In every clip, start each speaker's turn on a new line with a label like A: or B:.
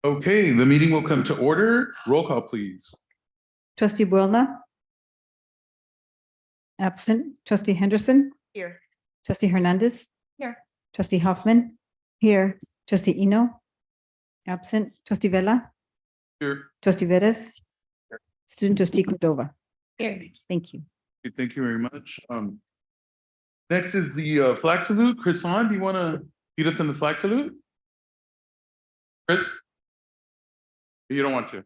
A: Okay, the meeting will come to order. Roll call, please.
B: Trustee Boulna. Absent. Trustee Henderson.
C: Here.
B: Trustee Hernandez.
C: Here.
B: Trustee Hoffman. Here. Trustee Eno. Absent. Trustee Vella.
A: Here.
B: Trustee Vettis. Student trustee Cordova.
C: Here.
B: Thank you.
A: Okay, thank you very much. Next is the flag salute. Chris on, do you want to lead us in the flag salute? Chris? You don't want to?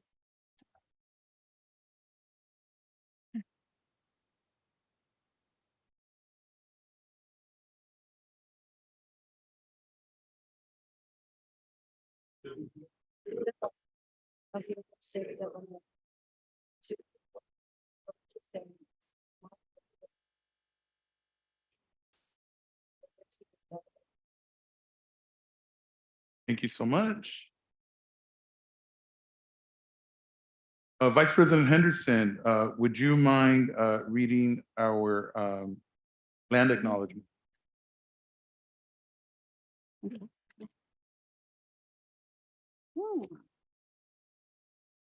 A: Thank you so much. Vice President Henderson, would you mind reading our land acknowledgement?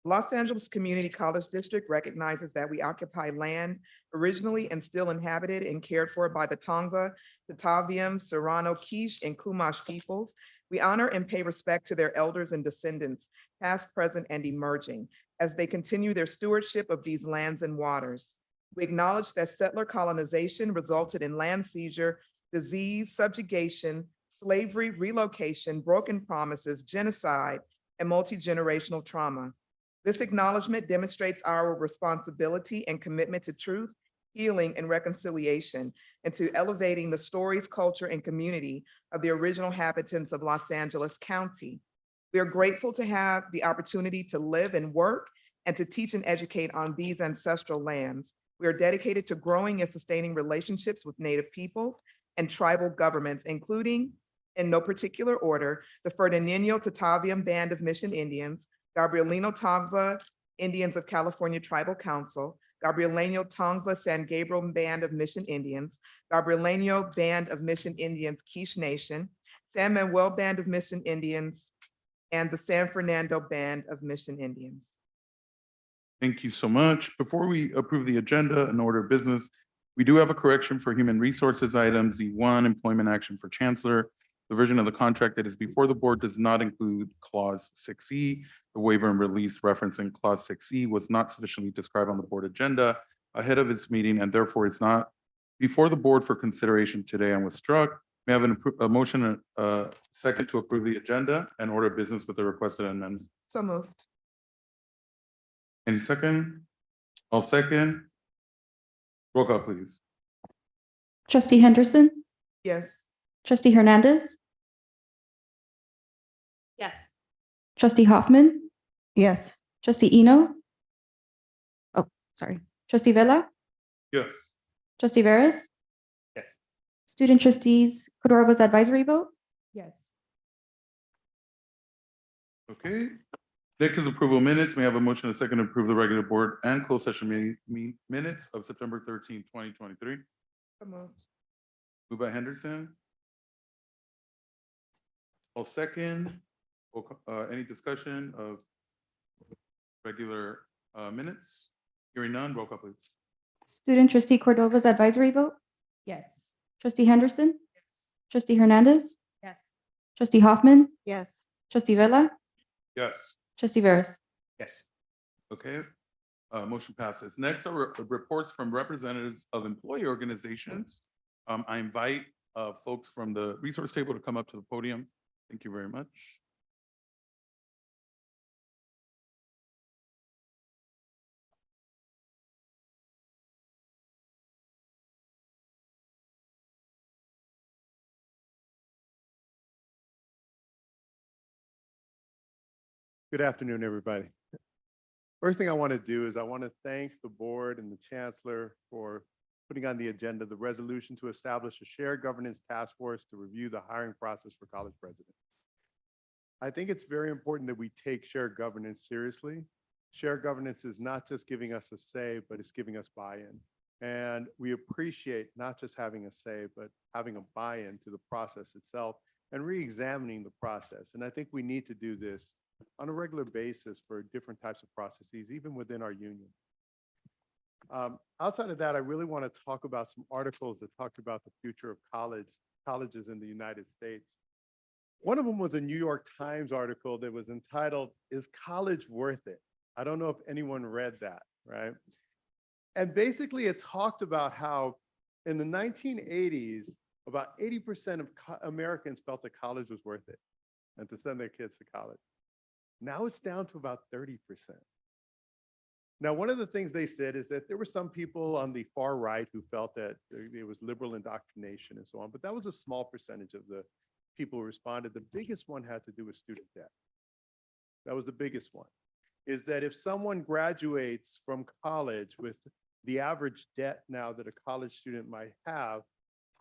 C: Los Angeles Community College District recognizes that we occupy land originally and still inhabited and cared for by the Tongva, Tataviam, Serrano, Quiche, and Chumash peoples. We honor and pay respect to their elders and descendants, past, present, and emerging, as they continue their stewardship of these lands and waters. We acknowledge that settler colonization resulted in land seizure, disease, subjugation, slavery, relocation, broken promises, genocide, and multi-generational trauma. This acknowledgement demonstrates our responsibility and commitment to truth, healing, and reconciliation, and to elevating the stories, culture, and community of the original inhabitants of Los Angeles County. We are grateful to have the opportunity to live and work and to teach and educate on these ancestral lands. We are dedicated to growing and sustaining relationships with Native peoples and tribal governments, including, in no particular order, the Fernandino Tataviam Band of Mission Indians, Gabrielino Tongva Indians of California Tribal Council, Gabrielino Tongva San Gabriel Band of Mission Indians, Gabrielino Band of Mission Indians Quiche Nation, San Manuel Band of Mission Indians, and the San Fernando Band of Mission Indians.
A: Thank you so much. Before we approve the agenda and order of business, we do have a correction for human resources items. Z1, employment action for Chancellor. The version of the contract that is before the board does not include clause 6E. The waiver and release referencing clause 6E was not sufficiently described on the board agenda ahead of its meeting, and therefore it's not before the board for consideration today and was struck. May I have a motion second to approve the agenda and order of business with the requested amendment?
C: So moved.
A: Any second? I'll second. Roll call, please.
D: Trustee Henderson,
C: Yes.
D: Trustee Hernandez,
B: Yes.
D: Trustee Hoffman,
B: Yes.
D: Trustee Eno. Oh, sorry. Trustee Vella,
A: Yes.
D: Trustee Veras,
A: Yes.
D: Student Trustees Cordova's advisory vote.
B: Yes.
A: Okay. Next is approval of minutes. May I have a motion and a second to approve the regular board and closed session minutes of September 13, 2023.
C: So moved.
A: Moved by Henderson. I'll second. Any discussion of regular minutes? Hearing none, roll call, please.
D: Student Trustee Cordova's advisory vote.
B: Yes.
D: Trustee Henderson, Trustee Hernandez,
B: Yes.
D: Trustee Hoffman,
B: Yes.
D: Trustee Vella,
A: Yes.
D: Trustee Veras.
A: Yes. Okay. Motion passes. Next are reports from representatives of employee organizations. I invite folks from the resource table to come up to the podium. Thank you very much.
E: Good afternoon, everybody. First thing I want to do is I want to thank the board and the chancellor for putting on the agenda the resolution to establish a shared governance task force to review the hiring process for college presidents. I think it's very important that we take shared governance seriously. Shared governance is not just giving us a say, but it's giving us buy-in. And we appreciate not just having a say, but having a buy-in to the process itself and re-examining the process. And I think we need to do this on a regular basis for different types of processes, even within our union. Outside of that, I really want to talk about some articles that talked about the future of colleges in the United States. One of them was a New York Times article that was entitled, "Is College Worth It?" I don't know if anyone read that, right? And basically it talked about how in the 1980s, about 80% of Americans felt that college was worth it and to send their kids to college. Now it's down to about 30%. Now, one of the things they said is that there were some people on the far right who felt that it was liberal indoctrination and so on, but that was a small percentage of the people who responded. The biggest one had to do with student debt. That was the biggest one, is that if someone graduates from college with the average debt now that a college student might have,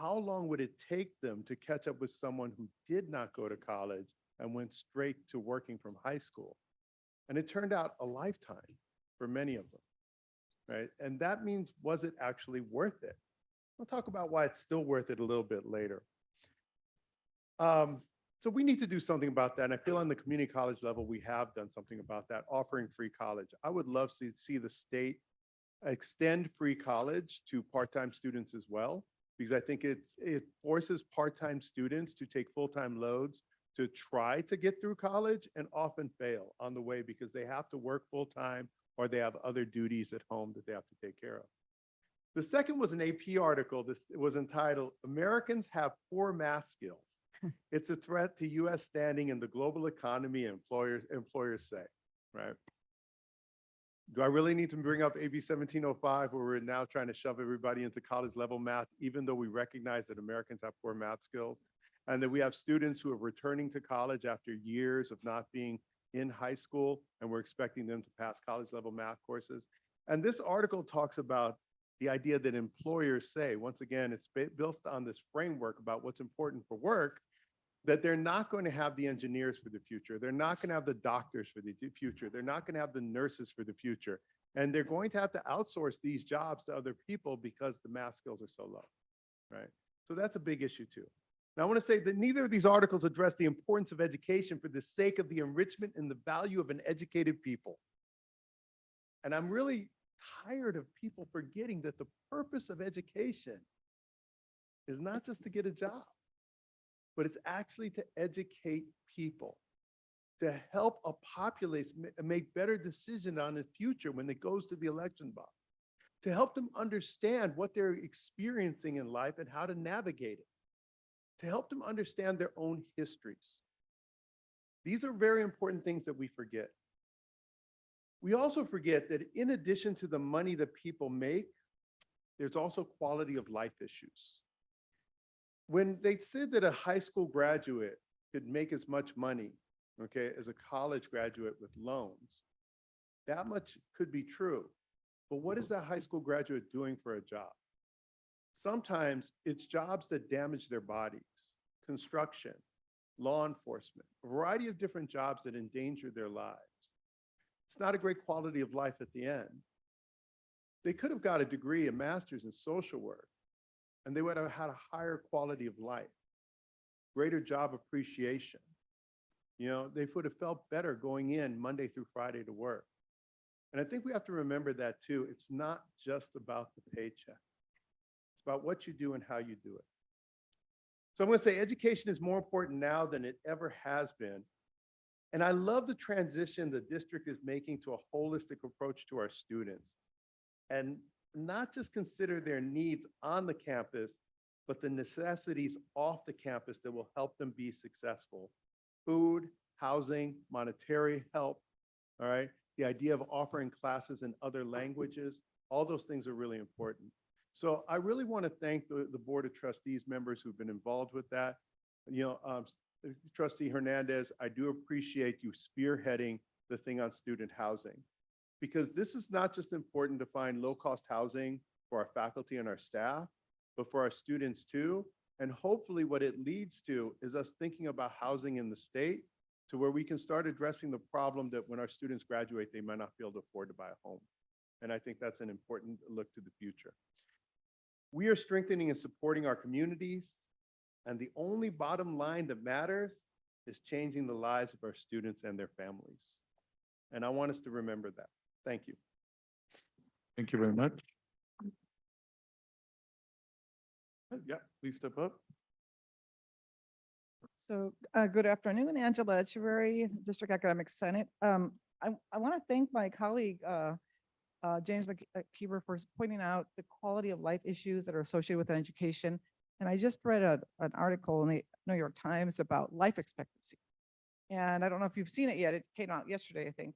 E: how long would it take them to catch up with someone who did not go to college and went straight to working from high school? And it turned out a lifetime for many of them, right? And that means, was it actually worth it? We'll talk about why it's still worth it a little bit later. So we need to do something about that. And I feel on the community college level, we have done something about that, offering free college. I would love to see the state extend free college to part-time students as well, because I think it forces part-time students to take full-time loads to try to get through college and often fail on the way because they have to work full-time or they have other duties at home that they have to take care of. The second was an AP article. This was entitled, "Americans Have Poor Math Skills. It's a threat to US standing in the global economy," employers say, right? Do I really need to bring up AB 1705, where we're now trying to shove everybody into college level math, even though we recognize that Americans have poor math skills, and that we have students who are returning to college after years of not being in high school, and we're expecting them to pass college level math courses? And this article talks about the idea that employers say, once again, it's built on this framework about what's important for work, that they're not going to have the engineers for the future. They're not going to have the doctors for the future. They're not going to have the nurses for the future. And they're going to have to outsource these jobs to other people because the math skills are so low, right? So that's a big issue too. Now I want to say that neither of these articles address the importance of education for the sake of the enrichment and the value of an educated people. And I'm really tired of people forgetting that the purpose of education is not just to get a job, but it's actually to educate people, to help a populace make better decisions on the future when it goes to the election box, to help them understand what they're experiencing in life and how to navigate it, to help them understand their own histories. These are very important things that we forget. We also forget that in addition to the money that people make, there's also quality of life issues. When they said that a high school graduate could make as much money, okay, as a college graduate with loans, that much could be true. But what is that high school graduate doing for a job? Sometimes it's jobs that damage their bodies, construction, law enforcement, a variety of different jobs that endanger their lives. It's not a great quality of life at the end. They could have got a degree, a master's in social work, and they would have had a higher quality of life, greater job appreciation. You know, they would have felt better going in Monday through Friday to work. And I think we have to remember that too. It's not just about the paycheck. It's about what you do and how you do it. So I'm going to say education is more important now than it ever has been. And I love the transition the district is making to a holistic approach to our students. And not just consider their needs on the campus, but the necessities off the campus that will help them be successful. Food, housing, monetary help, all right? The idea of offering classes in other languages, all those things are really important. So I really want to thank the Board of Trustees members who've been involved with that. You know, Trustee Hernandez, I do appreciate you spearheading the thing on student housing, because this is not just important to find low-cost housing for our faculty and our staff, but for our students too. And hopefully what it leads to is us thinking about housing in the state to where we can start addressing the problem that when our students graduate, they might not be able to afford to buy a home. And I think that's an important look to the future. We are strengthening and supporting our communities. And the only bottom line that matters is changing the lives of our students and their families. And I want us to remember that. Thank you.
A: Thank you very much. Yeah, please step up.
F: So, good afternoon, Angela Echeverry, District Academic Senate. I want to thank my colleague, James McKeever, for pointing out the quality of life issues that are associated with education. And I just read an article in the New York Times about life expectancy. And I don't know if you've seen it yet. It came out yesterday, I think.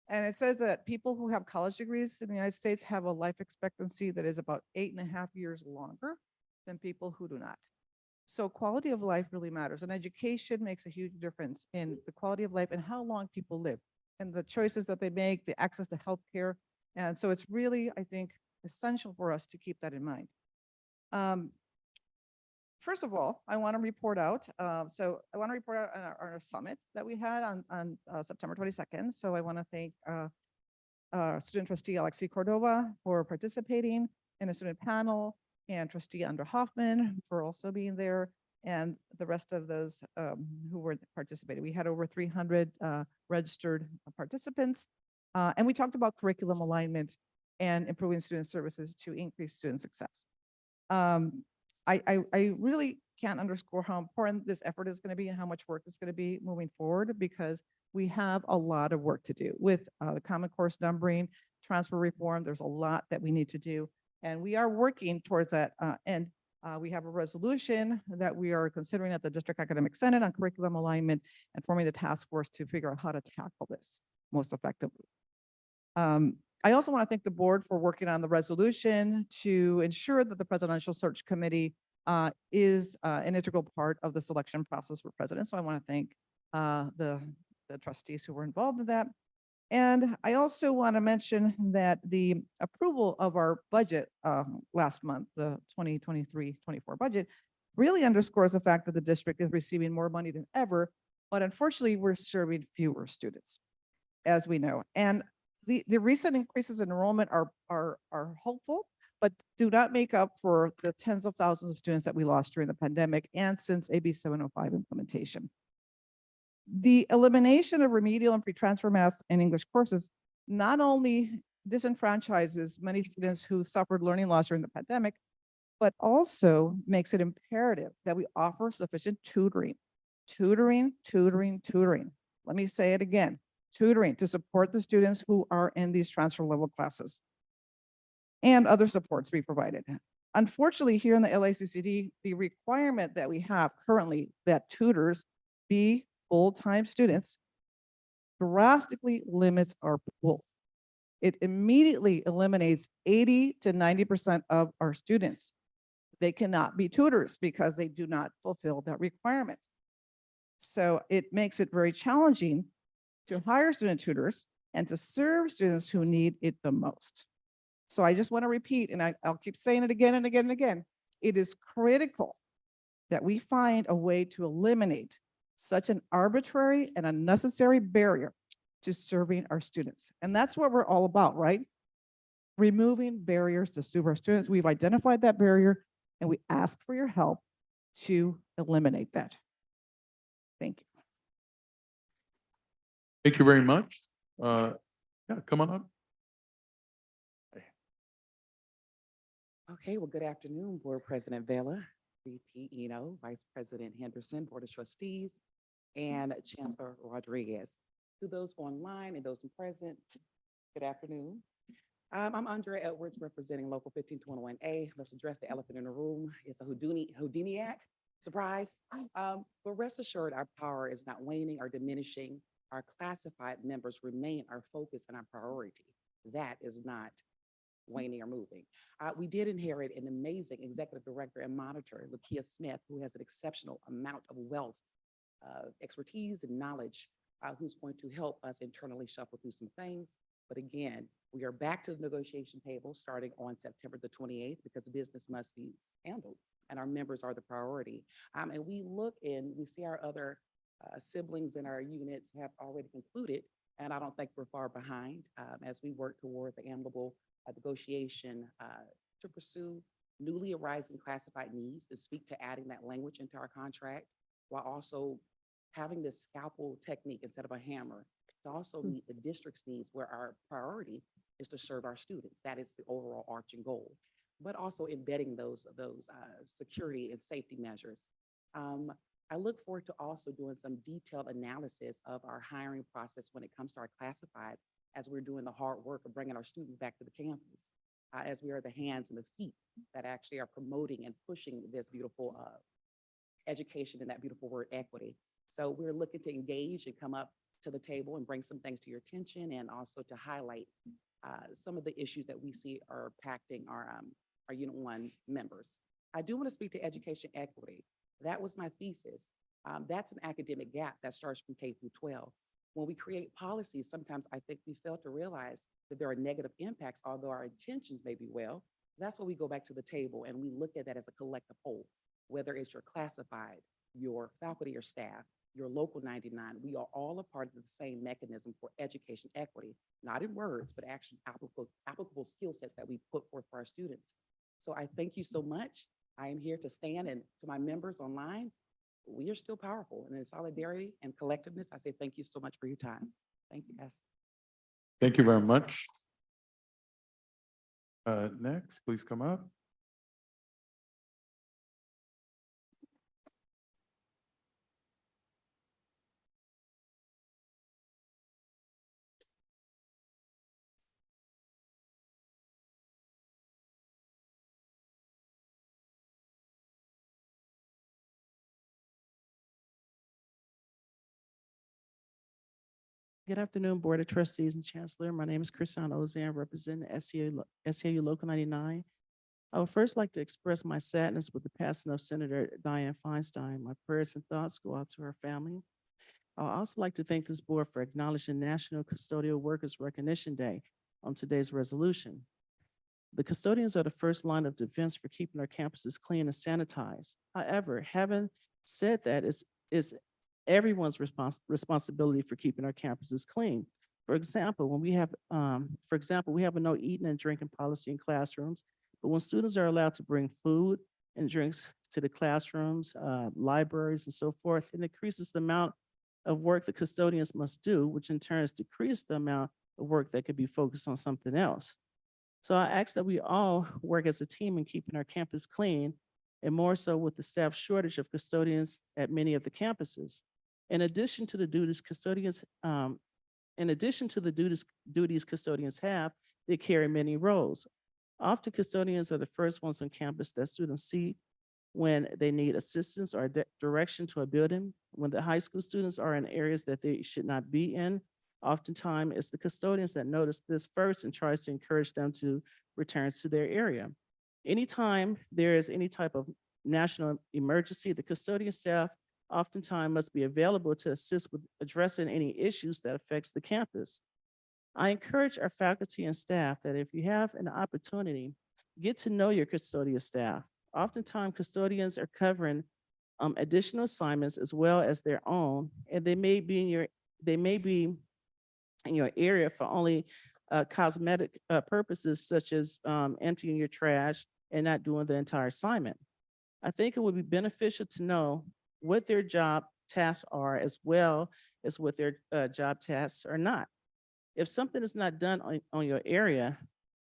F: And it says that people who have college degrees in the United States have a life expectancy that is about 8.5 years longer than people who do not. So quality of life really matters, and education makes a huge difference in the quality of life and how long people live and the choices that they make, the access to healthcare. And so it's really, I think, essential for us to keep that in mind. First of all, I want to report out. On our summit that we had on September 22nd. So I want to thank student trustee Alexi Cordova for participating in a student panel, and trustee Andra Hoffman for also being there, and the rest of those who were participating. We had over 300 registered participants, and we talked about curriculum alignment and improving student services to increase student success. I really can't underscore how important this effort is going to be and how much work is going to be moving forward, because we have a lot of work to do with the Common Course numbering, transfer reform. There's a lot that we need to do. And we are working towards that end. We have a resolution that we are considering at the District Academic Senate on curriculum alignment and forming a task force to figure out how to tackle this most effectively. I also want to thank the board for working on the resolution to ensure that the Presidential Search Committee is an integral part of the selection process for president. So I want to thank the trustees who were involved in that. And I also want to mention that the approval of our budget last month, the 2023-24 budget, really underscores the fact that the district is receiving more money than ever, but unfortunately, we're serving fewer students, as we know. And the recent increases in enrollment are hopeful, but do not make up for the tens of thousands of students that we lost during the pandemic and since AB 705 implementation. The elimination of remedial and pre-transfer math and English courses not only disenfranchises many students who suffered learning loss during the pandemic, but also makes it imperative that we offer sufficient tutoring. Let me say it again, tutoring to support the students who are in these transfer level classes and other supports be provided. Unfortunately, here in the LACCD, the requirement that we have currently that tutors be full-time students drastically limits our pool. It immediately eliminates 80 to 90% of our students. They cannot be tutors because they do not fulfill that requirement. So it makes it very challenging to hire student tutors and to serve students who need it the most. So I just want to repeat, and I'll keep saying it again and again and again. It is critical that we find a way to eliminate such an arbitrary and unnecessary barrier to serving our students. And that's what we're all about, right? Removing barriers to serve our students. We've identified that barrier and we ask for your help to eliminate that. Thank you.
A: Thank you very much. Yeah, come on up.
G: Okay, well, good afternoon, Board President Vela, VP Eno, Vice President Henderson, Board of Trustees, and Chancellor Rodriguez. To those online and those in present, good afternoon. I'm Andrea Edwards, representing Local 1521A. Let's address the elephant in the room. It's a Houdiniac surprise. But rest assured, our power is not waning or diminishing. Our classified members remain our focus and our priority. That is not waning or moving. We did inherit an amazing executive director and monitor, Lakia Smith, who has an exceptional amount of wealth, expertise, and knowledge, who's going to help us internally shuffle through some things. But again, we are back to the negotiation table starting on September the 28th, because business must be handled and our members are the priority. And we look and we see our other siblings in our units have already concluded, and I don't think we're far behind as we work towards an amicable negotiation to pursue newly arising classified needs, to speak to adding that language into our contract, while also having this scalpel technique instead of a hammer to also meet the district's needs, where our priority is to serve our students. That is the overall arching goal, but also embedding those security and safety measures. I look forward to also doing some detailed analysis of our hiring process when it comes to our classified, as we're doing the hard work of bringing our students back to the campus, as we are the hands and the feet that actually are promoting and pushing this beautiful education and that beautiful word equity. So we're looking to engage and come up to the table and bring some things to your attention, and also to highlight some of the issues that we see are impacting our Unit 1 members. I do want to speak to education equity. That was my thesis. That's an academic gap that starts from K through 12. When we create policies, sometimes I think we fail to realize that there are negative impacts, although our intentions may be well. That's where we go back to the table and we look at that as a collective whole, whether it's your classified, your faculty or staff, your local 99, we are all a part of the same mechanism for education equity, not in words, but actually applicable skill sets that we put forth for our students. So I thank you so much. I am here to stand, and to my members online, we are still powerful. And in solidarity and collectiveness, I say thank you so much for your time. Thank you, guys.
A: Thank you very much. Next, please come up.
H: Good afternoon, Board of Trustees and Chancellor. My name is Christiana Ozan, representing SEAU Local 99. I would first like to express my sadness with the passing of Senator Dianne Feinstein. My prayers and thoughts go out to her family. I would also like to thank this board for acknowledging National Custodial Workers Recognition Day on today's resolution. The custodians are the first line of defense for keeping our campuses clean and sanitized. However, having said that, it's everyone's responsibility for keeping our campuses clean. For example, we have a no eating and drinking policy in classrooms, but when students are allowed to bring food and drinks to the classrooms, libraries, and so forth, it increases the amount of work the custodians must do, which in turn decreases the amount of work that could be focused on something else. So I ask that we all work as a team in keeping our campus clean, and more so with the staff shortage of custodians at many of the campuses. In addition to the duties custodians have, they carry many roles. Often custodians are the first ones on campus that students see when they need assistance or direction to a building. When the high school students are in areas that they should not be in, oftentimes it's the custodians that notice this first and tries to encourage them to return to their area. Anytime there is any type of national emergency, the custodian staff oftentimes must be available to assist with addressing any issues that affects the campus. I encourage our faculty and staff that if you have an opportunity, get to know your custodial staff. Oftentimes custodians are covering additional assignments as well as their own, and they may be in your area for only cosmetic purposes, such as emptying your trash and not doing the entire assignment. I think it would be beneficial to know what their job tasks are, as well as what their job tasks are not. If something is not done on your area,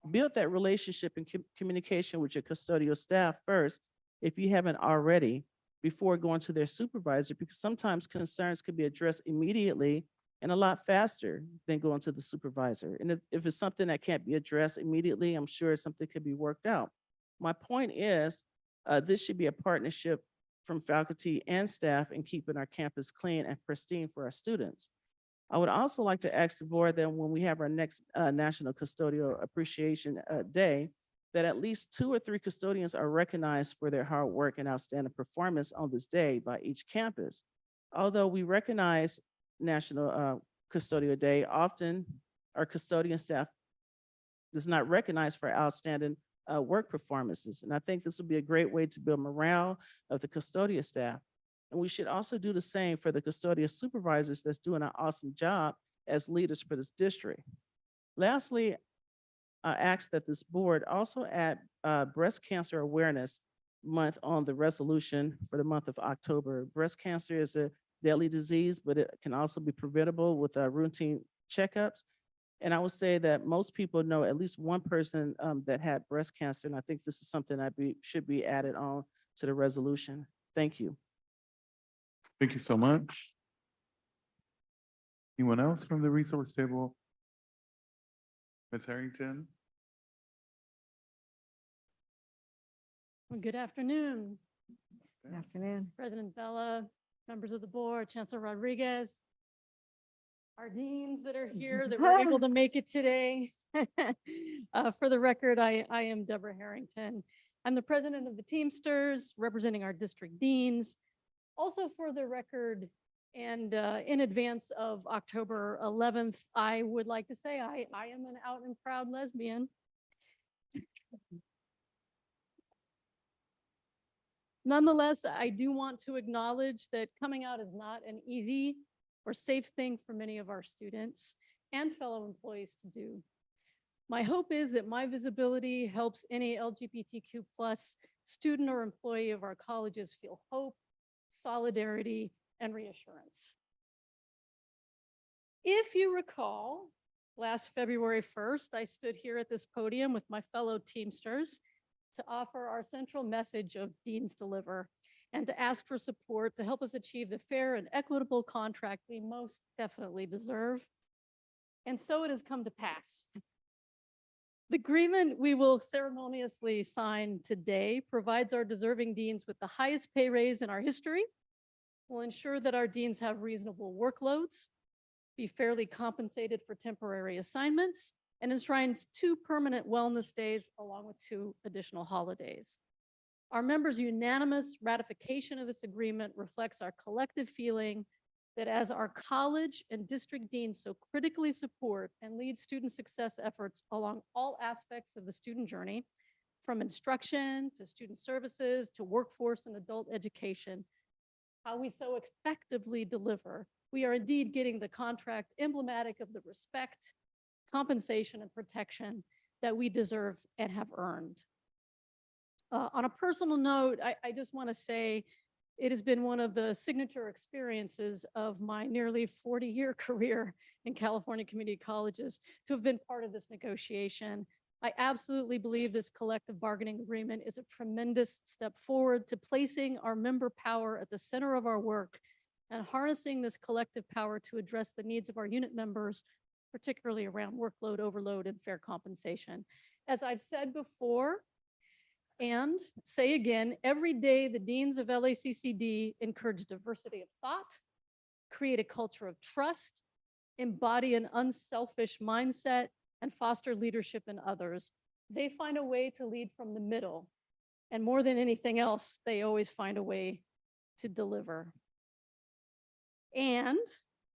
H: build that relationship and communication with your custodial staff first, if you haven't already, before going to their supervisor, because sometimes concerns can be addressed immediately and a lot faster than going to the supervisor. And if it's something that can't be addressed immediately, I'm sure something could be worked out. My point is, this should be a partnership from faculty and staff in keeping our campus clean and pristine for our students. I would also like to ask the board that when we have our next National Custodial Appreciation Day, that at least 2 or 3 custodians are recognized for their hard work and outstanding performance on this day by each campus. Although we recognize National Custodial Day, often our custodian staff is not recognized for outstanding work performances. And I think this would be a great way to build morale of the custodial staff. And we should also do the same for the custodial supervisors that's doing an awesome job as leaders for this district. Lastly, I ask that this board also add Breast Cancer Awareness Month on the resolution for the month of October. Breast cancer is a deadly disease, but it can also be preventable with routine checkups. And I would say that most people know at least one person that had breast cancer, and I think this is something that should be added on to the resolution. Thank you.
A: Thank you so much. Anyone else from the resource table? Ms. Harrington?
I: Well, good afternoon,
B: Good afternoon.
I: President Bella, members of the board, Chancellor Rodriguez, our deans that are here that were able to make it today. For the record, I am Deborah Harrington. I'm the president of the Teamsters, representing our district deans. Also for the record, and in advance of October 11th, I would like to say I am an out and proud lesbian. Nonetheless, I do want to acknowledge that coming out is not an easy or safe thing for many of our students and fellow employees to do. My hope is that my visibility helps any LGBTQ+ student or employee of our colleges feel hope, solidarity, and reassurance. If you recall, last February 1st, I stood here at this podium with my fellow Teamsters to offer our central message of Deans Deliver and to ask for support to help us achieve the fair and equitable contract we most definitely deserve. And so it has come to pass. The agreement we will ceremoniously sign today provides our deserving deans with the highest pay raise in our history, will ensure that our deans have reasonable workloads, be fairly compensated for temporary assignments, and enshrines 2 permanent wellness days along with 2 additional holidays. Our members' unanimous ratification of this agreement reflects our collective feeling that as our college and district deans so critically support and lead student success efforts along all aspects of the student journey, from instruction to student services to workforce and adult education, how we so effectively deliver, we are indeed getting the contract emblematic of the respect, compensation, and protection that we deserve and have earned. On a personal note, I just want to say it has been one of the signature experiences of my nearly 40-year career in California community colleges to have been part of this negotiation. I absolutely believe this collective bargaining agreement is a tremendous step forward to placing our member power at the center of our work and harnessing this collective power to address the needs of our unit members, particularly around workload overload and fair compensation. As I've said before, and say again, every day the deans of LACCD encourage diversity of thought, create a culture of trust, embody an unselfish mindset, and foster leadership in others. They find a way to lead from the middle. And more than anything else, they always find a way to deliver. And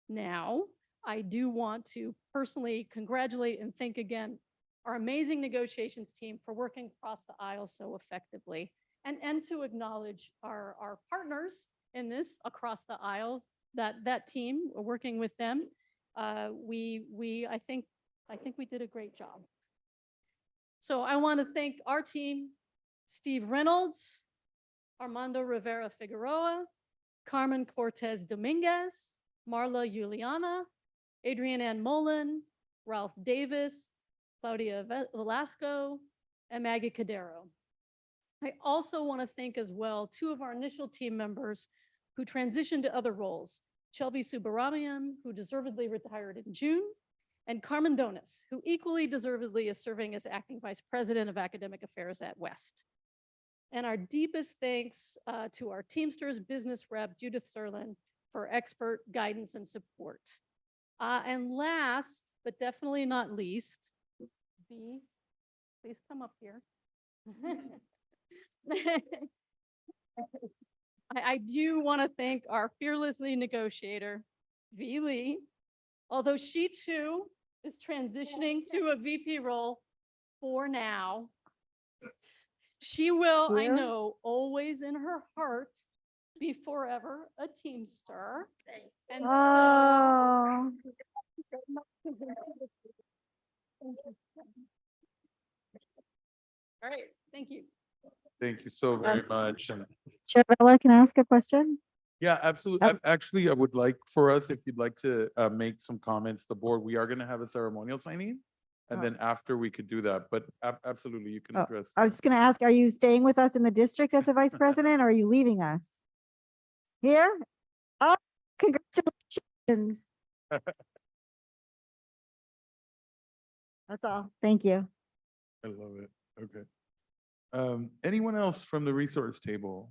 I: now I do want to personally congratulate and thank again our amazing negotiations team for working across the aisle so effectively, and to acknowledge our partners in this across the aisle, that team, working with them. I think we did a great job. So I want to thank our team, Steve Reynolds, Armando Rivera Figueroa, Carmen Cortez Dominguez, Marla Juliana, Adrienne Ann Mullen, Ralph Davis, Claudia Velasco, and Maggie Cadero. I also want to thank as well 2 of our initial team members who transitioned to other roles, Shelby Subbaramian, who deservedly retired in June, and Carmen Donis, who equally deservedly is serving as acting vice president of academic affairs at West. And our deepest thanks to our Teamsters business rep, Judith Serlin, for expert guidance and support. And last, but definitely not least, B, please come up here. I do want to thank our fearless lead negotiator, V. Lee, although she too is transitioning to a VP role for now. She will, I know, always in her heart be forever a Teamster. And so,
B: Oh,
I: all right, thank you.
A: Thank you so very much. And
B: Chair Bella, can I ask a question?
A: Yeah, absolutely. Actually, I would like for us, if you'd like to make some comments, the board, we are going to have a ceremonial signing. And
B: Oh.
A: then after we could do that, but absolutely, you can
B: Oh,
A: address.
B: I was just going to ask, are you staying with us in the district as a vice president, or are you leaving us? Here? Oh, congratulations. That's all. Thank you.
A: I love it. Okay. Anyone else from the resource table?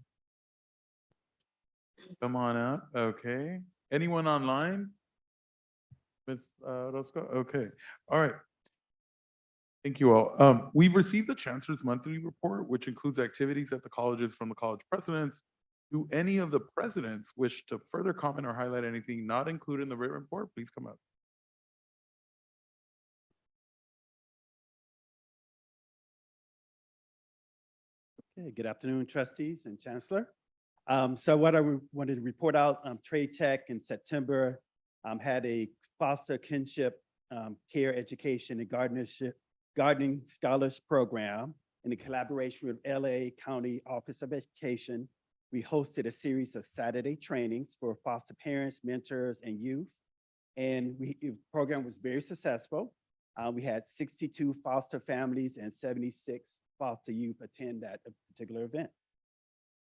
A: Come on up. Okay. Anyone online? Ms. Roscoe? Okay. All right. Thank you all. We've received the Chancellor's monthly report, which includes activities at the colleges from the college presidents. Do any of the presidents wish to further comment or highlight anything not included in the written report? Please come up.
J: Okay, good afternoon, trustees and Chancellor. So what I wanted to report out, Trade Tech in September had a foster kinship care education and gardening scholars program in collaboration with LA County Office of Education. We hosted a series of Saturday trainings for foster parents, mentors, and youth. And the program was very successful. We had 62 foster families and 76 foster youth attend that particular event.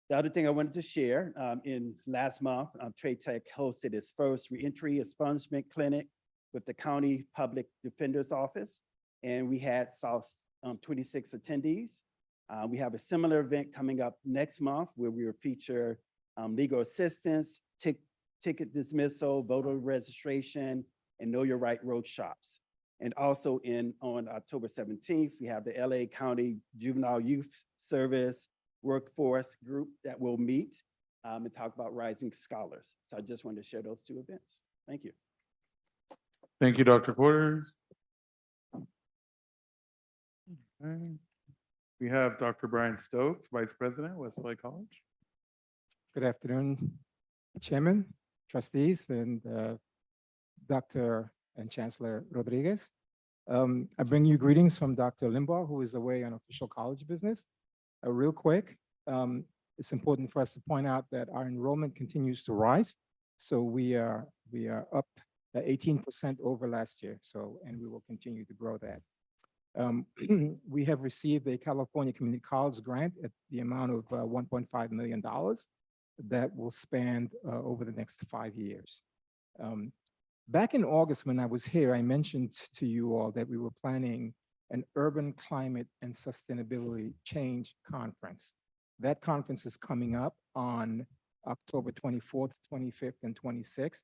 J: The other thing I wanted to share, in last month, Trade Tech hosted its first reentry expungement clinic with the County Public Defender's Office, and we had 26 attendees. We have a similar event coming up next month where we will feature legal assistance, ticket dismissal, voter registration, and Know Your Right road shops. And also on October 17th, we have the LA County Juvenile Youth Service workforce group that will meet and talk about rising scholars. So I just wanted to share those two events. Thank you.
A: Thank you, Dr. Porter. Okay. We have Dr. Brian Stokes, Vice President, Westlake College.
K: Good afternoon, Chairman, trustees, and Dr. and Chancellor Rodriguez. I bring you greetings from Dr. Limbaugh, who is away on official college business. Real quick, it's important for us to point out that our enrollment continues to rise. So we are up 18% over last year. So, and we will continue to grow that. We have received a California Community College grant at the amount of $1.5 million that will span over the next 5 years. Back in August, when I was here, I mentioned to you all that we were planning an urban climate and sustainability change conference. That conference is coming up on October 24th, 25th, and 26th.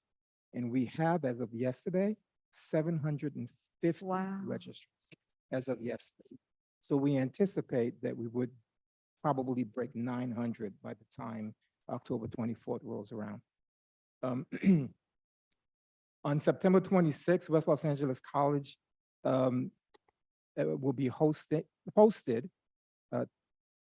K: And we have, as of yesterday, 750 registrants as of yesterday. So we anticipate that we would probably break 900 by the time October 24th rolls around. On September 26th, West Los Angeles College will be hosted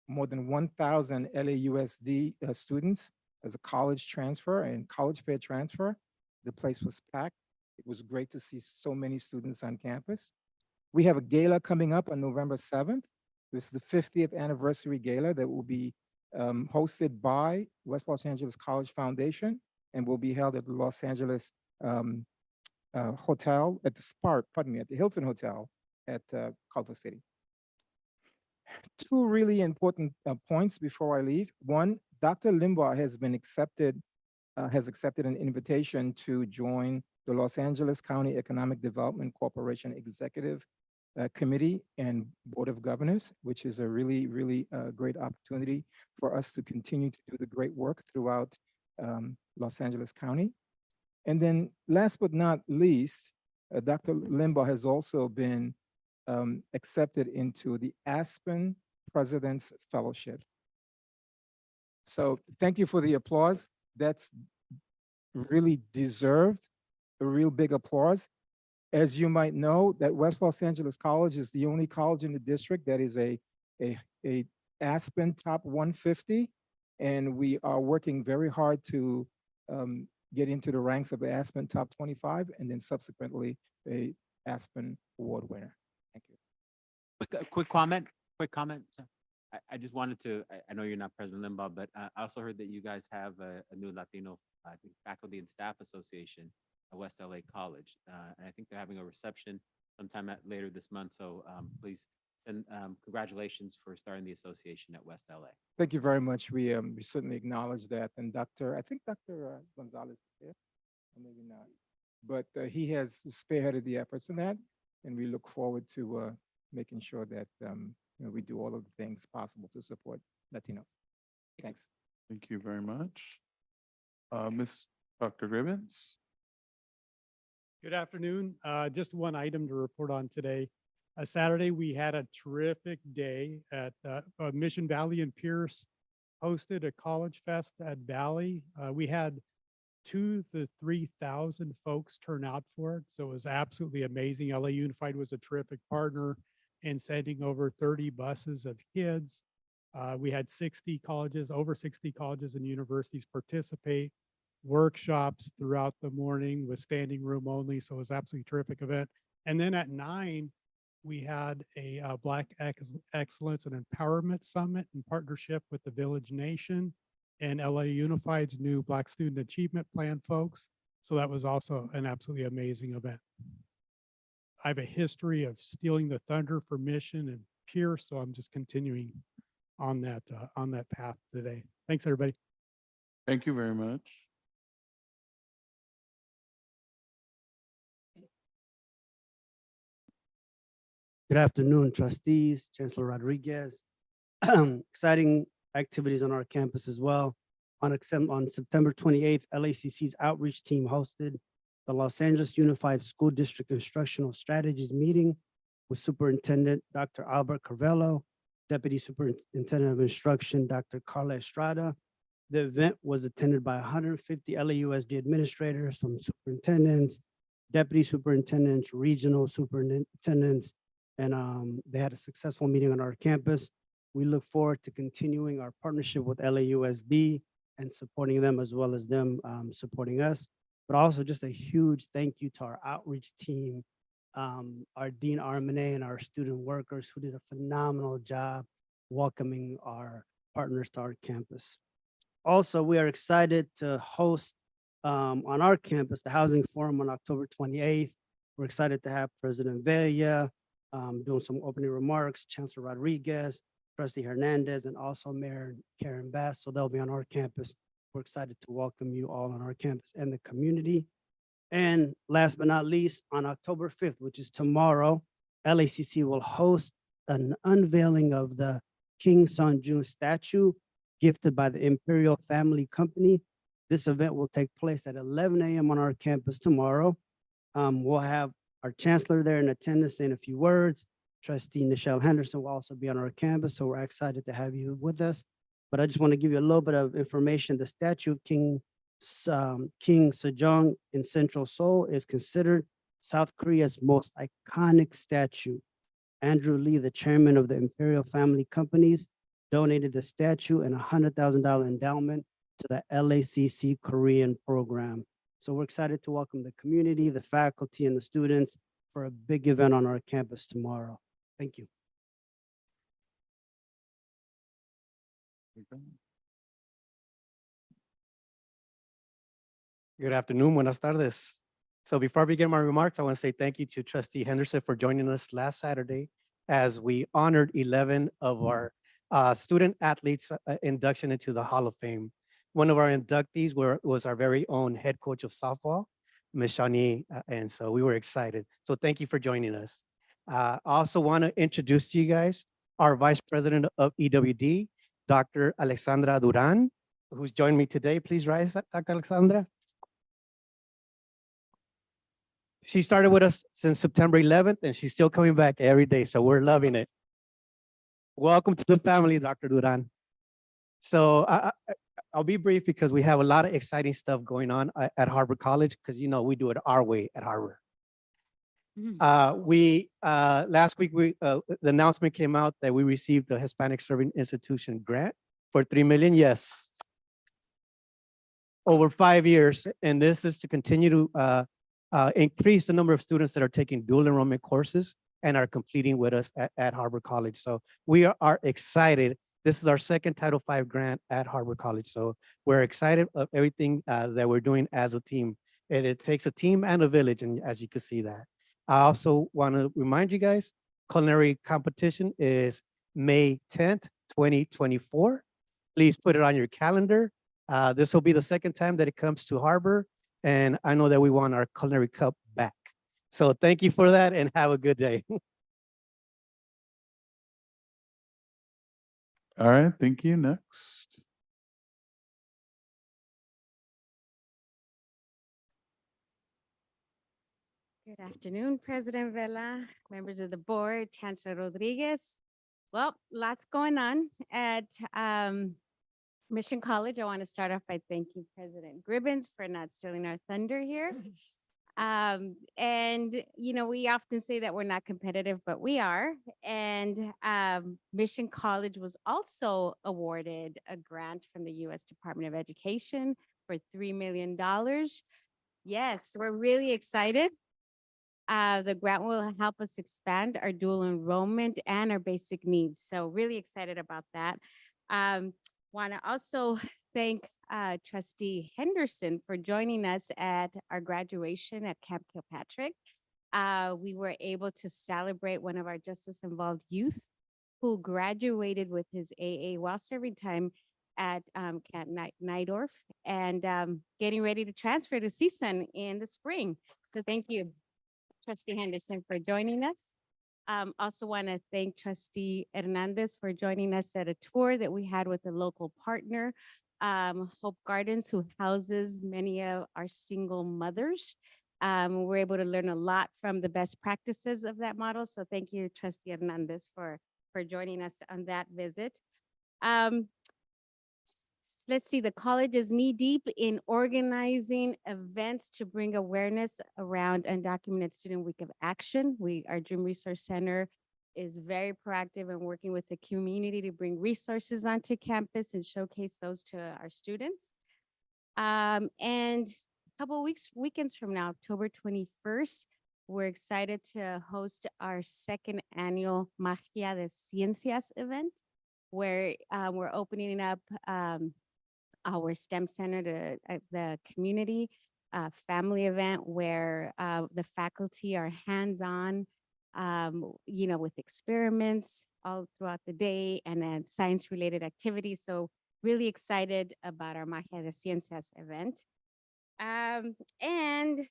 K: more than 1,000 LAUSD students as a college transfer and college fair transfer. The place was packed. It was great to see so many students on campus. We have a gala coming up on November 7th. This is the 50th anniversary gala that will be hosted by West Los Angeles College Foundation and will be held at the Los Angeles Hotel at the Hilton Hotel at Culver City. Two really important points before I leave. One, Dr. Limbaugh has accepted an invitation to join the Los Angeles County Economic Development Corporation Executive Committee and Board of Governors, which is a really, really great opportunity for us to continue to do the great work throughout Los Angeles County. And then last but not least, Dr. Limbaugh has also been accepted into the Aspen President's Fellowship. So thank you for the applause. That's really deserved, a real big applause. As you might know, that West Los Angeles College is the only college in the district that is a Aspen Top 150. And we are working very hard to get into the ranks of the Aspen Top 25 and then subsequently a Aspen Award winner. Thank you.
L: Quick comment, sir. I just wanted to, I know you're not President Limbaugh, but I also heard that you guys have a new Latino, I think, Faculty and Staff Association at West LA College. And I think they're having a reception sometime later this month. So please send congratulations for starting the association at West LA.
K: Thank you very much. We certainly acknowledge that. And I think Dr. Gonzalez is here, or maybe not. But he has spearheaded the efforts in that. And we look forward to making sure that we do all of the things possible to support Latinos. Thanks.
A: Thank you very much. Miss Dr. Ribbons?
M: Good afternoon. Just one item to report on today. Saturday, we had a terrific day at Mission Valley and Pierce, hosted a College Fest at Valley. We had 2,000 to 3,000 folks turn out for it. So it was absolutely amazing. LA Unified was a terrific partner in sending over 30 buses of kids. We had over 60 colleges and universities participate, workshops throughout the morning with standing room only. So it was absolutely a terrific event. And then at 9, we had a Black Excellence and Empowerment Summit in partnership with the Village Nation and LA Unified's new Black Student Achievement Plan folks. So that was also an absolutely amazing event. I have a history of stealing the thunder for Mission and Pierce, so I'm just continuing on that path today. Thanks, everybody.
A: Thank you very much.
N: Good afternoon, trustees, Chancellor Rodriguez. Exciting activities on our campus as well. On September 28th, LACC's outreach team hosted the Los Angeles Unified School District Instructional Strategies meeting with Superintendent Dr. Albert Carvello, Deputy Superintendent of Instruction, Dr. Carla Estrada. The event was attended by 150 LAUSD administrators from superintendents, deputy superintendents, regional superintendents, and they had a successful meeting on our campus. We look forward to continuing our partnership with LAUSD and supporting them as well as them supporting us. But also just a huge thank you to our outreach team, our Dean Armane and our student workers who did a phenomenal job welcoming our partners to our campus. Also, we are excited to host on our campus the Housing Forum on October 28th. We're excited to have President Vela doing some opening remarks, Chancellor Rodriguez, Trustee Hernandez, and also Mayor Karen Bass. So they'll be on our campus. We're excited to welcome you all on our campus and the community. And last but not least, on October 5th, which is tomorrow, LACC will host an unveiling of the King Son-Jun statue gifted by the Imperial Family Company. This event will take place at 11 a.m. on our campus tomorrow. We'll have our Chancellor there in attendance saying a few words. Trustee Nichelle Henderson will also be on our campus, so we're excited to have you with us. But I just want to give you a little bit of information. The statue of King Sejong in Central Seoul is considered South Korea's most iconic statue. Andrew Lee, the chairman of the Imperial Family Companies, donated the statue and a $100,000 endowment to the LACC Korean program. So we're excited to welcome the community, the faculty, and the students for a big event on our campus tomorrow. Thank you.
O: Good afternoon, buenas tardes. So before I begin my remarks, I want to say thank you to Trustee Henderson for joining us last Saturday as we honored 11 of our student athletes induction into the Hall of Fame. One of our inductees was our very own head coach of softball, Ms. Shawnee, and so we were excited. So thank you for joining us. I also want to introduce to you guys our Vice President of EWD, Dr. Alexandra Duran, who's joined me today. Please rise, Dr. Alexandra. She started with us since September 11th, and she's still coming back every day, so we're loving it. Welcome to the family, Dr. Duran. So I'll be brief because we have a lot of exciting stuff going on at Harvard College because, you know, we do it our way at Harvard. Last week, the announcement came out that we received the Hispanic Serving Institution grant for $3 million, yes, over 5 years. And this is to continue to increase the number of students that are taking dual enrollment courses and are completing with us at Harbor College. So we are excited. This is our second Title V grant at Harbor College. So we're excited of everything that we're doing as a team. And it takes a team and a village, and as you can see that. I also want to remind you guys, culinary competition is May 10th, 2024. Please put it on your calendar. This will be the second time that it comes to Harbor, and I know that we want our culinary cup back. So thank you for that and have a good day.
A: All right, thank you. Next.
D: Good afternoon, President Vela, members of the board, Chancellor Rodriguez. Well, lots going on at Mission College. I want to start off by thanking President Gribbons for not stealing our thunder here. And, you know, we often say that we're not competitive, but we are. And Mission College was also awarded a grant from the U.S. Department of Education for $3 million. Yes, we're really excited. The grant will help us expand our dual enrollment and our basic needs. So really excited about that. Want to also thank Trustee Henderson for joining us at our graduation at Camp Kilpatrick. We were able to celebrate one of our justice-involved youth who graduated with his AA while serving time at Camp Nydorf and getting ready to transfer to CSUN in the spring. So thank you, Trustee Henderson, for joining us. Also want to thank Trustee Hernandez for joining us at a tour that we had with a local partner, Hope Gardens, who houses many of our single mothers. We're able to learn a lot from the best practices of that model. So thank you, Trustee Hernandez, for joining us on that visit. Let's see, the college is knee-deep in organizing events to bring awareness around Undocumented Student Week of Action. Our Dream Resource Center is very proactive in working with the community to bring resources onto campus and showcase those to our students. And a couple of weekends from now, October 21st, we're excited to host our second annual Magia de Ciencias event, where we're opening up our STEM center to the community family event where the faculty are hands-on, you know, with experiments all throughout the day and then science-related activities. So really excited about our Magia de Ciencias event. And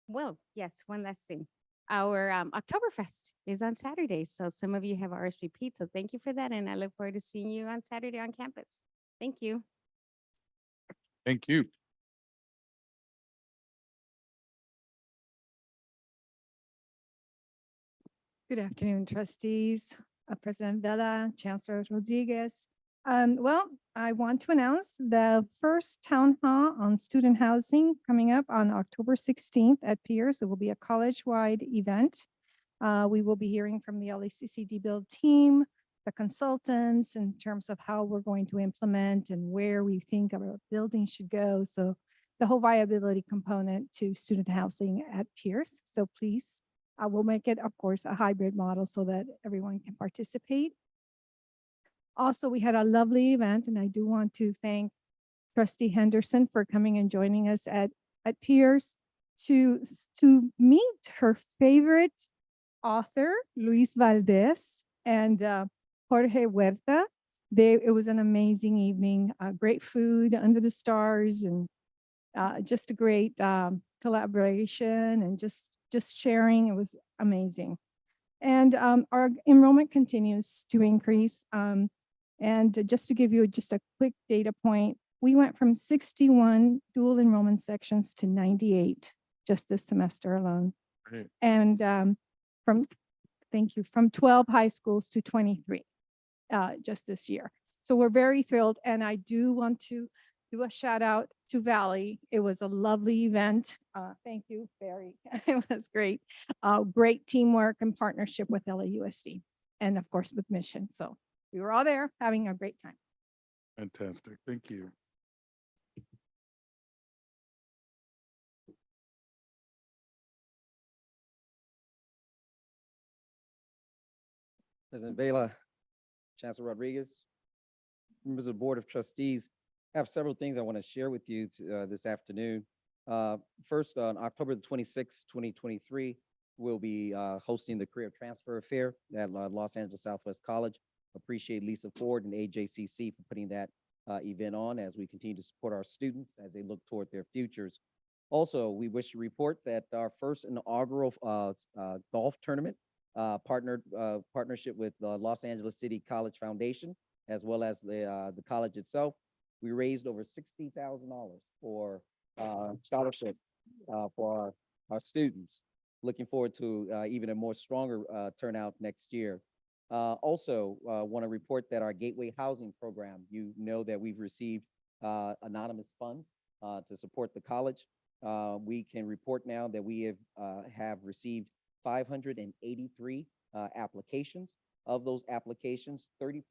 D: well, yes, one last thing. Our Oktoberfest is on Saturday. So some of you have RSVP'd. So thank you for that. And I look forward to seeing you on Saturday on campus. Thank you.
A: Thank you.
P: Good afternoon, trustees, President Vela, Chancellor Rodriguez. Well, I want to announce the first town hall on student housing coming up on October 16th at Pierce. It will be a college-wide event. We will be hearing from the LACCD build team, the consultants in terms of how we're going to implement and where we think our building should go. So the whole viability component to student housing at Pierce. So please, we'll make it, of course, a hybrid model so that everyone can participate. Also, we had a lovely event, and I do want to thank Trustee Henderson for coming and joining us at Pierce to meet her favorite author, Luis Valdez, and Jorge Huerta. It was an amazing evening, great food under the stars, and just a great collaboration and just sharing. It was amazing. And our enrollment continues to increase. And just to give you just a quick data point, we went from 61 dual enrollment sections to 98 just this semester alone.
A: Great.
P: And from 12 high schools to 23 just this year. So we're very thrilled. And I do want to do a shout out to Valley. It was a lovely event. Thank you, Barry. It was great. Great teamwork and partnership with LAUSD and of course with Mission. So we were all there having a great time.
A: Fantastic. Thank you.
Q: President Vela, Chancellor Rodriguez, members of the Board of Trustees. I have several things I want to share with you this afternoon. First, on October the 26th, 2023, we'll be hosting the Career Transfer Fair at Los Angeles Southwest College. Appreciate Lisa Ford and AJCC for putting that event on as we continue to support our students as they look toward their futures. Also, we wish to report that our first inaugural golf tournament partnership with the Los Angeles City College Foundation, as well as the college itself. We raised over $60,000 for scholarships for our students. Looking forward to even a more stronger turnout next year. Also, want to report that our Gateway Housing Program, you know that we've received anonymous funds to support the college. We can report now that we have received 583 applications. Of those applications, 30%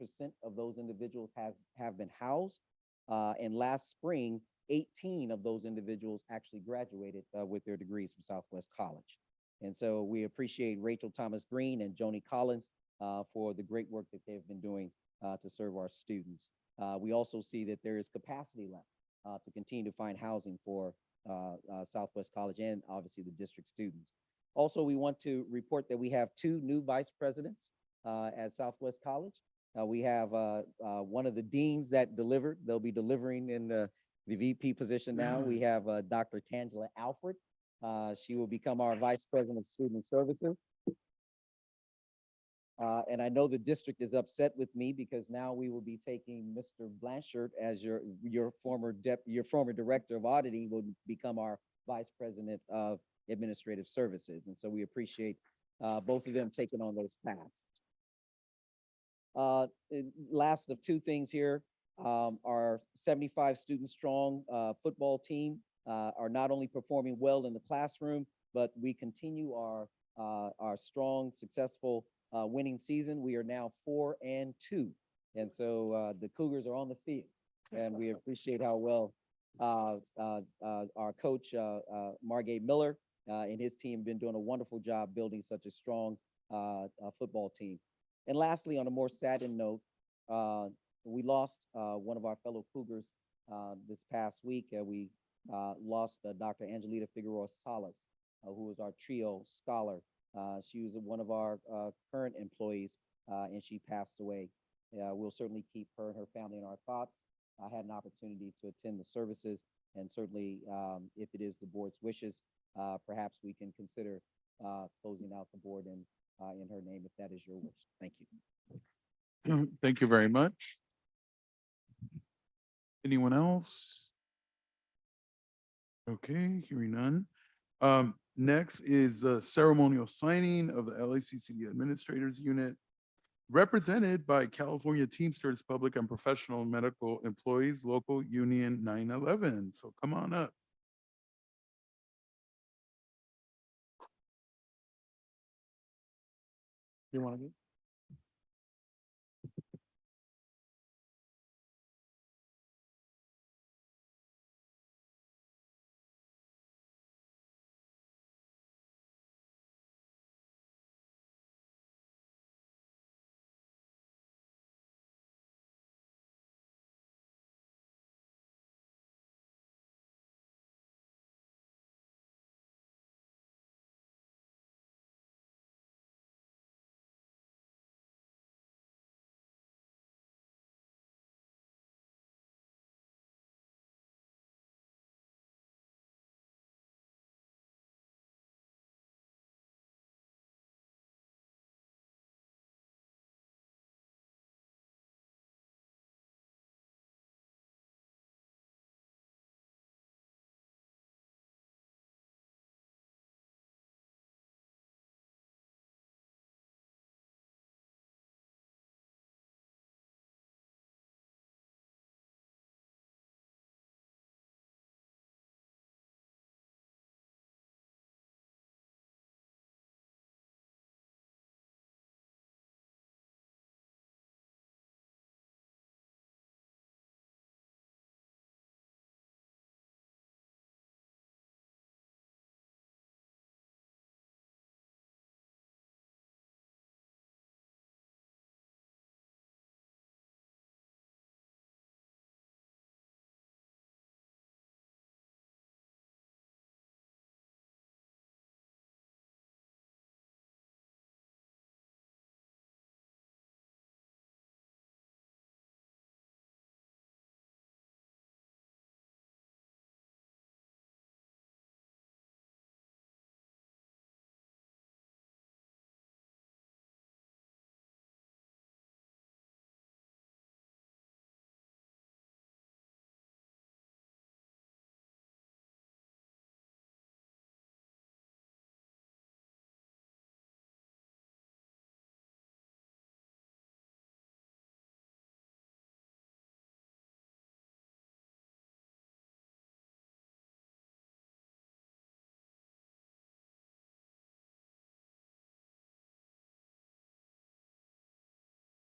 Q: of those individuals have been housed. And last spring, 18 of those individuals actually graduated with their degrees from Southwest College. And so we appreciate Rachel Thomas Green and Joni Collins for the great work that they've been doing to serve our students. We also see that there is capacity left to continue to find housing for Southwest College and obviously the district students. Also, we want to report that we have 2 new vice presidents at Southwest College. We have one of the deans that delivered. They'll be delivering in the VP position now. We have Dr. Tangela Alfred. She will become our Vice President of Student Services. And I know the district is upset with me because now we will be taking Mr. Blanchard as your former Director of Auditing will become our Vice President of Administrative Services. And so we appreciate both of them taking on those tasks. Last of 2 things here, our 75 student strong football team are not only performing well in the classroom, but we continue our strong, successful winning season. We are now 4-2. And so the Cougars are on the field and we appreciate how well our coach, Margate Miller, and his team have been doing a wonderful job building such a strong football team. And lastly, on a more saddened note, we lost one of our fellow Cougars this past week. We lost Dr. Angelita Figueroa Salas, who was our trio scholar. She was one of our current employees, and she passed away. We'll certainly keep her and her family in our thoughts. I had an opportunity to attend the services, and certainly, if it is the board's wishes, perhaps we can consider closing out the board in her name, if that is your wish. Thank you.
A: Thank you very much. Anyone else? Okay, hearing none. Next is the ceremonial signing of the LACCD Administrators Unit, represented by California Teamsters Public and Professional Medical Employees Local Union 911. So come on up. You want to go?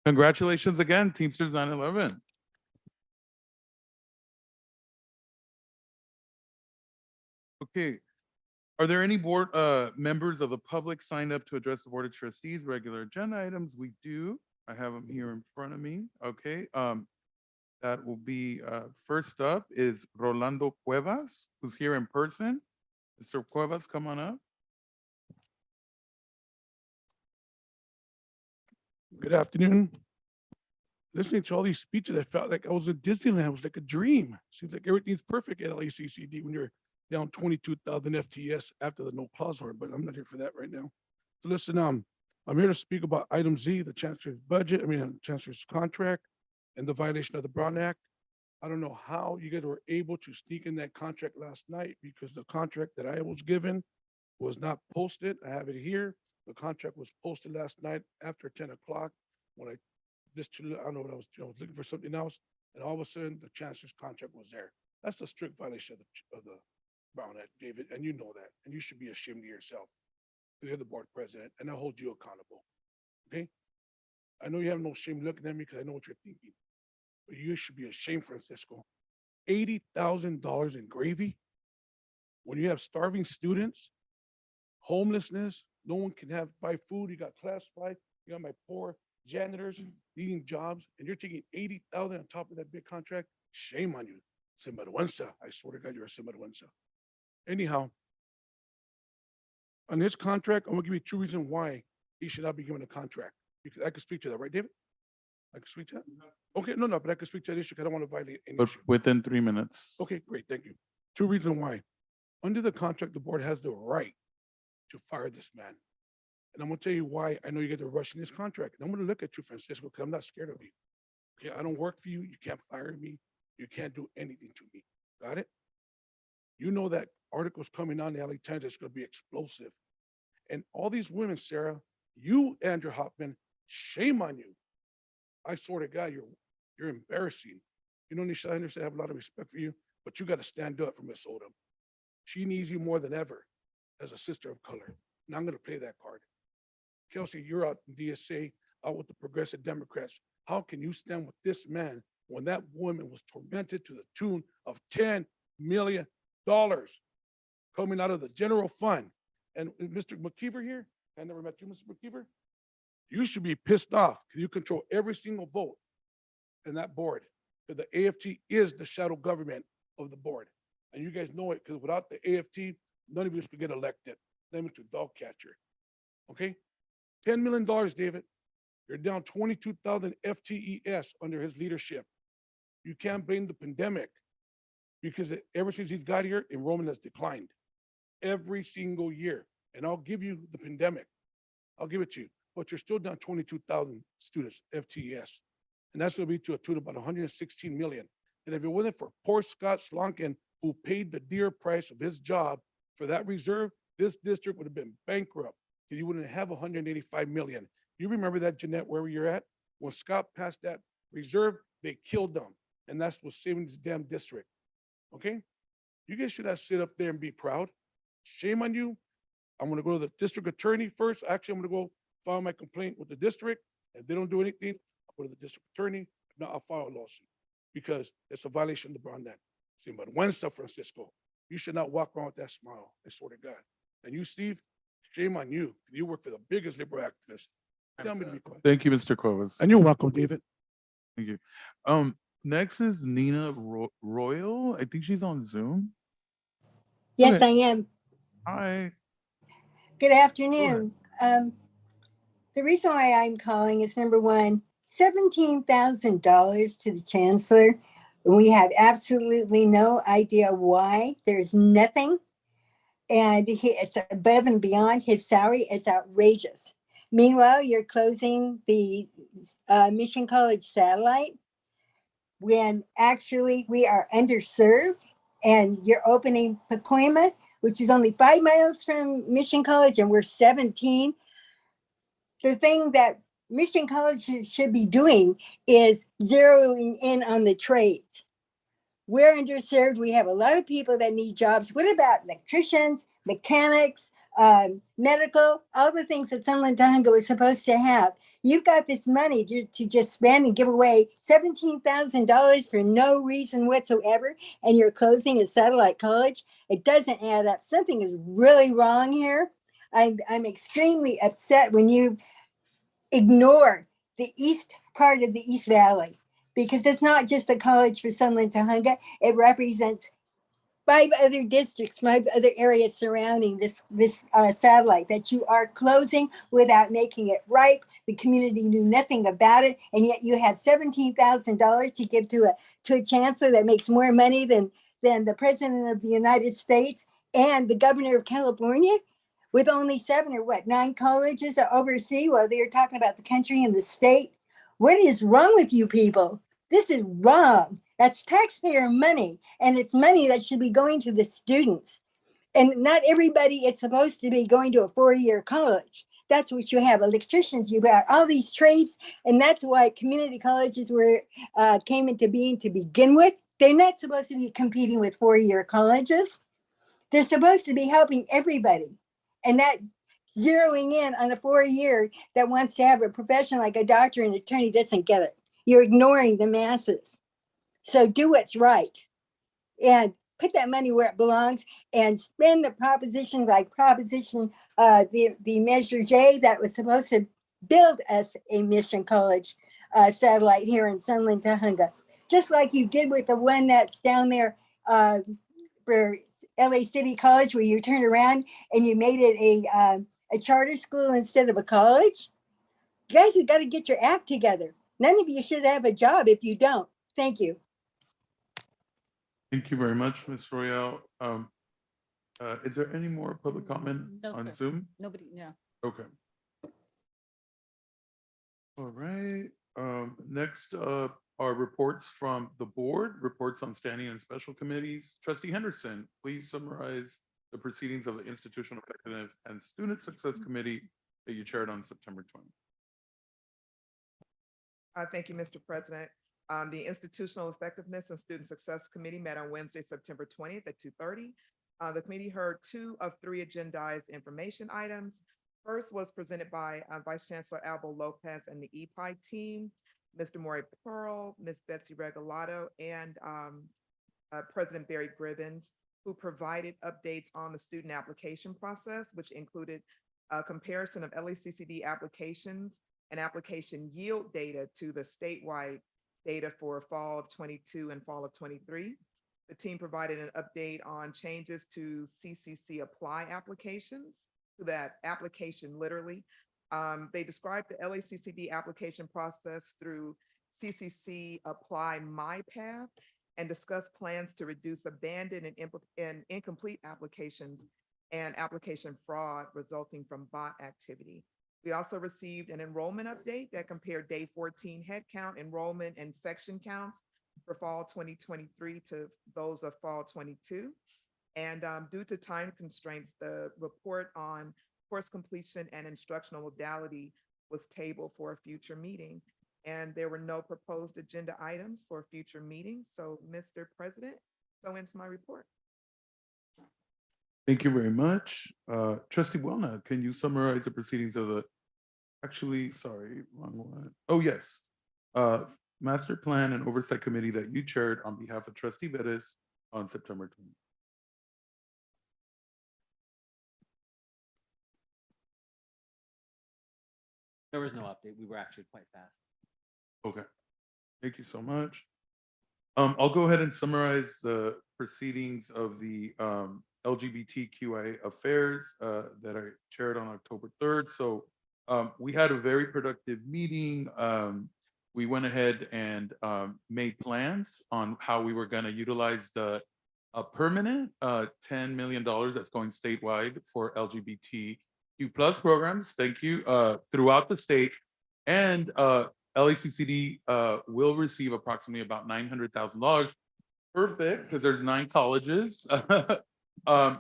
A: Congratulations again, Teamsters 9/11. Okay. Are there any board members of the public signed up to address the Board of Trustees regular agenda items? We do. I have them here in front of me. Okay. That will be first up is Rolando Cuevas, who's here in person. Mr. Cuevas, come on up.
R: Good afternoon. Listening to all these speeches, I felt like I was in Disneyland. It was like a dream. Seems like everything's perfect at LACCD when you're down 22,000 FTS after the no clause order, but I'm not here for that right now. So listen, I'm here to speak about item Z, the Chancellor's budget, Chancellor's contract and the violation of the Brown Act. I don't know how you guys were able to sneak in that contract last night because the contract that I was given was not posted. I have it here. The contract was posted last night after 10 o'clock when I don't know what I was looking for something else. And all of a sudden the Chancellor's contract was there. That's the strict violation of the Brown Act, David, and you know that, and you should be ashamed of yourself. You're the board president, and I'll hold you accountable. Okay? I know you have no shame looking at me because I know what you're thinking, but you should be ashamed, Francisco. $80,000 in gravy when you have starving students, homelessness, no one can buy food. You got classified, you got my poor janitors needing jobs, and you're taking $80,000 on top of that big contract. Shame on you. Sinvergüenza. I swear to God, you're a sinvergüenza. Anyhow, on this contract, I'm gonna give you 2 reasons why he should not be given a contract. Because I can speak to that, right, David? I can speak to that? Okay, no, but I can speak to that issue because I don't want to violate any
A: But
R: issue.
A: within 3 minutes.
R: Okay, great, thank you. 2 reasons why. Under the contract, the board has the right to fire this man. And I'm gonna tell you why I know you get to rush in this contract. And I'm gonna look at you, Francisco, because I'm not scared of you. Okay, I don't work for you. You can't fire me. You can't do anything to me. Got it? You know that articles coming on the LA Times that's gonna be explosive. And all these women, Sarah, you, Andrew Hoffman, shame on you. I swear to God, you're embarrassing. You know, Nisha Henderson, I have a lot of respect for you, but you got to stand up for Miss Odom. She needs you more than ever as a sister of color. And I'm going to play that card. Kelsey, you're out in DSA, out with the progressive Democrats. How can you stand with this man when that woman was tormented to the tune of $10 million coming out of the general fund? And Mr. McKeever here, I never met you, Mr. McKeever. You should be pissed off because you control every single vote in that board. Because the AFT is the shadow government of the board. And you guys know it because without the AFT, none of you could get elected. Name to dog catcher. Okay? $10 million, David. You're down 22,000 FTES under his leadership. You can't blame the pandemic because ever since he's got here, enrollment has declined every single year. And I'll give you the pandemic. I'll give it to you. But you're still down 22,000 students, FTES. And that's going to be to a tune of about 116 million. And if it wasn't for poor Scott Slonkin, who paid the dear price of his job for that reserve, this district would have been bankrupt. You wouldn't have 185 million. You remember that, Jeanette, where you're at? When Scott passed that reserve, they killed them. And that's what's saving this damn district. Okay? You guys should not sit up there and be proud. Shame on you. I'm going to go to the district attorney first. Actually, I'm going to go file my complaint with the district. If they don't do anything, I'll go to the district attorney. If not, I'll file a lawsuit because it's a violation of the Brown Act. See, but Wednesday, Francisco, you should not walk around with that smile. I swear to God. And you, Steve, shame on you. You work for the biggest liberal activist. Tell me to be quiet.
A: Thank you, Mr. Cuevas.
R: And you're welcome, David.
A: Thank you. Next is Nina Royal. I think she's on Zoom.
S: Yes,
A: Okay.
S: I am.
A: Hi.
S: Good afternoon. The reason why I'm calling is number one, $17,000 to the Chancellor. We have absolutely no idea why. There's nothing. And it's above and beyond his salary. It's outrageous. Meanwhile, you're closing the Mission College satellite when actually we are underserved, and you're opening Pacoima, which is only 5 miles from Mission College, and we're 17. The thing that Mission College should be doing is zeroing in on the trades. We're underserved. We have a lot of people that need jobs. What about electricians, mechanics, medical, all the things that Sunland Tujunga was supposed to have. You've got this money to just spend and give away $17,000 for no reason whatsoever, and you're closing a satellite college. It doesn't add up. Something is really wrong here. I'm extremely upset when you ignore the east part of the East Valley, because it's not just a college for Sunland Tujunga. It represents 5 other districts, 5 other areas surrounding this satellite that you are closing without making it ripe. The community knew nothing about it, and yet you have $17,000 to give to a chancellor that makes more money than the president of the United States and the governor of California, with only 7 or 9 colleges to oversee while they're talking about the country and the state. What is wrong with you people? This is wrong. That's taxpayer money, and it's money that should be going to the students. And not everybody is supposed to be going to a 4-year college. That's what you have. Electricians, you've got all these trades, and that's why community colleges came into being to begin with. They're not supposed to be competing with 4-year colleges. They're supposed to be helping everybody. And that zeroing in on a 4-year that wants to have a profession like a doctor and attorney doesn't get it. You're ignoring the masses. So do what's right and put that money where it belongs and spend the propositions like the Measure J that was supposed to build us a mission college satellite here in Sunland Tujunga. Just like you did with the one that's down there for LACCD College, where you turned around and you made it a charter school instead of a college. You guys have got to get your act together. None of you should have a job if you don't. Thank you.
A: Thank you very much, Ms. Royale. Is there any more public comment
F: No,
A: on
F: sir.
A: Zoom?
F: Nobody, no.
A: Okay. All right. Next up are reports from the board, reports on standing and special committees. Trustee Henderson, please summarize the proceedings of the Institutional Effectiveness and Student Success Committee that you chaired on September 20th.
C: Thank you, Mr. President. The Institutional Effectiveness and Student Success Committee met on Wednesday, September 20th at 2:30. The committee heard 2 of 3 agendized information items. First was presented by Vice Chancellor Albo Lopez and the EPI team, Mr. Maury Pearl, Ms. Betsy Regalado, and President Barry Gribbins, who provided updates on the student application process, which included a comparison of LACCD applications and application yield data to the statewide data for fall of 22 and fall of 23. The team provided an update on changes to CCC apply applications, to that application literally. They described the LACCD application process through CCC apply my path and discussed plans to reduce abandoned and incomplete applications and application fraud resulting from bot activity. We also received an enrollment update that compared day 14 headcount enrollment and section counts for fall 2023 to those of fall 22. And due to time constraints, the report on course completion and instructional modality was tabled for a future meeting. And there were no proposed agenda items for future meetings. So, Mr. President, so ends my report.
A: Thank you very much. Trustee Wellnut, can you summarize the proceedings of the, actually, sorry, wrong one. Oh, yes. Master Plan and Oversight Committee that you chaired on behalf of Trustee Bettis on September 20th.
L: There was no update. We were actually quite fast.
A: Okay, thank you so much. I'll go ahead and summarize the proceedings of the LGBTQIA affairs that I chaired on October 3rd. So we had a very productive meeting. We went ahead and made plans on how we were going to utilize the permanent $10 million that's going statewide for LGBTQ+ programs. Thank you, throughout the state. And LACCD will receive approximately about $900,000. Perfect, because there's 9 colleges.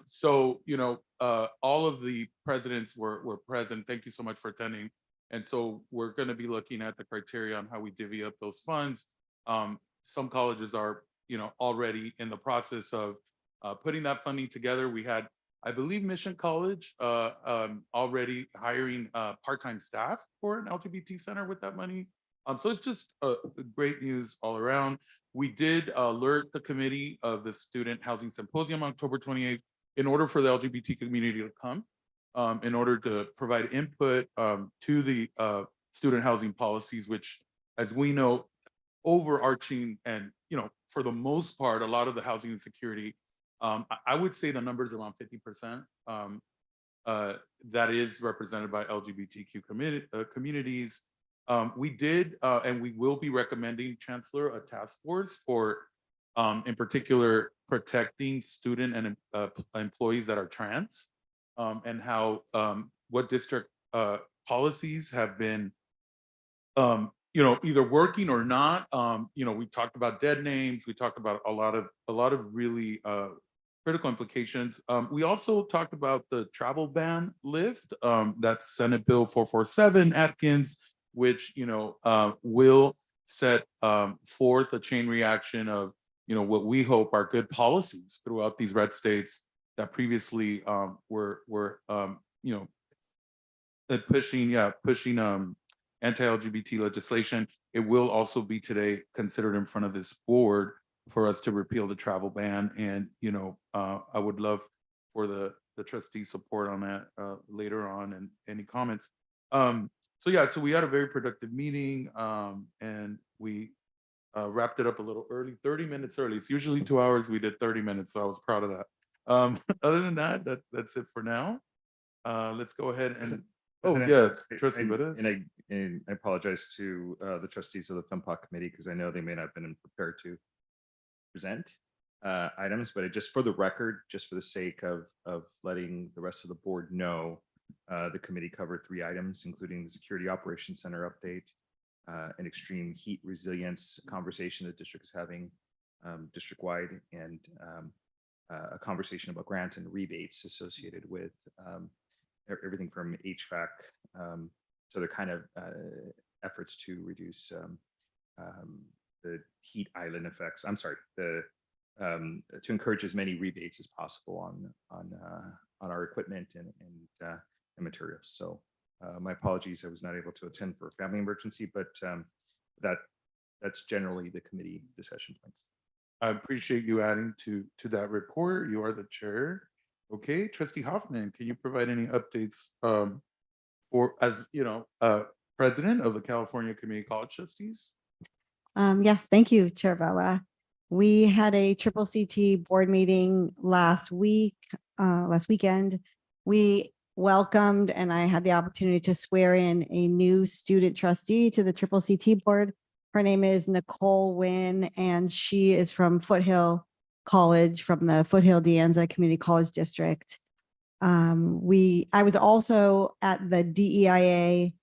A: So, you know, all of the presidents were present. Thank you so much for attending. And so we're going to be looking at the criteria on how we divvy up those funds. Some colleges are, you know, already in the process of putting that funding together. We had I believe Mission College already hiring part-time staff for an LGBT center with that money. So it's just great news all around. We did alert the committee of the Student Housing Symposium on October 28th in order for the LGBT community to come, in order to provide input to the student housing policies, which, as we know, overarching and, for the most part, a lot of the housing insecurity, I would say the number's around 50%. That is represented by LGBTQ communities. We did, and we will be recommending, Chancellor, a task force for, in particular, protecting student and employees that are trans, and how what district policies have been, either working or not. We talked about dead names. We talked about a lot of really critical implications. We also talked about the travel ban lift. That's Senate Bill 447 Atkins, which will set forth a chain reaction of what we hope are good policies throughout these red states that previously were pushing anti-LGBT legislation. It will also be today considered in front of this board for us to repeal the travel ban. And, I would love for the trustee support on that later on, and any comments. So we had a very productive meeting, and we wrapped it up a little early, 30 minutes early. It's usually 2 hours. We did 30 minutes, so I was proud of that. Other than that, that's it for now. Let's go ahead and, Trustee Bettis.
T: And I apologize to the trustees of the FEMPOC committee, because I know they may not have been prepared to present items, but just for the record, just for the sake of letting the rest of the board know, the committee covered 3 items, including the Security Operations Center update, an extreme heat resilience conversation the district is having district-wide, and a conversation about grants and rebates associated with everything from HVAC to the kind of efforts to reduce the heat island effects. I'm sorry, to encourage as many rebates as possible on our equipment and materials. So my apologies, I was not able to attend for a family emergency, but that's generally the committee discussion points.
A: I appreciate you adding to that report. You are the chair. Okay, Trustee Hoffman, can you provide any updates as president of the California Community College Trustees?
B: Yes, thank you, Chair Vella. We had a triple CT board meeting last weekend. We welcomed, and I had the opportunity to swear in a new student trustee to the triple CT board. Her name is Nicole Wynn, and she is from Foothill College, from the Foothill De Anza Community College District. I was also at the DEIA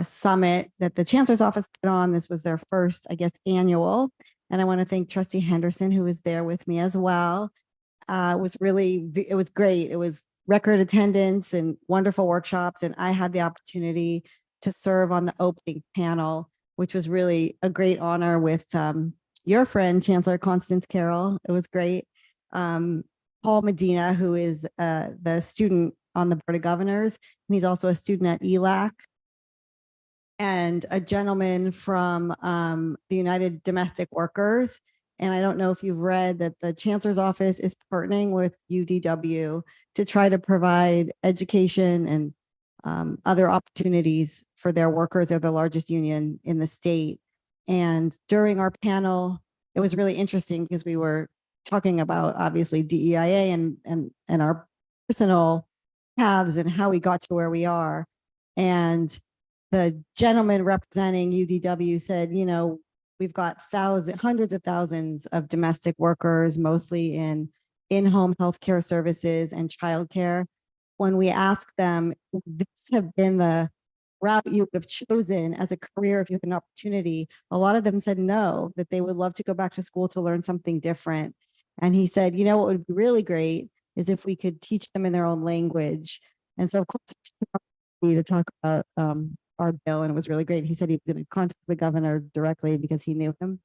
B: summit that the Chancellor's office put on. This was their first, I guess, annual. And I want to thank Trustee Henderson, who was there with me as well. It was great. It was record attendance and wonderful workshops. And I had the opportunity to serve on the opening panel, which was really a great honor with your friend, Chancellor Constance Carroll. It was great. Paul Medina, who is the student on the Board of Governors, and he's also a student at ELAC. And a gentleman from the United Domestic Workers. And I don't know if you've read that the Chancellor's office is partnering with UDW to try to provide education and other opportunities for their workers. They're the largest union in the state. And during our panel, it was really interesting because we were talking about, obviously, DEIA and our personal paths and how we got to where we are. And the gentleman representing UDW said, we've got hundreds of thousands of domestic workers, mostly in-home healthcare services and childcare. When we asked them, would this have been the route you would have chosen as a career if you had an opportunity? A lot of them said no, that they would love to go back to school to learn something different. And he said, what would be really great is if we could teach them in their own language. And so, of course, to talk about our bill, and it was really great. He said he was going to contact the governor directly because he knew him.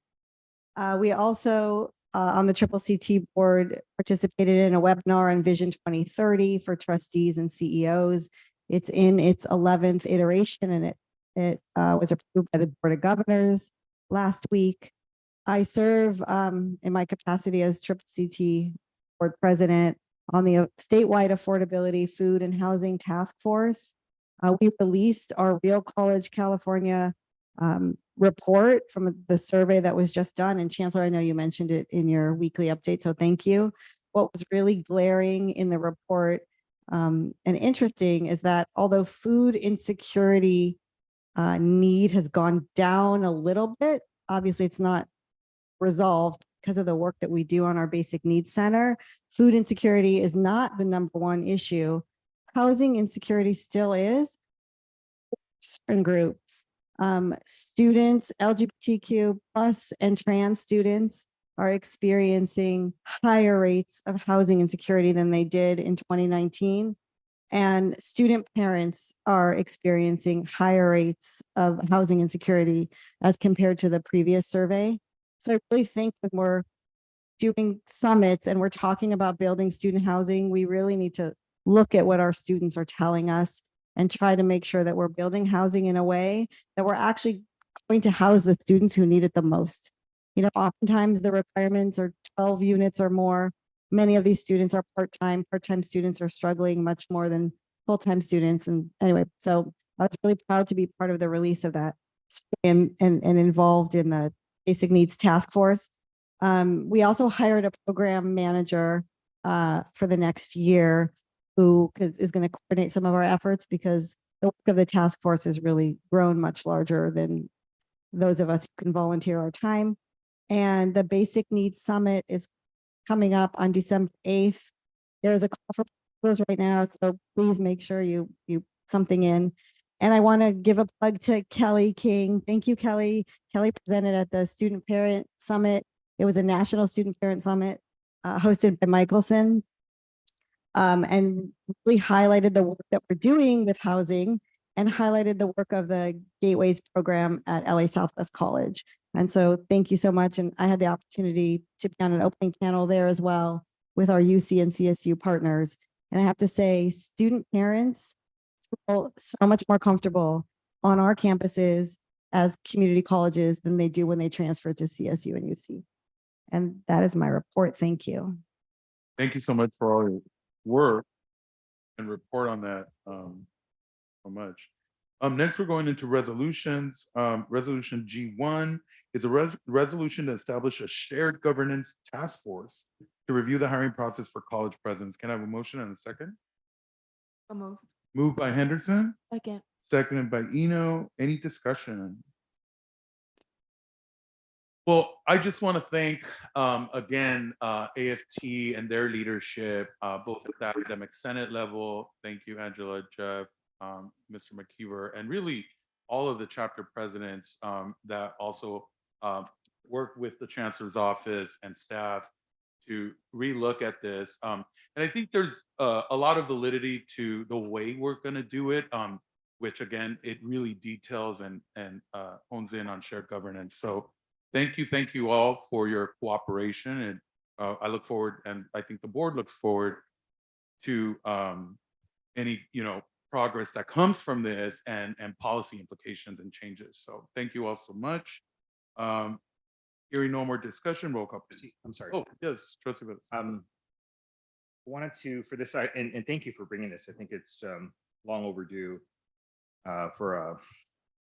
B: We also on the Triple CT board participated in a webinar on Vision 2030 for trustees and CEOs. It's in its 11th iteration, and it was approved by the Board of Governors last week. I serve in my capacity as Triple CT board president on the statewide affordability, food and housing task force. We released our Real College California report from the survey that was just done. And Chancellor, I know you mentioned it in your weekly update, so thank you. What was really glaring in the report and interesting is that although food insecurity need has gone down a little bit, obviously it's not resolved because of the work that we do on our basic needs center. Food insecurity is not the #1 issue. Housing insecurity still is. Certain groups, students, LGBTQ plus and trans students are experiencing higher rates of housing insecurity than they did in 2019. And student parents are experiencing higher rates of housing insecurity as compared to the previous survey. So I really think when we're doing summits and we're talking about building student housing, we really need to look at what our students are telling us and try to make sure that we're building housing in a way that we're actually going to house the students who need it the most. You know, oftentimes the requirements are 12 units or more. Many of these students are part-time. Part-time students are struggling much more than full-time students. And anyway, so I was really proud to be part of the release of that and involved in the Basic Needs Task Force. We also hired a program manager for the next year who is going to coordinate some of our efforts because the work of the task force has really grown much larger than those of us who can volunteer our time. And the Basic Needs Summit is coming up on December 8th. There's a call for proposals right now, so please make sure you something in. And I want to give a plug to Kelly King. Thank you, Kelly. Kelly presented at the Student Parent Summit. It was a National Student Parent Summit hosted by Michelson, and really highlighted the work that we're doing with housing and highlighted the work of the Gateways program at LA Southwest College. And so thank you so much. And I had the opportunity to be on an opening panel there as well with our UC and CSU partners. And I have to say, student parents feel so much more comfortable on our campuses as community colleges than they do when they transfer to CSU and UC. And that is my report. Thank you.
A: Thank you so much for all your work and report on that so much. Next, we're going into resolutions. Resolution G1 is a resolution to establish a shared governance task force to review the hiring process for college presidents. Can I have a motion and a second?
C: So moved.
A: Moved by Henderson,
D: Second.
A: seconded by Eno. Any discussion? Well, I just want to thank again AFT and their leadership, both at the academic senate level. Thank you, Angela, Jeff, Mr. McKeever, and really all of the chapter presidents that also work with the chancellor's office and staff to relook at this. And I think there's a lot of validity to the way we're going to do it, which again, it really details and hones in on shared governance. So thank you all for your cooperation. And I look forward, and I think the board looks forward to any progress that comes from this and policy implications and changes. So thank you all so much. Hearing no more discussion, roll call, please.
T: I'm sorry.
A: Oh, yes, Trustee Willis.
T: Wanted to, for this, and thank you for bringing this. I think it's long overdue for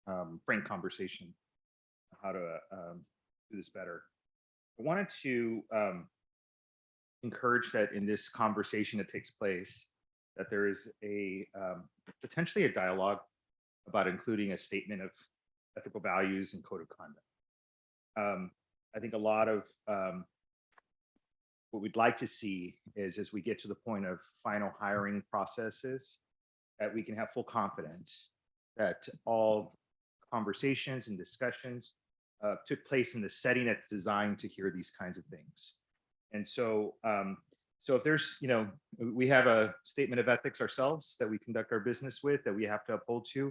T: a frank conversation on how to do this better. I wanted to encourage that in this conversation that takes place, that there is a potentially a dialogue about including a statement of ethical values and code of conduct. I think a lot of what we'd like to see is, as we get to the point of final hiring processes, that we can have full confidence that all conversations and discussions took place in the setting that's designed to hear these kinds of things. And so, so if there's, we have a statement of ethics ourselves that we conduct our business with, that we have to uphold to.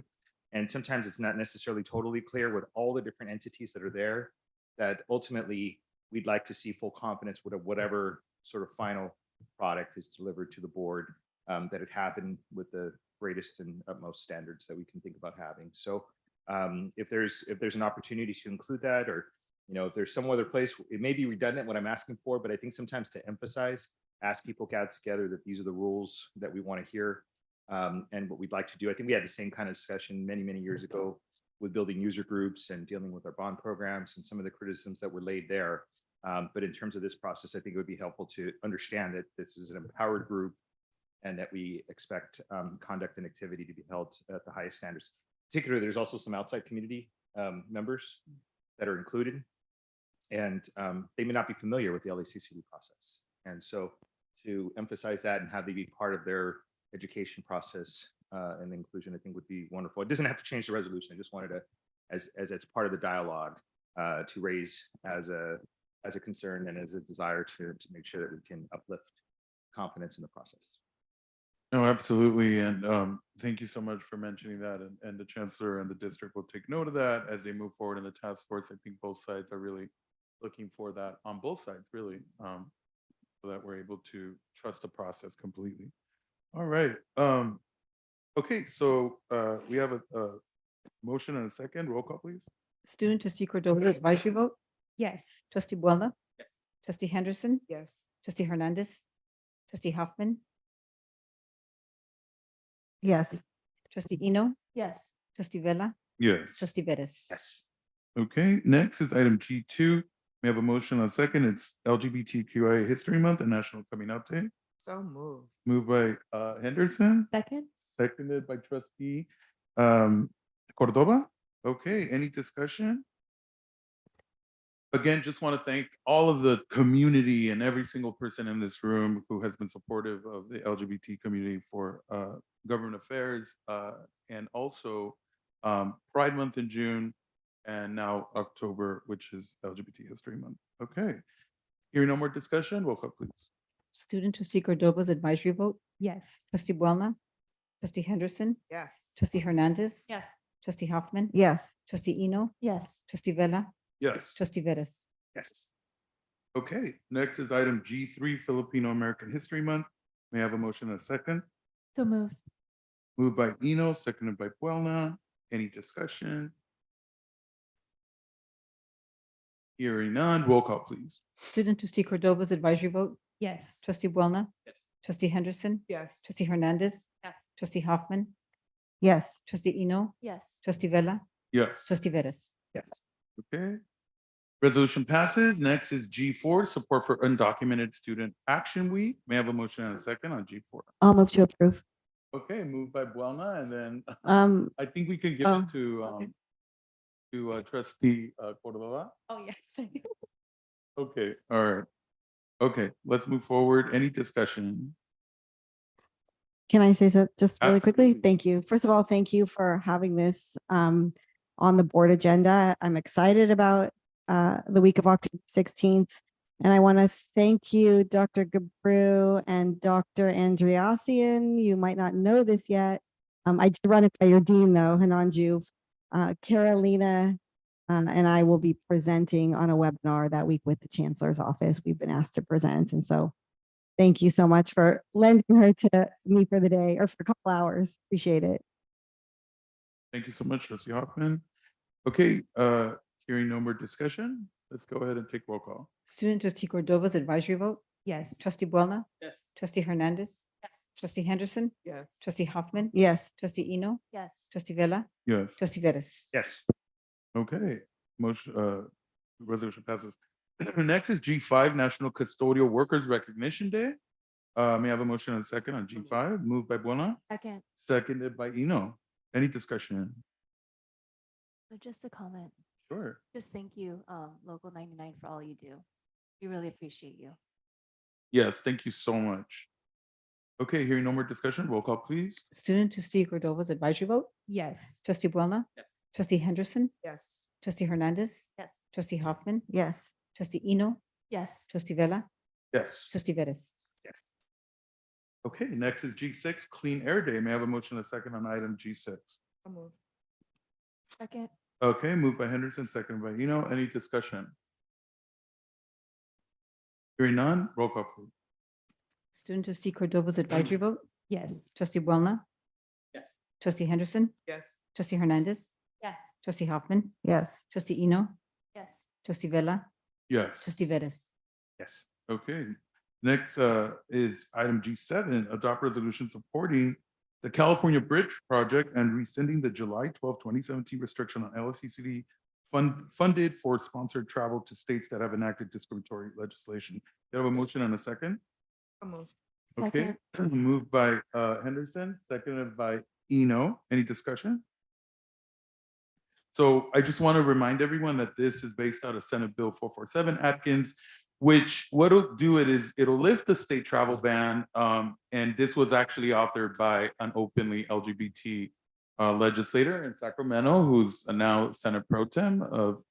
T: And sometimes it's not necessarily totally clear with all the different entities that are there, that ultimately we'd like to see full confidence with whatever sort of final product is delivered to the board, that it happened with the greatest and utmost standards that we can think about having. So if there's an opportunity to include that, or if there's some other place, it may be redundant what I'm asking for, but I think sometimes to emphasize, ask people to get together that these are the rules that we want to hear, and what we'd like to do. I think we had the same kind of discussion many years ago with building user groups and dealing with our bond programs and some of the criticisms that were laid there. But in terms of this process, I think it would be helpful to understand that this is an empowered group and that we expect conduct and activity to be held at the highest standards. Particularly, there's also some outside community members that are included, and they may not be familiar with the LACCD process. And so to emphasize that and have they be part of their education process and inclusion, I think would be wonderful. It doesn't have to change the resolution. I just wanted to, as it's part of the dialogue, to raise as a concern and as a desire to make sure that we can uplift confidence in the process.
A: No, absolutely. And thank you so much for mentioning that. And the chancellor and the district will take note of that as they move forward in the task force. I think both sides are really looking for that on both sides, really, so that we're able to trust the process completely. All right. Okay, so we have a motion and a second. Roll call, please.
U: Student trustee Cordova, advisory vote?
P: Yes.
U: Trustee Boulna?
L: Yes.
U: Trustee Henderson?
C: Yes.
U: Trustee Hernandez? Trustee Hoffman?
B: Yes.
U: Trustee Eno?
P: Yes.
U: Trustee Vella?
A: Yes.
U: Trustee Vettis?
T: Yes.
A: Okay, next is item G2. We have a motion and a second. It's LGBTQIA History Month and National Coming Out Day.
C: So moved.
A: Moved by Henderson,
P: Second?
A: seconded by trustee Cordova. Okay, any discussion? Again, just want to thank all of the community and every single person in this room who has been supportive of the LGBT community for government affairs, and also Pride Month in June, and now October, which is LGBT History Month. Okay, hearing no more discussion, roll call, please.
U: Student trustee Cordova's advisory vote?
P: Yes.
U: Trustee Boulna? Trustee Henderson?
C: Yes.
U: Trustee Hernandez?
P: Yes.
U: Trustee Hoffman?
B: Yes.
U: Trustee Eno?
P: Yes.
U: Trustee Vella?
A: Yes.
U: Trustee Vettis?
T: Yes.
A: Okay, next is item G3, Filipino American History Month. May I have a motion and a second?
P: So moved.
A: Moved by Eno, seconded by Puelna. Any discussion? Hearing none, roll call, please.
U: Student trustee Cordova's advisory vote?
P: Yes.
U: Trustee Boulna?
L: Yes.
U: Trustee Henderson?
C: Yes.
U: Trustee Hernandez?
P: Yes.
U: Trustee Hoffman?
B: Yes.
U: Trustee Eno?
P: Yes.
U: Trustee Vella?
A: Yes.
U: Trustee Vettis?
T: Yes.
A: Okay. Resolution passes. Next is G4, support for undocumented student action week. May I have a motion and a second on G4?
B: I'll move to approve.
A: Okay, moved by Buelna, and then
B: Um,
A: I think we can give
B: oh,
A: it to trustee Cordova.
P: Oh, yes.
A: Okay, all right. Okay, let's move forward. Any discussion?
B: Can I say so just really quickly?
A: Absolutely.
B: Thank you. First of all, thank you for having this on the board agenda. I'm excited about the week of October 16th. And I want to thank you, Dr. Gabru and Dr. Andreassian. You might not know this yet. I did run it by your dean though, Hananju. Carolina and I will be presenting on a webinar that week with the Chancellor's office. We've been asked to present. And so thank you so much for lending her to me for the day or for a couple hours. Appreciate it.
A: Thank you so much, trustee Hoffman. Okay, hearing no more discussion, let's go ahead and take roll call.
U: Student trustee Cordova's advisory vote?
P: Yes.
U: Trustee Boulna?
L: Yes.
U: Trustee Hernandez?
P: Yes.
U: Trustee Henderson?
C: Yes.
U: Trustee Hoffman?
B: Yes.
U: Trustee Eno?
P: Yes.
U: Trustee Vella?
A: Yes.
U: Trustee Vettis?
T: Yes.
A: Okay, motion, resolution passes. Next is G5, National Custodial Workers Recognition Day. May I have a motion and a second on G5? Moved by Buena,
P: Second.
A: seconded by Eno. Any discussion?
V: Just a comment.
A: Sure.
V: Just thank you, Local 99 for all you do. We really appreciate you.
A: Yes, thank you so much. Okay, hearing no more discussion, roll call, please.
U: Student trustee Cordova's advisory vote?
P: Yes.
U: Trustee Boulna?
L: Yes.
U: Trustee Henderson?
C: Yes.
U: Trustee Hernandez?
V: Yes.
U: Trustee Hoffman?
B: Yes.
U: Trustee Eno?
V: Yes.
U: Trustee Vella?
A: Yes.
U: Trustee Vettis?
T: Yes.
A: Okay, next is G6, Clean Air Day. May I have a motion and a second on item G6?
C: So moved.
V: Second.
A: Okay, moved by Henderson, seconded by Eno. Any discussion? Hearing none, roll call please.
B: Student trustee Cordova's advisory vote,
V: Yes.
B: trustee Boulna,
J: Yes.
B: trustee Henderson,
C: Yes.
B: trustee Hernandez,
V: Yes.
B: trustee Hoffman. Yes. Trustee Eno,
V: Yes.
B: trustee Vella,
A: Yes.
B: trustee Vettis.
J: Yes.
A: Okay. Next is item G7, adopt resolution supporting the California Bridge Project and rescinding the July 12, 2017 restriction on LACCD funded for sponsored travel to states that have enacted discriminatory legislation. Do you have a motion and a second?
C: So moved.
A: Okay, moved by Henderson, seconded by Eno. Any discussion? So I just want to remind everyone that this is based out of Senate Bill 447 Atkins, which what it'll do is it'll lift the state travel ban. And this was actually authored by an openly LGBT legislator in Sacramento, who's now Senate Pro Tem of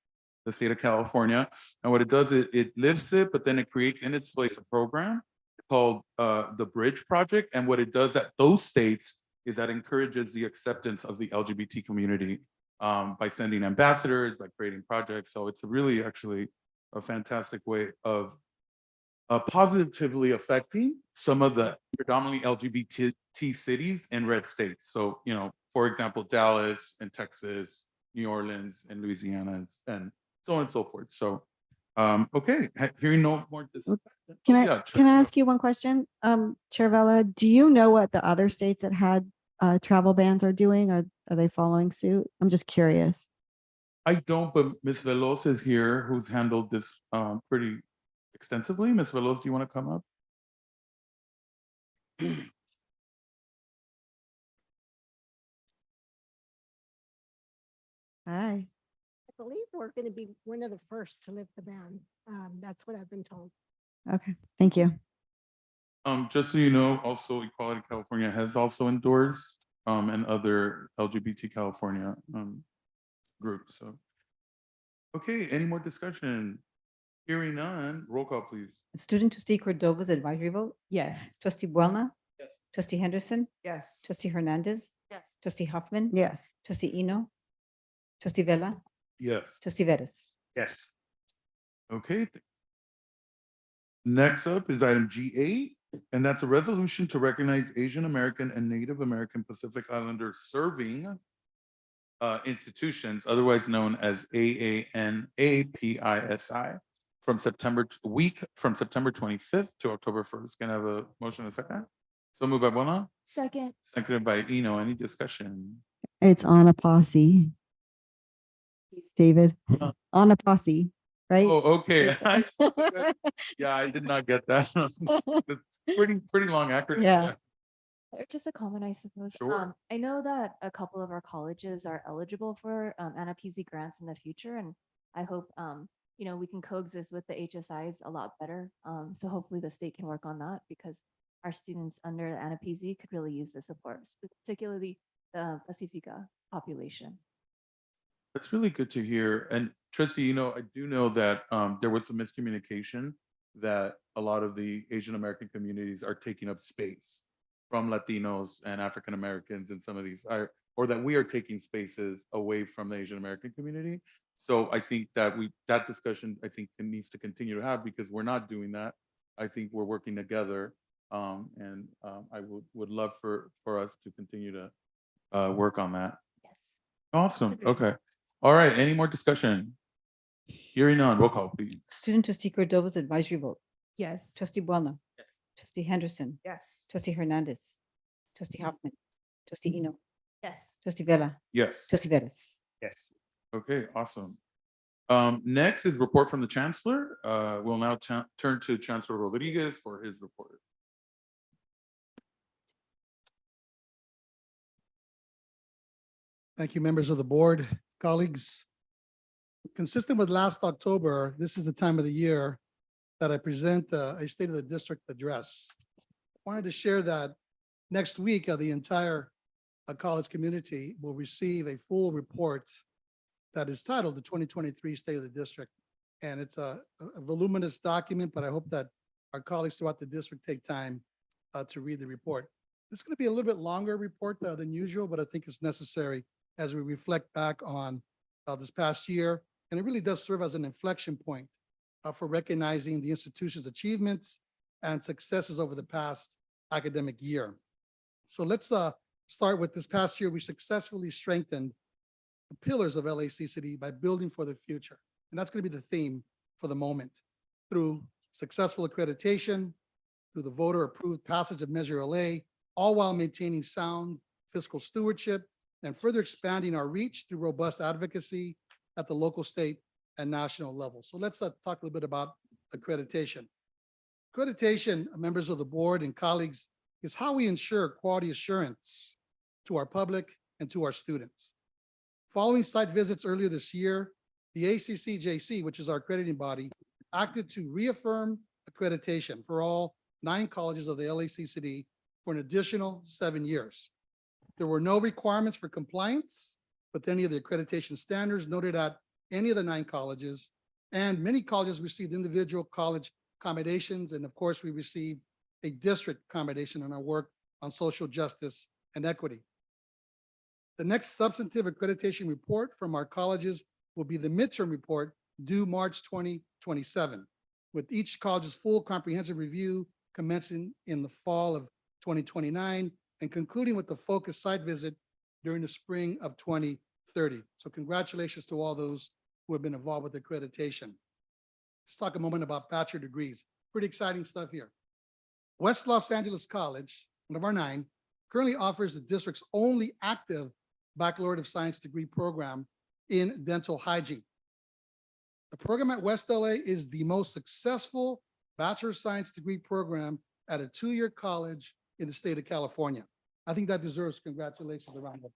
A: the state of California. And what it does, it lifts it, but then it creates in its place a program called the Bridge Project. And what it does at those states is that encourages the acceptance of the LGBT community by sending ambassadors, by creating projects. So it's really actually a fantastic way of positively affecting some of the predominantly LGBT cities in red states. So, you know, for example, Dallas and Texas, New Orleans and Louisiana and so on and so forth. So, okay, hearing no more discussion.
B: Can I,
A: Yeah,
B: can I
A: Trustee
B: ask you one question? Chair Vella, do you know what the other states that had travel bans are doing? Are they following suit? I'm just curious.
A: I don't, but Ms. Veloz is here, who's handled this pretty extensively. Ms. Veloz, do you want to come up?
B: Hi.
E: I believe we're going to be one of the first to lift the ban. That's what I've been told.
B: Okay, thank you.
A: Just so you know, also Equality California has also endorsed and other LGBT California groups. So, okay, any more discussion? Hearing none, roll call, please.
B: Student trustee Cordova's advisory vote,
V: Yes.
B: trustee Boulna,
J: Yes.
B: trustee Henderson,
C: Yes.
B: trustee Hernandez,
V: Yes.
B: trustee Hoffman. Yes. Trustee Eno, trustee Vella,
A: Yes.
B: trustee Vettis.
J: Yes.
A: Okay. Next up is item G8, and that's a resolution to recognize Asian American and Native American Pacific Islander serving institutions, otherwise known as AANAPISI, from September 25th to October 1st. Can I have a motion and a second? So moved by Bona,
V: Second.
A: seconded by Eno. Any discussion?
B: It's on a posse. David, on a posse, right?
A: Oh, okay.
B: It's-
A: Yeah, I did not get that. Pretty long acronym.
B: Yeah.
V: Or just a comment, I suppose.
A: Sure.
V: I know that a couple of our colleges are eligible for NFPZ grants in the future, and I hope we can coexist with the HSIs a lot better. So hopefully the state can work on that because our students under the NFPZ could really use the support, particularly the Pacifica population.
A: That's really good to hear. And trustee, I do know that there was some miscommunication that a lot of the Asian American communities are taking up space from Latinos and African Americans and some of these or that we are taking spaces away from the Asian American community. So I think that that discussion, I think, needs to continue to have because we're not doing that. I think we're working together. And I would love for us to continue to work on that.
V: Yes.
A: Awesome.
V: Agreed.
A: Okay. All right. Any more discussion? Hearing none, roll call, please.
B: Student trustee Cordova's advisory vote,
V: Yes.
B: trustee Boulna.
J: Yes.
B: Trustee Henderson,
C: Yes.
B: trustee Hernandez, trustee Hoffman, trustee Eno,
V: Yes.
B: trustee Vella,
A: Yes.
B: trustee Vettis.
J: Yes.
A: Okay, awesome. Next is report from the Chancellor. We'll now turn to Chancellor Rodriguez for his report.
G: Thank you, members of the board, colleagues. Consistent with last October, this is the time of the year that I present a State of the District address. Wanted to share that next week, the entire college community will receive a full report that is titled the 2023 State of the District. And it's a voluminous document, but I hope that our colleagues throughout the district take time to read the report. This is going to be a little bit longer report than usual, but I think it's necessary as we reflect back on this past year. And it really does serve as an inflection point for recognizing the institution's achievements and successes over the past academic year. So let's start with this past year. We successfully strengthened the pillars of LACCD by building for the future. And that's going to be the theme for the moment. Through successful accreditation, through the voter-approved passage of Measure LA, all while maintaining sound fiscal stewardship and further expanding our reach through robust advocacy at the local, state, and national level. So let's talk a little bit about accreditation. Accreditation, members of the board and colleagues, is how we ensure quality assurance to our public and to our students. Following site visits earlier this year, the ACCJC, which is our accrediting body, acted to reaffirm accreditation for all 9 colleges of the LACCD for an additional 7 years. There were no requirements for compliance with any of the accreditation standards noted at any of the 9 colleges, and many colleges received individual college accommodations, and of course, we received a district accommodation in our work on social justice and equity. The next substantive accreditation report from our colleges will be the midterm report due March 2027, with each college's full comprehensive review commencing in the fall of 2029 and concluding with the focus site visit during the spring of 2030. So congratulations to all those who have been involved with accreditation. Let's talk a moment about bachelor degrees. Pretty exciting stuff here. West Los Angeles College, one of our 9, currently offers the district's only active Baccalaureate of Science degree program in dental hygiene. The program at West LA is the most successful Bachelor of Science degree program at a 2-year college in the state of California. I think that deserves congratulations around the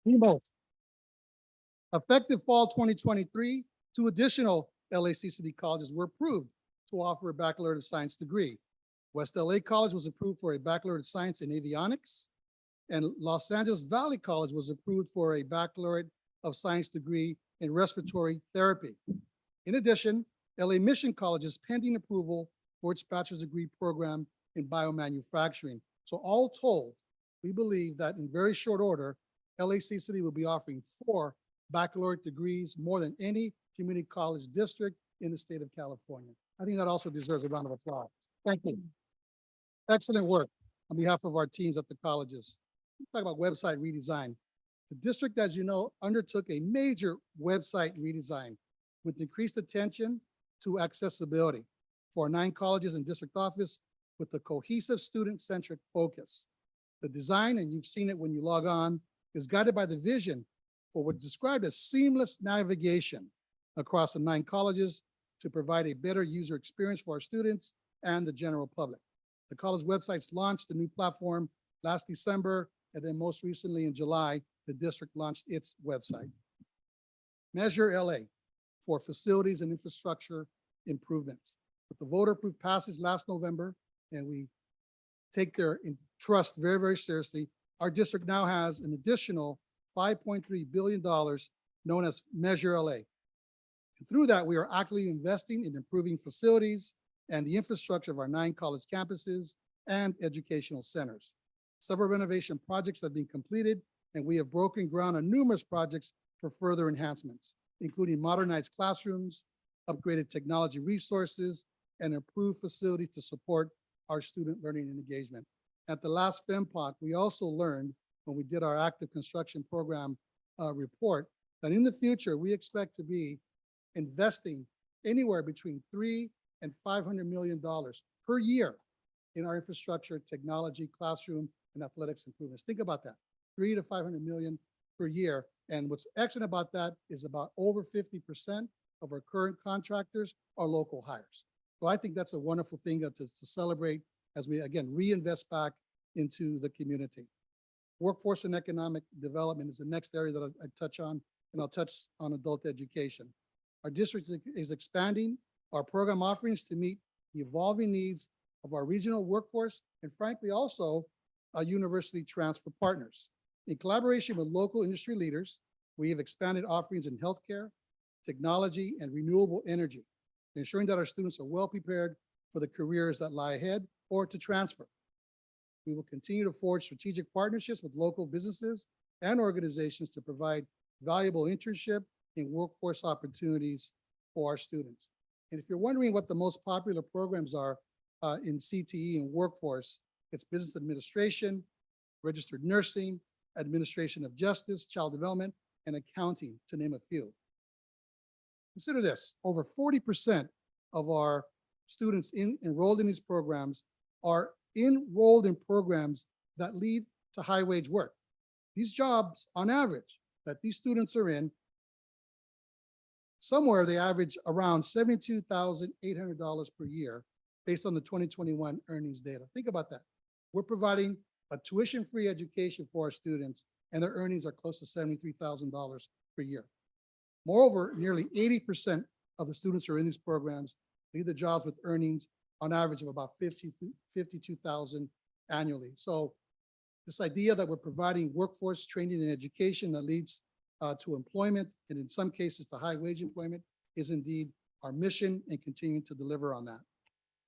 G: applause. Effective fall 2023, 2 additional LACCD colleges were approved to offer a Baccalaureate of Science degree. West LA College was approved for a Baccalaureate of Science in Avionics, and Los Angeles Valley College was approved for a Baccalaureate of Science degree in Respiratory Therapy. In addition, LA Mission College is pending approval for its bachelor's degree program in biomanufacturing. So all told, we believe that in very short order, LACCD will be offering 4 baccalaureate degrees, more than any community college district in the state of California. I think that also deserves a round of applause. Thank you. Excellent work on behalf of our teams at the colleges. Let's talk about website redesign. The district, as you know, undertook a major website redesign with increased attention to accessibility for our 9 colleges and district office with a cohesive student-centric focus. The design, and you've seen it when you log on, is guided by the vision for what's described as seamless navigation across the 9 colleges to provide a better user experience for our students and the general public. The college websites launched the new platform last December, and then most recently in July, the district launched its website. Measure LA for facilities and infrastructure improvements. With the voter-approved passage last November, and we take their trust very, very seriously, our district now has an additional $5.3 billion known as Measure LA. And through that, we are actively investing in improving facilities and the infrastructure of our 9 college campuses and educational centers. Several renovation projects have been completed, and we have broken ground on numerous projects for further enhancements, including modernized classrooms, upgraded technology resources, and improved facilities to support our student learning and engagement. At the last FEMPOC, we also learned when we did our active construction program report that in the future, we expect to be investing anywhere between $300 and $500 million per year in our infrastructure, technology, classroom, and athletics improvements. Think about that, $300 to $500 million per year. And what's excellent about that is about over 50% of our current contractors are local hires. So I think that's a wonderful thing to celebrate as we, again, reinvest back into the community. Workforce and economic development is the next area that I touch on, and I'll touch on adult education. Our district is expanding our program offerings to meet the evolving needs of our regional workforce and frankly also our university transfer partners. In collaboration with local industry leaders, we have expanded offerings in healthcare, technology, and renewable energy, ensuring that our students are well prepared for the careers that lie ahead or to transfer. We will continue to forge strategic partnerships with local businesses and organizations to provide valuable internship, in workforce opportunities for our students. And if you're wondering what the most popular programs are in CTE and workforce, it's business administration, registered nursing, administration of justice, child development, and accounting, to name a few. Consider this, over 40% of our students enrolled in these programs are enrolled in programs that lead to high wage work. These jobs, on average, that these students are in, somewhere they average around $72,800 per year based on the 2021 earnings data. Think about that. We're providing a tuition-free education for our students, and their earnings are close to $73,000 per year. Moreover, nearly 80% of the students who are in these programs lead the jobs with earnings on average of about $52,000 annually. So this idea that we're providing workforce training and education that leads to employment, and in some cases to high wage employment, is indeed our mission, and continuing to deliver on that.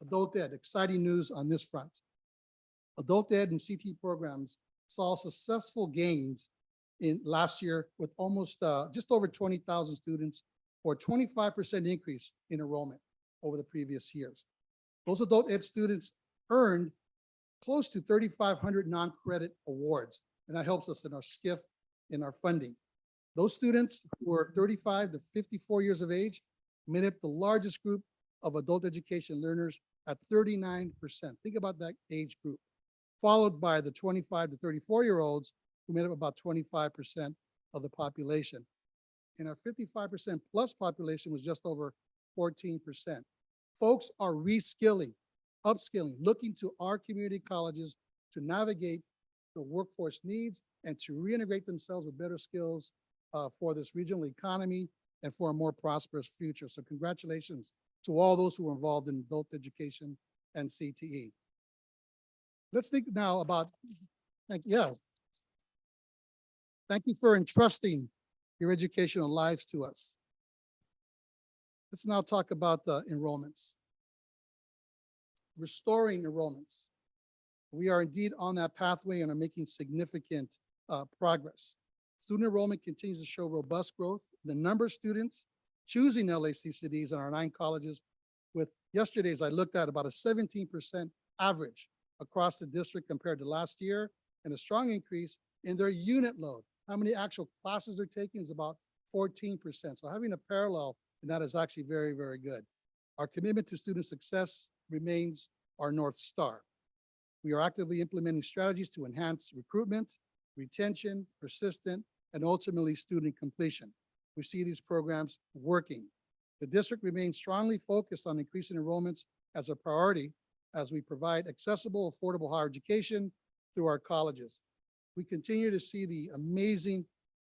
G: Adult Ed, exciting news on this front. Adult Ed and CT programs saw successful gains in last year with almost just over 20,000 students, or 25% increase in enrollment over the previous years. Those Adult Ed students earned close to 3,500 non-credit awards, and that helps us in our SCIF, in our funding. Those students who are 35 to 54 years of age made up the largest group of adult education learners at 39%. Think about that age group, followed by the 25 to 34-year-olds who made up about 25% of the population. And our 55% plus population was just over 14%. Folks are reskilling, upskilling, looking to our community colleges to navigate the workforce needs and to reintegrate themselves with better skills for this regional economy and for a more prosperous future. So congratulations to all those who were involved in adult education and CTE. Let's think now about, thank you for entrusting your educational lives to us. Let's now talk about the enrollments. Restoring enrollments. We are indeed on that pathway and are making significant progress. Student enrollment continues to show robust growth. The number of students choosing LACCDs in our 9 colleges, with yesterday's I looked at about a 17% average across the district compared to last year, and a strong increase in their unit load. How many actual classes they're taking is about 14%. So having a parallel in that is actually very, very good. Our commitment to student success remains our North Star. We are actively implementing strategies to enhance recruitment, retention, persistent, and ultimately student completion. We see these programs working. The district remains strongly focused on increasing enrollments as a priority as we provide accessible, affordable higher education through our colleges. We continue to see the amazing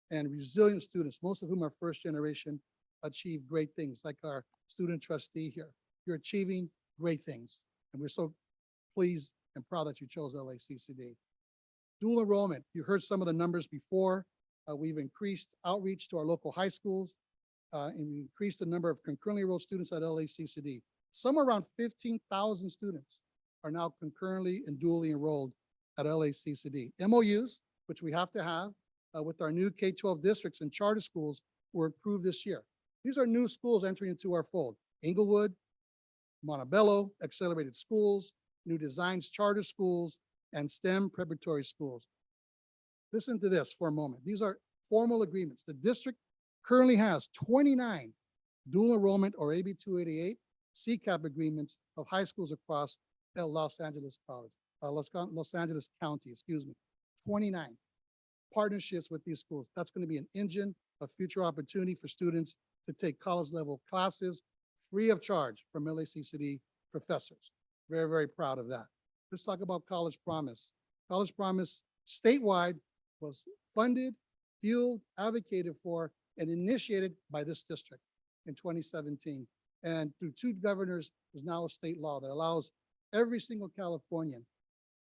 G: and resilient students, most of whom are first generation, achieve great things, like our student trustee here. You're achieving great things, and we're so pleased and proud that you chose LACCD. Dual enrollment, you heard some of the numbers before. We've increased outreach to our local high schools, and we increased the number of concurrently enrolled students at LACCD. Somewhere around 15,000 students are now concurrently and dually enrolled at LACCD. MOUs, which we have to have with our new K-12 districts and charter schools, were approved this year. These are new schools entering into our fold: Inglewood, Montebello, Accelerated Schools, New Designs Charter Schools, and STEM preparatory schools. Listen to this for a moment. These are formal agreements. The district currently has 29 dual enrollment or AB 288 CCAP agreements of high schools across Los Angeles County, 29 partnerships with these schools. That's going to be an engine of future opportunity for students to take college level classes free of charge from LACCD professors. Very, very proud of that. Let's talk about College Promise. College Promise statewide was funded, fueled, advocated for, and initiated by this district in 2017. And through 2 governors is now a state law that allows every single Californian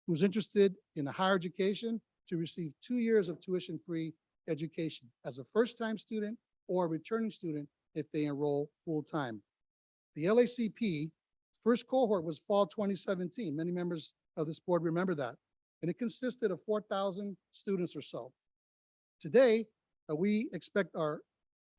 G: who's interested in a higher education to receive 2 years of tuition-free education as a first-time student or a returning student if they enroll full-time. The LACP first cohort was fall 2017. Many members of this board remember that. And it consisted of 4,000 students or so. Today, we expect our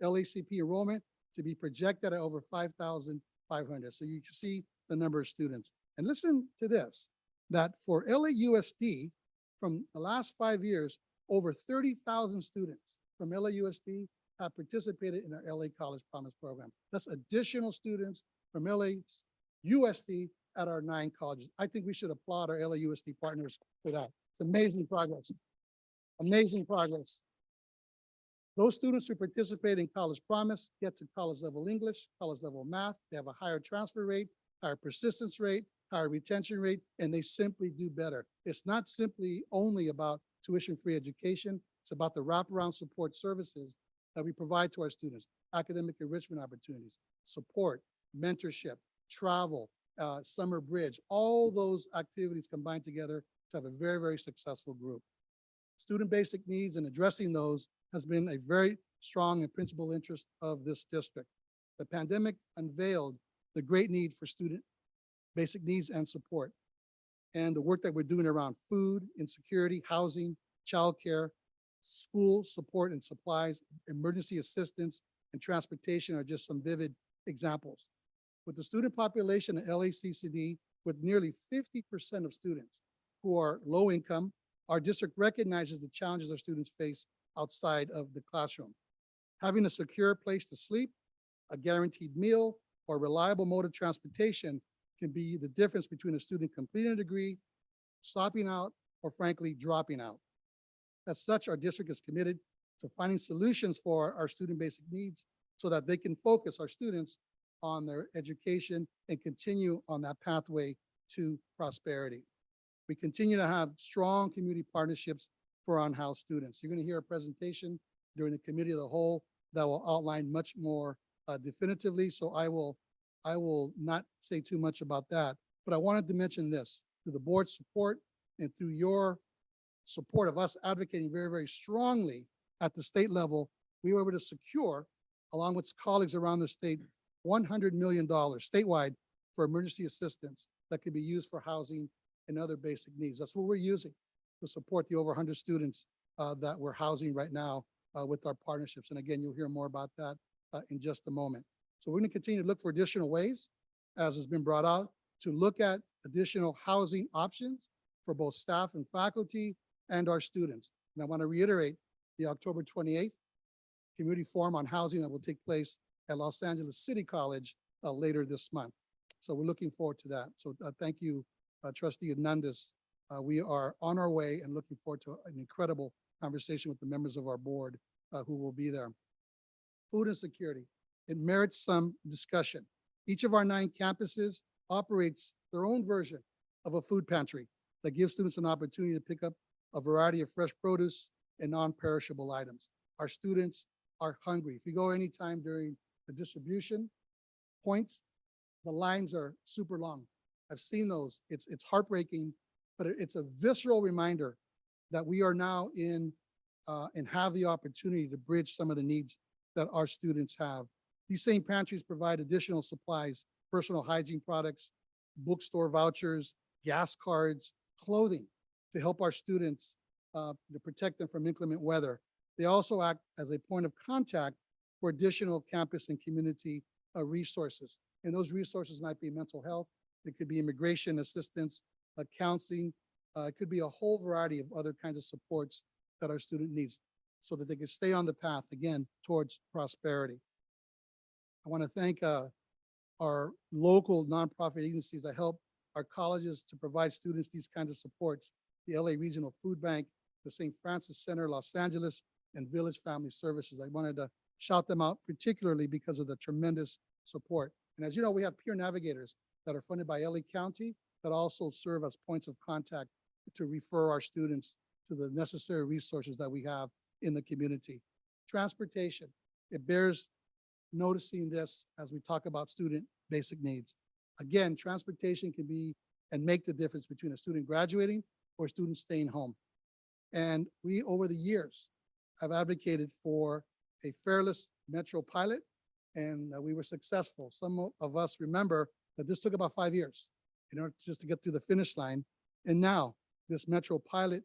G: LACP enrollment to be projected at over 5,500. So you can see the number of students. And listen to this, that for LAUSD, from the last 5 years, over 30,000 students from LAUSD have participated in our LA College Promise program. That's additional students from LAUSD at our 9 colleges. I think we should applaud our LAUSD partners for that. It's amazing progress. Amazing progress. Those students who participate in College Promise get to college level English, college level math. They have a higher transfer rate, higher persistence rate, higher retention rate, and they simply do better. It's not simply only about tuition-free education. It's about the wraparound support services that we provide to our students, academic enrichment opportunities, support, mentorship, travel, summer bridge, all those activities combined together to have a very, very successful group. Student basic needs and addressing those has been a very strong and principal interest of this district. The pandemic unveiled the great need for student basic needs and support. And the work that we're doing around food, insecurity, housing, childcare, school support and supplies, emergency assistance, and transportation are just some vivid examples. With the student population at LACCD, with nearly 50% of students who are low income, our district recognizes the challenges our students face outside of the classroom. Having a secure place to sleep, a guaranteed meal, or reliable mode of transportation can be the difference between a student completing a degree, stopping out, or frankly, dropping out. As such, our district is committed to finding solutions for our student basic needs so that they can focus our students on their education and continue on that pathway to prosperity. We continue to have strong community partnerships for on-house students. You're going to hear a presentation during the committee of the whole that will outline much more definitively. So I will not say too much about that, but I wanted to mention this: through the board's support and through your support of us advocating very, very strongly at the state level, we were able to secure, along with colleagues around the state, $100 million statewide for emergency assistance that could be used for housing and other basic needs. That's what we're using to support the over 100 students that we're housing right now with our partnerships. And again, you'll hear more about that in just a moment. So we're going to continue to look for additional ways, as has been brought out, to look at additional housing options for both staff and faculty and our students. And I want to reiterate the October 28th community forum on housing that will take place at Los Angeles City College later this month. So we're looking forward to that. So thank you, Trustee Hernandez. We are on our way and looking forward to an incredible conversation with the members of our board who will be there. Food insecurity. It merits some discussion. Each of our 9 campuses operates their own version of a food pantry that gives students an opportunity to pick up a variety of fresh produce and non-perishable items. Our students are hungry. If you go anytime during the distribution points, the lines are super long. I've seen those. It's heartbreaking, but it's a visceral reminder that we are now in and have the opportunity to bridge some of the needs that our students have. These same pantries provide additional supplies, personal hygiene products, bookstore vouchers, gas cards, clothing to help our students to protect them from inclement weather. They also act as a point of contact for additional campus and community resources. And those resources might be mental health, it could be immigration assistance, counseling, it could be a whole variety of other kinds of supports that our student needs so that they can stay on the path, again, towards prosperity. I want to thank our local nonprofit agencies that help our colleges to provide students these kinds of supports: the LA Regional Food Bank, the St. Francis Center, Los Angeles, and Village Family Services. I wanted to shout them out particularly because of the tremendous support. And as you know, we have peer navigators that are funded by LA County that also serve as points of contact to refer our students to the necessary resources that we have in the community. Transportation, it bears noticing this as we talk about student basic needs. Again, transportation can be and make the difference between a student graduating or a student staying home. And we, over the years, have advocated for a fareless metro pilot, and we were successful. Some of us remember that this took about 5 years in order just to get through the finish line. And now this metro pilot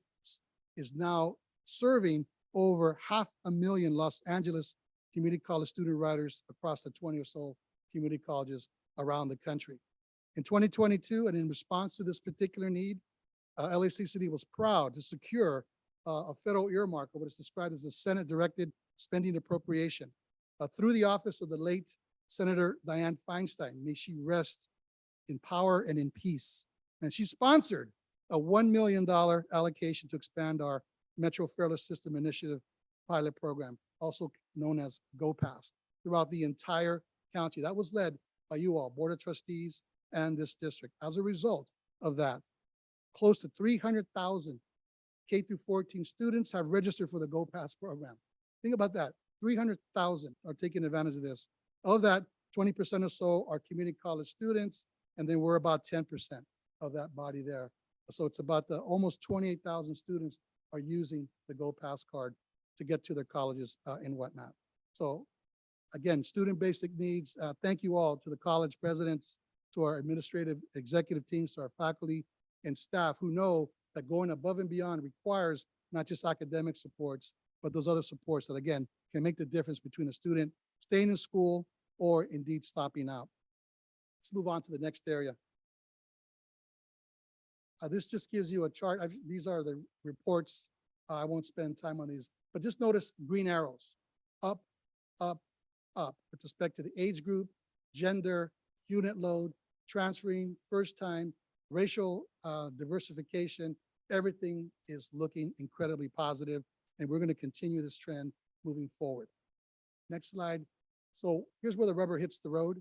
G: is now serving over 500,000 Los Angeles community college student riders across the 20 or so community colleges around the country. In 2022, and in response to this particular need, LACCD was proud to secure a federal earmark, or what is described as the Senate-directed spending appropriation through the office of the late Senator Dianne Feinstein. May she rest in power and in peace. And she sponsored a $1 million allocation to expand our Metro Fairless System Initiative pilot program, also known as GoPass, throughout the entire county. That was led by you all, Board of Trustees and this district. As a result of that, close to 300,000 K through 14 students have registered for the GoPass program. Think about that. 300,000 are taking advantage of this. Of that, 20% or so are community college students, and then we're about 10% of that body there. So it's about almost 28,000 students are using the GoPass card to get to their colleges and whatnot. So again, student basic needs. Thank you all to the college presidents, to our administrative executive teams, to our faculty and staff who know that going above and beyond requires not just academic supports, but those other supports that, again, can make the difference between a student staying in school or indeed stopping out. Let's move on to the next area. This just gives you a chart. These are the reports. I won't spend time on these, but just notice green arrows, up, up, up, with respect to the age group, gender, unit load, transferring, first time, racial diversification. Everything is looking incredibly positive, and we're going to continue this trend moving forward. Next slide. So here's where the rubber hits the road.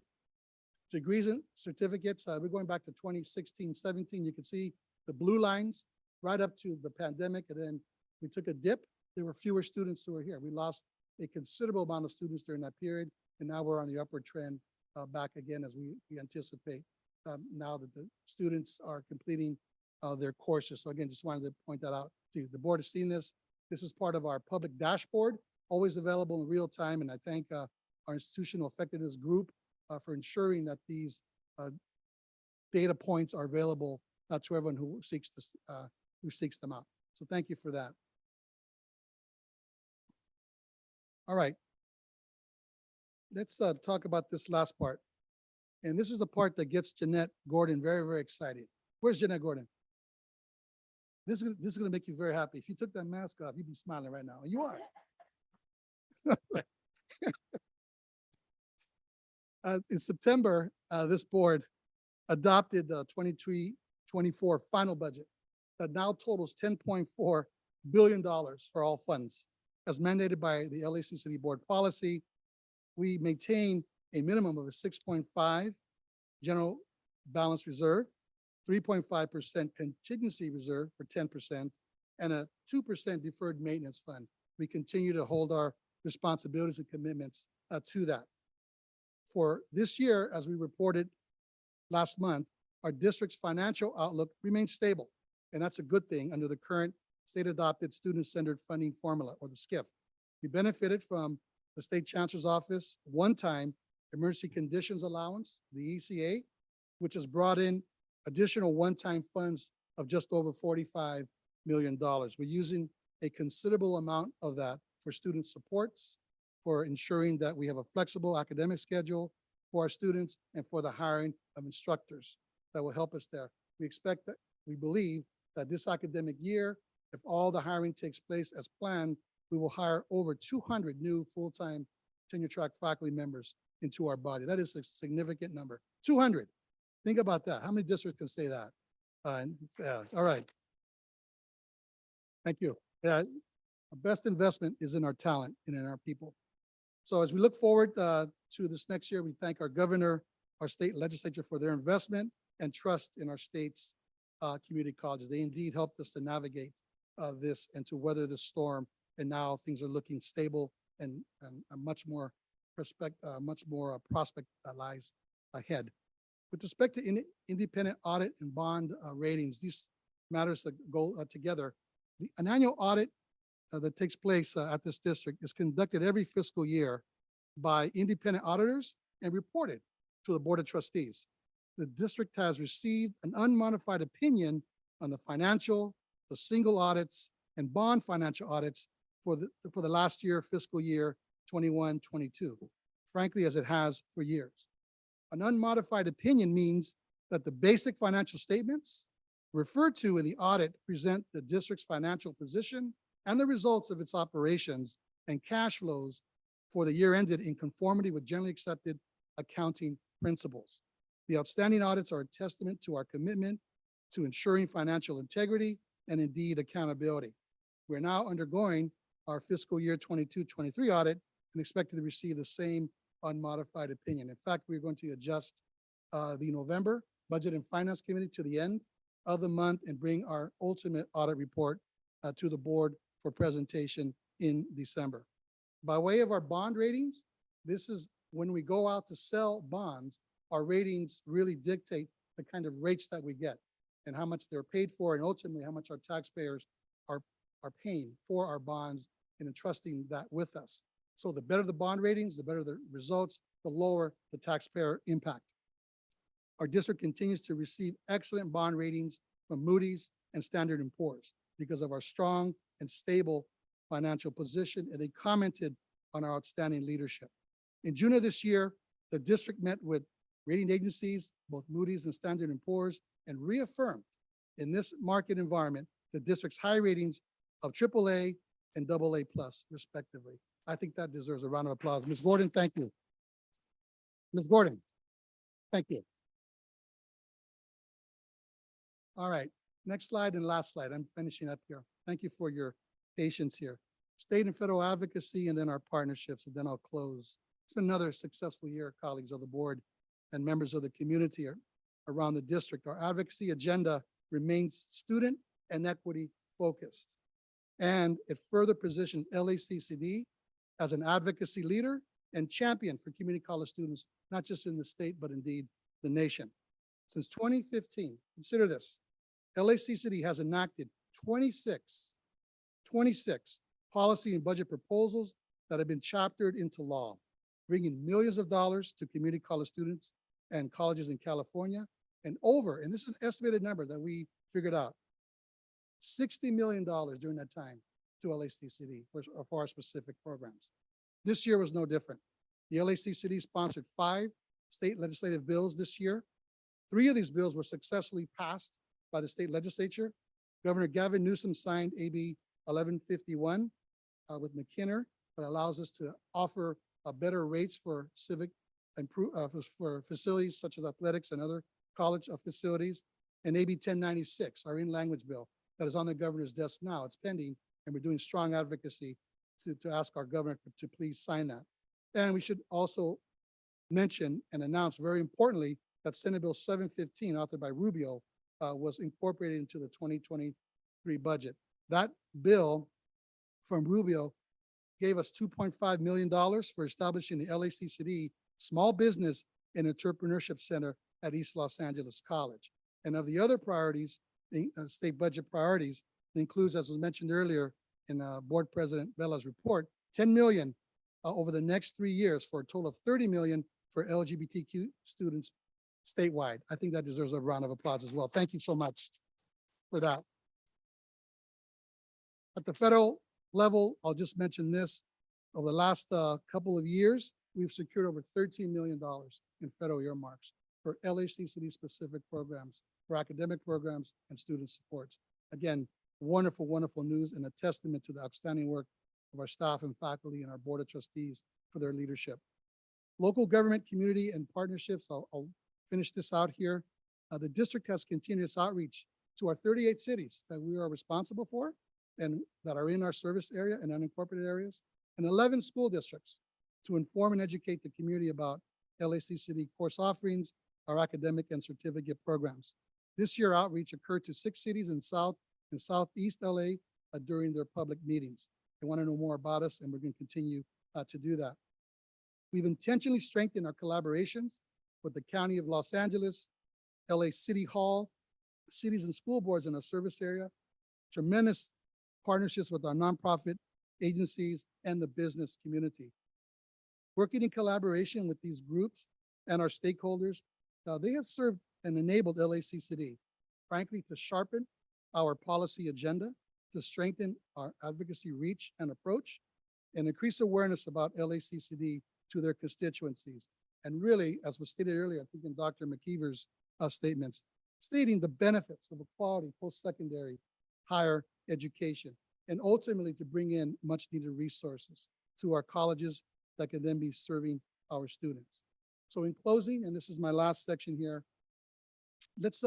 G: Degrees and certificates, we're going back to 2016, 17. You can see the blue lines right up to the pandemic, and then we took a dip. There were fewer students who were here. We lost a considerable amount of students during that period, and now we're on the upward trend back again as we anticipate now that the students are completing their courses. So again, just wanted to point that out to you. The board has seen this. This is part of our public dashboard, always available in real time, and I thank our institutional effectiveness group for ensuring that these data points are available to everyone who seeks them out. So thank you for that. All right. Let's talk about this last part. And this is the part that gets Jeanette Gordon very, very excited. Where's Jeanette Gordon? This is going to make you very happy. If you took that mask off, you'd be smiling right now. You are. In September, this board adopted the 23-24 final budget that now totals $10.4 billion for all funds. As mandated by the LACCD board policy, we maintain a minimum of a 6.5 general balance reserve, 3.5% contingency reserve for 10%, and a 2% deferred maintenance fund. We continue to hold our responsibilities and commitments to that. For this year, as we reported last month, our district's financial outlook remains stable, and that's a good thing under the current state-adopted student-centered funding formula, or the SCIF. We benefited from the State Chancellor's Office one-time emergency conditions allowance, the ECA, which has brought in additional one-time funds of just over $45 million. We're using a considerable amount of that for student supports, for ensuring that we have a flexible academic schedule for our students, and for the hiring of instructors that will help us there. We believe that this academic year, if all the hiring takes place as planned, we will hire over 200 new full-time tenure track faculty members into our body. That is a significant number. 200. Think about that. How many districts can say that? All right. Thank you. Our best investment is in our talent and in our people. So as we look forward to this next year, we thank our governor, our state legislature for their investment and trust in our state's community colleges. They indeed helped us to navigate this and to weather the storm. And now things are looking stable and a much more prospect that lies ahead. With respect to independent audit and bond ratings, these matters that go together. An annual audit that takes place at this district is conducted every fiscal year by independent auditors and reported to the Board of Trustees. The district has received an unmodified opinion on the financial, the single audits, and bond financial audits for the last year, fiscal year 21-22, frankly, as it has for years. An unmodified opinion means that the basic financial statements referred to in the audit present the district's financial position and the results of its operations and cash flows for the year ended in conformity with generally accepted accounting principles. The outstanding audits are a testament to our commitment to ensuring financial integrity and indeed accountability. We're now undergoing our fiscal year 22-23 audit and expected to receive the same unmodified opinion. In fact, we're going to adjust the November Budget and Finance Committee to the end of the month and bring our ultimate audit report to the board for presentation in December. By way of our bond ratings, this is when we go out to sell bonds, our ratings really dictate the kind of rates that we get and how much they're paid for, and ultimately how much our taxpayers are paying for our bonds and entrusting that with us. So the better the bond ratings, the better the results, the lower the taxpayer impact. Our district continues to receive excellent bond ratings from Moody's and Standard & Poor's because of our strong and stable financial position, and they commented on our outstanding leadership. In June of this year, the district met with rating agencies, both Moody's and Standard & Poor's, and reaffirmed in this market environment the district's high ratings of AAA and AA+, respectively. I think that deserves a round of applause. Ms. Gordon, thank you. Ms. Gordon, thank you. All right, next slide and last slide. I'm finishing up here. Thank you for your patience here. State and federal advocacy, and then our partnerships, and then I'll close. It's been another successful year, colleagues of the board and members of the community around the district. Our advocacy agenda remains student and equity focused, and it further positions LACCD as an advocacy leader and champion for community college students, not just in the state, but indeed the nation. Since 2015, consider this, LACCD has enacted 26 policy and budget proposals that have been chaptered into law, bringing millions of dollars to community college students and colleges in California, and this is an estimated number that we figured out, $60 million during that time to LACCD for our specific programs. This year was no different. The LACCD sponsored 5 state legislative bills this year. 3 of these bills were successfully passed by the state legislature. Governor Gavin Newsom signed AB 1151 with McKinnon that allows us to offer better rates for for facilities such as athletics and other college facilities, and AB 1096, our in-language bill that is on the governor's desk now. It's pending, and we're doing strong advocacy to ask our governor to please sign that. And we should also mention and announce, very importantly, that Senate Bill 715, authored by Rubio, was incorporated into the 2023 budget. That bill from Rubio gave us $2.5 million for establishing the LACCD Small Business and Entrepreneurship Center at East Los Angeles College. And of the other priorities, the state budget priorities, includes, as was mentioned earlier in Board President Vela's report, $10 million over the next 3 years for a total of $30 million for LGBTQ students statewide. I think that deserves a round of applause as well. Thank you so much for that. At the federal level, I'll just mention this. Over the last couple of years, we've secured over $13 million in federal earmarks for LACCD specific programs, for academic programs and student supports. Again, wonderful, wonderful news, and a testament to the outstanding work of our staff and faculty and our Board of Trustees for their leadership. Local government, community, and partnerships, I'll finish this out here. The district has continued its outreach to our 38 cities that we are responsible for and that are in our service area and unincorporated areas, and 11 school districts to inform and educate the community about LACCD course offerings, our academic and certificate programs. This year, outreach occurred to 6 cities in South and Southeast LA during their public meetings. They want to know more about us, and we're going to continue to do that. We've intentionally strengthened our collaborations with the County of Los Angeles, LA City Hall, cities and school boards in our service area, tremendous partnerships with our nonprofit agencies and the business community. Working in collaboration with these groups and our stakeholders, they have served and enabled LACCD, frankly, to sharpen our policy agenda, to strengthen our advocacy reach and approach, and increase awareness about LACCD to their constituencies. And really, as was stated earlier, I think in Dr. McKeever's statements, stating the benefits of a quality post-secondary higher education, and ultimately to bring in much needed resources to our colleges that can then be serving our students. So in closing, and this is my last section here, let's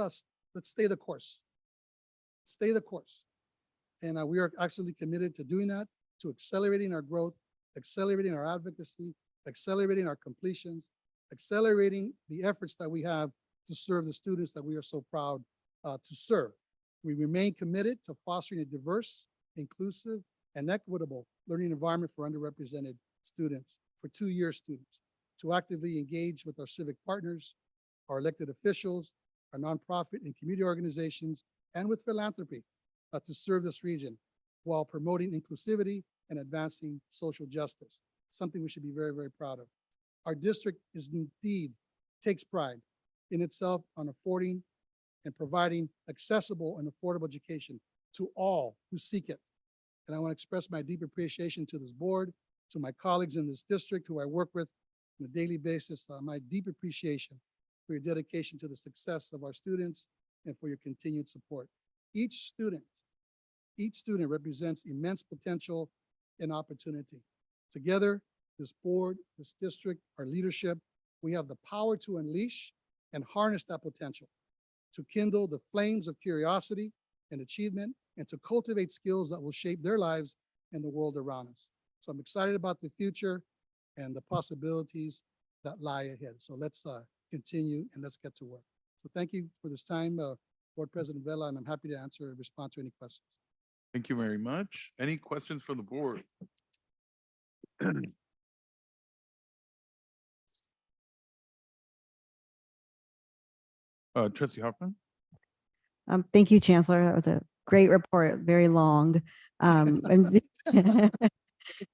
G: stay the course. Stay the course. And we are absolutely committed to doing that, to accelerating our growth, accelerating our advocacy, accelerating our completions, accelerating the efforts that we have to serve the students that we are so proud to serve. We remain committed to fostering a diverse, inclusive, and equitable learning environment for underrepresented students, for two-year students, to actively engage with our civic partners, our elected officials, our nonprofit and community organizations, and with philanthropy to serve this region while promoting inclusivity and advancing social justice, something we should be very, very proud of. Our district is indeed takes pride in itself on affording and providing accessible and affordable education to all who seek it. And I want to express my deep appreciation to this board, to my colleagues in this district who I work with on a daily basis, my deep appreciation for your dedication to the success of our students and for your continued support. Each student represents immense potential and opportunity. Together, this board, this district, our leadership, we have the power to unleash and harness that potential, to kindle the flames of curiosity and achievement, and to cultivate skills that will shape their lives and the world around us. So I'm excited about the future and the possibilities that lie ahead. So let's continue and let's get to work. So thank you for this time, Board President Vela, and I'm happy to answer and respond to any questions.
A: Thank you very much. Any questions from the board? Trustee Hoffman?
B: Thank you, Chancellor. That was a great report, very long, and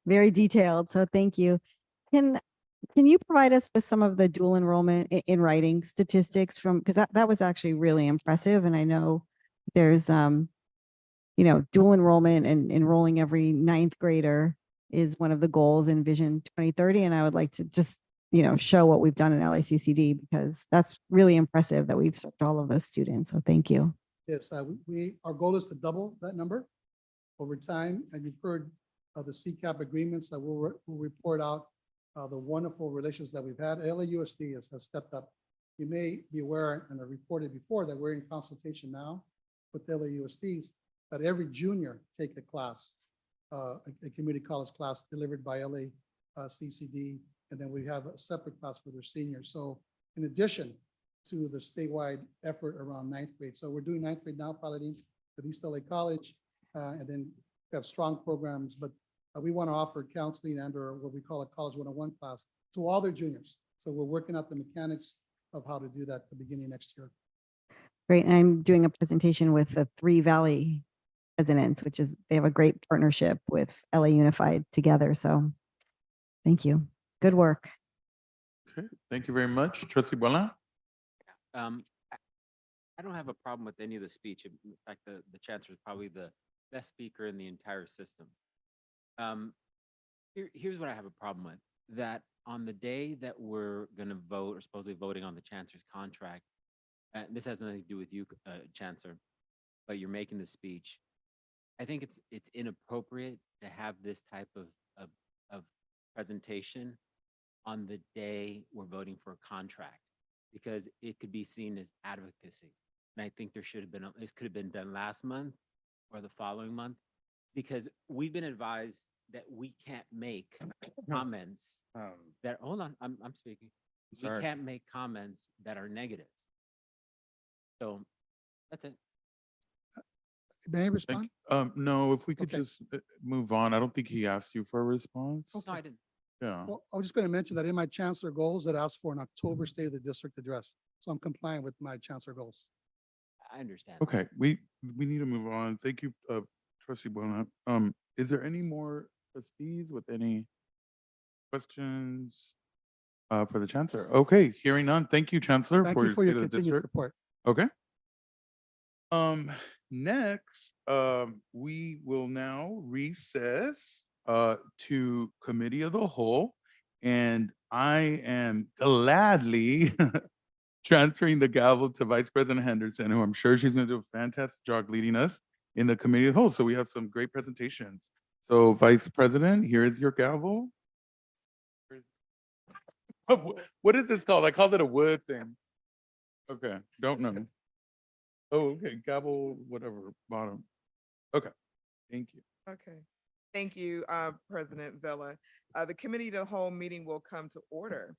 B: very detailed. So thank you. Can you provide us with some of the dual enrollment in writing statistics from, because that was actually really impressive. And I know there's, dual enrollment and enrolling every ninth grader is one of the goals in Vision 2030. And I would like to just, show what we've done in LACCD, because that's really impressive that we've served all of those students. So thank you.
G: Yes, our goal is to double that number over time. And you've heard of the CCAP agreements that we'll report out the wonderful relations that we've had. LAUSD has stepped up. You may be aware, and I reported before, that we're in consultation now with LAUSDs that every junior take a class, a community college class delivered by LACCD, and then we have a separate class for their seniors. So in addition to the statewide effort around ninth grade. So we're doing ninth grade now, piloting at East LA College, and then we have strong programs, but we want to offer counseling and or what we call a College 101 class to all their juniors. So we're working out the mechanics of how to do that at the beginning of next year.
B: Great. And I'm doing a presentation with the Three Valley residents, which is, they have a great partnership with LA Unified together. So thank you. Good work.
A: Okay, thank you very much. Trustee Bola?
L: I don't have a problem with any of the speech. In fact, the chancellor is probably the best speaker in the entire system. Here's what I have a problem with. That on the day that we're going to vote, or supposedly voting on the chancellor's contract, this has nothing to do with you, Chancellor, but you're making the speech. I think it's inappropriate to have this type of presentation on the day we're voting for a contract, because it could be seen as advocacy. And I think there should have been, this could have been done last month or the following month, because we've been advised that we can't make comments that, hold on, I'm speaking.
A: Sorry.
L: We can't make comments that are negative. So that's it.
G: May I respond?
A: No, if we could
G: Okay.
A: just move on. I don't think he asked you for a response.
L: No, I didn't.
A: Yeah.
G: Well, I was just going to mention that in my chancellor goals that asked for an October State of the District address. So I'm compliant with my chancellor goals.
L: I understand.
A: Okay, we need to move on. Thank you, Trustee Bona. Is there any more trustees with any questions for the chancellor? Okay, hearing none. Thank you, Chancellor,
G: Thank
A: for
G: you
A: your
G: for
A: state
G: your
A: of the
G: continued
A: district.
G: support.
A: Okay. Next, we will now recess to Committee of the Whole. And I am gladly transferring the gavel to Vice President Henderson, who I'm sure she's going to do a fantastic job leading us in the Committee of the Whole. So we have some great presentations. So Vice President, here is your gavel. What is this called? I called it a wood thing. Okay, don't know. Oh, okay, gavel, whatever, bottom. Okay, thank you.
C: Okay. Thank you, President Vella. The committee of the whole meeting will come to order.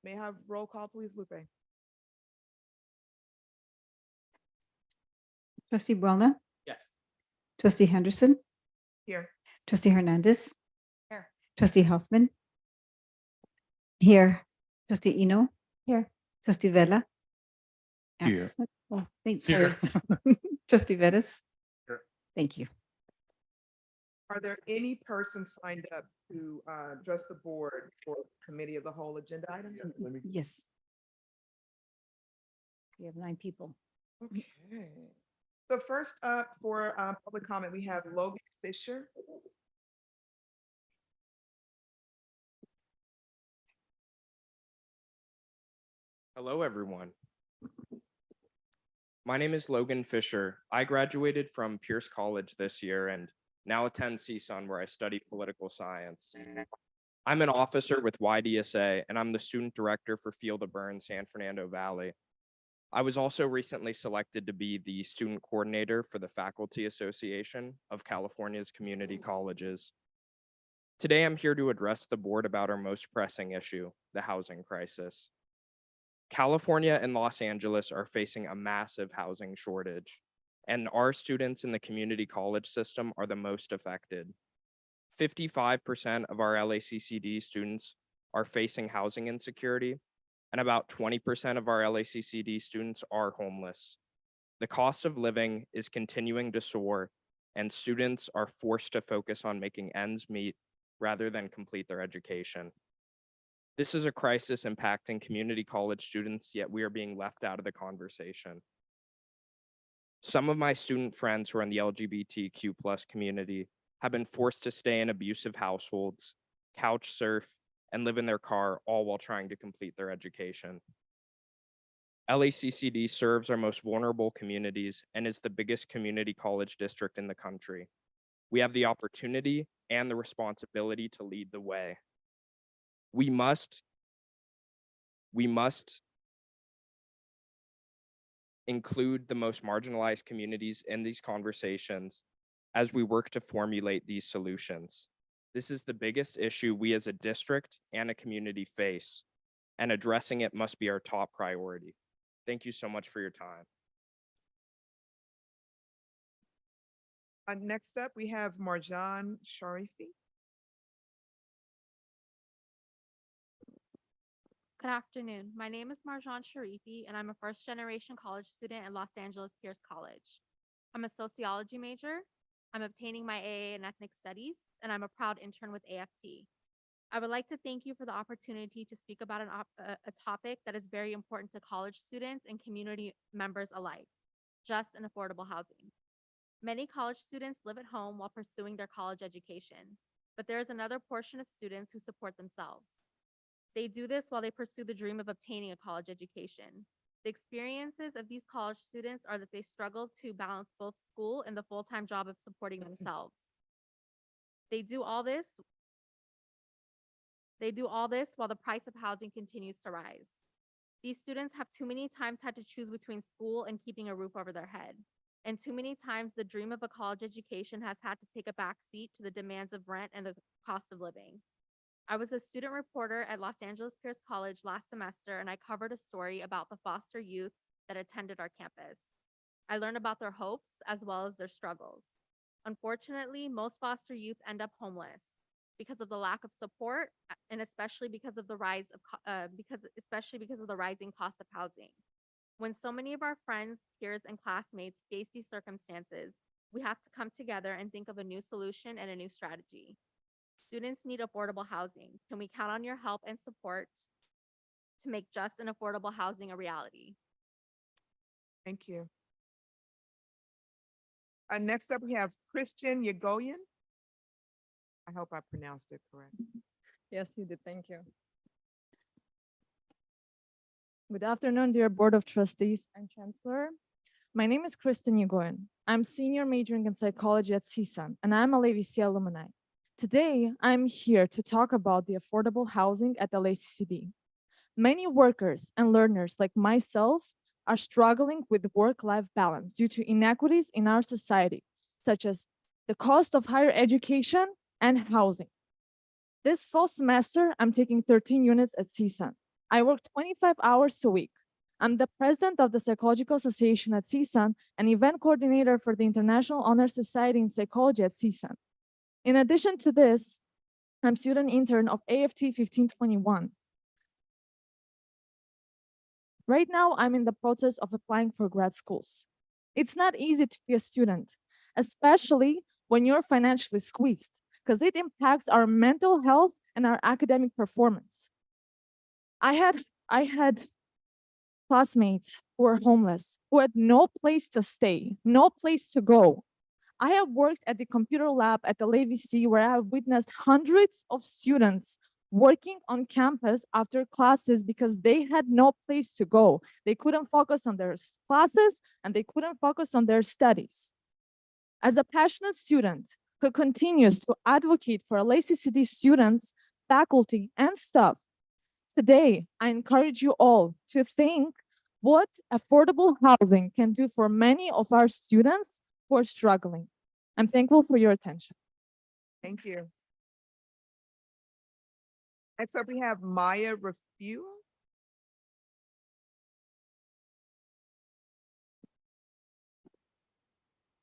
C: May I have roll call, please, Lupe?
H: Trustee Buona,
L: Yes.
H: trustee Henderson,
C: Here.
H: trustee Hernandez,
D: Here.
H: trustee Hoffman. Here. Trustee Eno. Here. Trustee Vella.
A: Here.
H: Absent. Oh, thanks,
A: Here.
H: sorry. Trustee Vettis.
A: Here.
H: Thank you.
C: Are there any persons signed up to address the board for committee of the whole agenda item?
H: Yes. We have 9 people.
C: Okay. So first up for public comment, we have Logan Fisher.
I: Hello, everyone. My name is Logan Fisher. I graduated from Pierce College this year and now attend CSUN, where I study political science. I'm an officer with YDSA, and I'm the student director for Field of Burn San Fernando Valley. I was also recently selected to be the student coordinator for the Faculty Association of California's community colleges. Today, I'm here to address the board about our most pressing issue, the housing crisis. California and Los Angeles are facing a massive housing shortage, and our students in the community college system are the most affected. 55% of our LACCD students are facing housing insecurity, and about 20% of our LACCD students are homeless. The cost of living is continuing to soar, and students are forced to focus on making ends meet rather than complete their education. This is a crisis impacting community college students, yet we are being left out of the conversation. Some of my student friends who are in the LGBTQ+ community have been forced to stay in abusive households, couch surf, and live in their car, all while trying to complete their education. LACCD serves our most vulnerable communities and is the biggest community college district in the country. We have the opportunity and the responsibility to lead the way. We must include the most marginalized communities in these conversations as we work to formulate these solutions. This is the biggest issue we as a district and a community face, and addressing it must be our top priority. Thank you so much for your time.
C: Next up, we have Marjan Sharifi.
W: Good afternoon. My name is Marjan Sharifi, and I'm a first-generation college student at Los Angeles Pierce College. I'm a sociology major. I'm obtaining my AA in ethnic studies, and I'm a proud intern with AFT. I would like to thank you for the opportunity to speak about a topic that is very important to college students and community members alike, just and affordable housing. Many college students live at home while pursuing their college education, but there is another portion of students who support themselves. They do this while they pursue the dream of obtaining a college education. The experiences of these college students are that they struggle to balance both school and the full-time job of supporting themselves. They do all this while the price of housing continues to rise. These students have too many times had to choose between school and keeping a roof over their head. And too many times the dream of a college education has had to take a back seat to the demands of rent and the cost of living. I was a student reporter at Los Angeles Pierce College last semester, and I covered a story about the foster youth that attended our campus. I learned about their hopes as well as their struggles. Unfortunately, most foster youth end up homeless because of the lack of support, and especially because of the rising cost of housing. When so many of our friends, peers, and classmates face these circumstances, we have to come together and think of a new solution and a new strategy. Students need affordable housing. Can we count on your help and support to make just and affordable housing a reality?
C: Thank you. Next up, we have Christian Yagoyan. I hope I pronounced it correct.
P: Yes, you did. Thank you. Good afternoon, dear Board of Trustees and Chancellor. My name is Kristen Yugoen. I'm senior majoring in psychology at CSUN, and I'm a LACCD alumni. Today, I'm here to talk about the affordable housing at the LACCD. Many workers and learners like myself are struggling with work-life balance due to inequities in our society, such as the cost of higher education and housing. This fall semester, I'm taking 13 units at CSUN. I work 25 hours a week. I'm the president of the Psychological Association at CSUN and event coordinator for the International Honor Society in Psychology at CSUN. In addition to this, I'm student intern of AFT 1521. Right now, I'm in the process of applying for grad schools. It's not easy to be a student, especially when you're financially squeezed, because it impacts our mental health and our academic performance. I had classmates who were homeless, who had no place to stay, no place to go. I have worked at the computer lab at the LACCD where I have witnessed hundreds of students working on campus after classes because they had no place to go. They couldn't focus on their classes and they couldn't focus on their studies. As a passionate student who continues to advocate for LACCD students, faculty, and staff, today I encourage you all to think what affordable housing can do for many of our students who are struggling. I'm thankful for your attention.
C: Thank you. Next up, we have Maya Refu.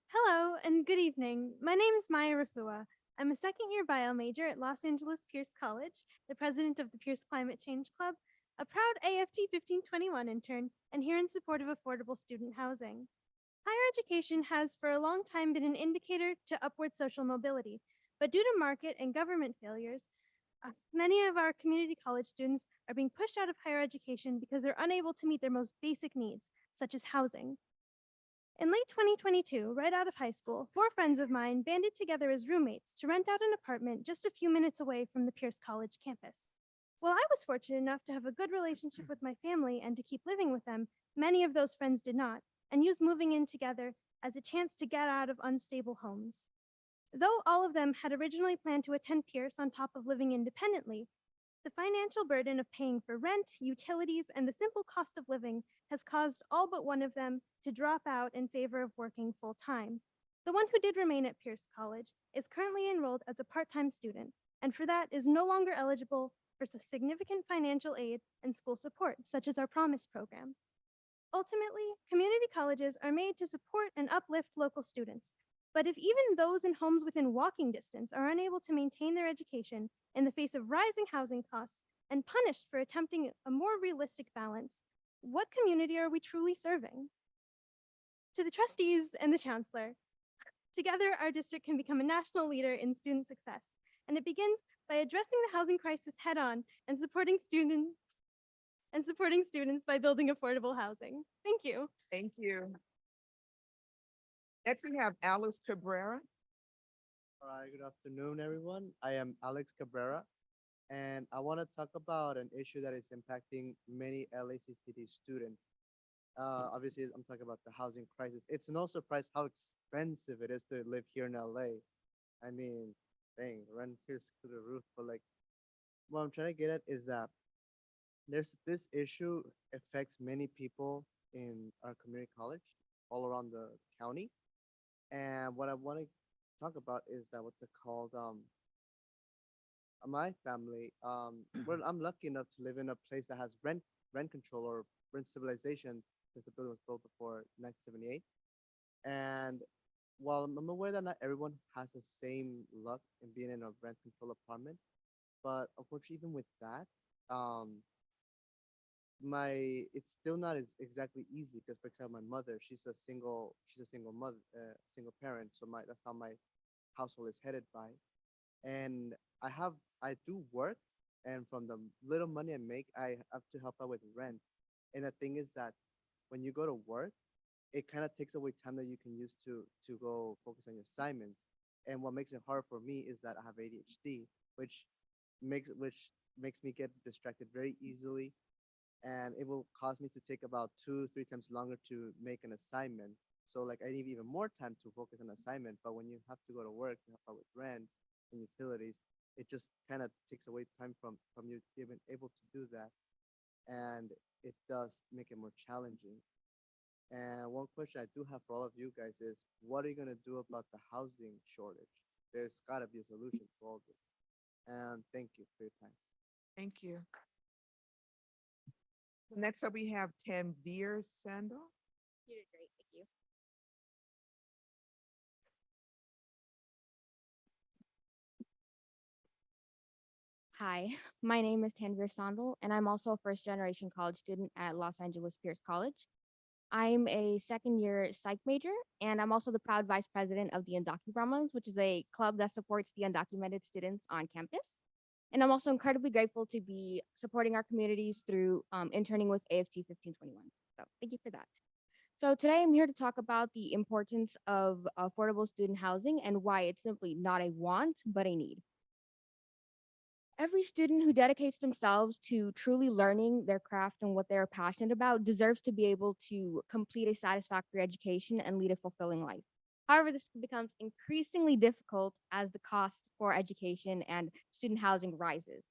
K: Hello and good evening. My name is Maya Rafua. I'm a second-year bio major at Los Angeles Pierce College, the president of the Pierce Climate Change Club, a proud AFT 1521 intern, and here in support of affordable student housing. Higher education has for a long time been an indicator to upward social mobility, but due to market and government failures, many of our community college students are being pushed out of higher education because they're unable to meet their most basic needs, such as housing. In late 2022, right out of high school, 4 friends of mine banded together as roommates to rent out an apartment just a few minutes away from the Pierce College campus. While I was fortunate enough to have a good relationship with my family and to keep living with them, many of those friends did not, and used moving in together as a chance to get out of unstable homes. Though all of them had originally planned to attend Pierce on top of living independently, the financial burden of paying for rent, utilities, and the simple cost of living has caused all but one of them to drop out in favor of working full-time. The one who did remain at Pierce College is currently enrolled as a part-time student, and for that is no longer eligible for significant financial aid and school support, such as our Promise program. Ultimately, community colleges are made to support and uplift local students. But if even those in homes within walking distance are unable to maintain their education in the face of rising housing costs and punished for attempting a more realistic balance, what community are we truly serving? To the trustees and the chancellor, together our district can become a national leader in student success. And it begins by addressing the housing crisis head on and supporting students by building affordable housing. Thank you.
C: Thank you. Next, we have Alice Cabrera.
M: All right, good afternoon, everyone. I am Alex Cabrera, and I want to talk about an issue that is impacting many LACCD students. Obviously, I'm talking about the housing crisis. It's no surprise how expensive it is to live here in LA. I mean, dang, rent here's through the roof, but like, what I'm trying to get at is that there's this issue affects many people in our community college all around the county. And what I want to talk about is that what's it called? My family, well, I'm lucky enough to live in a place that has rent control or rent civilization since the building was built before 1978. And while I'm aware that not everyone has the same luck in being in a rent control apartment, but unfortunately, even with that, it's still not as exactly easy because, for example, my mother, she's a single mother, single parent, so that's how my household is headed by. And I do work, and from the little money I make, I have to help out with rent. And the thing is that when you go to work, it kind of takes away time that you can use to go focus on your assignments. And what makes it hard for me is that I have ADHD, which makes me get distracted very easily, and it will cause me to take about 2, 3 times longer to make an assignment. So like I need even more time to focus on assignment, but when you have to go to work to help out with rent and utilities, it just kind of takes away time from you even able to do that, and it does make it more challenging. And one question I do have for all of you guys is, what are you gonna do about the housing shortage? There's gotta be a solution to all this. And thank you for your time.
C: Thank you. Next up, we have Tanvir Sandal.
D: You did great. Thank you. Hi, my name is Tanvir Sandal, and I'm also a first-generation college student at Los Angeles Pierce College. I'm a second-year psych major, and I'm also the proud vice president of the Undocumented, which is a club that supports the undocumented students on campus. And I'm also incredibly grateful to be supporting our communities through interning with AFT 1521. So thank you for that. So today I'm here to talk about the importance of affordable student housing and why it's simply not a want, but a need. Every student who dedicates themselves to truly learning their craft and what they're passionate about deserves to be able to complete a satisfactory education and lead a fulfilling life. However, this becomes increasingly difficult as the cost for education and student housing rises.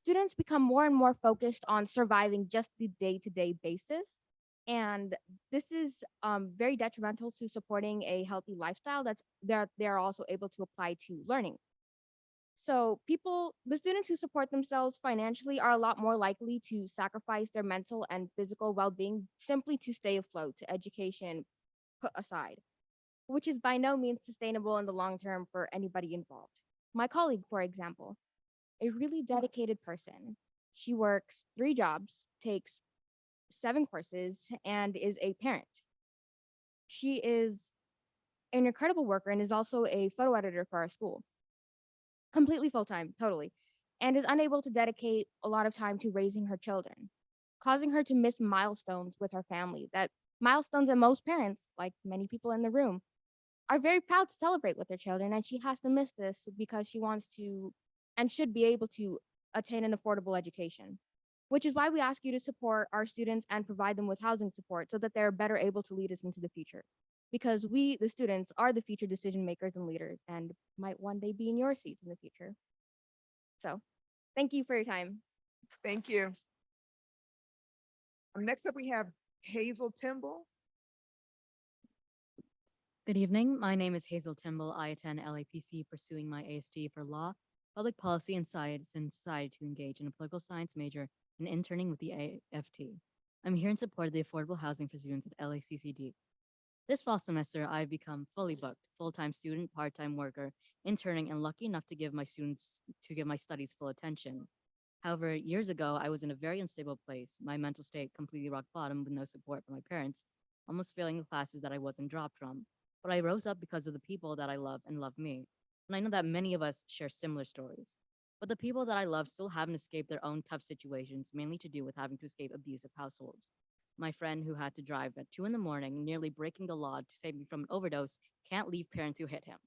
D: Students become more and more focused on surviving just the day-to-day basis, and this is very detrimental to supporting a healthy lifestyle that's they're also able to apply to learning. So the students who support themselves financially are a lot more likely to sacrifice their mental and physical well-being simply to stay afloat, to education put aside, which is by no means sustainable in the long term for anybody involved. My colleague, for example, a really dedicated person. She works 3 jobs, takes 7 courses, and is a parent. She is an incredible worker and is also a photo editor for our school. Completely full-time, totally, and is unable to dedicate a lot of time to raising her children, causing her to miss milestones with her family, that milestones that most parents, like many people in the room, are very proud to celebrate with their children, and she has to miss this because she wants to and should be able to attain an affordable education, which is why we ask you to support our students and provide them with housing support so that they're better able to lead us into the future. Because we, the students, are the future decision makers and leaders and might one day be in your seats in the future. So thank you for your time.
C: Thank you. Next up, we have Hazel Timble.
N: Good evening. My name is Hazel Timble. I attend LAPC pursuing my ASD for law, public policy, and science and decided to engage in a political science major and interning with the AFT. I'm here in support of the affordable housing for students at LACCD. This fall semester, I've become fully booked, full-time student, part-time worker, interning, and lucky enough to give my studies full attention. However, years ago, I was in a very unstable place, my mental state completely rock bottom with no support from my parents, almost failing the classes that I wasn't dropped from. But I rose up because of the people that I love and love me. And I know that many of us share similar stories. But the people that I love still haven't escaped their own tough situations, mainly to do with having to escape abusive households. My friend who had to drive at 2 a.m, nearly breaking the law to save me from an overdose, can't leave parents who hit him.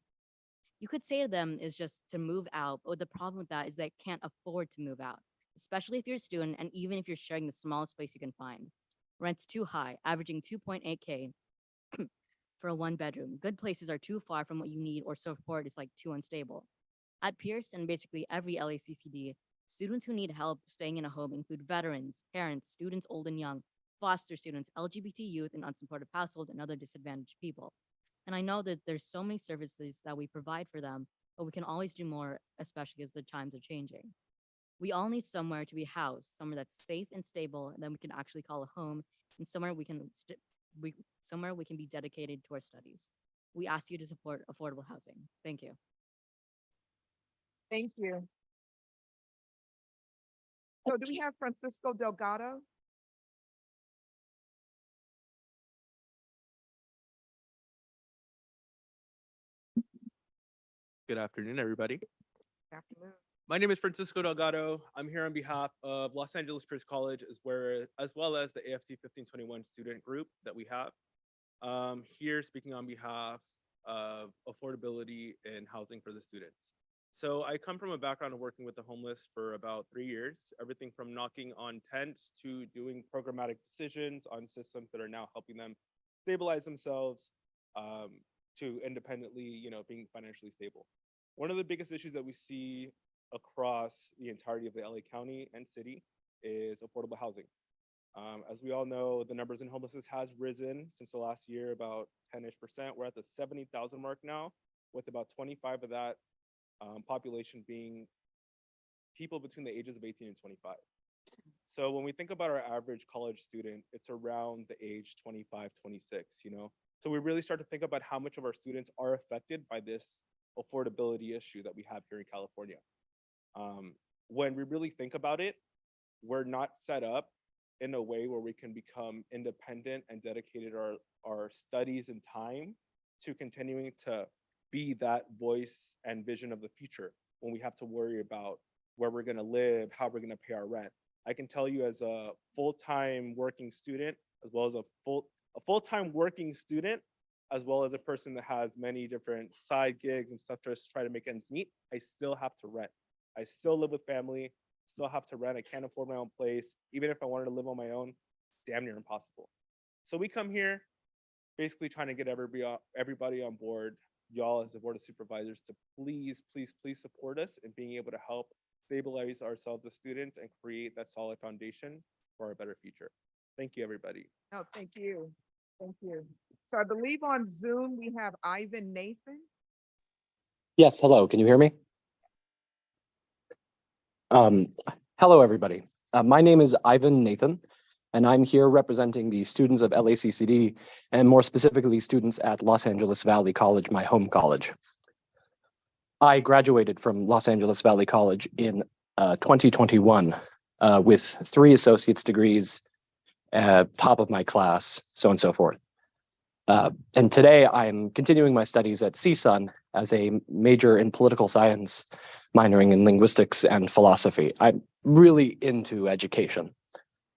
N: You could say to them is just to move out, but the problem with that is they can't afford to move out, especially if you're a student and even if you're sharing the smallest space you can find. Rent's too high, averaging 2.8K for a 1 bedroom. Good places are too far from what you need or support is like too unstable. At Pierce and basically every LACCD, students who need help staying in a home include veterans, parents, students old and young, foster students, LGBT youth and unsupported households, and other disadvantaged people. And I know that there's so many services that we provide for them, but we can always do more, especially as the times are changing. We all need somewhere to be housed, somewhere that's safe and stable, and then we can actually call a home, and somewhere somewhere we can be dedicated to our studies. We ask you to support affordable housing. Thank you.
C: Thank you. So do we have Francisco Delgado?
O: Good afternoon, everybody.
C: Afternoon.
O: My name is Francisco Delgado. I'm here on behalf of Los Angeles Pierce College, as well as the AFC 1521 student group that we have. Here speaking on behalf of affordability in housing for the students. So I come from a background of working with the homeless for about 3 years, everything from knocking on tents to doing programmatic decisions on systems that are now helping them stabilize themselves, to independently, being financially stable. One of the biggest issues that we see across the entirety of the LA County and city is affordable housing. As we all know, the numbers in homelessness has risen since the last year, about 10-ish%. We're at the 70,000 mark now, with about 25 of that population being people between the ages of 18 and 25. So when we think about our average college student, it's around the age 25, 26, So we really start to think about how much of our students are affected by this affordability issue that we have here in California. When we really think about it, we're not set up in a way where we can become independent and dedicated our studies and time to continuing to be that voice and vision of the future when we have to worry about where we're going to live, how we're going to pay our rent. I can tell you, as a full-time working student, as well as a full-time working student, as well as a person that has many different side gigs and stuff to try to make ends meet, I still have to rent. I still live with family, still have to rent. I can't afford my own place. Even if I wanted to live on my own, it's damn near impossible. So we come here basically trying to get everybody on board, y'all as the Board of Supervisors, to please, please, please support us in being able to help stabilize ourselves as students and create that solid foundation for a better future. Thank you, everybody.
C: Oh, thank you. Thank you. So I believe on Zoom, we have Ivan Nathan.
Q: Yes, hello, can you hear me? Hello, everybody. My name is Ivan Nathan, and I'm here representing the students of LACCD, and more specifically, students at Los Angeles Valley College, my home college. I graduated from Los Angeles Valley College in 2021 with 3 associate's degrees, top of my class, so on and so forth. And today I'm continuing my studies at CSUN as a major in political science, minoring in linguistics and philosophy. I'm really into education,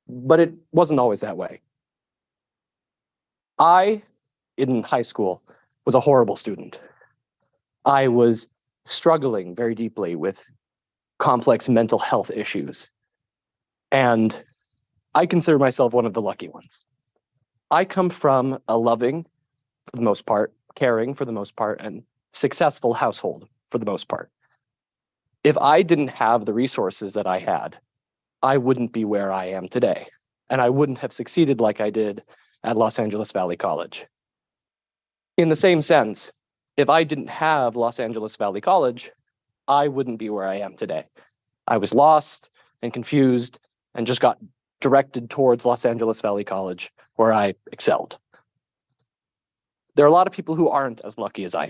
Q: but it wasn't always that way. I, in high school, was a horrible student. I was struggling very deeply with complex mental health issues. And I consider myself one of the lucky ones. I come from a loving, for the most part, caring for the most part, and successful household for the most part. If I didn't have the resources that I had, I wouldn't be where I am today. And I wouldn't have succeeded like I did at Los Angeles Valley College. In the same sense, if I didn't have Los Angeles Valley College, I wouldn't be where I am today. I was lost and confused and just got directed towards Los Angeles Valley College, where I excelled. There are a lot of people who aren't as lucky as I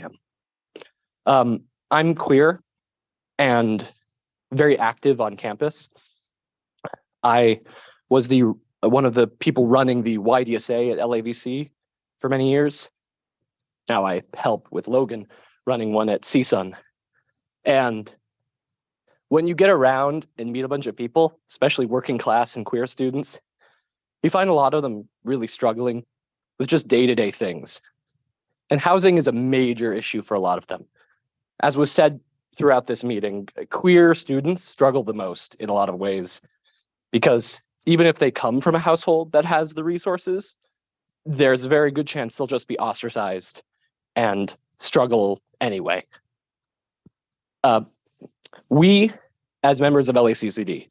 Q: am. I'm queer and very active on campus. I was one of the people running the YDSA at LAVC for many years. Now I help with Logan running one at CSUN. And when you get around and meet a bunch of people, especially working class and queer students, you find a lot of them really struggling with just day-to-day things. And housing is a major issue for a lot of them. As was said throughout this meeting, queer students struggle the most in a lot of ways, because even if they come from a household that has the resources, there's a very good chance they'll just be ostracized and struggle anyway. We, as members of LACCD,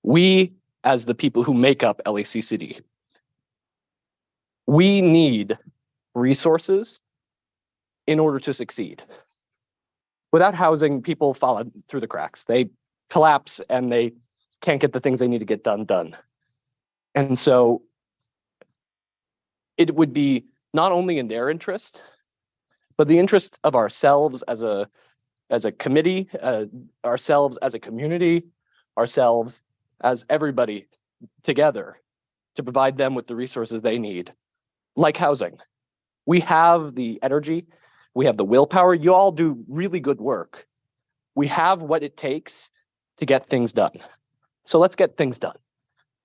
Q: we, as the people who make up LACCD, we need resources in order to succeed. Without housing, people fall through the cracks. They collapse and they can't get the things they need to get done. And so it would be not only in their interest, but the interest of ourselves as a committee, ourselves as a community, ourselves as everybody together, to provide them with the resources they need, like housing. We have the energy, we have the willpower. You all do really good work. We have what it takes to get things done. So let's get things done.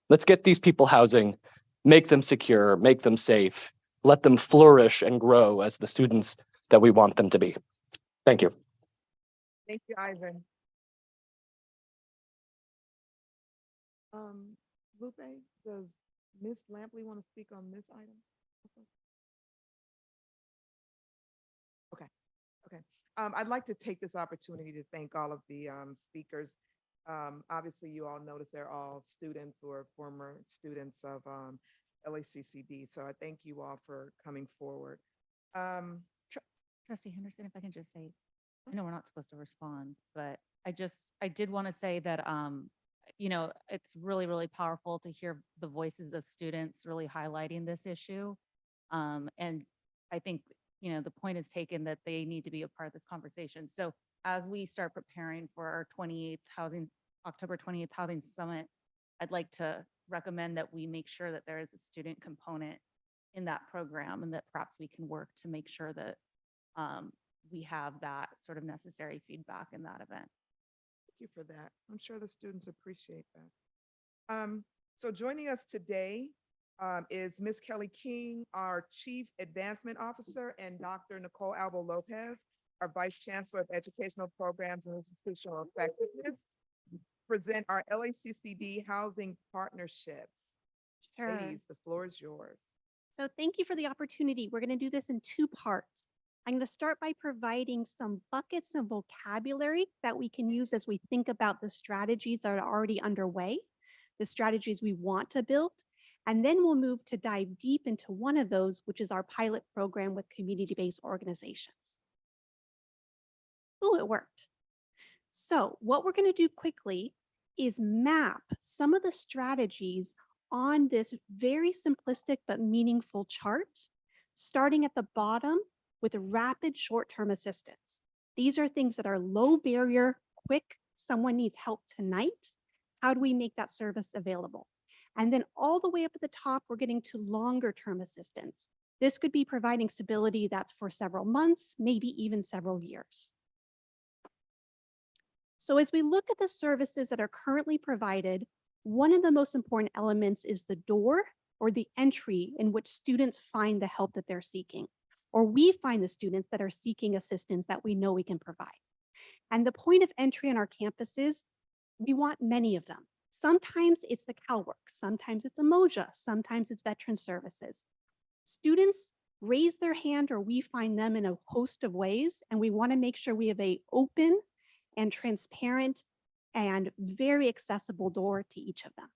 Q: Let's get these people housing, make them secure, make them safe, let them flourish and grow as the students that we want them to be. Thank you.
C: Thank you, Ivan. Lupe, does Ms. Lampley want to speak on this item? Okay. I'd like to take this opportunity to thank all of the speakers. Obviously, you all notice they're all students or former students of LACCD. So I thank you all for coming forward.
H: Trustee Henderson, if I can just say, I know we're not supposed to respond, but I did want to say that, it's really, really powerful to hear the voices of students really highlighting this issue. And I think, the point is taken that they need to be a part of this conversation. So as we start preparing for our October 28th Housing Summit, I'd like to recommend that we make sure that there is a student component in that program and that perhaps we can work to make sure that we have that sort of necessary feedback in that event.
C: Thank you for that. I'm sure the students appreciate that. So joining us today is Ms. Kelly King, our Chief Advancement Officer, and Dr. Nicole Albo Lopez, our Vice Chancellor of Educational Programs and Institutional Effectiveness, present our LACCD housing partnerships.
F: Sure.
C: Ladies, the floor is yours.
F: So thank you for the opportunity. We're going to do this in two parts. I'm going to start by providing some buckets of vocabulary that we can use as we think about the strategies that are already underway, the strategies we want to build, and then we'll move to dive deep into one of those, which is our pilot program with community-based organizations. Oh, it worked. So what we're going to do quickly is map some of the strategies on this very simplistic but meaningful chart, starting at the bottom with rapid short-term assistance. These are things that are low barrier, quick, someone needs help tonight. How do we make that service available? And then all the way up at the top, we're getting to longer-term assistance. This could be providing stability that's for several months, maybe even several years. So as we look at the services that are currently provided, one of the most important elements is the door or the entry in which students find the help that they're seeking, or we find the students that are seeking assistance that we know we can provide. And the point of entry on our campuses, we want many of them. Sometimes it's the CalWorks, sometimes it's Emoja, sometimes it's Veteran Services. Students raise their hand or we find them in a host of ways, and we want to make sure we have an open and transparent and very accessible door to each of them.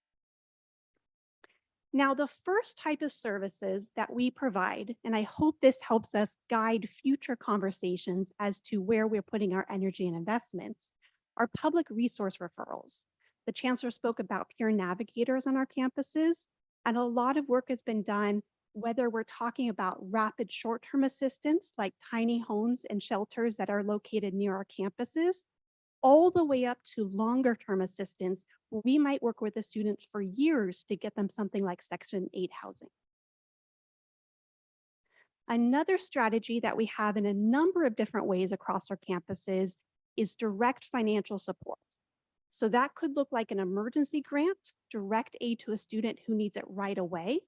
F: Now, the first type of services that we provide, and I hope this helps us guide future conversations as to where we're putting our energy and investments, are public resource referrals. The Chancellor spoke about peer navigators on our campuses, and a lot of work has been done, whether we're talking about rapid short-term assistance, like tiny homes and shelters that are located near our campuses, all the way up to longer-term assistance, where we might work with the students for years to get them something like Section 8 housing. Another strategy that we have in a number of different ways across our campuses is direct financial support. So that could look like an emergency grant, direct aid to a student who needs it right away,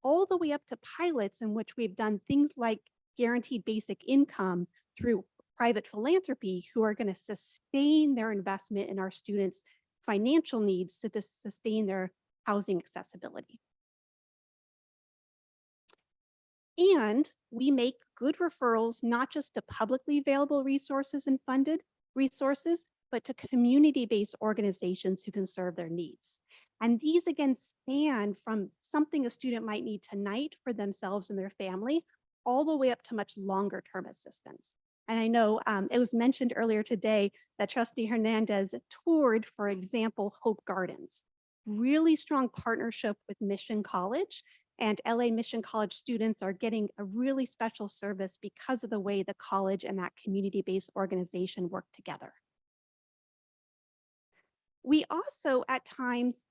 F: all the way up to pilots in which we've done things like guaranteed basic income through private philanthropy who are going to sustain their investment in our students' financial needs to sustain their housing accessibility. And we make good referrals, not just to publicly available resources and funded resources, but to community-based organizations who can serve their needs. And these again span from something a student might need tonight for themselves and their family, all the way up to much longer term assistance. And I know it was mentioned earlier today that Trustee Hernandez toured, for example, Hope Gardens. Really strong partnership with Mission College, and LA Mission College students are getting a really special service because of the way the college and that community-based organization work together. We also at times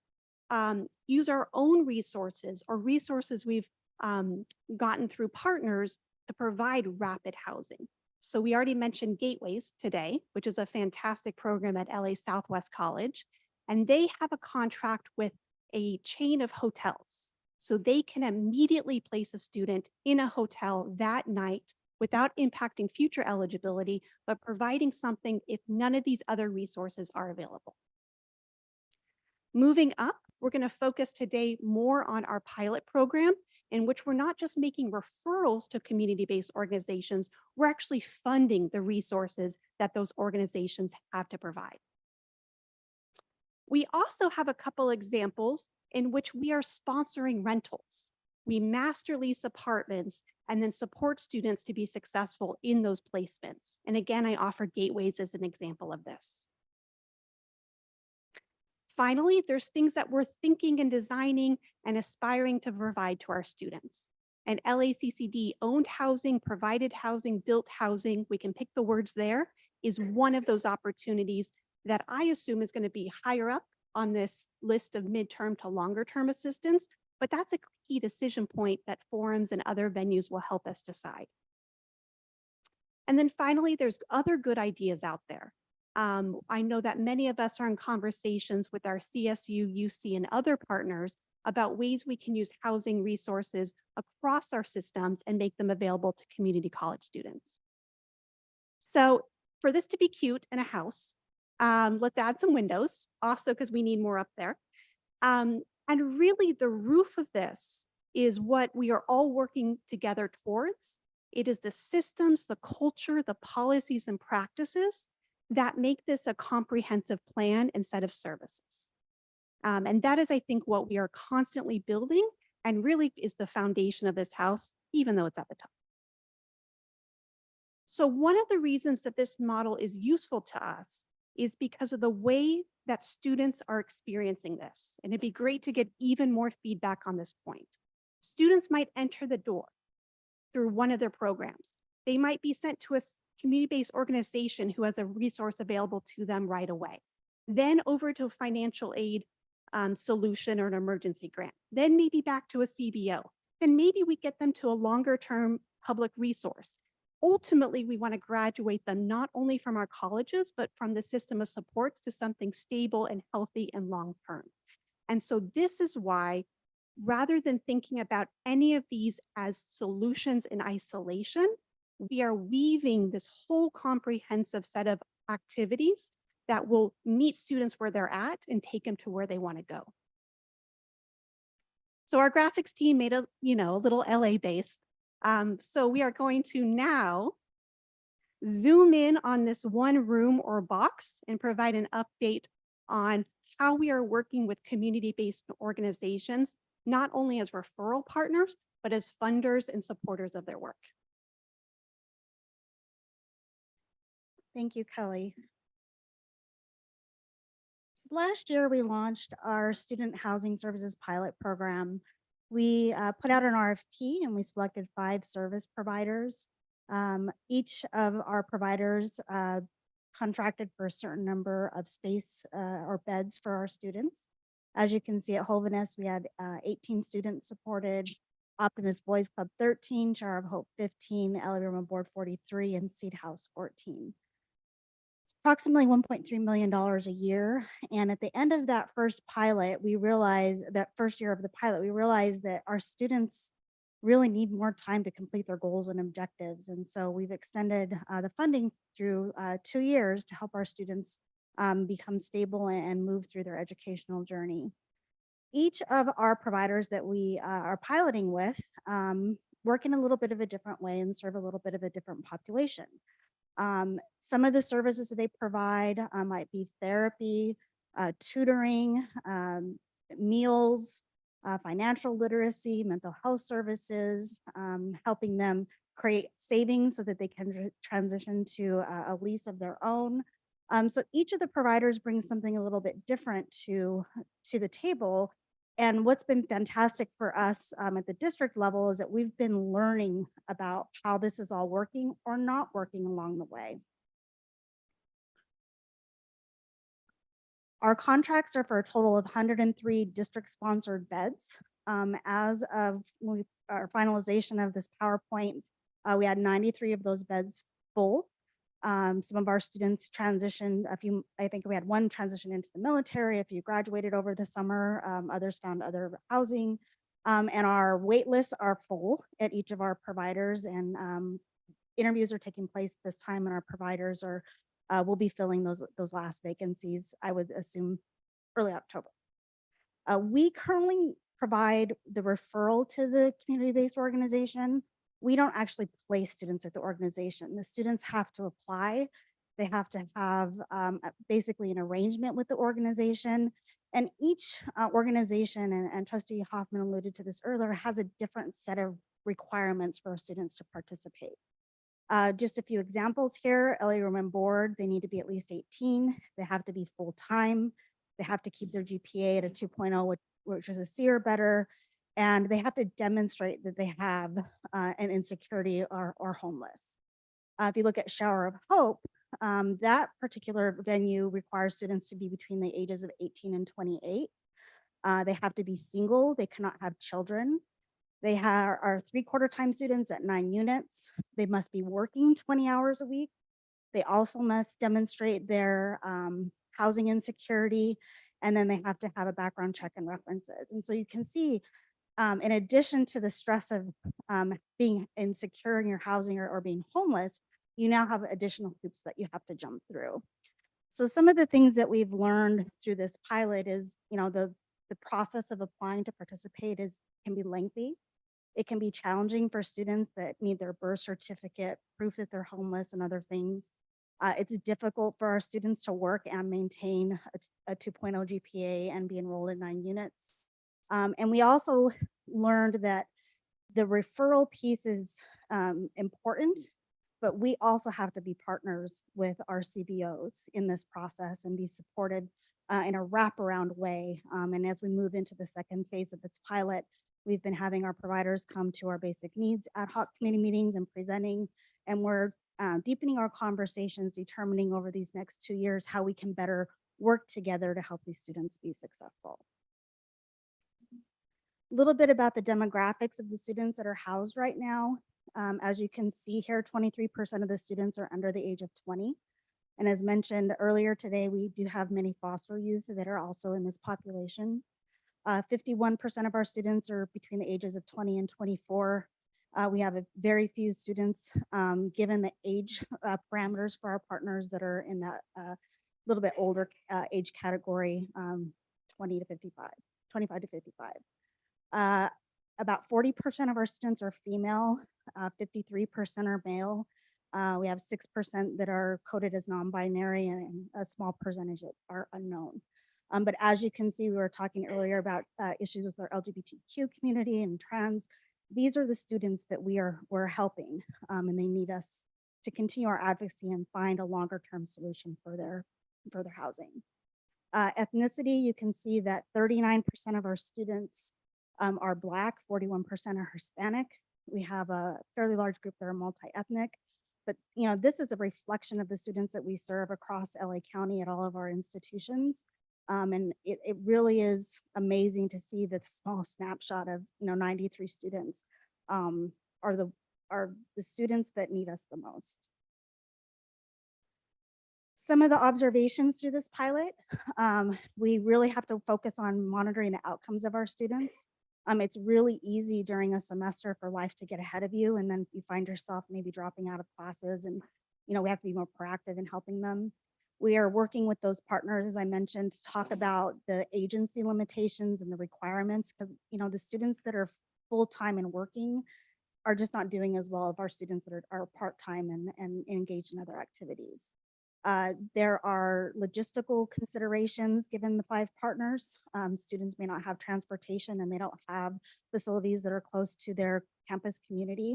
F: use our own resources or resources we've gotten through partners to provide rapid housing. So we already mentioned Gateways today, which is a fantastic program at LA Southwest College, and they have a contract with a chain of hotels. So they can immediately place a student in a hotel that night without impacting future eligibility, but providing something if none of these other resources are available. Moving up, we're going to focus today more on our pilot program, in which we're not just making referrals to community-based organizations, we're actually funding the resources that those organizations have to provide. We also have a couple examples in which we are sponsoring rentals. We master lease apartments and then support students to be successful in those placements. And again, I offer Gateways as an example of this. Finally, there's things that we're thinking and designing and aspiring to provide to our students. And LACCD owned housing, provided housing, built housing, we can pick the words there, is one of those opportunities that I assume is going to be higher up on this list of midterm to longer term assistance, but that's a key decision point that forums and other venues will help us decide. And then finally, there's other good ideas out there. I know that many of us are in conversations with our CSU, UC, and other partners about ways we can use housing resources across our systems and make them available to community college students. So for this to be cute in a house, let's add some windows, also because we need more up there. And really the roof of this is what we are all working together towards. It is the systems, the culture, the policies and practices that make this a comprehensive plan and set of services. And that is, I think, what we are constantly building and really is the foundation of this house, even though it's at the top. So one of the reasons that this model is useful to us is because of the way that students are experiencing this. And it'd be great to get even more feedback on this point. Students might enter the door through one of their programs. They might be sent to a community-based organization who has a resource available to them right away. Then over to a financial aid solution or an emergency grant. Then maybe back to a CBO. Then maybe we get them to a longer-term public resource. Ultimately, we want to graduate them not only from our colleges, but from the system of supports to something stable and healthy and long-term. And so this is why, rather than thinking about any of these as solutions in isolation, we are weaving this whole comprehensive set of activities that will meet students where they're at and take them to where they want to go. So our graphics team made a little LA based. So we are going to now zoom in on this one room or box and provide an update on how we are working with community-based organizations, not only as referral partners, but as funders and supporters of their work.
R: Thank you, Kelly. So last year, we launched our Student Housing Services Pilot Program. We put out an RFP and we selected 5 service providers. Each of our providers contracted for a certain number of space or beds for our students. As you can see at Hoviness, we had 18 students supported, Optimist Boys Club 13, Jar of Hope 15, Alabama Board 43, and Seed House 14. Approximately $1.3 million a year. And at the end of that first pilot, we realized that first year of the pilot, we realized that our students really need more time to complete their goals and objectives. And so we've extended the funding through 2 years to help our students become stable and move through their educational journey. Each of our providers that we are piloting with work in a little bit of a different way and serve a little bit of a different population. Some of the services that they provide might be therapy, tutoring, meals, financial literacy, mental health services, helping them create savings so that they can transition to a lease of their own. So each of the providers brings something a little bit different to the table. And what's been fantastic for us at the district level is that we've been learning about how this is all working or not working along the way. Our contracts are for a total of 103 district-sponsored beds. As of our finalization of this PowerPoint, we had 93 of those beds full. Some of our students transitioned, I think we had one transition into the military, a few graduated over the summer, others found other housing, and our wait lists are full at each of our providers, and interviews are taking place this time, and our providers will be filling those last vacancies, I would assume early October. We currently provide the referral to the community-based organization. We don't actually place students at the organization. The students have to apply. They have to have basically an arrangement with the organization. And each organization, and Trustee Hoffman alluded to this earlier, has a different set of requirements for students to participate. Just a few examples here. LA Room and Board, they need to be at least 18. They have to be full-time. They have to keep their GPA at a 2.0, which is a C or better. And they have to demonstrate that they have an insecurity or homeless. If you look at Shower of Hope, that particular venue requires students to be between the ages of 18 and 28. They have to be single. They cannot have children. They are 3/4 time students at 9 units. They must be working 20 hours a week. They also must demonstrate their housing insecurity, and then they have to have a background check and references. And so you can see, in addition to the stress of being insecure in your housing or being homeless, you now have additional hoops that you have to jump through. So some of the things that we've learned through this pilot is, the process of applying to participate can be lengthy. It can be challenging for students that need their birth certificate, proof that they're homeless, and other things. It's difficult for our students to work and maintain a 2.0 GPA and be enrolled in 9 units. And we also learned that the referral piece is important, but we also have to be partners with our CBOs in this process and be supported in a wraparound way. And as we move into the second phase of its pilot, we've been having our providers come to our basic needs ad hoc committee meetings and presenting, and we're deepening our conversations, determining over these next 2 years how we can better work together to help these students be successful. A little bit about the demographics of the students that are housed right now. As you can see here, 23% of the students are under the age of 20. And as mentioned earlier today, we do have many foster youth that are also in this population. 51% of our students are between the ages of 20 and 24. We have a very few students, given the age parameters for our partners, that are in that little bit older age category, 20 to 55, 25 to 55. About 40% of our students are female, 53% are male. We have 6% that are coded as non-binary, and a small percentage that are unknown. But as you can see, we were talking earlier about issues with our LGBTQ community and trans. These are the students that we're helping, and they need us to continue our advocacy and find a longer term solution for their housing. Ethnicity, you can see that 39% of our students are Black, 41% are Hispanic. We have a fairly large group that are multi-ethnic, but this is a reflection of the students that we serve across LA County at all of our institutions. And it really is amazing to see the small snapshot of 93 students are the students that need us the most. Some of the observations through this pilot, we really have to focus on monitoring the outcomes of our students. It's really easy during a semester for life to get ahead of you, and then you find yourself maybe dropping out of classes, and we have to be more proactive in helping them. We are working with those partners, as I mentioned, to talk about the agency limitations and the requirements, because the students that are full-time and working are just not doing as well as our students that are part-time and engaged in other activities. There are logistical considerations given the 5 partners. Students may not have transportation, and they don't have facilities that are close to their campus community.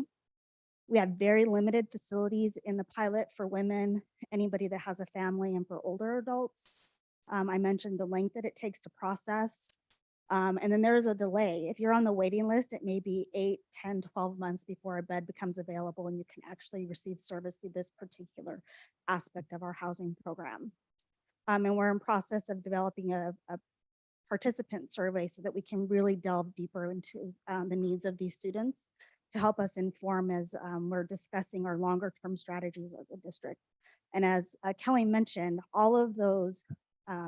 R: We have very limited facilities in the pilot for women, anybody that has a family, and for older adults. I mentioned the length that it takes to process. And then there's a delay. If you're on the waiting list, it may be 8, 10, 12 months before a bed becomes available and you can actually receive service through this particular aspect of our housing program. And we're in process of developing a participant survey so that we can really delve deeper into the needs of these students to help us inform as we're discussing our longer term strategies as a district. And as Kelly mentioned, all of those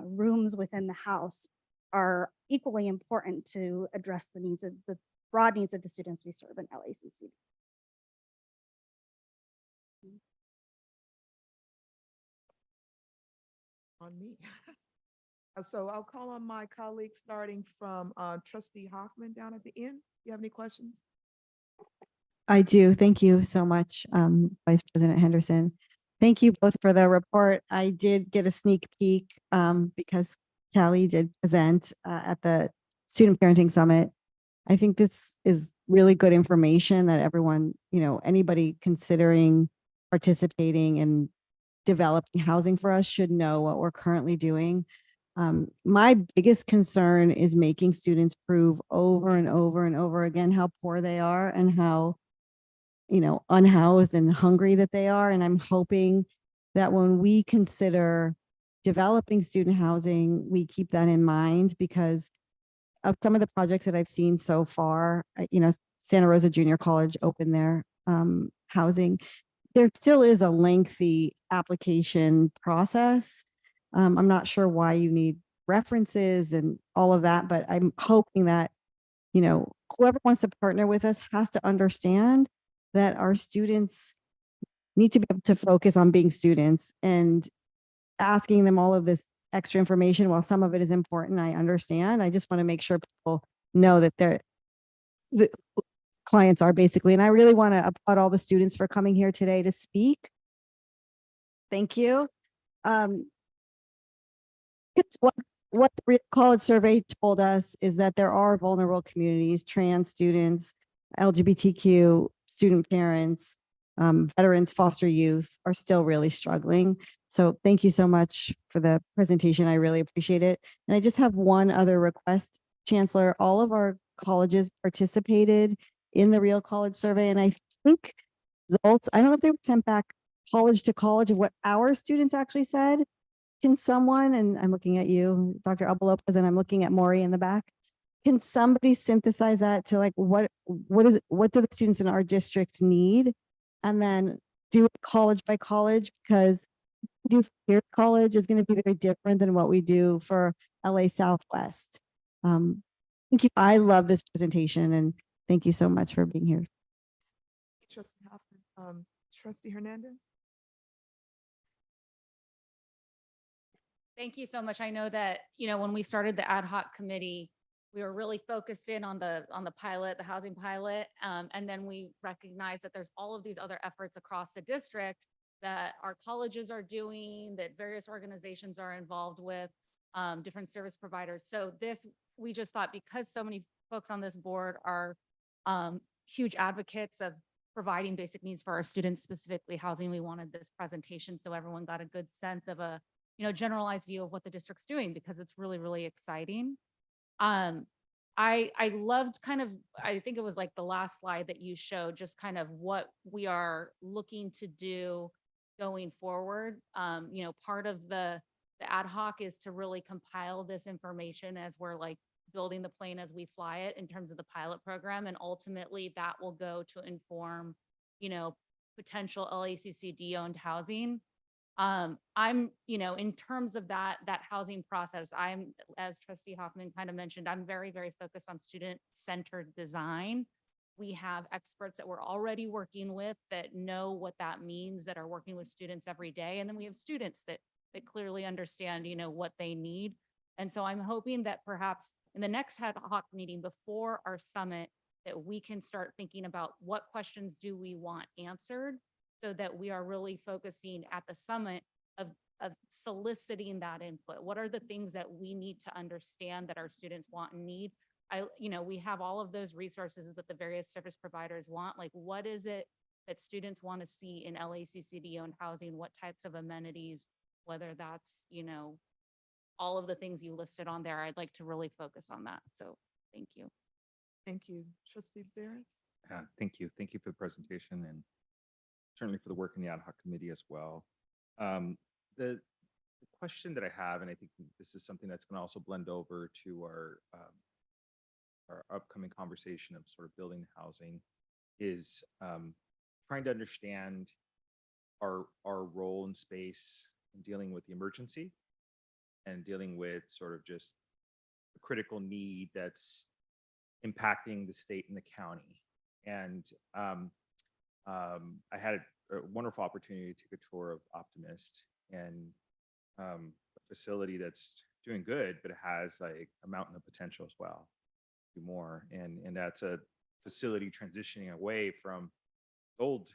R: rooms within the house are equally important to address the broad needs of the students we serve in LACCD.
C: on me. So I'll call on my colleagues, starting from Trustee Hoffman down at the end. Do you have any questions?
B: I do. Thank you so much, Vice President Henderson. Thank you both for the report. I did get a sneak peek because Callie did present at the Student Parenting Summit. I think this is really good information that everyone, anybody considering participating in developing housing for us should know what we're currently doing. My biggest concern is making students prove over and over and over again how poor they are and how unhoused and hungry that they are. And I'm hoping that when we consider developing student housing, we keep that in mind, because of some of the projects that I've seen so far. Santa Rosa Junior College opened their housing. There still is a lengthy application process. I'm not sure why you need references and all of that, but I'm hoping that, whoever wants to partner with us has to understand that our students need to be able to focus on being students, and asking them all of this extra information, while some of it is important, I understand. I just want to make sure people know that the clients are basically, and I really want to applaud all the students for coming here today to speak. Thank you. It's what the Real College survey told us is that there are vulnerable communities, trans students, LGBTQ student parents, veterans, foster youth are still really struggling. So thank you so much for the presentation. I really appreciate it. And I just have one other request, Chancellor. All of our colleges participated in the Real College survey, and I think results, I don't know if they were sent back college to college of what our students actually said. Can someone, and I'm looking at you, Dr. Alba Lopez, and I'm looking at Maury in the back. Can somebody synthesize that to like, what do the students in our district need? And then do it college by college, because do Pierce College is going to be very different than what we do for LA Southwest. Thank you. I love this presentation, and thank you so much for being here.
C: Trustee Hoffman, Trustee Hernandez.
H: Thank you so much. I know that, when we started the ad hoc committee, we were really focused in on the pilot, the housing pilot. And then we recognized that there's all of these other efforts across the district that our colleges are doing, that various organizations are involved with, different service providers. So we just thought, because so many folks on this board are huge advocates of providing basic needs for our students, specifically housing, we wanted this presentation so everyone got a good sense of a generalized view of what the district's doing, because it's really, really exciting. I loved I think it was like the last slide that you showed, just kind of what we are looking to do going forward. Part of the ad hoc is to really compile this information as we're like building the plane as we fly it in terms of the pilot program. And ultimately that will go to inform, potential LACCD owned housing. In terms of that housing process, as Trustee Hoffman kind of mentioned, I'm very, very focused on student-centered design. We have experts that we're already working with that know what that means, that are working with students every day. And then we have students that clearly understand, what they need. And so I'm hoping that perhaps in the next ad hoc meeting before our summit, that we can start thinking about what questions do we want answered, so that we are really focusing at the summit of soliciting that input. What are the things that we need to understand that our students want and need? We have all of those resources that the various service providers want. Like, what is it that students want to see in LACCD owned housing? What types of amenities, whether that's, all of the things you listed on there, I'd like to really focus on that. So thank you.
C: Thank you. Trustee Barris.
S: Thank you. Thank you for the presentation, and certainly for the work in the ad hoc committee as well. The question that I have, and I think this is something that's going to also blend over to our upcoming conversation of sort of building housing, is trying to understand our role in space in dealing with the emergency and dealing with sort of just a critical need that's impacting the state and the county. And I had a wonderful opportunity to take a tour of Optimist, and facility that's doing good, but it has like a mountain of potential as well. Do more, and that's a facility transitioning away from old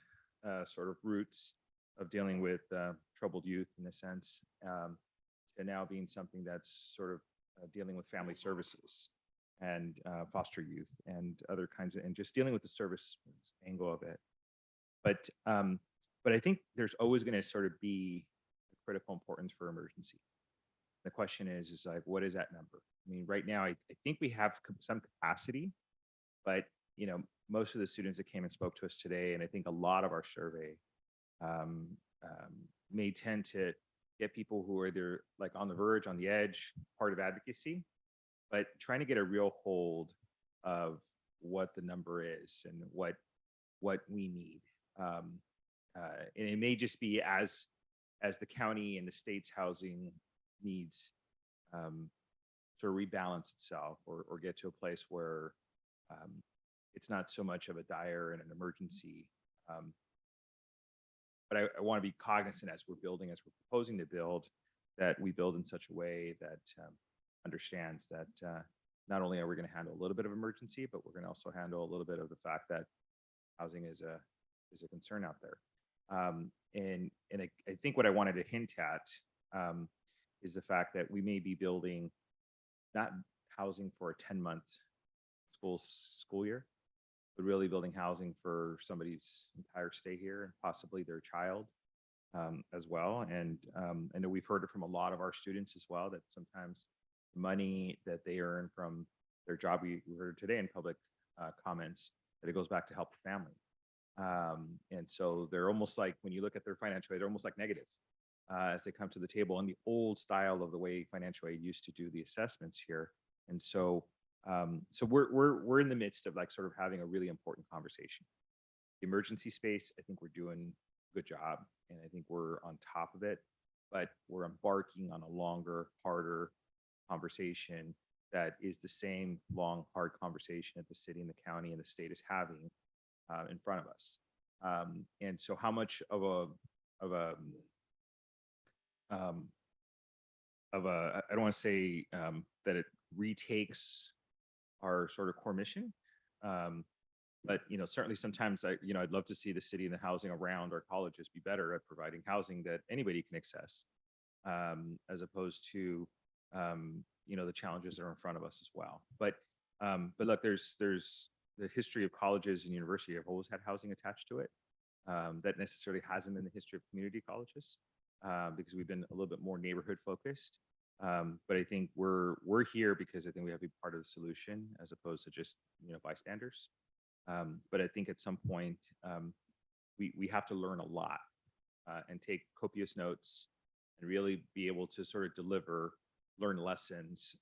S: sort of roots of dealing with troubled youth in a sense, and now being something that's sort of dealing with family services and foster youth and other kinds of, and just dealing with the service angle of it. But I think there's always going to sort of be a critical importance for emergency. The question is like, what is that number? I mean, right now, I think we have some capacity, but most of the students that came and spoke to us today, and I think a lot of our survey may tend to get people who are either like on the verge, on the edge, part of advocacy, but trying to get a real hold of what the number is and what we need. And it may just be as the county and the state's housing needs sort of rebalance itself or get to a place where it's not so much of a dire and an emergency. But I want to be cognizant as we're building, as we're proposing to build, that we build in such a way that understands that not only are we going to handle a little bit of emergency, but we're going to also handle a little bit of the fact that housing is a concern out there. And I think what I wanted to hint at is the fact that we may be building not housing for a 10-month school year, but really building housing for somebody's entire stay here and possibly their child as well. And I know we've heard it from a lot of our students as well, that sometimes money that they earn from their job, we heard today in public comments, that it goes back to help the family. And so they're almost like, when you look at their financial aid, they're almost like negative as they come to the table in the old style of the way financial aid used to do the assessments here. And so we're in the midst of like sort of having a really important conversation. The emergency space, I think we're doing a good job, and I think we're on top of it, but we're embarking on a longer, harder conversation that is the same long, hard conversation that the city and the county and the state is having in front of us. And so how much of a I don't want to say that it retakes our sort of core mission, but certainly sometimes I'd love to see the city and the housing around our colleges be better at providing housing that anybody can access, as opposed to the challenges that are in front of us as well. But look, there's the history of colleges and university have always had housing attached to it. That necessarily hasn't been the history of community colleges, because we've been a little bit more neighborhood focused. But I think we're here because I think we have to be part of the solution as opposed to just bystanders. But I think at some point we have to learn a lot and take copious notes and really be able to sort of learn lessons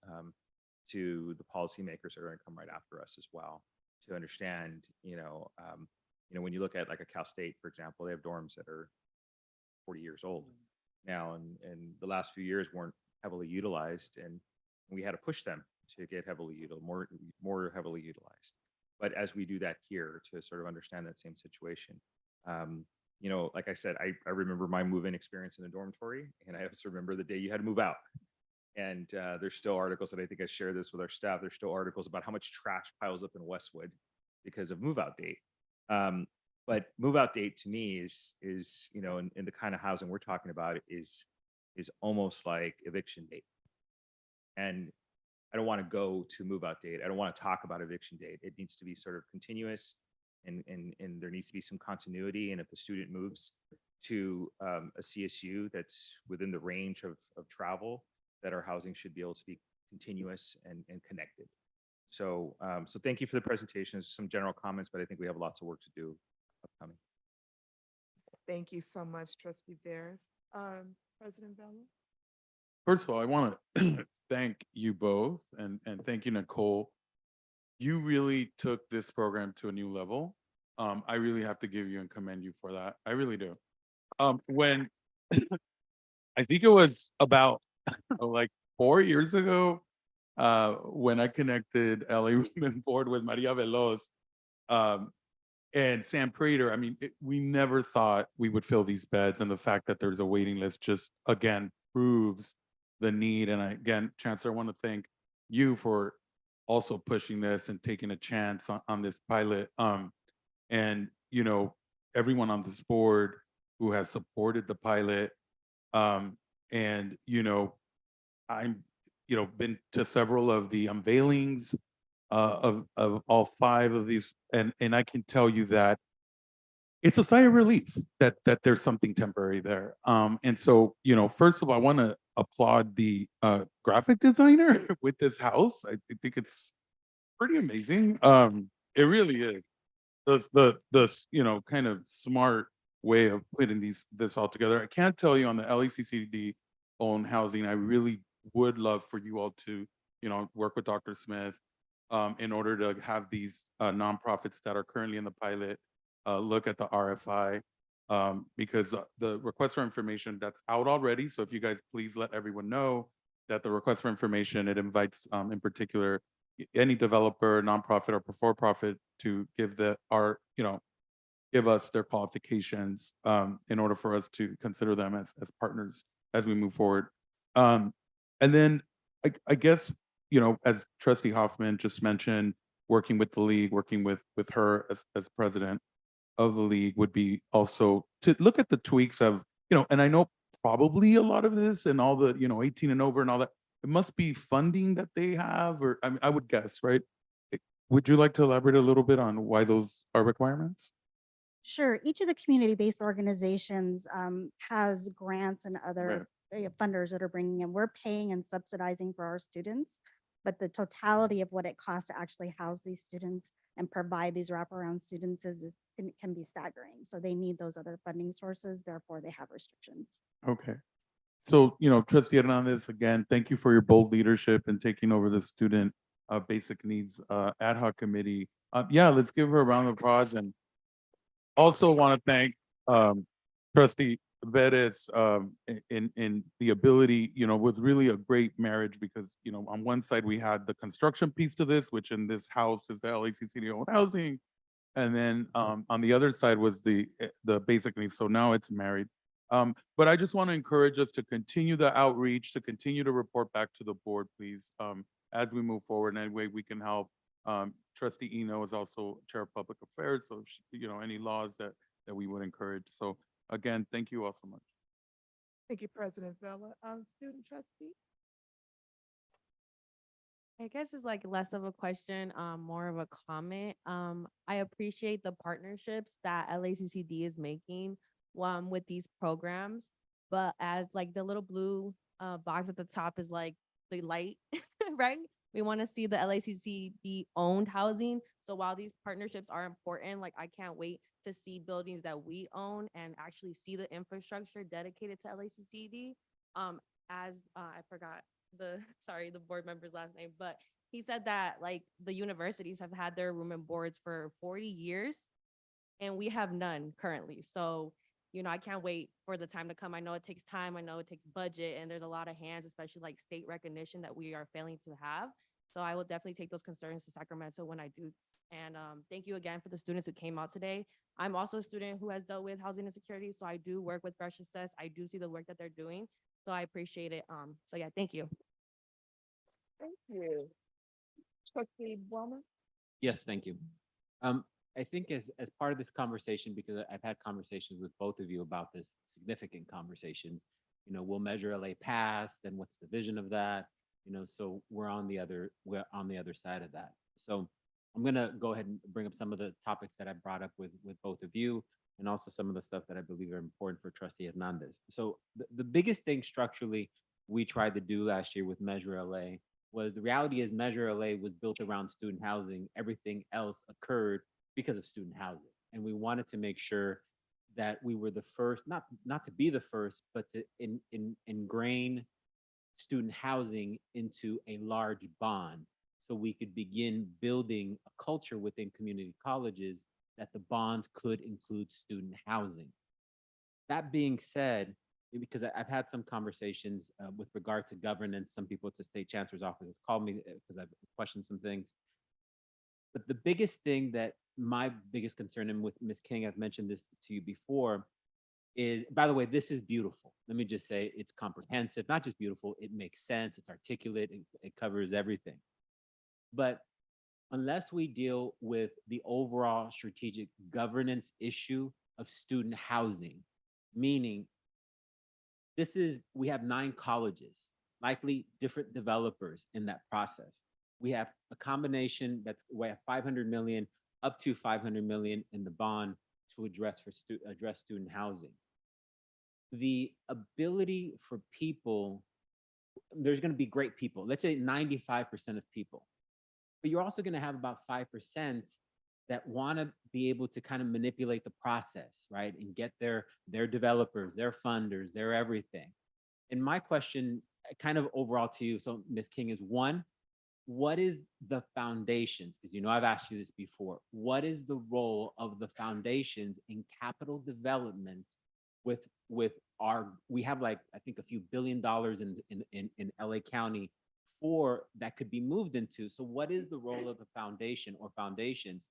S: to the policymakers that are going to come right after us as well, to understand when you look at like a Cal State, for example, they have dorms that are 40 years old now, and the last few years weren't heavily utilized, and we had to push them to get more heavily utilized. But as we do that here, to sort of understand that same situation, like I said, I remember my move-in experience in a dormitory, and I also remember the day you had to move out. And there's still articles, and I think I share this with our staff, there's still articles about how much trash piles up in Westwood because of move-out date. But move-out date to me is in the kind of housing we're talking about is almost like eviction date. And I don't want to go to move-out date. I don't want to talk about eviction date. It needs to be sort of continuous, and there needs to be some continuity. And if the student moves to a CSU that's within the range of travel, that our housing should be able to be continuous and connected. So thank you for the presentation. There's some general comments, but I think we have lots of work to do upcoming.
C: Thank you so much, Trustee Veras. President Bella?
A: First of all, I want to thank you both and thank you, Nicole. You really took this program to a new level. I really have to give you and commend you for that. I really do. When I think it was about like 4 years ago, when I connected LA Women Board with Maria Veloz and Sam Prater. I mean, we never thought we would fill these beds, and the fact that there's a waiting list just again proves the need. And again, Chancellor, I want to thank you for also pushing this and taking a chance on this pilot. And, everyone on this board who has supported the pilot. And, I'm, been to several of the unveilings of all 5 of these, and I can tell you that it's a sigh of relief that there's something temporary there. And so, first of all, I want to applaud the graphic designer with this house. I think it's pretty amazing. It really is. The kind of smart way of putting this all together. I can't tell you on the LACCD owned housing. I really would love for you all to, work with Dr. Smith in order to have these nonprofits that are currently in the pilot look at the RFI because the request for information that's out already. So if you guys please let everyone know that the request for information, it invites in particular any developer, nonprofit or for-profit to give give us their qualifications in order for us to consider them as partners as we move forward. And then I guess, as Trustee Hoffman just mentioned, working with the league, working with her as president of the league would be also to look at the tweaks of, and I know probably a lot of this and all the, 18 and over and all that, it must be funding that they have, or I would guess, right? Would you like to elaborate a little bit on why those are requirements?
R: Sure. Each of the community-based organizations has grants and other funders that are bringing in. We're paying and subsidizing for our students, but the totality of what it costs to actually house these students and provide these wraparound students can be staggering. So they need those other funding sources. Therefore, they have restrictions.
A: Okay. So, Trustee Hernandez, again, thank you for your bold leadership and taking over the student basic needs ad hoc committee. Yeah, let's give her a round of applause. And also want to thank Trustee Vettis in the ability, was really a great marriage because, on one side we had the construction piece to this, which in this house is the LACCD owned housing. And then on the other side was the basic needs. So now it's married. But I just want to encourage us to continue the outreach, to continue to report back to the board, please, as we move forward. And any way we can help. Trustee Eno is also Chair of Public Affairs, so any laws that we would encourage. So again, thank you all so much.
C: Thank you, President Vella. Student trustee.
E: I guess it's like less of a question, more of a comment. I appreciate the partnerships that LACCD is making with these programs, but as like the little blue box at the top is like the light, right? We want to see the LACCD owned housing. So while these partnerships are important, like I can't wait to see buildings that we own and actually see the infrastructure dedicated to LACCD. As I forgot the board member's last name, but he said that like the universities have had their room and boards for 40 years and we have none currently. So, I can't wait for the time to come. I know it takes time. I know it takes budget and there's a lot of hands, especially like state recognition that we are failing to have. So I will definitely take those concerns to Sacramento when I do. And thank you again for the students who came out today. I'm also a student who has dealt with housing insecurity. So I do work with Fresh Assess. I do see the work that they're doing. So I appreciate it. So yeah, thank you.
C: Thank you. Trustee Bowman.
L: Yes, thank you. I think as part of this conversation, because I've had conversations with both of you about this, significant conversations, we'll measure LA Pass, then what's the vision of that? So we're on the other side of that. So I'm gonna go ahead and bring up some of the topics that I brought up with both of you, and also some of the stuff that I believe are important for Trustee Hernandez. So the biggest thing structurally we tried to do last year with Measure LA was, the reality is Measure LA was built around student housing. Everything else occurred because of student housing. And we wanted to make sure that we were the first, not to be the first, but to ingrain student housing into a large bond, so we could begin building a culture within community colleges that the bonds could include student housing. That being said, because I've had some conversations with regard to governance, some people at the state chancellor's office has called me because I've questioned some things. But the biggest thing that my biggest concern, and with Ms. King, I've mentioned this to you before, is, by the way, this is beautiful. Let me just say it's comprehensive, not just beautiful, it makes sense, it's articulate, it covers everything. But unless we deal with the overall strategic governance issue of student housing, meaning we have 9 colleges, likely different developers in that process. We have a combination we have 500 million up to 500 million in the bond to address student housing. The ability for people, there's going to be great people, let's say 95% of people, but you're also going to have about 5% that want to be able to kind of manipulate the process, right? And get their developers, their funders, their everything. And my question kind of overall to you, so Ms. King, is one, what is the foundations? Because I've asked you this before. What is the role of the foundations in capital development we have like, I think, a few $billion in LA County that could be moved into. So what is the role of the foundation or foundations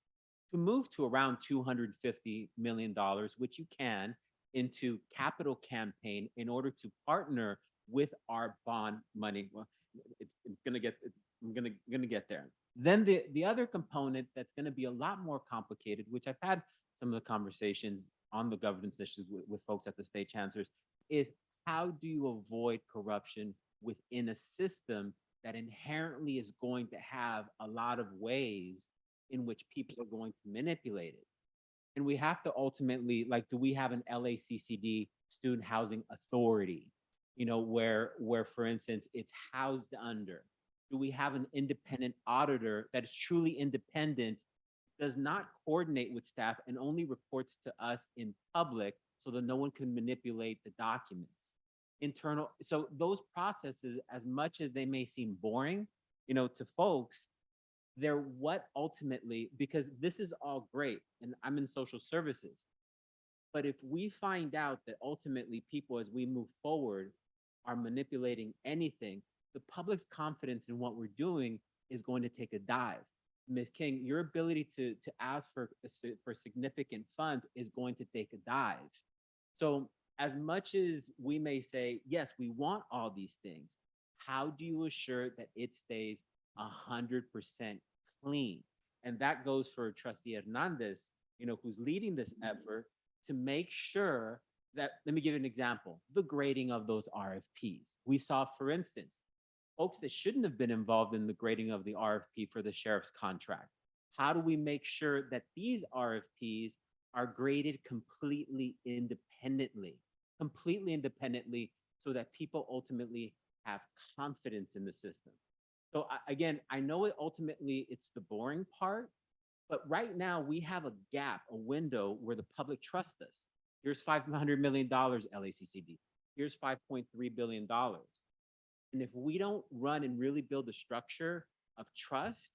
L: to move to around $250 million, which you can, into capital campaign in order to partner with our bond money? Well, I'm gonna get there. Then the other component that's gonna be a lot more complicated, which I've had some of the conversations on the governance issues with folks at the state chancellors, is how do you avoid corruption within a system that inherently is going to have a lot of ways in which people are going to manipulate it? And we have to ultimately, like, do we have an LACCD student housing authority, where, for instance, it's housed under? Do we have an independent auditor that is truly independent, does not coordinate with staff, and only reports to us in public so that no one can manipulate the documents? So those processes, as much as they may seem boring, to folks, they're what ultimately, because this is all great, and I'm in social services, but if we find out that ultimately people, as we move forward, are manipulating anything, the public's confidence in what we're doing is going to take a dive. Ms. King, your ability to ask for significant funds is going to take a dive. So as much as we may say, yes, we want all these things, how do you assure that it stays 100% clean? And that goes for Trustee Hernandez, who's leading this effort to make sure that, let me give you an example, the grading of those RFPs. We saw, for instance, folks that shouldn't have been involved in the grading of the RFP for the sheriff's contract. How do we make sure that these RFPs are graded completely independently, so that people ultimately have confidence in the system? So again, I know ultimately it's the boring part, but right now we have a gap, a window where the public trusts us. Here's $500 million, LACCD. Here's $5.3 billion. And if we don't run and really build a structure of trust,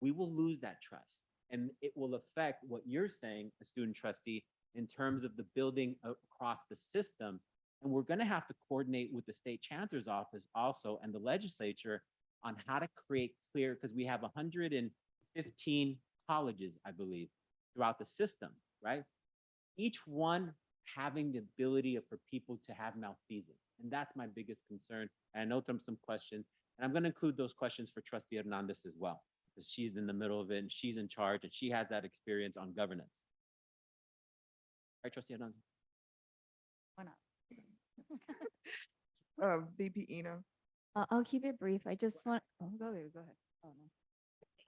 L: we will lose that trust. And it will affect what you're saying, a student trustee, in terms of the building across the system. And we're going to have to coordinate with the state chancellor's office also and the legislature on how to create clear, because we have 115 colleges, I believe, throughout the system, right? Each one having the ability for people to have malfeasance. And that's my biggest concern. And I know there's some questions, and I'm going to include those questions for Trustee Hernandez as well, because she's in the middle of it and she's in charge and she has that experience on governance. Right, Trustee Hernandez?
H: Why not?
C: VP Eno.
T: I'll keep it brief. I just want, go ahead. Oh,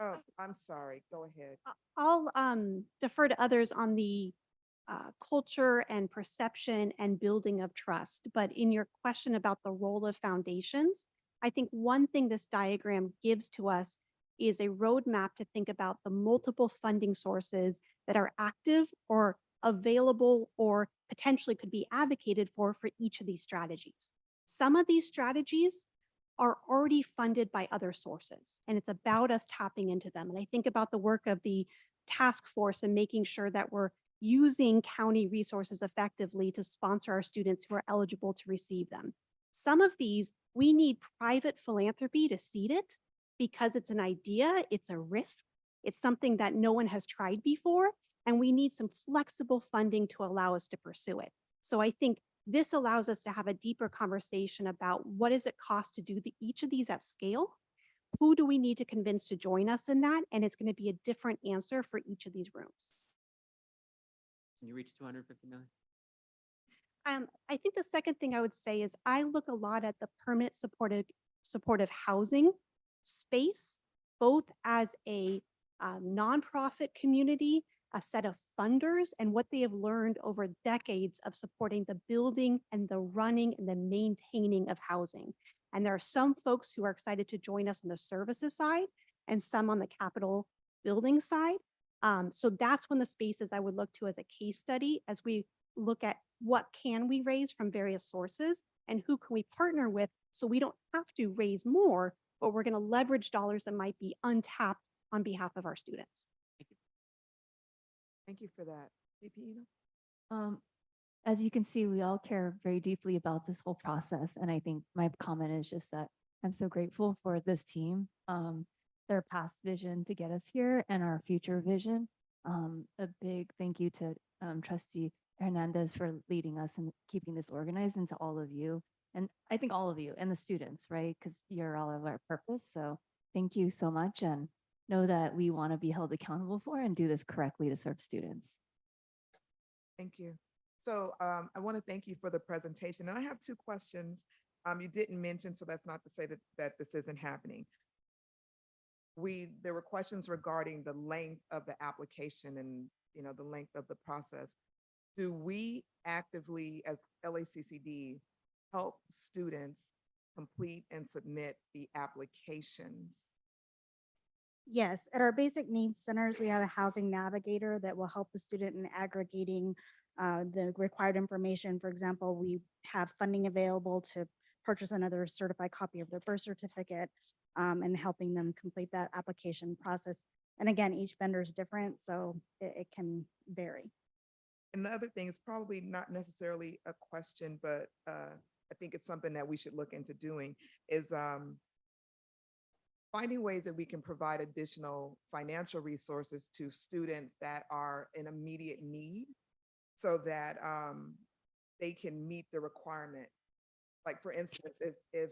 T: no.
C: Oh, I'm sorry. Go ahead.
F: I'll defer to others on the culture and perception and building of trust. But in your question about the role of foundations, I think one thing this diagram gives to us is a roadmap to think about the multiple funding sources that are active or available or potentially could be advocated for each of these strategies. Some of these strategies are already funded by other sources, and it's about us tapping into them. And I think about the work of the task force and making sure that we're using county resources effectively to sponsor our students who are eligible to receive them. Some of these, we need private philanthropy to seed it because it's an idea, it's a risk, it's something that no one has tried before, and we need some flexible funding to allow us to pursue it. So I think this allows us to have a deeper conversation about what does it cost to do each of these at scale? Who do we need to convince to join us in that? And it's going to be a different answer for each of these rooms.
L: Can you reach 250 million?
F: I think the second thing I would say is I look a lot at the permanent supportive housing space, both as a nonprofit community, a set of funders, and what they have learned over decades of supporting the building and the running and the maintaining of housing. And there are some folks who are excited to join us on the services side and some on the capital building side. So that's one of the spaces I would look to as a case study as we look at what can we raise from various sources and who can we partner with so we don't have to raise more, but we're going to leverage dollars that might be untapped on behalf of our students.
C: Thank you for that. VP Eno?
T: As you can see, we all care very deeply about this whole process. And I think my comment is just that I'm so grateful for this team, their past vision to get us here and our future vision. A big thank you to Trustee Hernandez for leading us and keeping this organized, and to all of you. And I think all of you and the students, right? Because you're all of our purpose. So thank you so much, and know that we want to be held accountable for and do this correctly to serve students.
C: Thank you. So I want to thank you for the presentation. And I have two questions. You didn't mention, so that's not to say that this isn't happening. There were questions regarding the length of the application and the length of the process. Do we actively, as LACCD, help students complete and submit the applications?
R: Yes, at our basic needs centers, we have a housing navigator that will help the student in aggregating the required information. For example, we have funding available to purchase another certified copy of their birth certificate, and helping them complete that application process. And again, each vendor is different, so it can vary.
C: And the other thing is probably not necessarily a question, but I think it's something that we should look into doing is finding ways that we can provide additional financial resources to students that are in immediate need so that they can meet the requirement. Like for instance, if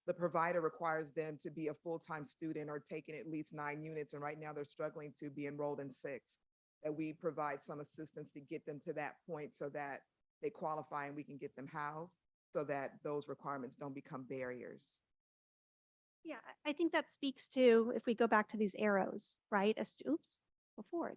C: the provider requires them to be a full-time student or taking at least 9 units, and right now they're struggling to be enrolled in 6, that we provide some assistance to get them to that point so that they qualify and we can get them housed so that those requirements don't become barriers.
F: Yeah, I think that speaks to, if we go back to these arrows, right? Oops, go forward.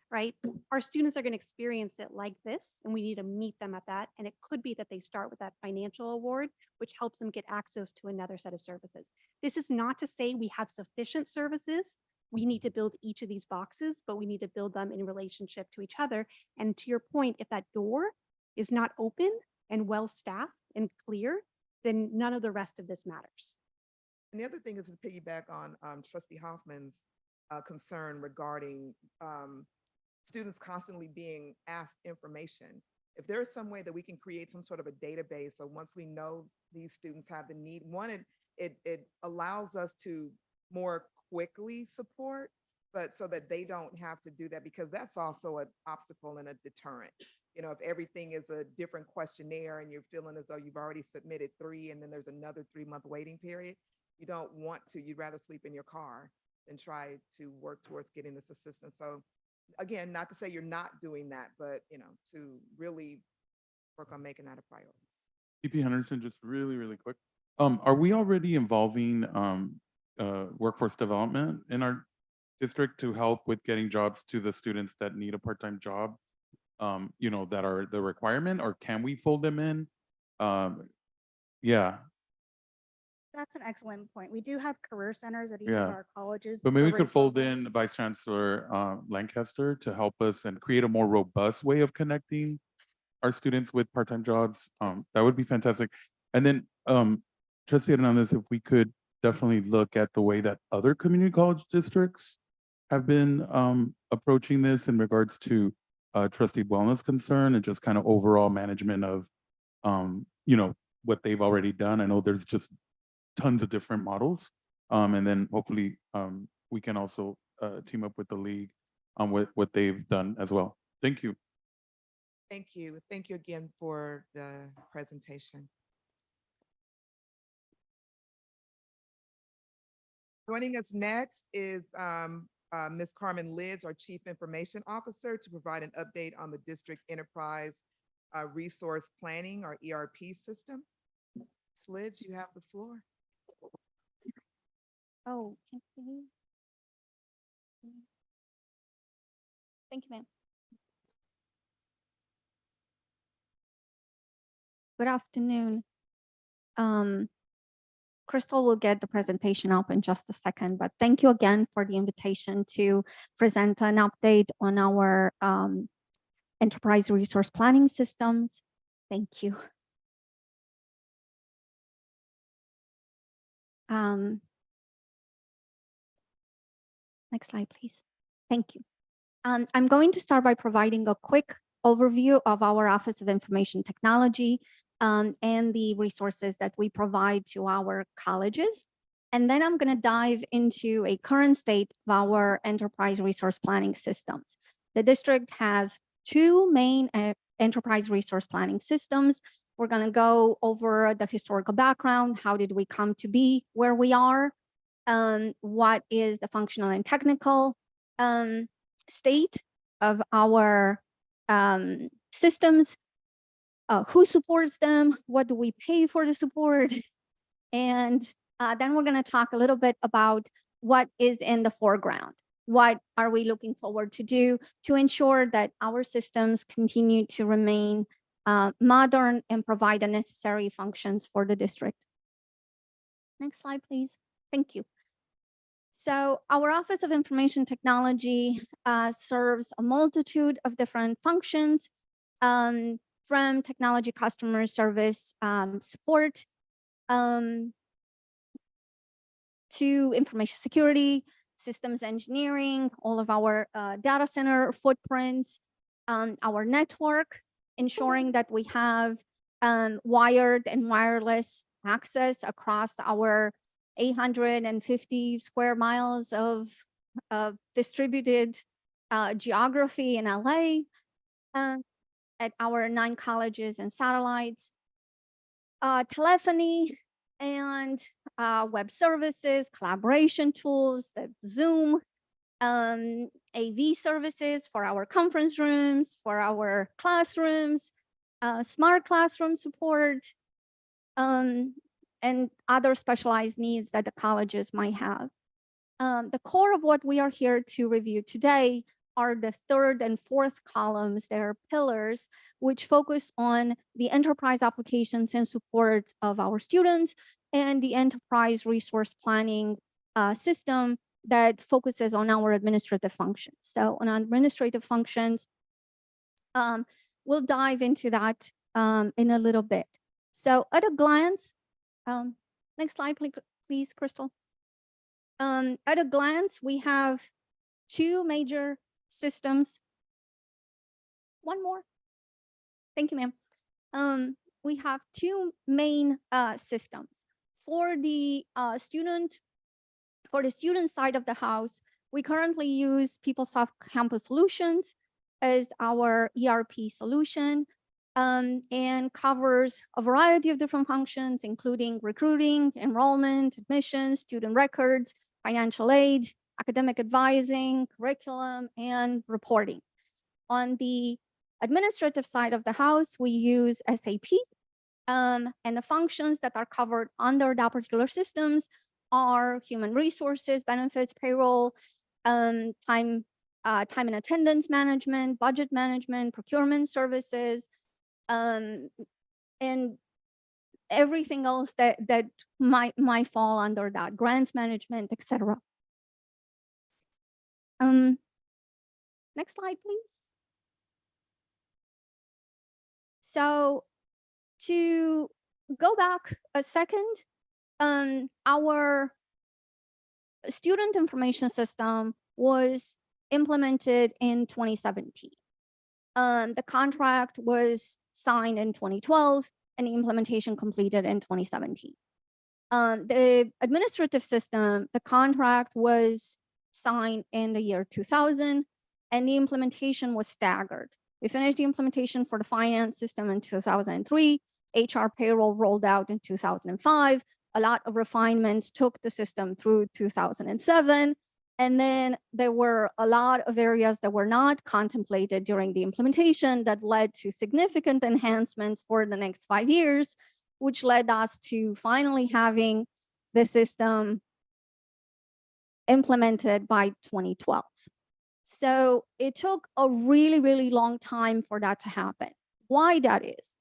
F: Right? Our students are going to experience it like this, and we need to meet them at that. And it could be that they start with that financial award, which helps them get access to another set of services. This is not to say we have sufficient services. We need to build each of these boxes, but we need to build them in relationship to each other. And to your point, if that door is not open and well-staffed and clear, then none of the rest of this matters.
C: And the other thing is to piggyback on Trustee Hoffman's concern regarding students constantly being asked information. If there is some way that we can create some sort of a database, so once we know these students have the need, one, it allows us to more quickly support, but so that they don't have to do that, because that's also an obstacle and a deterrent. If everything is a different questionnaire and you're feeling as though you've already submitted 3 and then there's another 3-month waiting period, you don't want to, you'd rather sleep in your car than try to work towards getting this assistance. So again, not to say you're not doing that, but to really work on making that a priority.
A: VP Henderson, just really, really quick. Are we already involving workforce development in our district to help with getting jobs to the students that need a part-time job? That are the requirement, or can we fold them in? Yeah,
R: That's an excellent point. We do have career centers at each
A: Yeah.
R: of our colleges.
A: but maybe we
R: covering
A: could fold
R: both
A: in
R: roles.
A: Vice Chancellor Lancaster to help us and create a more robust way of connecting our students with part-time jobs. That would be fantastic. And then Trustee Hernandez, if we could definitely look at the way that other community college districts have been approaching this in regards to trustee wellness concern and just kind of overall management of what they've already done. I know there's just tons of different models. And then hopefully we can also team up with the league on what they've done as well. Thank you.
C: Thank you. Thank you again for the presentation. Joining us next is Ms. Carmen Lids, our Chief Information Officer, to provide an update on the District Enterprise Resource Planning, or ERP system. Ms. Lids, you have the floor.
F: Oh, thank you, ma'am. Good afternoon. Crystal will get the presentation up in just a second, but thank you again for the invitation to present an update on our enterprise resource planning systems. Thank you. Next slide, please. Thank you. I'm going to start by providing a quick overview of our Office of Information Technology and the resources that we provide to our colleges. And then I'm going to dive into a current state of our enterprise resource planning systems. The district has two main enterprise resource planning systems. We're going to go over the historical background. How did we come to be where we are? What is the functional and technical state of our systems? Who supports them? What do we pay for the support? And then we're going to talk a little bit about what is in the foreground. What are we looking forward to do to ensure that our systems continue to remain modern and provide the necessary functions for the district? Next slide, please. Thank you. So our Office of Information Technology serves a multitude of different functions, from technology customer service support to information security, systems engineering, all of our data center footprints, our network, ensuring that we have wired and wireless access across our 850 square miles of distributed geography in LA, at our 9 colleges and satellites, telephony and web services, collaboration tools, the Zoom, AV services for our conference rooms, for our classrooms, smart classroom support, and other specialized needs that the colleges might have. The core of what we are here to review today are the third and fourth columns. They're pillars which focus on the enterprise applications and support of our students, and the enterprise resource planning system that focuses on our administrative functions. So on administrative functions, we'll dive into that in a little bit. So at a glance, next slide, please, Crystal. At a glance, we have two major systems. One more. Thank you, ma'am. We have two main systems. For the student side of the house, we currently use PeopleSoft Campus Solutions as our ERP solution, and covers a variety of different functions, including recruiting, enrollment, admissions, student records, financial aid, academic advising, curriculum, and reporting. On the administrative side of the house, we use SAP, and the functions that are covered under that particular systems are human resources, benefits, payroll, time and attendance management, budget management, procurement services, and everything else that might fall under that, grants management, etc. Next slide, please. So to go back a second, our student information system was implemented in 2017. The contract was signed in 2012 and the implementation completed in 2017. The administrative system, the contract was signed in the year 2000 and the implementation was staggered.
J: We finished the implementation for the finance system in 2003. HR payroll rolled out in 2005. A lot of refinements took the system through 2007. And then there were a lot of areas that were not contemplated during the implementation that led to significant enhancements for the next 5 years, which led us to finally having the system implemented by 2012. So it took a really, really long time for that to happen. Why that is?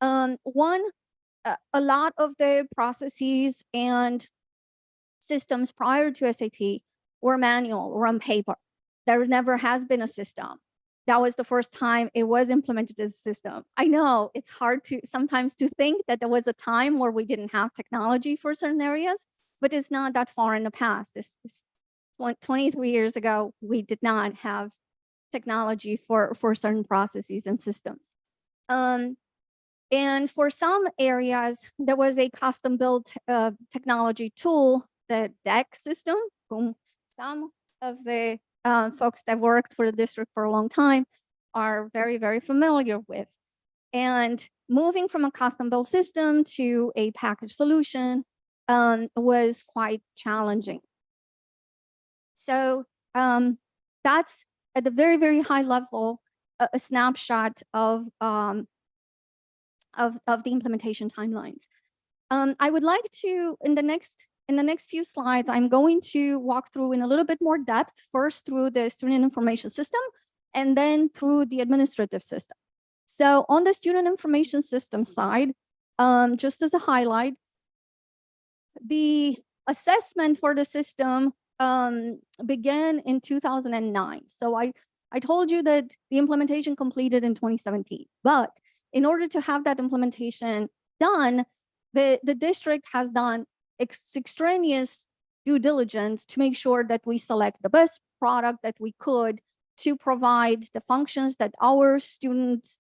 J: One, a lot of the processes and systems prior to SAP were manual or on paper. There never has been a system. That was the first time it was implemented as a system. I know it's hard to sometimes to think that there was a time where we didn't have technology for certain areas, but it's not that far in the past. It's 23 years ago, we did not have technology for certain processes and systems. And for some areas, there was a custom built technology tool, the DEC system, whom some of the folks that worked for the district for a long time are very, very familiar with. And moving from a custom built system to a package solution was quite challenging. So that's at the very, very high level, a snapshot of the implementation timelines. I would like to, in the next few slides, I'm going to walk through in a little bit more depth, first through the student information system, and then through the administrative system. So on the student information system side, just as a highlight, the assessment for the system began in 2009. So I told you that the implementation completed in 2017, but in order to have that implementation done, the district has done extraneous due diligence to make sure that we select the best product that we could to provide the functions that our students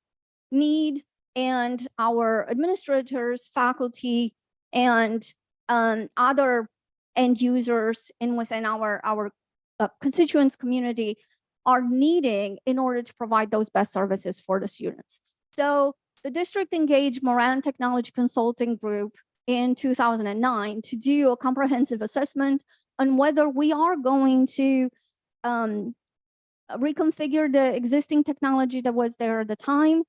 J: need and our administrators, faculty, and other end users within our constituents community are needing in order to provide those best services for the students. So the district engaged Moran Technology Consulting Group in 2009 to do a comprehensive assessment on whether we are going to reconfigure the existing technology that was there at the time,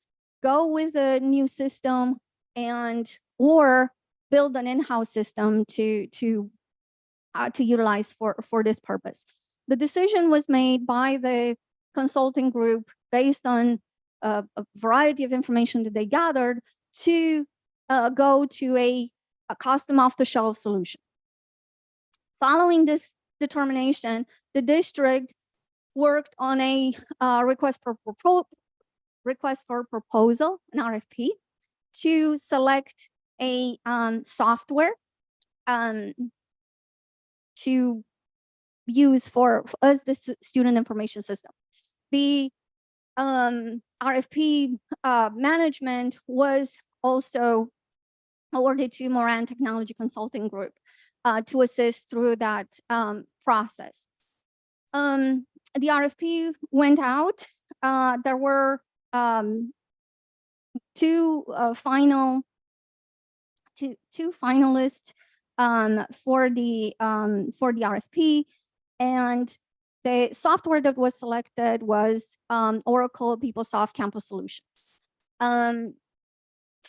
J: go with a new system, or build an in-house system to utilize for this purpose. The decision was made by the consulting group based on a variety of information that they gathered to go to a custom off-the-shelf solution. Following this determination, the district worked on a request for proposal, an RFP, to select a software to use for as the student information system. The RFP management was also awarded to Moran Technology Consulting Group to assist through that process. The RFP went out. There were two finalists for the RFP, and the software that was selected was Oracle PeopleSoft Campus Solutions.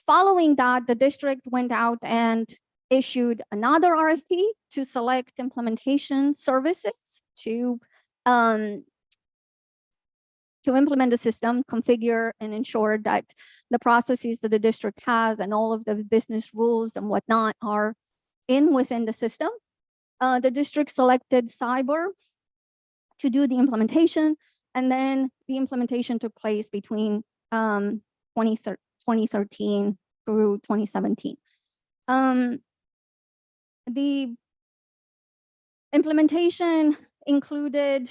J: Following that, the district went out and issued another RFP to select implementation services to implement the system, configure, and ensure that the processes that the district has and all of the business rules and whatnot are within the system. The district selected Cyber to do the implementation, and then the implementation took place between 2013 through 2017. The implementation included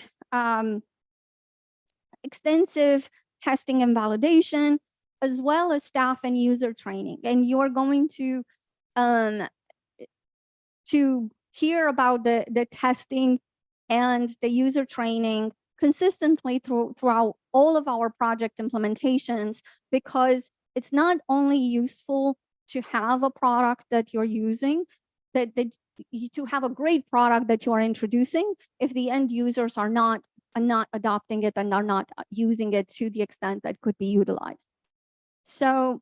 J: extensive testing and validation, as well as staff and user training. And you're going to hear about the testing and the user training consistently throughout all of our project implementations, because it's not only useful to have a product that you're using, to have a great product that you are introducing, if the end users are not adopting it and are not using it to the extent that could be utilized. So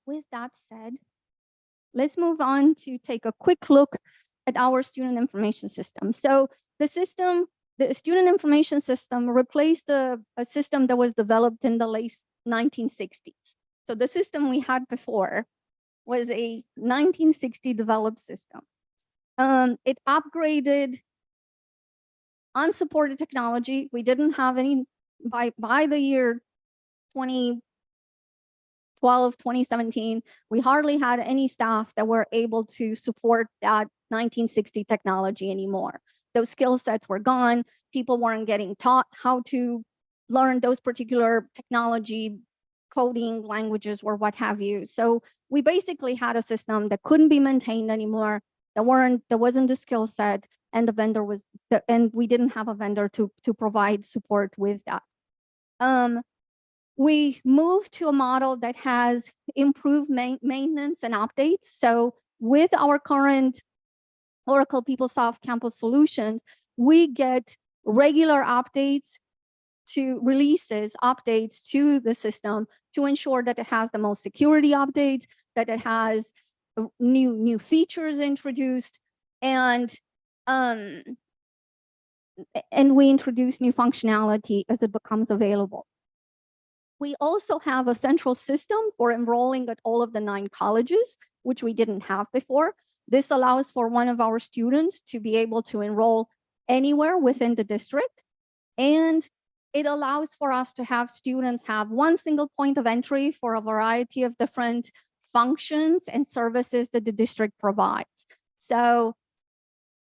J: with that said, let's move on to take a quick look at our student information system. So the student information system replaced a system that was developed in the late 1960s. So the system we had before was a 1960 developed system. It upgraded unsupported technology. We didn't have any, by the year 2012, 2017, we hardly had any staff that were able to support that 1960 technology anymore. Those skill sets were gone. People weren't getting taught how to learn those particular technology, coding languages or what have you. So we basically had a system that couldn't be maintained anymore. There wasn't the skill set, and the vendor was, and we didn't have a vendor to provide support with that. We moved to a model that has improved maintenance and updates. So with our current Oracle PeopleSoft Campus solution, we get regular updates to releases, updates to the system to ensure that it has the most security updates, that it has new features introduced, and we introduce new functionality as it becomes available. We also have a central system for enrolling at all of the 9 colleges, which we didn't have before. This allows for one of our students to be able to enroll anywhere within the district. And it allows for us to have students have one single point of entry for a variety of different functions and services that the district provides. So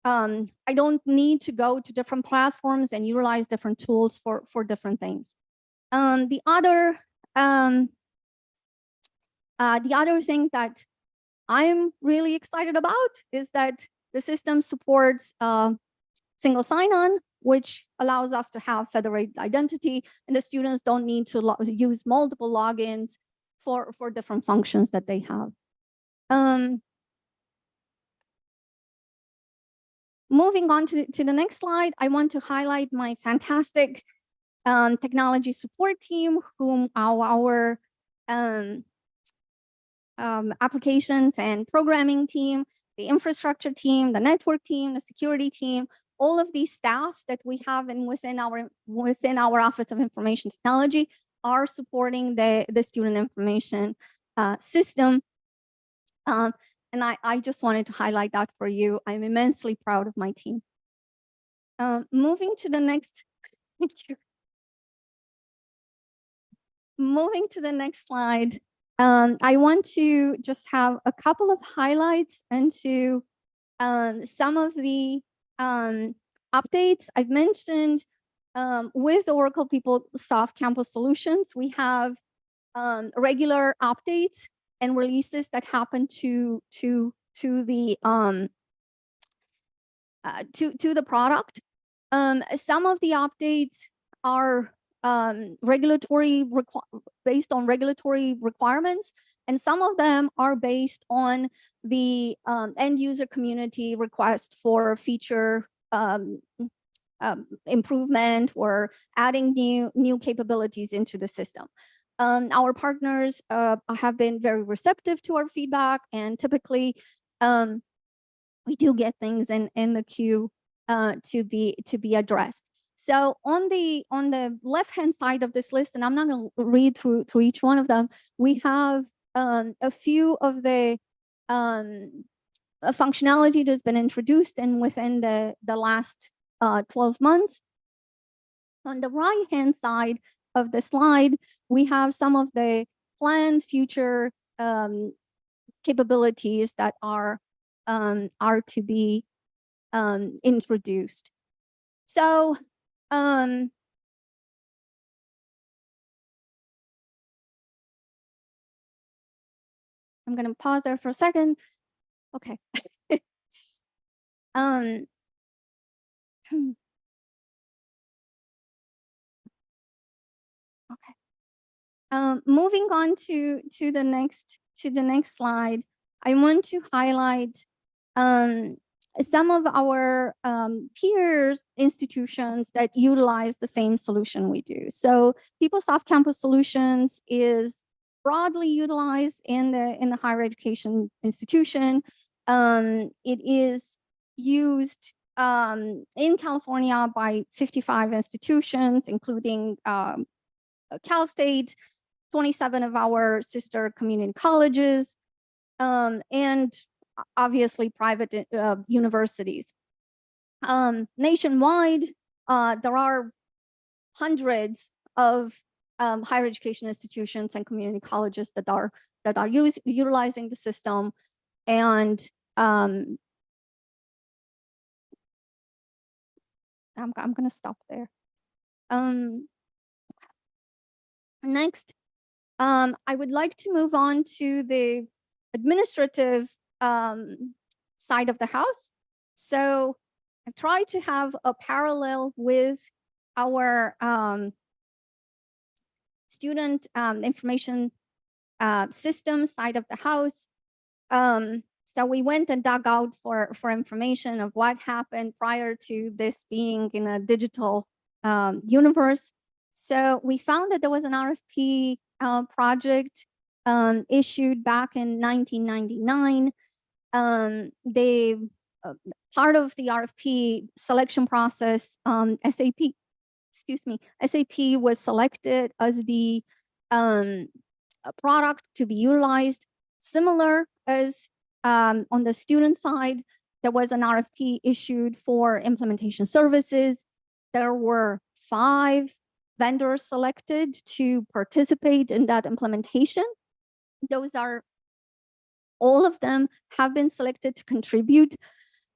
J: I don't need to go to different platforms and utilize different tools for different things. The other thing that I'm really excited about is that the system supports single sign-on, which allows us to have federated identity, and the students don't need to use multiple logins for different functions that they have. Moving on to the next slide, I want to highlight my fantastic technology support team, whom our applications and programming team, the infrastructure team, the network team, the security team, all of these staff that we have within our Office of Information Technology are supporting the student information system. And I just wanted to highlight that for you. I'm immensely proud of my team. Moving to the next, thank you. Moving to the next slide, I want to just have a couple of highlights into some of the updates I've mentioned. With Oracle PeopleSoft Campus Solutions, we have regular updates and releases that happen to the product. Some of the updates are based on regulatory requirements, and some of them are based on the end user community request for feature improvement or adding new capabilities into the system. Our partners have been very receptive to our feedback, and typically we do get things in the queue to be addressed. So on the left-hand side of this list, and I'm not going to read through each one of them, we have a few of the functionality that's been introduced and within the last 12 months. On the right-hand side of the slide, we have some of the planned future capabilities that are to be introduced. So I'm going to pause there for a second. Okay. Moving on to the next slide, I want to highlight some of our peers institutions that utilize the same solution we do. So People's Off-Campus Solutions is broadly utilized in the higher education institution. It is used in California by 55 institutions, including Cal State, 27 of our sister community colleges, and obviously private universities. Nationwide, there are hundreds of higher education institutions and community colleges that are utilizing the system, and I'm going to stop there. Next, I would like to move on to the administrative side of the house. So I've tried to have a parallel with our student information system side of the house. So we went and dug out for information of what happened prior to this being in a digital universe. So we found that there was an RFP project issued back in 1999. Part of the RFP selection process, SAP was selected as the product to be utilized. Similar as on the student side, there was an RFP issued for implementation services. There were 5 vendors selected to participate in that implementation. All of them have been selected to contribute.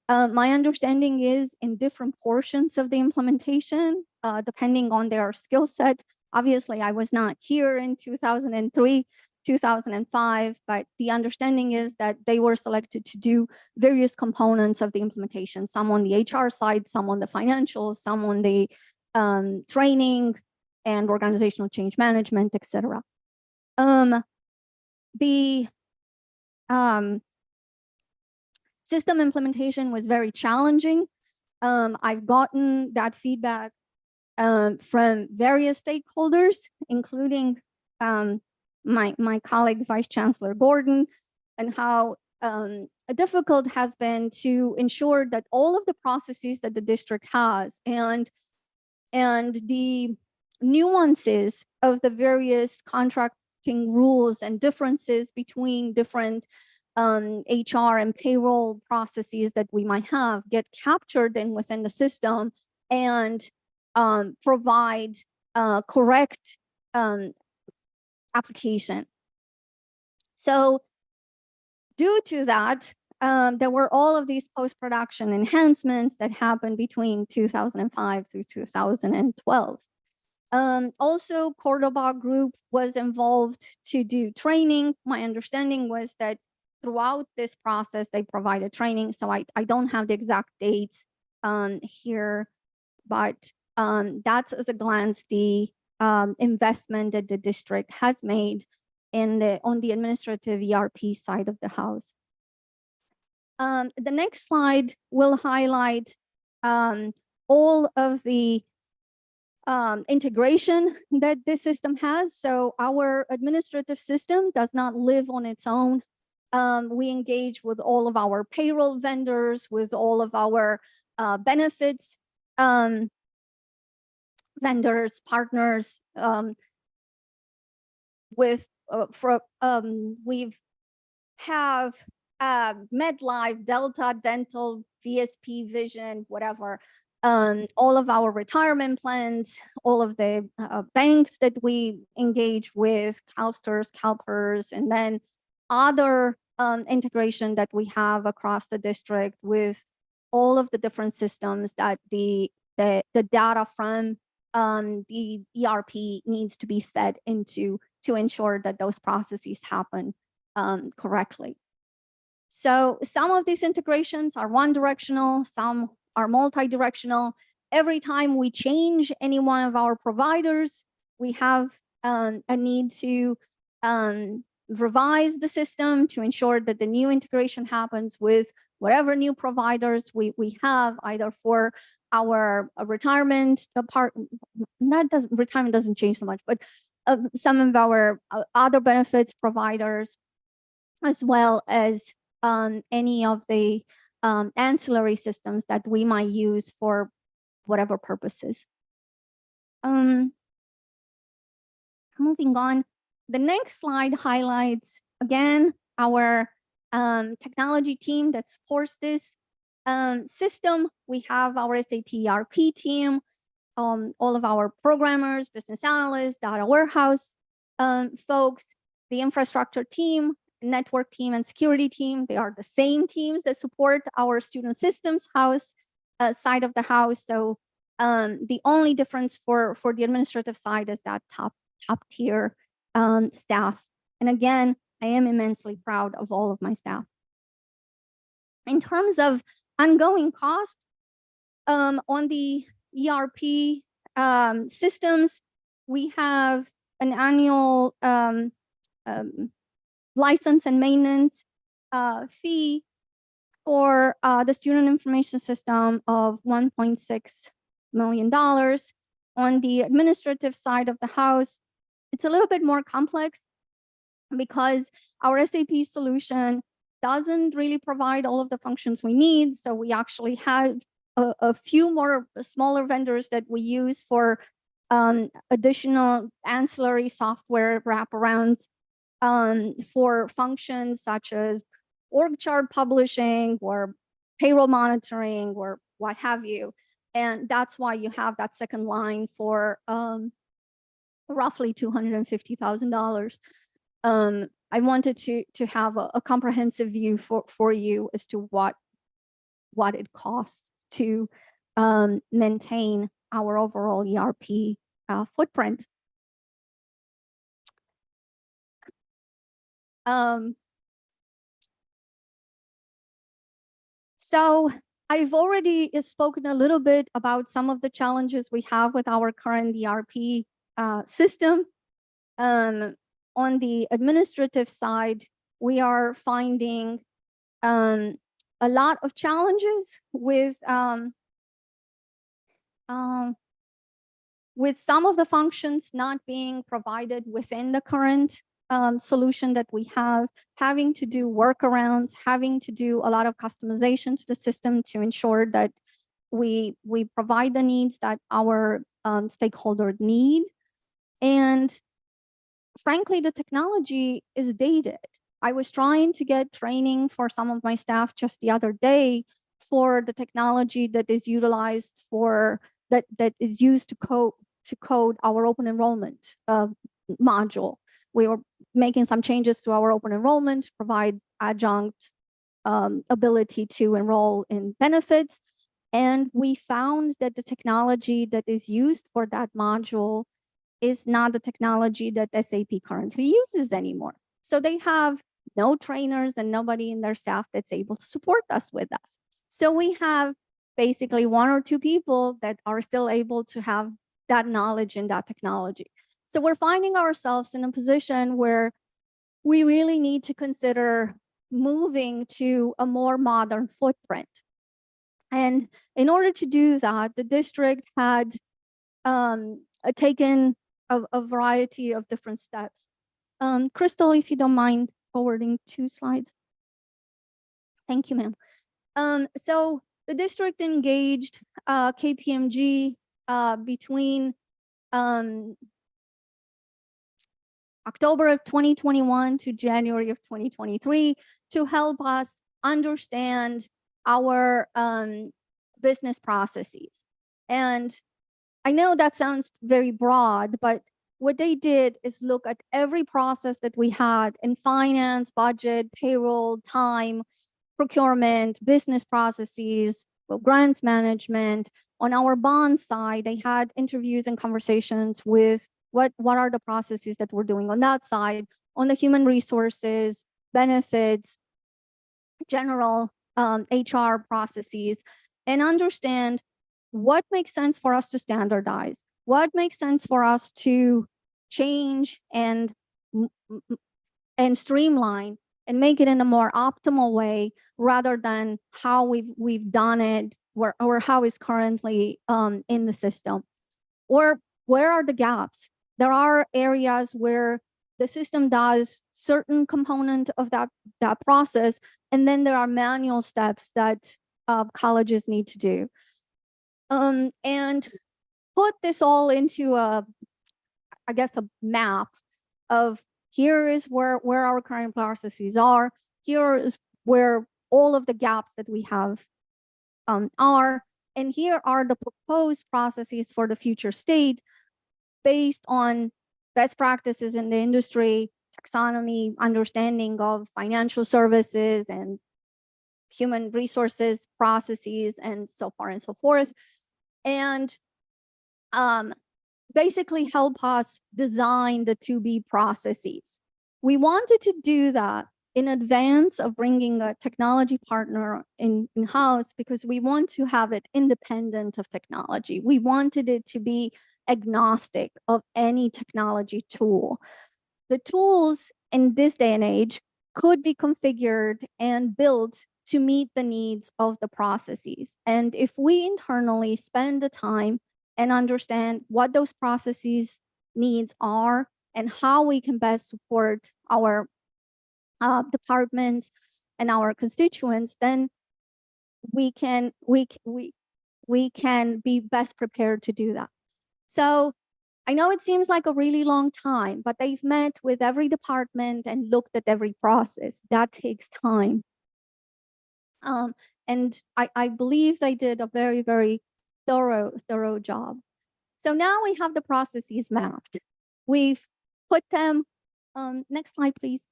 J: My understanding is in different portions of the implementation, depending on their skill set. Obviously, I was not here in 2003, 2005, but the understanding is that they were selected to do various components of the implementation, some on the HR side, some on the financial, some on the training and organizational change management, etc. The system implementation was very challenging. I've gotten that feedback from various stakeholders, including my colleague, Vice Chancellor Gordon, and how difficult it has been to ensure that all of the processes that the district has and the nuances of the various contracting rules and differences between different HR and payroll processes that we might have get captured within the system and provide correct application. So due to that, there were all of these post-production enhancements that happened between 2005 through 2012. Also, Cordoba Group was involved to do training. My understanding was that throughout this process, they provided training. So I don't have the exact dates here, but that's at a glance the investment that the district has made on the administrative ERP side of the house. The next slide will highlight all of the integration that this system has. So our administrative system does not live on its own. We engage with all of our payroll vendors, with all of our benefits vendors, partners. We've have MedLife, Delta Dental, VSP Vision, whatever. All of our retirement plans, all of the banks that we engage with, CalSTRS, CalPERS, and then other integration that we have across the district with all of the different systems that the data from the ERP needs to be fed into to ensure that those processes happen correctly. So some of these integrations are one-directional, some are multi-directional. Every time we change any one of our providers, we have a need to revise the system to ensure that the new integration happens with whatever new providers we have, either for our retirement part. Retirement doesn't change so much, but some of our other benefits providers, as well as any of the ancillary systems that we might use for whatever purposes. Moving on, the next slide highlights again our technology team that supports this system. We have our SAP ERP team, all of our programmers, business analysts, data warehouse folks, the infrastructure team, network team, and security team. They are the same teams that support our student systems house side of the house. So the only difference for the administrative side is that top tier staff. And again, I am immensely proud of all of my staff. In terms of ongoing cost, on the ERP systems, we have an annual license and maintenance fee for the student information system of $1.6 million. On the administrative side of the house, it's a little bit more complex because our SAP solution doesn't really provide all of the functions we need. So we actually have a few more smaller vendors that we use for additional ancillary software wraparounds for functions such as org chart publishing or payroll monitoring or what have you. And that's why you have that second line for roughly $250,000. I wanted to have a comprehensive view for you as to what it costs to maintain our overall ERP footprint. So I've already spoken a little bit about some of the challenges we have with our current ERP system. On the administrative side, we are finding a lot of challenges with some of the functions not being provided within the current solution that we have, having to do workarounds, having to do a lot of customization to the system to ensure that we provide the needs that our stakeholders need. And frankly, the technology is dated. I was trying to get training for some of my staff just the other day for the technology that is utilized for that is used to code our open enrollment module. We were making some changes to our open enrollment to provide adjunct ability to enroll in benefits. And we found that the technology that is used for that module is not the technology that SAP currently uses anymore. So they have no trainers and nobody in their staff that's able to support us with us. So we have basically one or two people that are still able to have that knowledge and that technology. So we're finding ourselves in a position where we really need to consider moving to a more modern footprint. And in order to do that, the district had taken a variety of different steps. Crystal, if you don't mind forwarding 2 slides. Thank you, ma'am. So the district engaged KPMG between October of 2021 to January of 2023 to help us understand our business processes. And I know that sounds very broad, but what they did is look at every process that we had in finance, budget, payroll, time, procurement, business processes, grants management. On our bond side, they had interviews and conversations with what are the processes that we're doing on that side. On the human resources, benefits, general HR processes, and understand what makes sense for us to standardize, what makes sense for us to change and streamline and make it in a more optimal way rather than how we've done it or how it's currently in the system. Or where are the gaps? There are areas where the system does certain component of that process, and then there are manual steps that colleges need to do. And put this all into a map of here is where our current processes are. Here is where all of the gaps that we have are. And here are the proposed processes for the future state based on best practices in the industry, taxonomy, understanding of financial services and human resources processes, and so far and so forth. And basically help us design the to-be processes. We wanted to do that in advance of bringing a technology partner in-house because we want to have it independent of technology. We wanted it to be agnostic of any technology tool. The tools in this day and age could be configured and built to meet the needs of the processes. And if we internally spend the time and understand what those processes needs are and how we can best support our departments and our constituents, then we can be best prepared to do that. So I know it seems like a really long time, but they've met with every department and looked at every process. That takes time. And I believe they did a very, very thorough job. So now we have the processes mapped. We've put them, next slide, please.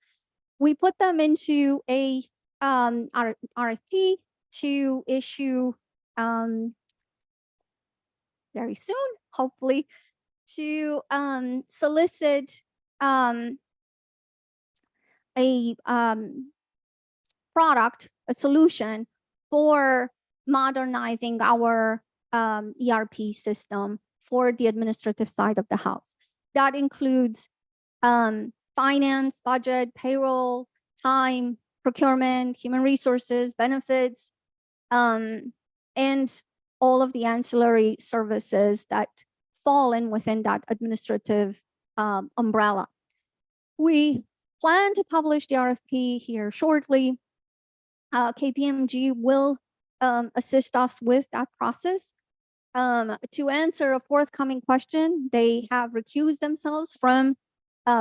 J: We put them into a RFP to issue very soon, hopefully, to solicit a product, a solution for modernizing our ERP system for the administrative side of the house. That includes finance, budget, payroll, time, procurement, human resources, benefits, and all of the ancillary services that fall in within that administrative umbrella. We plan to publish the RFP here shortly. KPMG will assist us with that process. To answer a forthcoming question, they have recused themselves from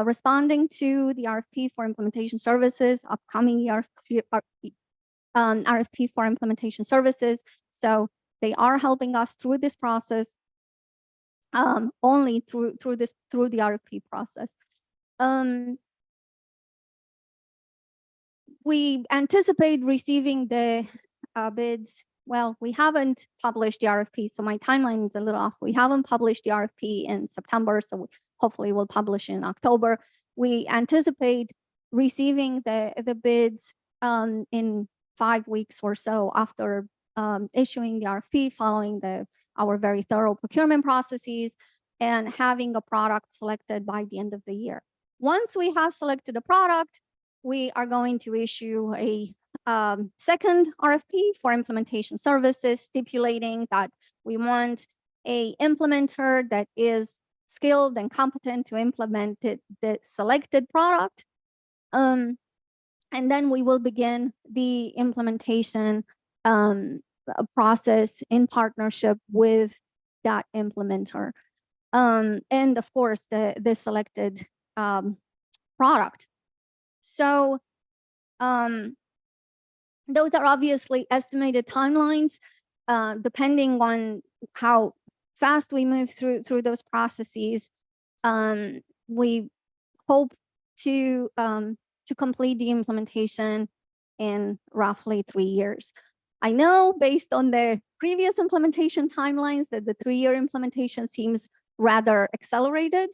J: responding to the RFP for implementation services, upcoming RFP for implementation services. So they are helping us through this process, only through the RFP process. We anticipate receiving the bids. Well, we haven't published the RFP, so my timeline is a little off. We haven't published the RFP in September, so hopefully we'll publish in October. We anticipate receiving the bids in 5 weeks or so after issuing the RFP, following our very thorough procurement processes, and having a product selected by the end of the year. Once we have selected a product, we are going to issue a second RFP for implementation services, stipulating that we want a implementer that is skilled and competent to implement the selected product. And then we will begin the implementation process in partnership with that implementer. And of course, the selected product. So those are obviously estimated timelines, depending on how fast we move through those processes. We hope to complete the implementation in roughly 3 years. I know based on the previous implementation timelines that the 3-year implementation seems rather accelerated.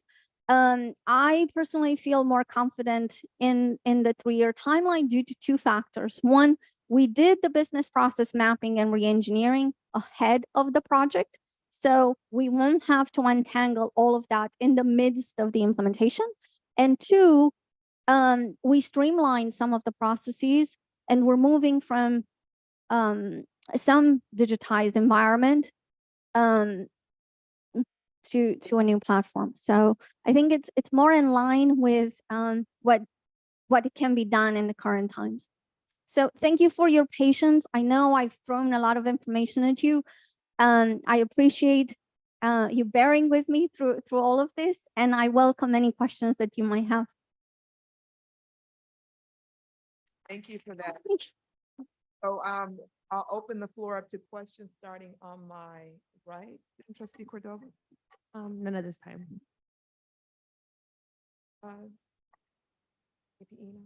J: I personally feel more confident in the 3-year timeline due to 2 factors. One, we did the business process mapping and reengineering ahead of the project. So we won't have to untangle all of that in the midst of the implementation. And two, we streamline some of the processes, and we're moving from some digitized environment to a new platform. So I think it's more in line with what can be done in the current times. So thank you for your patience. I know I've thrown a lot of information at you. I appreciate you bearing with me through all of this, and I welcome any questions that you might have.
C: Thank you for that. So I'll open the floor up to questions starting on my right. Trustee Cordova.
E: None at this time.
C: VP Eno?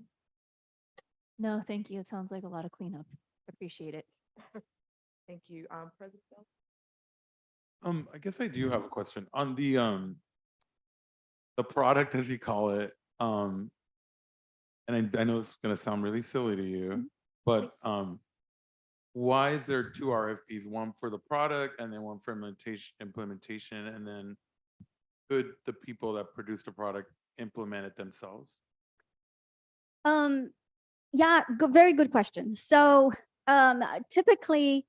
T: No, thank you. It sounds like a lot of cleanup. Appreciate it.
C: Thank you. President Bell?
A: I guess I do have a question on the product, as you call it. And I know it's gonna sound really silly to you, but why is there two RFPs, one for the product and then one for implementation, and then could the people that produce the product implement it themselves?
J: Yeah, very good question. So typically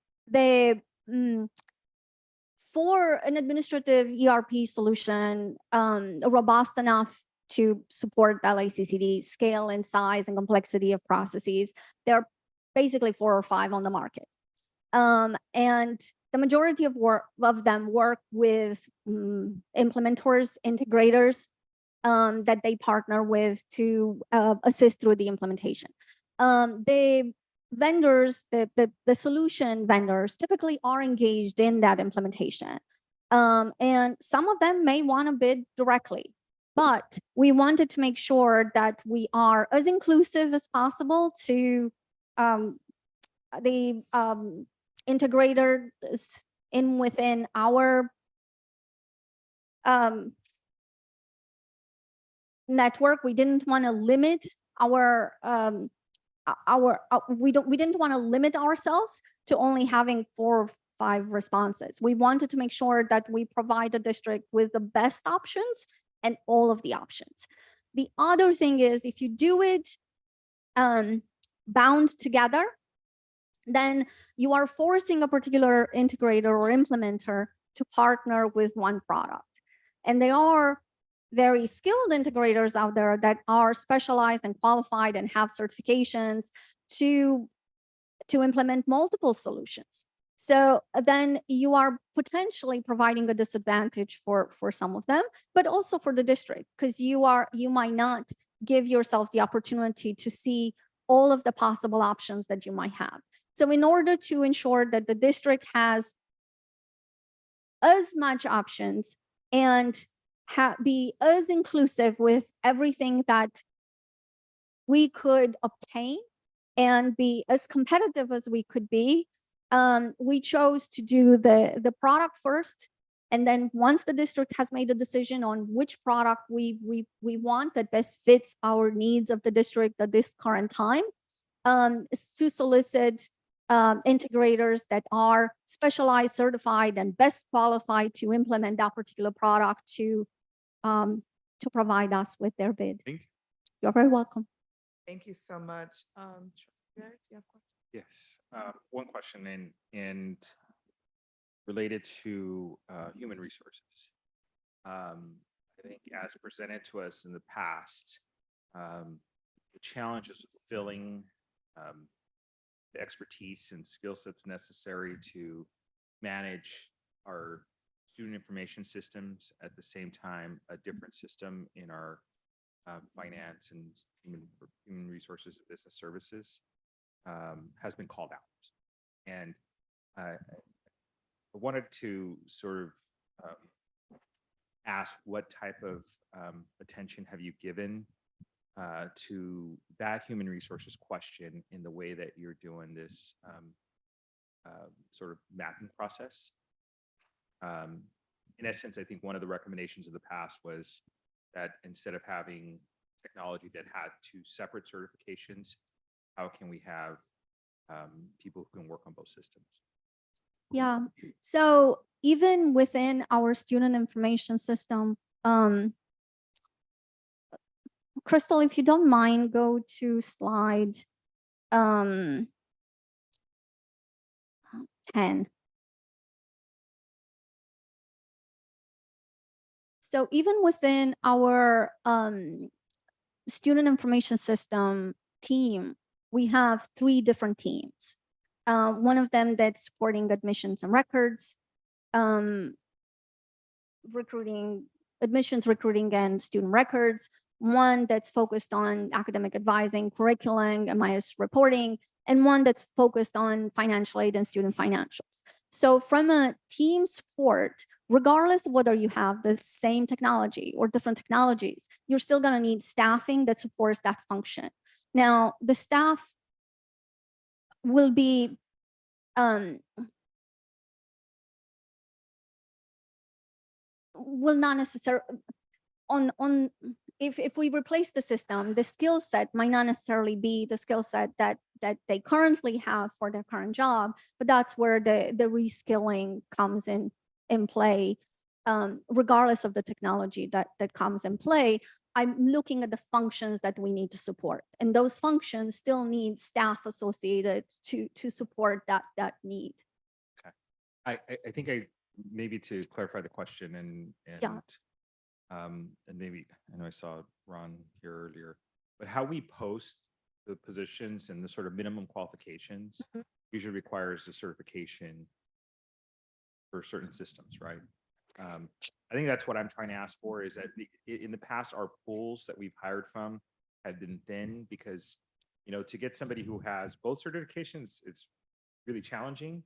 J: for an administrative ERP solution, robust enough to support LACCD scale and size and complexity of processes, there are basically 4 or 5 on the market. And the majority of them work with implementers, integrators that they partner with to assist through the implementation. The vendors, the solution vendors typically are engaged in that implementation. And some of them may want to bid directly, but we wanted to make sure that we are as inclusive as possible to the integrators within our network. We didn't want to limit we didn't want to limit ourselves to only having 4 or 5 responses. We wanted to make sure that we provide the district with the best options and all of the options. The other thing is, if you do it bound together, then you are forcing a particular integrator or implementer to partner with one product. And they are very skilled integrators out there that are specialized and qualified and have certifications to implement multiple solutions. So then you are potentially providing a disadvantage for some of them, but also for the district, because you might not give yourself the opportunity to see all of the possible options that you might have. So in order to ensure that the district has as much options and be as inclusive with everything that we could obtain and be as competitive as we could be, we chose to do the product first. And then once the district has made a decision on which product we want that best fits our needs of the district at this current time, is to solicit integrators that are specialized, certified, and best qualified to implement that particular product to provide us with their bid.
A: Thank you.
J: You're very welcome.
C: Thank you so much. Trustee Barrett, do you have questions?
S: Yes, one question and related to human resources. I think as presented to us in the past, the challenges with filling the expertise and skill sets necessary to manage our student information systems, at the same time, a different system in our finance and human resources and business services has been called out. And I wanted to sort of ask what type of attention have you given to that human resources question in the way that you're doing this sort of mapping process? In essence, I think one of the recommendations of the past was that instead of having technology that had 2 separate certifications, how can we have people who can work on both systems?
J: Yeah, so even within our student information system, Crystal, if you don't mind, go to slide 10. So even within our student information system team, we have 3 different teams. One of them that's supporting admissions and records, admissions, recruiting, and student records. One that's focused on academic advising, curriculum, MIS reporting, and one that's focused on financial aid and student financials. So from a team support, regardless of whether you have the same technology or different technologies, you're still going to need staffing that supports that function. Now, the staff will be will not necessarily if we replace the system, the skill set might not necessarily be the skill set that they currently have for their current job, but that's where the reskilling comes in play. Regardless of the technology that comes in play, I'm looking at the functions that we need to support, and those functions still need staff associated to support that need.
S: I think maybe to clarify the question and maybe, I know I saw Ron here earlier, but how we post the positions and the sort of minimum qualifications usually requires a certification for certain systems, right? I think that's what I'm trying to ask for, is that in the past, our pools that we've hired from have been thin because, you know, to get somebody who has both certifications, it's really challenging.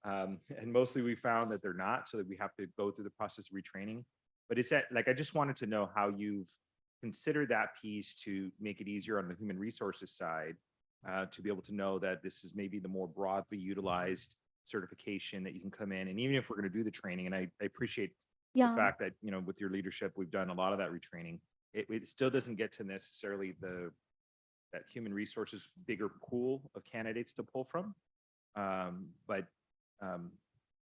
S: And mostly we found that they're not, so that we have to go through the process of retraining. But it's that, like, I just wanted to know how you've considered that piece to make it easier on the human resources side, to be able to know that this is maybe the more broadly utilized certification that you can come in. And even if we're going to do the training, and I appreciate the fact that, you know, with your leadership, we've done a lot of that retraining, it still doesn't get to necessarily that human resources bigger pool of candidates to pull from.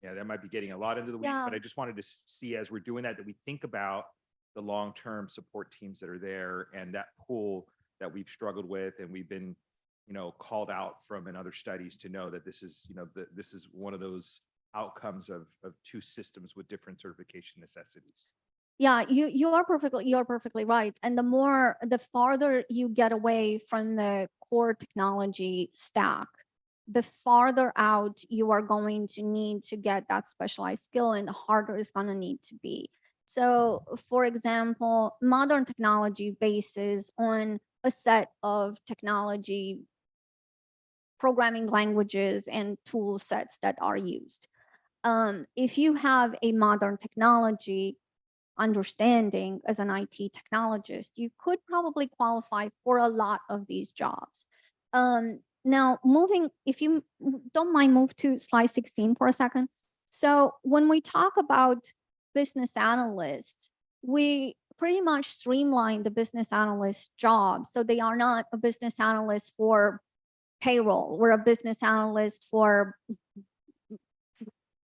S: Yeah, that might be getting a lot into the weeds, but I just wanted to see, as we're doing that we think about the long-term support teams that are there and that pool that we've struggled with, and we've been, you know, called out from in other studies to know that this is, you know, this is one of those outcomes of 2 systems with different certification necessities.
J: Yeah, you are perfectly right. And the farther you get away from the core technology stack, the farther out you are going to need to get that specialized skill, and the harder it's going to need to be. So, for example, modern technology bases on a set of technology programming languages and tool sets that are used. If you have a modern technology understanding as an IT technologist, you could probably qualify for a lot of these jobs. Now, if you don't mind, move to slide 16 for a second. So when we talk about business analysts, we pretty much streamline the business analyst job. So they are not a business analyst for payroll, we're a business analyst for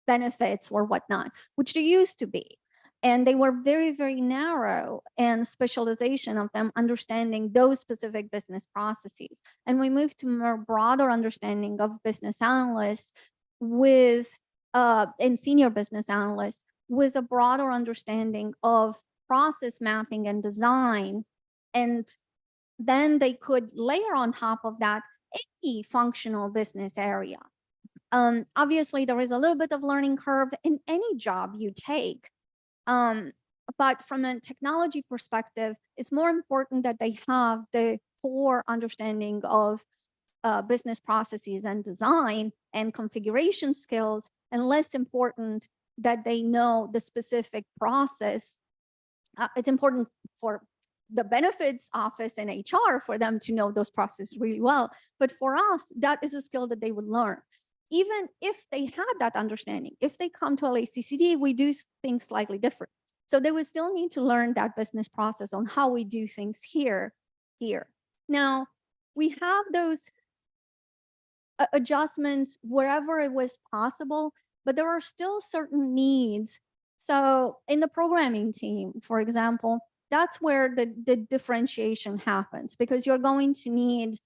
J: benefits or whatnot, which they used to be. And they were very, very narrow and specialization of them understanding those specific business processes. And we moved to more broader understanding of business analysts and senior business analysts with a broader understanding of process mapping and design. And then they could layer on top of that any functional business area. Obviously, there is a little bit of learning curve in any job you take. But from a technology perspective, it's more important that they have the core understanding of business processes and design and configuration skills, and less important that they know the specific process. It's important for the benefits office and HR for them to know those processes really well. But for us, that is a skill that they would learn. Even if they had that understanding, if they come to LACCD, we do things slightly different. So they would still need to learn that business process on how we do things here. Now, we have those adjustments wherever it was possible, but there are still certain needs. So in the programming team, for example, that's where the differentiation happens, because you're going to need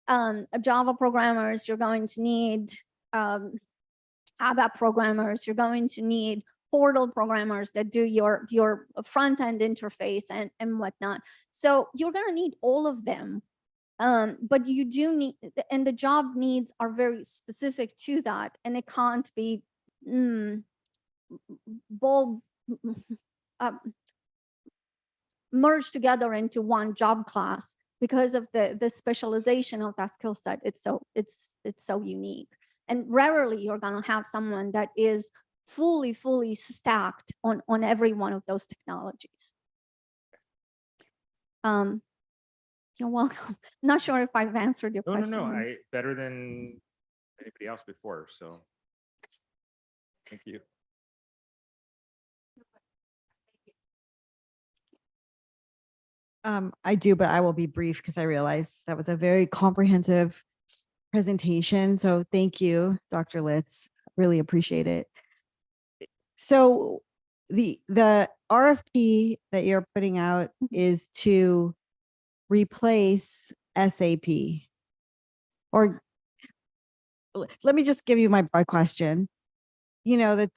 J: Java programmers, you're going to need ABAP programmers, you're going to need portal programmers that do your front-end interface and whatnot. So you're going to need all of them. But you do need, and the job needs are very specific to that, and it can't be merged together into one job class because of the specialization of that skill set. It's so unique, and rarely you're going to have someone that is fully stacked on every one of those technologies. You're welcome. Not sure if I've answered your question.
S: No, better than anybody else before, so thank you.
B: I do, but I will be brief because I realize that was a very comprehensive presentation. So thank you, Dr. Litz. Really appreciate it. So the RFP that you're putting out is to replace SAP. Or let me just give you my broad question. You know, the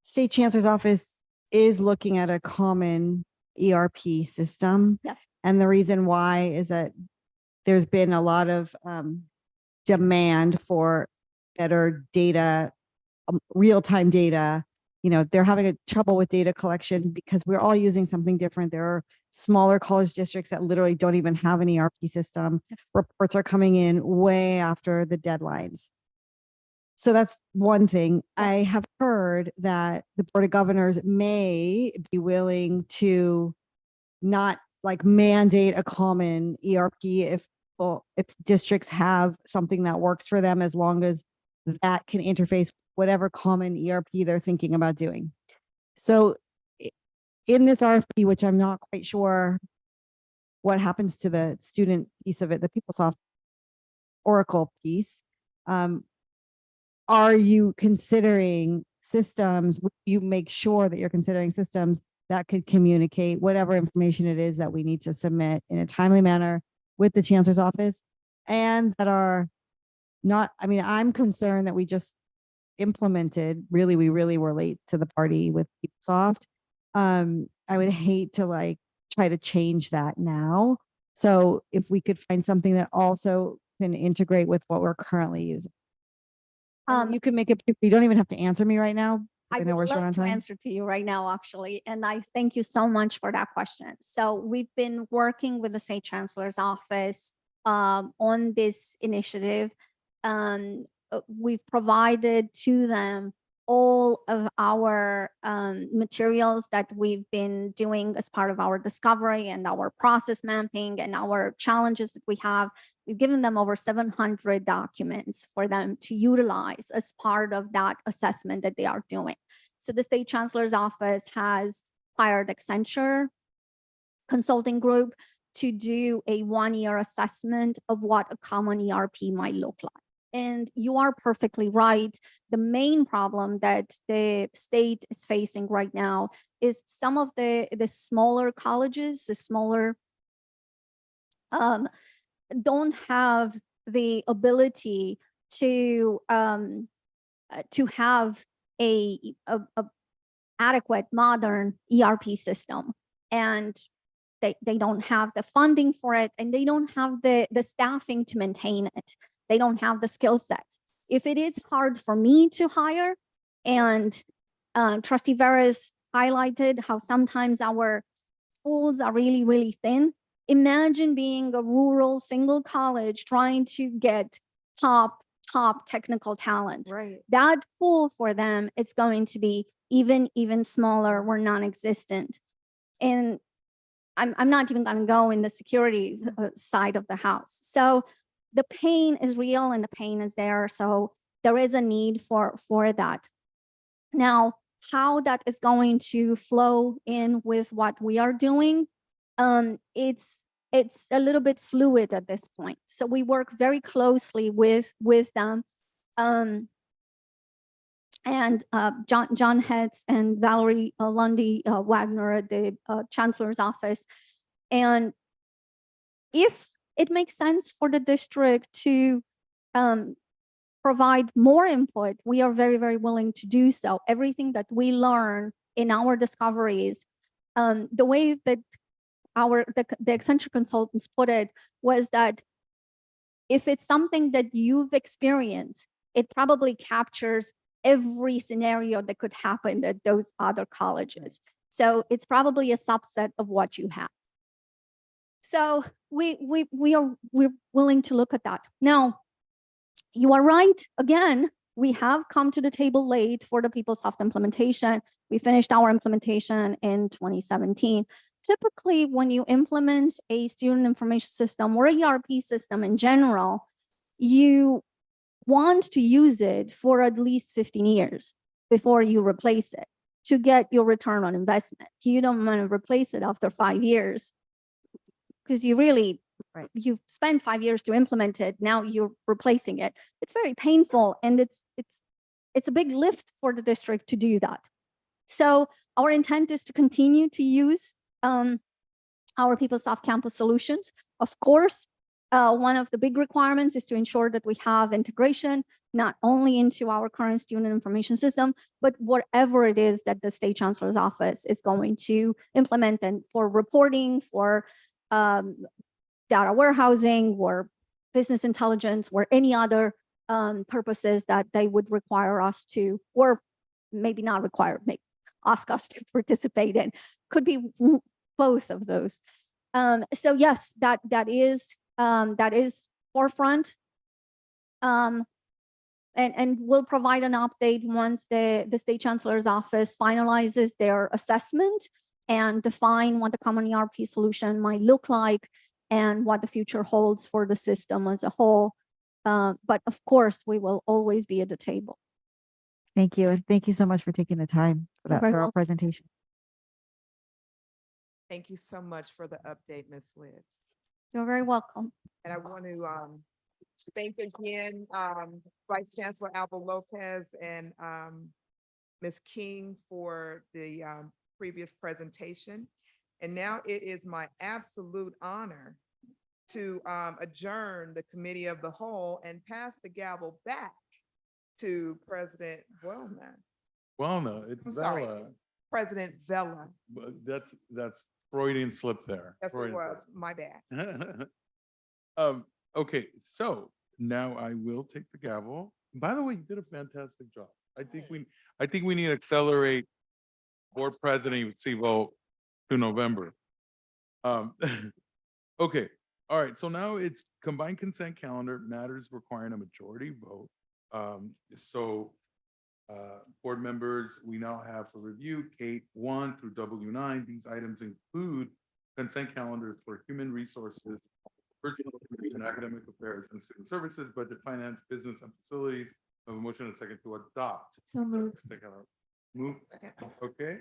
B: State Chancellor's Office is looking at a common ERP system.
J: Yes.
B: And the reason why is that there's been a lot of demand for better data, real-time data. You know, they're having a trouble with data collection because we're all using something different. There are smaller college districts that literally don't even have an ERP system.
J: Yes.
B: Reports are coming in way after the deadlines. So that's one thing. I have heard that the Board of Governors may be willing to not like mandate a common ERP if districts have something that works for them, as long as that can interface whatever common ERP they're thinking about doing. So in this RFP, which I'm not quite sure what happens to the student piece of it, the PeopleSoft Oracle piece, are you considering systems? Would you make sure that you're considering systems that could communicate whatever information it is that we need to submit in a timely manner with the Chancellor's Office, and that are not, I mean, I'm concerned that we just implemented, we really were late to the party with PeopleSoft. I would hate to like try to change that now. So if we could find something that also can integrate with what we're currently using. You can make it, you don't even have to answer me right now.
J: I
B: know we're
J: would
B: short on
J: love to
B: time.
J: answer to you right now, actually, and I thank you so much for that question. So we've been working with the State Chancellor's Office on this initiative. We've provided to them all of our materials that we've been doing as part of our discovery and our process mapping and our challenges that we have. We've given them over 700 documents for them to utilize as part of that assessment that they are doing. So the State Chancellor's Office has hired Accenture Consulting Group to do a one-year assessment of what a common ERP might look like. And you are perfectly right. The main problem that the state is facing right now is some of the smaller colleges, the smaller don't have the ability to have a adequate modern ERP system, and they don't have the funding for it, and they don't have the staffing to maintain it. They don't have the skill set. If it is hard for me to hire, and Trustee Veras highlighted how sometimes our pools are really thin. Imagine being a rural single college trying to get top technical talent.
B: Right.
J: That pool for them is going to be even smaller or non-existent. And I'm not even going to go in the security side of the house. So the pain is real and the pain is there. So there is a need for that. Now, how that is going to flow in with what we are doing, it's a little bit fluid at this point. So we work very closely with them. and John Hetz and Valerie Lundy Wagner at the Chancellor's office. And if it makes sense for the district to provide more input, we are very, very willing to do so. Everything that we learn in our discoveries, the way that the Accenture consultants put it was that if it's something that you've experienced, it probably captures every scenario that could happen at those other colleges. So it's probably a subset of what you have. So we're willing to look at that. Now, you are right. Again, we have come to the table late for the PeopleSoft implementation. We finished our implementation in 2017. Typically, when you implement a student information system or a ERP system in general, you want to use it for at least 15 years before you replace it to get your return on investment. You don't want to replace it after 5 years because you really, you've spent 5 years to implement it. Now you're replacing it. It's very painful, and it's a big lift for the district to do that. So our intent is to continue to use our PeopleSoft campus solutions. Of course, one of the big requirements is to ensure that we have integration, not only into our current student information system, but whatever it is that the State Chancellor's office is going to implement, and for reporting, for data warehousing, or business intelligence, or any other purposes that they would require us to, or maybe not require, maybe ask us to participate in. Could be both of those. So yes, that is forefront. And we'll provide an update once the State Chancellor's office finalizes their assessment and define what the common ERP solution might look like and what the future holds for the system as a whole. But of course, we will always be at the table.
B: Thank you. And thank you so much for taking the time for
J: You're
B: that
J: very
B: thorough
J: welcome.
B: presentation.
C: Thank you so much for the update, Ms. Liz.
J: You're very welcome.
C: And I want to thank again Vice Chancellor Alba Lopez and Ms. King for the previous presentation. And now it is my absolute honor to adjourn the Committee of the Whole and pass the gavel back to President Wellman.
A: Well, no, it's
C: I'm sorry.
A: Bella.
C: President Vella.
A: But that's Freudian slip there.
C: That's what it
A: Freudian
C: was. My bad.
A: slip. Okay, so now I will take the gavel. By the way, you did a fantastic job. I think we need to accelerate board presidency vote to November. Okay, all right. So now it's combined consent calendar matters requiring a majority vote. Board members, we now have for review K1 through W9. These items include consent calendars for human resources, personal and academic affairs, and student services, budget, finance, business, and facilities. I have a motion and a second to adopt.
T: So moved.
A: Move. Okay.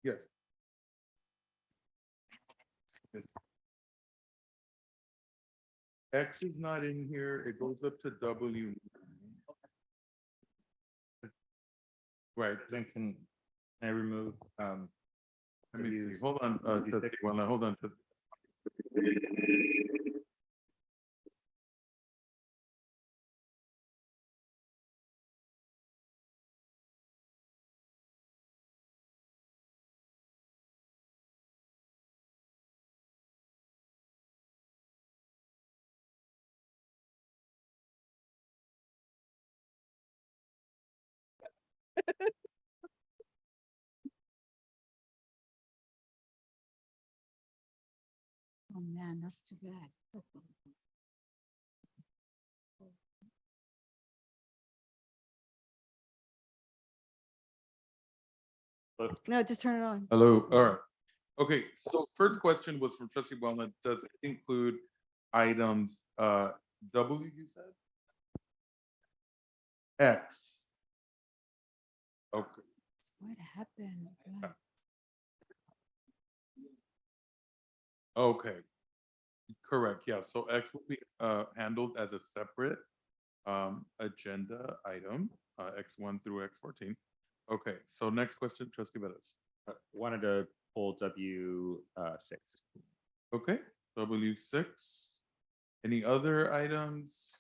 A: Yes. Yes. X is not in here. It goes up to W. Right.
S: Then can I remove,
A: Let me see. Hold on, trustee Wella, hold on.
T: Oh man, that's too bad.
B: No, just turn it on.
A: Hello, all right. Okay, so first question was from trustee Wellman. Does it include items, W you said? X. Okay.
T: What happened? God.
A: Okay. Correct, yeah, so X will be handled as a separate agenda item, X1 through X14. Okay, so next question, trustee Bettis.
S: Wanted to pull W6.
A: Okay, W6. Any other items?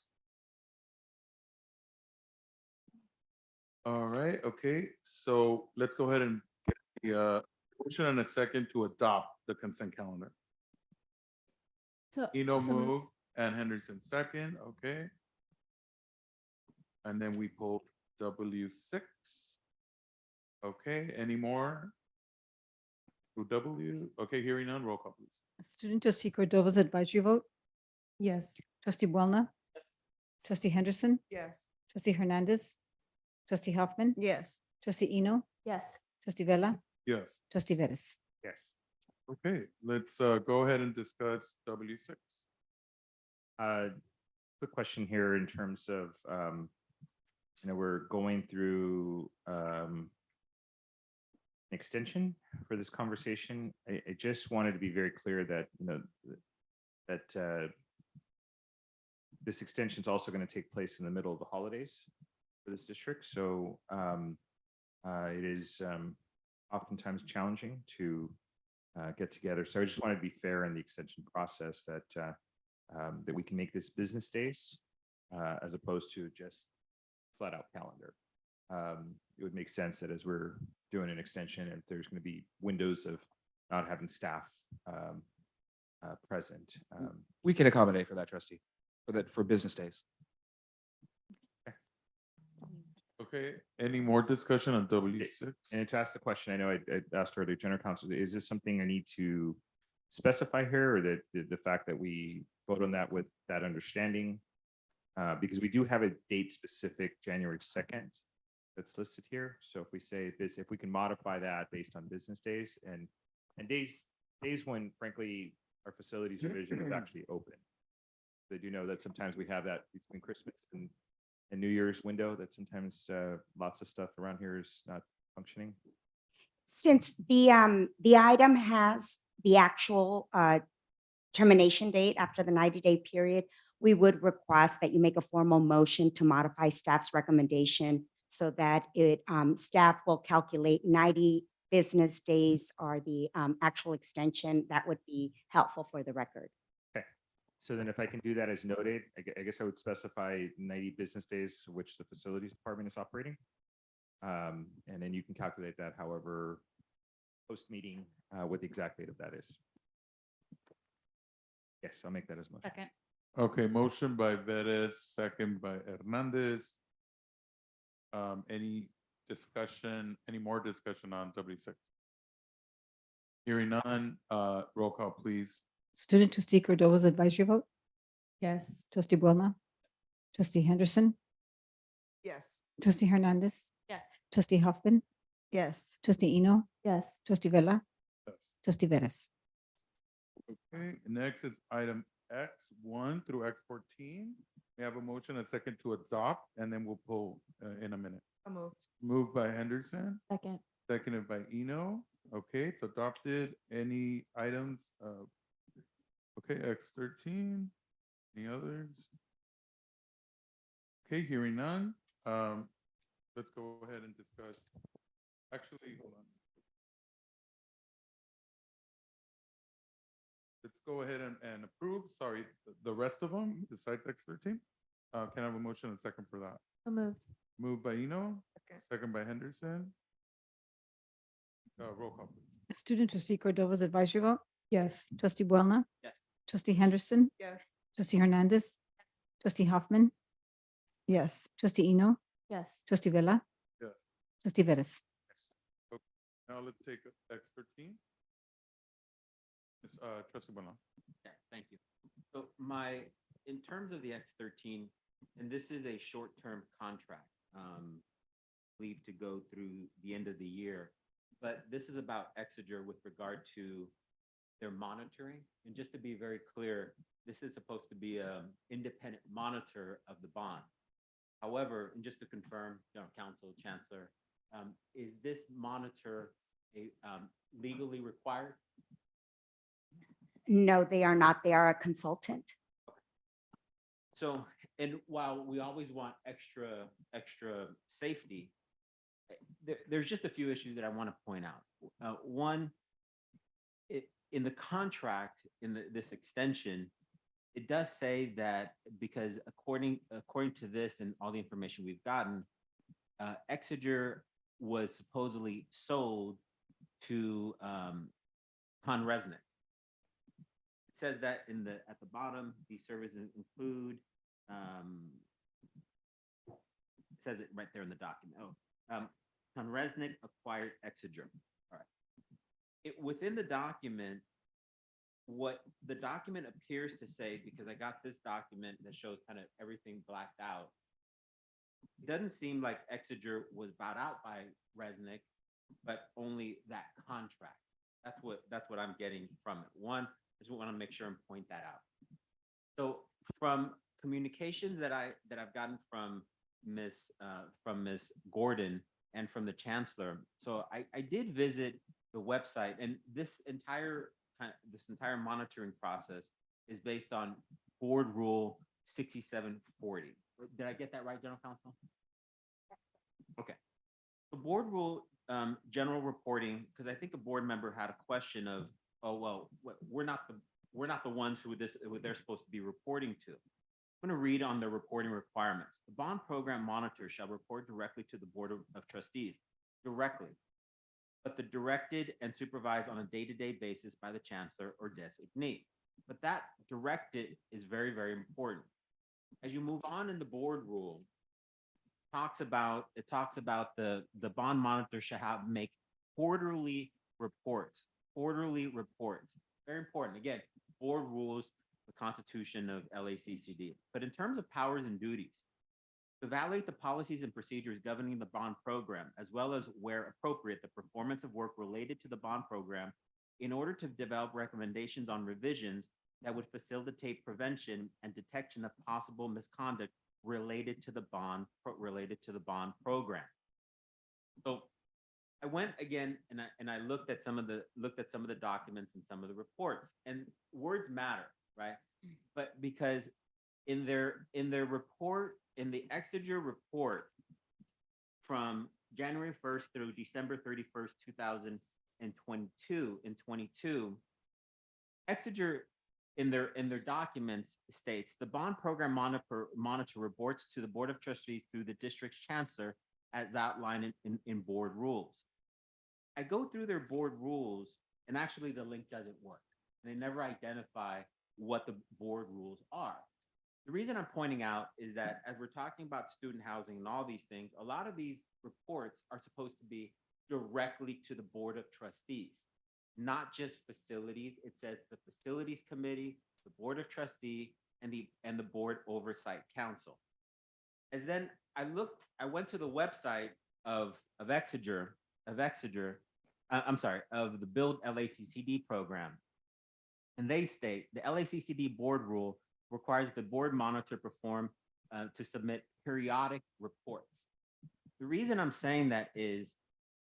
A: All right, okay, so let's go ahead and get the motion and a second to adopt the consent calendar.
E: So,
A: Eno
E: so moved.
A: move and Henderson second, okay. And then we pull W6. Okay, any more? To W, okay, hearing none, roll call please.
G: Student trustee Cordova's advisory vote,
E: Yes.
G: trustee Buona, trustee Henderson,
C: Yes.
G: trustee Hernandez, trustee Hoffman,
B: Yes.
G: trustee Eno,
E: Yes.
G: trustee Vella,
A: Yes.
G: trustee Vettis.
S: Yes.
A: Okay, let's go ahead and discuss W6.
S: Quick question here in terms of, we're going through an extension for this conversation. I just wanted to be very clear that, that this extension is also going to take place in the middle of the holidays for this district. So it is oftentimes challenging to get together. So I just wanted to be fair in the extension process that that we can make this business days as opposed to just flat out calendar. It would make sense that as we're doing an extension, if there's going to be windows of not having staff present.
U: We can accommodate for that, trustee, for business days.
A: Okay, any more discussion on W6?
S: And to ask the question, I know I asked earlier, General Counsel, is this something I need to specify here, or that the fact that we vote on that with that understanding? Because we do have a date specific January 2nd that's listed here. So if we say this, if we can modify that based on business days and days when frankly our facilities division is actually open. They do know that sometimes we have that between Christmas and New Year's window, that sometimes lots of stuff around here is not functioning.
V: Since the item has the actual termination date after the 90-day period, we would request that you make a formal motion to modify staff's recommendation so that staff will calculate 90 business days or the actual extension. That would be helpful for the record.
S: Okay. So then if I can do that as noted, I guess I would specify 90 business days which the facilities department is operating. And then you can calculate that however post-meeting what the exact date of that is. Yes, I'll make that as motion.
H: Second.
A: Okay, motion by Vettis, second by Hernandez. Any discussion, any more discussion on W6? Hearing none, roll call please.
G: Student trustee Cordova's advisory vote,
E: Yes.
G: trustee Buona, trustee Henderson,
C: Yes.
G: trustee Hernandez,
H: Yes.
G: trustee Hoffman,
B: Yes.
G: trustee Eno,
E: Yes.
G: trustee Vella,
A: Yes.
G: trustee Vettis.
A: Okay, next is item X1 through X14. We have a motion, a second to adopt, and then we'll pull in a minute.
C: So moved.
A: Moved by Henderson,
E: Second.
A: seconded by Eno. Okay, it's adopted. Any items? Okay, X13. Any others? Okay, hearing none. Let's go ahead and discuss. Actually, hold on. Let's go ahead and approve, sorry, the rest of them, besides X13. Can I have a motion and second for that?
E: So moved.
A: Moved by Eno,
C: Second.
A: second by Henderson. Roll call, please.
G: Student trustee Cordova's advisory vote,
E: Yes.
G: trustee Buona,
S: Yes.
G: trustee Henderson,
C: Yes.
G: trustee Hernandez, trustee Hoffman,
B: Yes.
G: trustee Eno,
E: Yes.
G: trustee Vella,
A: Yes.
G: trustee Vettis.
A: Okay. Now let's take X13. Trustee Bono.
L: Yeah, thank you. So in terms of the X13, and this is a short-term contract, leave to go through the end of the year, but this is about Exeter with regard to their monitoring. And just to be very clear, this is supposed to be an independent monitor of the bond. However, and just to confirm, General Counsel, Chancellor, is this monitor legally required?
V: No, they are not. They are a consultant.
L: So and while we always want extra safety, there's just a few issues that I want to point out. One, in the contract, this extension, it does say that because according to this and all the information we've gotten, Exeter was supposedly sold to Resnick. It says that at the bottom, these services include. It says it right there in the document. Resnick acquired Exeter. All right. Within the document, what the document appears to say, because I got this document that shows kind of everything blacked out, it doesn't seem like Exeter was bought out by Resnick, but only that contract. That's what I'm getting from it. One, I just want to make sure and point that out. So from communications that I've gotten from Miss Gordon and from the Chancellor, so I did visit the website, and this entire monitoring process is based on Board Rule 6740. Did I get that right, General Counsel? Okay. The Board Rule general reporting, because I think a board member had a question of, oh well, we're not the ones who they're supposed to be reporting to. I'm going to read on the reporting requirements. The bond program monitor shall report directly to the Board of Trustees, directly, but the directed and supervised on a day-to-day basis by the Chancellor or designee. But that directed is very, very important. As you move on in the board rule, it talks about the bond monitor shall make quarterly reports. Very important. Again, board rules, the Constitution of LACCD. But in terms of powers and duties, to evaluate the policies and procedures governing the bond program, as well as where appropriate, the performance of work related to the bond program, in order to develop recommendations on revisions that would facilitate prevention and detection of possible misconduct related to the bond program. So I went again and I looked at some of the documents and some of the reports, and words matter, right? But because in their report, in the Exeter report from January 1st through December 31st, 2022, Exeter in their documents states the bond program monitor reports to the Board of Trustees through the district's chancellor as outlined in board rules. I go through their board rules, and actually the link doesn't work. They never identify what the board rules are. The reason I'm pointing out is that as we're talking about student housing and all these things, a lot of these reports are supposed to be directly to the Board of Trustees, not just facilities. It says the Facilities Committee, the Board of Trustees, and the Board Oversight Council. As then I went to the website of Exeter, of the Build LACCD program. And they state the LACCD board rule requires the board monitor to submit periodic reports. The reason I'm saying that is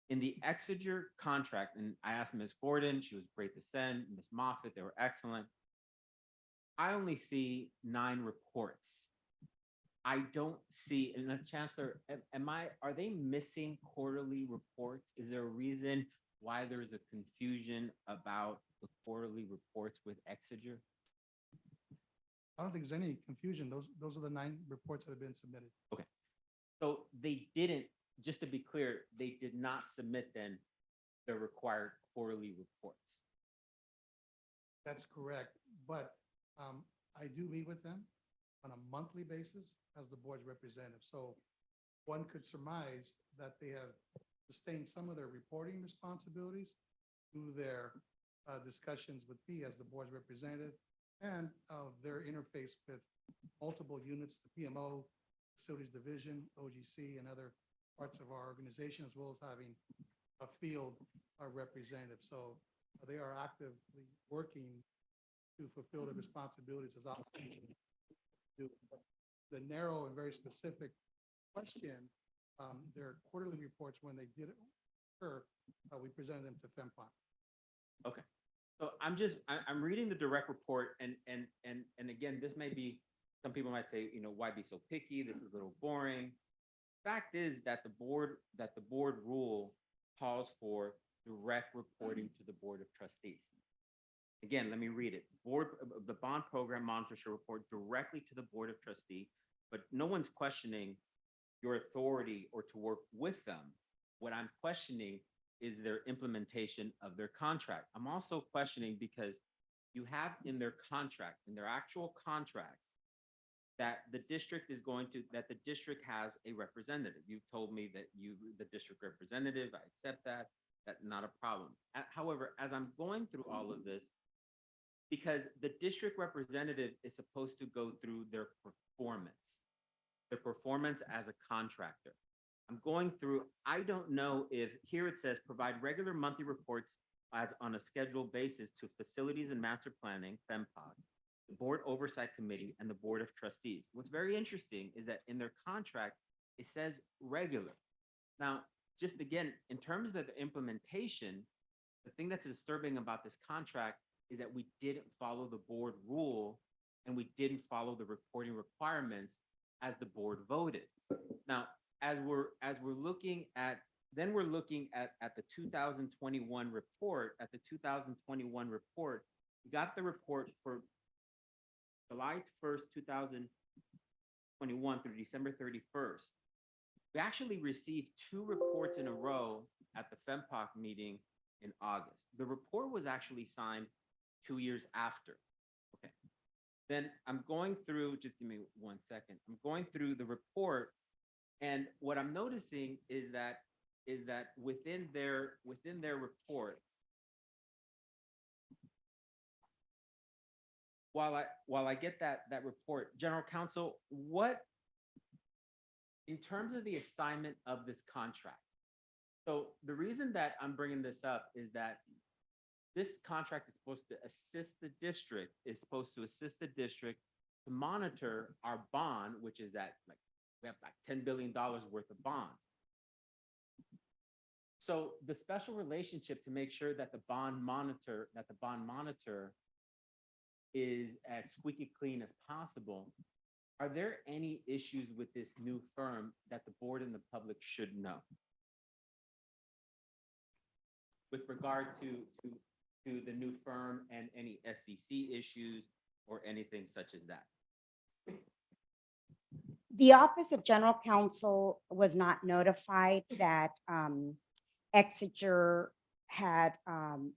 L: in the Exeter contract, and I asked Ms. Gordon, she was great to send, Ms. Moffitt, they were excellent. I only see 9 reports. I don't see, and as Chancellor, are they missing quarterly reports? Is there a reason why there's a confusion about the quarterly reports with Exeter?
I: I don't think there's any confusion. Those are the 9 reports that have been submitted.
L: Okay. So they didn't, just to be clear, they did not submit then the required quarterly reports.
I: That's correct. But I do meet with them on a monthly basis as the board's representative. So one could surmise that they have sustained some of their reporting responsibilities through their discussions with me as the board's representative and their interface with multiple units, the PMO, Facilities Division, OGC, and other parts of our organization, as well as having a field representative. So they are actively working to fulfill the responsibilities as outlined. The narrow and very specific question, their quarterly reports, when they did occur, we presented them to FEMPON.
L: Okay. So I'm reading the direct report, and again, this may be some people might say, why be so picky? This is a little boring. Fact is that the board rule calls for direct reporting to the Board of Trustees. Again, let me read it. The bond program monitor should report directly to the Board of Trustees, but no one's questioning your authority or to work with them. What I'm questioning is their implementation of their contract. I'm also questioning because you have in their contract, in their actual contract, that the district has a representative. You've told me that the district representative, I accept that, that's not a problem. However, as I'm going through all of this, because the district representative is supposed to go through their performance as a contractor. I'm going through, I don't know if, here it says, provide regular monthly reports as on a scheduled basis to Facilities and Master Planning, FEMPOG, the Board Oversight Committee, and the Board of Trustees. What's very interesting is that in their contract, it says regular. Now, just again, in terms of the implementation, the thing that's disturbing about this contract is that we didn't follow the board rule and we didn't follow the reporting requirements as the board voted. Now, as we're looking at, then we're looking at the 2021 report, we got the report for July 1st, 2021 through December 31st. We actually received 2 reports in a row at the FEMPOC meeting in August. The report was actually signed 2 years after. Okay. Then I'm going through, just give me 1 second. I'm going through the report, and what I'm noticing is that within their report, while I get that report, General Counsel, what, in terms of the assignment of this contract, so the reason that I'm bringing this up is that this contract is supposed to assist the district, to monitor our bond, which is at we have $10 billion worth of bonds. So the special relationship to make sure that the bond monitor is as squeaky clean as possible. Are there any issues with this new firm that the board and the public should know with regard to the new firm and any SEC issues or anything such as that?
V: The Office of General Counsel was not notified that Exeter had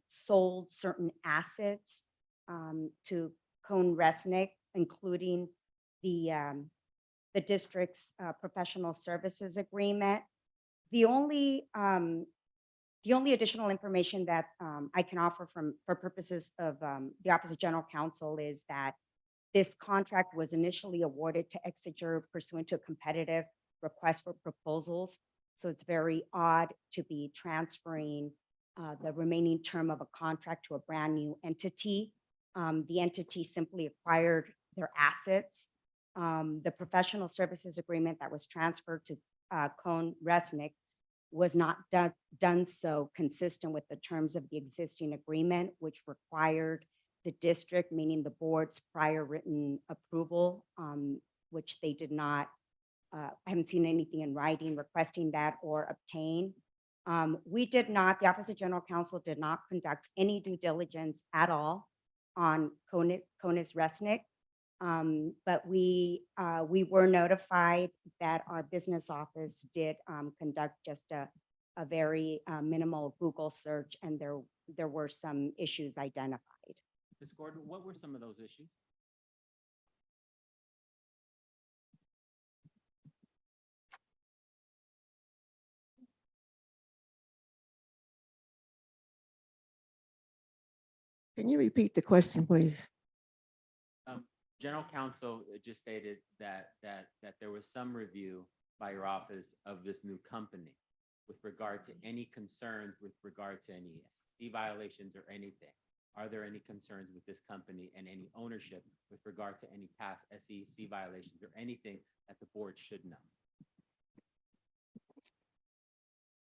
V: sold certain assets to Cone Resnick, including the district's professional services agreement. The only additional information that I can offer for purposes of the Office of General Counsel is that this contract was initially awarded to Exeter pursuant to a competitive request for proposals. So it's very odd to be transferring the remaining term of a contract to a brand new entity. The entity simply acquired their assets. The professional services agreement that was transferred to Cone Resnick was not done so consistent with the terms of the existing agreement, which required the district, meaning the board's prior written approval, which they did not. I haven't seen anything in writing requesting that or obtain. We did not, the Office of General Counsel did not conduct any due diligence at all on Cone Resnick. But we were notified that our business office did conduct just a very minimal Google search, and there were some issues identified.
L: Ms. Gordon, what were some of those issues?
K: Can you repeat the question, please?
L: General Counsel just stated that there was some review by your office of this new company with regard to any concerns with regard to any SEC violations or anything. Are there any concerns with this company and any ownership with regard to any past SEC violations or anything that the board should know?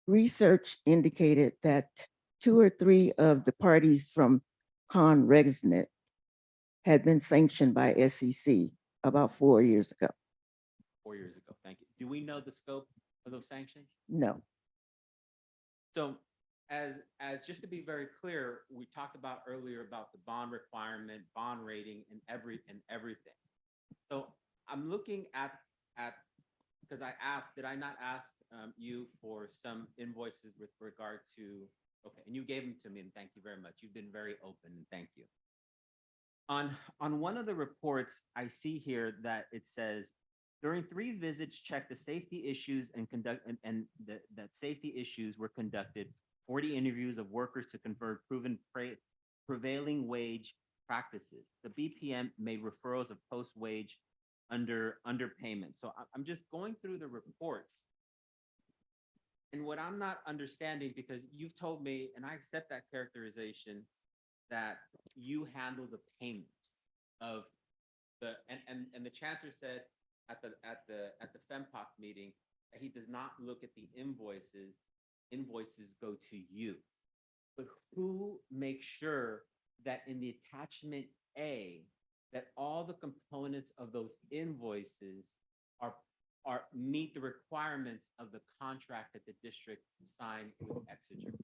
K: Research indicated that 2 or 3 of the parties from Con Resnick had been sanctioned by SEC. about 4 years ago.
L: 4 years ago. Thank you. Do we know the scope of those sanctions?
K: No.
L: So as just to be very clear, we talked about earlier about the bond requirement, bond rating and everything. So I'm looking at, because I asked, did I not ask you for some invoices with regard to, okay, and you gave them to me and thank you very much. You've been very open and thank you. On one of the reports, I see here that it says, during 3 visits, check the safety issues and that safety issues were conducted, 40 interviews of workers to convert proven prevailing wage practices. The BPM made referrals of post-wage underpayment. So I'm just going through the reports. And what I'm not understanding, because you've told me, and I accept that characterization, that you handle the payment of the, and the chancellor said at the FEMPOC meeting that he does not look at the invoices. Invoices go to you. But who makes sure that in the attachment A, that all the components of those invoices are meet the requirements of the contract that the district signed with Exeter?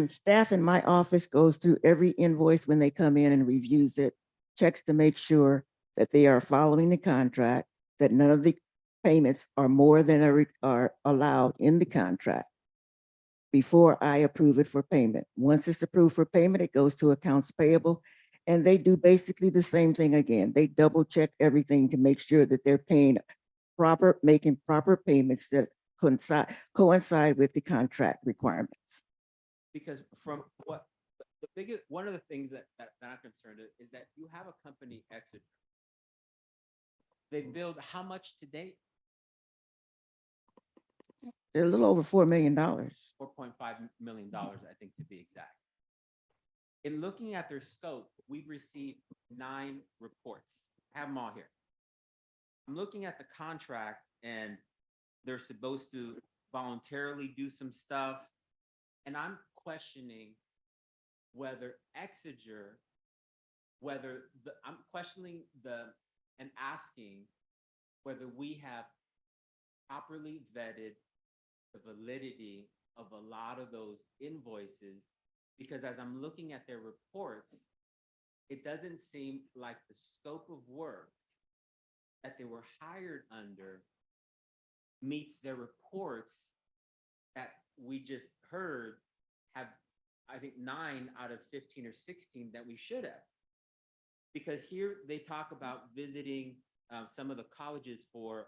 K: Staff in my office goes through every invoice when they come in and reviews it, checks to make sure that they are following the contract, that none of the payments are more than are allowed in the contract before I approve it for payment. Once it's approved for payment, it goes to accounts payable, and they do basically the same thing again. They double check everything to make sure that they're paying making proper payments that coincide with the contract requirements.
L: Because from what the biggest, one of the things that I'm concerned is that you have a company, Exeter. They billed how much to date?
K: They're a little over $4 million.
L: $4.5 million, I think, to be exact. In looking at their scope, we've received 9 reports. I have them all here. I'm looking at the contract and they're supposed to voluntarily do some stuff. And I'm questioning whether Exeter, I'm questioning and asking whether we have properly vetted the validity of a lot of those invoices, because as I'm looking at their reports, it doesn't seem like the scope of work that they were hired under meets their reports that we just heard have, I think, 9 out of 15 or 16 that we should have. Because here they talk about visiting some of the colleges for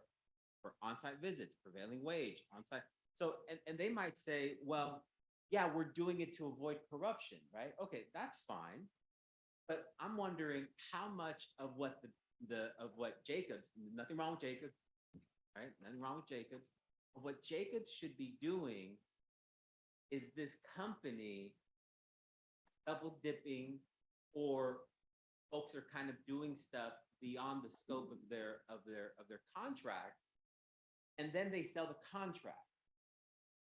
L: on-site visits, prevailing wage, on-site. So, and they might say, well, yeah, we're doing it to avoid corruption, right? Okay, that's fine. But I'm wondering how much of what of what Jacobs, nothing wrong with Jacobs, right? Nothing wrong with Jacobs. Of what Jacobs should be doing is this company double dipping, or folks are kind of doing stuff beyond the scope of their contract, and then they sell the contract.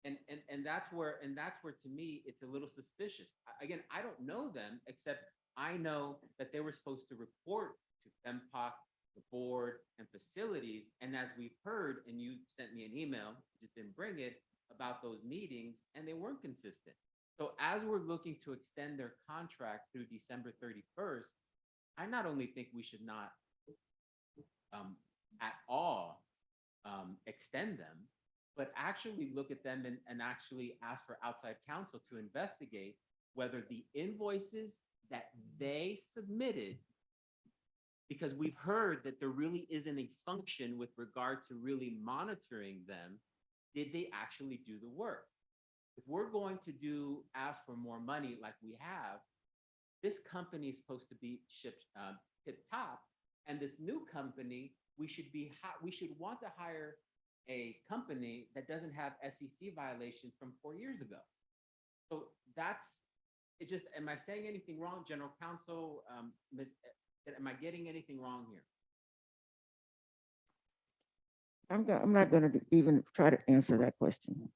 L: And that's where to me it's a little suspicious. Again, I don't know them, except I know that they were supposed to report to FEMPOC, the board, and facilities. And as we've heard, and you sent me an email, just didn't bring it, about those meetings, and they weren't consistent. So as we're looking to extend their contract through December 31st, I not only think we should not at all extend them, but actually look at them and actually ask for outside counsel to investigate whether the invoices that they submitted, because we've heard that there really isn't a function with regard to really monitoring them, did they actually do the work? If we're going to ask for more money like we have, this company is supposed to be shipped tip top, and this new company, we should want to hire a company that doesn't have SEC violations from 4 years ago. So it's just, am I saying anything wrong, General Counsel? Am I getting anything wrong here?
K: I'm not going to even try to answer that question.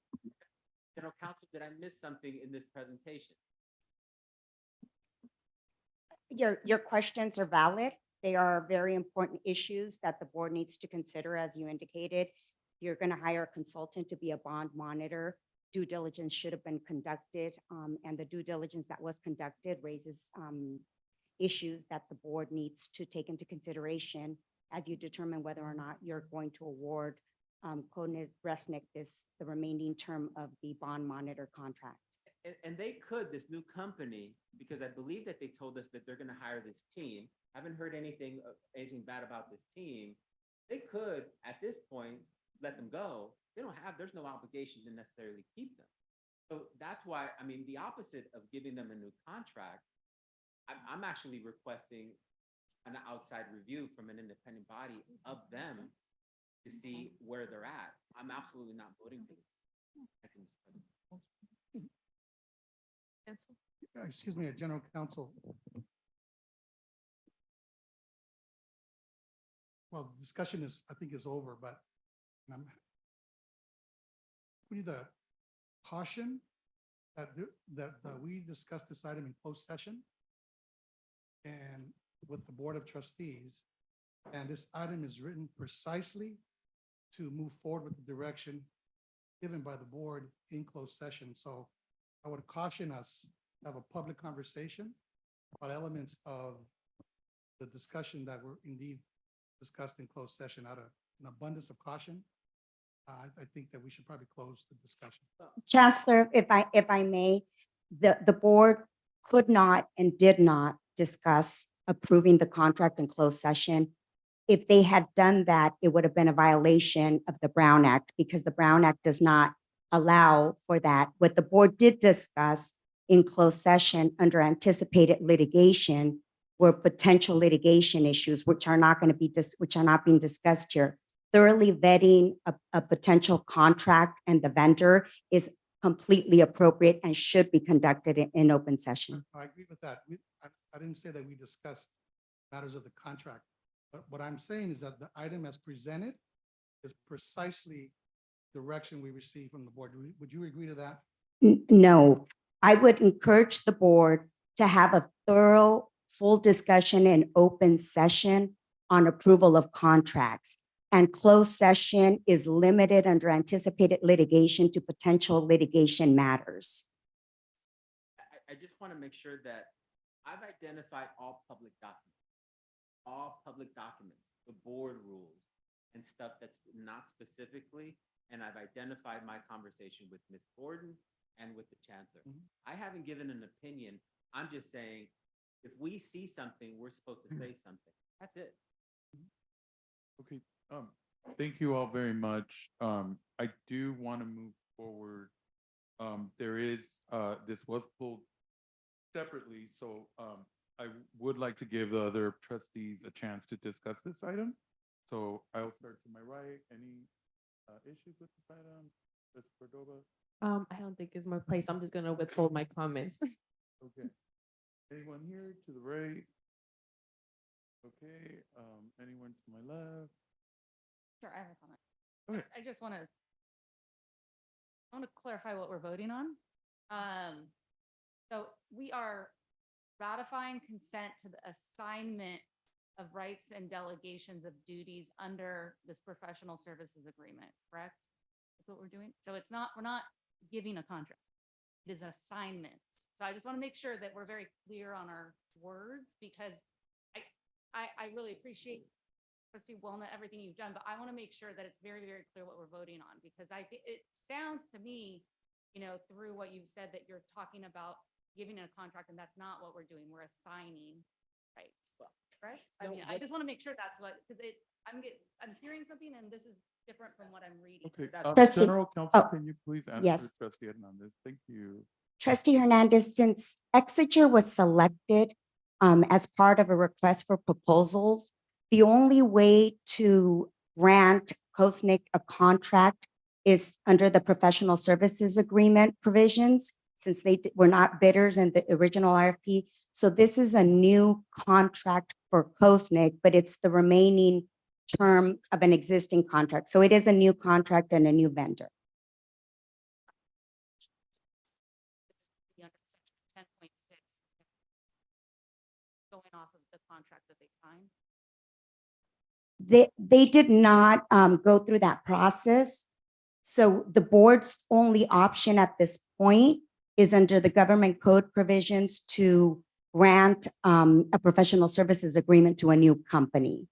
L: General Counsel, did I miss something in this presentation?
V: Your questions are valid. They are very important issues that the board needs to consider, as you indicated. You're going to hire a consultant to be a bond monitor. Due diligence should have been conducted, and the due diligence that was conducted raises issues that the board needs to take into consideration as you determine whether or not you're going to award Koenig Resnick the remaining term of the bond monitor contract.
L: And they could, this new company, because I believe that they told us that they're gonna hire this team. Haven't heard anything bad about this team. They could, at this point, let them go. There's no obligation to necessarily keep them. So that's why, I mean, the opposite of giving them a new contract, I'm actually requesting an outside review from an independent body of them to see where they're at. I'm absolutely not voting for this.
I: Excuse me, General Counsel. Well, the discussion I think is over, but we need to caution that we discussed this item in closed session and with the Board of Trustees. And this item is written precisely to move forward with the direction given by the board in closed session. So I would caution us to have a public conversation about elements of the discussion that were indeed discussed in closed session. Out of an abundance of caution, I think that we should probably close the discussion.
V: Chancellor, if I may, the board could not and did not discuss approving the contract in closed session. If they had done that, it would have been a violation of the Brown Act because the Brown Act does not allow for that. What the board did discuss in closed session under anticipated litigation were potential litigation issues, which are not being discussed here. Thoroughly vetting a potential contract and the vendor is completely appropriate and should be conducted in open session.
I: I agree with that. I didn't say that we discussed matters of the contract, but what I'm saying is that the item as presented is precisely direction we received from the board. Would you agree to that?
V: No, I would encourage the board to have a thorough, full discussion in open session on approval of contracts. And closed session is limited under anticipated litigation to potential litigation matters.
L: I just want to make sure that I've identified all public documents, the board rules and stuff that's not specifically, and I've identified my conversation with Ms. Gordon and with the Chancellor. I haven't given an opinion. I'm just saying, if we see something, we're supposed to say something. That's it.
A: Okay, thank you all very much. I do want to move forward. There is, this was pulled separately, so I would like to give the other trustees a chance to discuss this item. So I'll start to my right. Any issues with this item? Ms. Cordova?
E: I don't think it's my place. I'm just gonna withhold my comments.
A: Okay. Anyone here to the right? Okay, anyone to my left?
H: Sure, I have a comment.
A: Okay.
H: I just want to clarify what we're voting on. So we are ratifying consent to the assignment of rights and delegations of duties under this professional services agreement, correct? That's what we're doing. So we're not giving a contract. It is an assignment. So I just want to make sure that we're very clear on our words because I really appreciate Trustee Walnut, everything you've done, but I want to make sure that it's very, very clear what we're voting on because it sounds to me, through what you've said that you're talking about giving a contract and that's not what we're doing. We're assigning rights, right? I just want to make sure that's what, because I'm hearing something and this is different from what I'm reading.
A: Okay,
V: Trustee-
A: General Counsel, can you please answer
V: yes.
A: Trustee Hernandez? Thank you.
V: Trustee Hernandez, since Exeter was selected as part of a request for proposals, the only way to grant COSNIC a contract is under the professional services agreement provisions, since they were not bidders in the original RFP. So this is a new contract for COSNIC, but it's the remaining term of an existing contract. So it is a new contract and a new vendor.
H: Under section 10.6, going off of the contract that they signed.
V: They did not go through that process. So the board's only option at this point is under the government code provisions to grant a professional services agreement to a new company.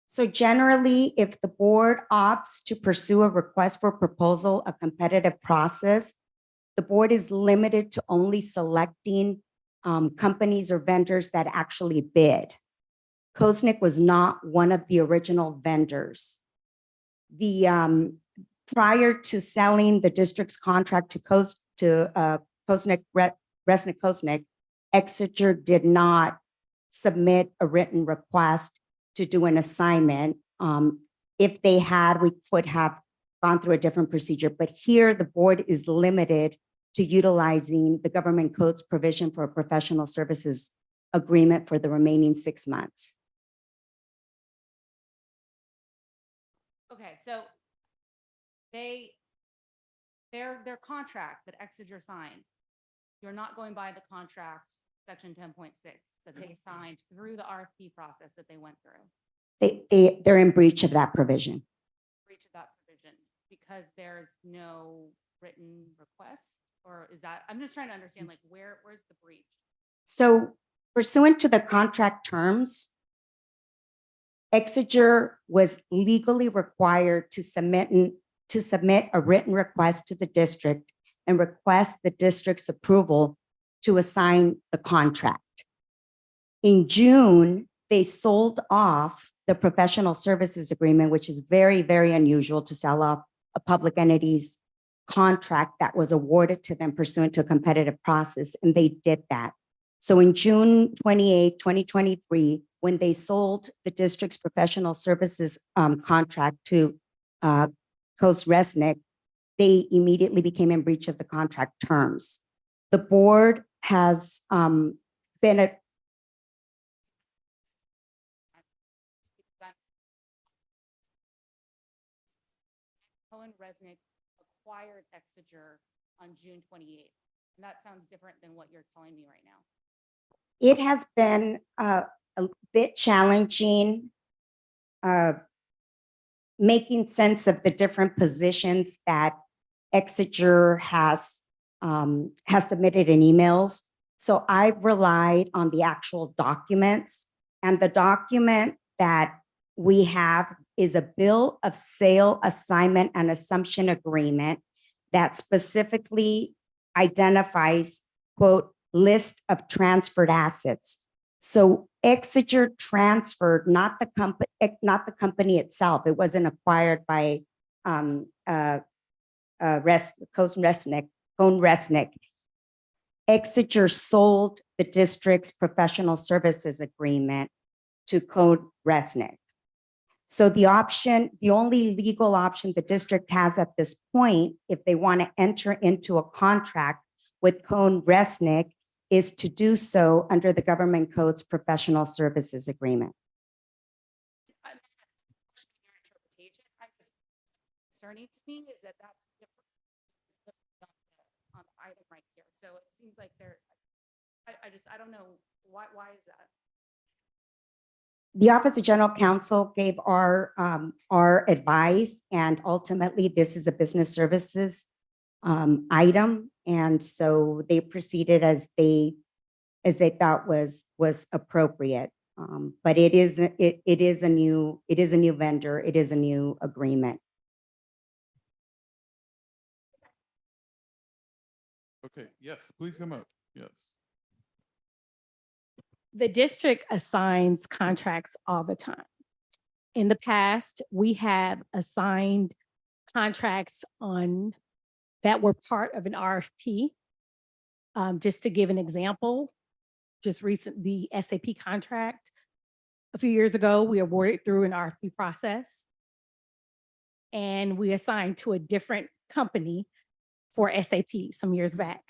V: So generally, if the board opts to pursue a request for proposal, a competitive process, the board is limited to only selecting companies or vendors that actually bid. Kosnick was not one of the original vendors. Prior to selling the district's contract to Kosnick, Resnick Kosnick, Exeter did not submit a written request to do an assignment. If they had, we could have gone through a different procedure, but here the board is limited to utilizing the government code's provision for a professional services agreement for the remaining 6 months.
H: Okay, so their contract that Exeter signed, you're not going by the contract, section 10.6, that they signed through the RFP process that they went through.
V: They're in breach of that provision.
H: Breach of that provision because there's no written request, or is that, I'm just trying to understand, like, where's the breach?
V: So pursuant to the contract terms, Exeter was legally required to submit a written request to the district and request the district's approval to assign the contract. In June, they sold off the professional services agreement, which is very, very unusual to sell off a public entity's contract that was awarded to them pursuant to a competitive process, and they did that. So in June 28, 2023, when they sold the district's professional services contract to Coast Resnick, they immediately became in breach of the contract terms. The board has been a
H: Cohen Resnick acquired Exeter on June 28th. And that sounds different than what you're telling me right now.
V: It has been a bit challenging making sense of the different positions that Exeter has submitted in emails. So I've relied on the actual documents, and the document that we have is a bill of sale, assignment, and assumption agreement that specifically identifies, quote, list of transferred assets. So Exeter transferred, not the company itself. It wasn't acquired by Cone Resnick. Exeter sold the district's professional services agreement to Cone Resnick. So the only legal option the district has at this point, if they want to enter into a contract with Cone Resnick, is to do so under the government code's professional services agreement.
H: I'm not questioning your interpretation. Concerning to me is that that's different on the item right here. So it seems like I don't know why is that?
V: The Office of General Counsel gave our advice, and ultimately this is a business services item, and so they proceeded as they thought was appropriate. But it is a new vendor. It is a new agreement.
A: Okay, yes, please come up. Yes.
M: The district assigns contracts all the time. In the past, we have assigned contracts that were part of an RFP. Just to give an example, the SAP contract, a few years ago, we awarded through an RFP process, and we assigned to a different company for SAP some years back.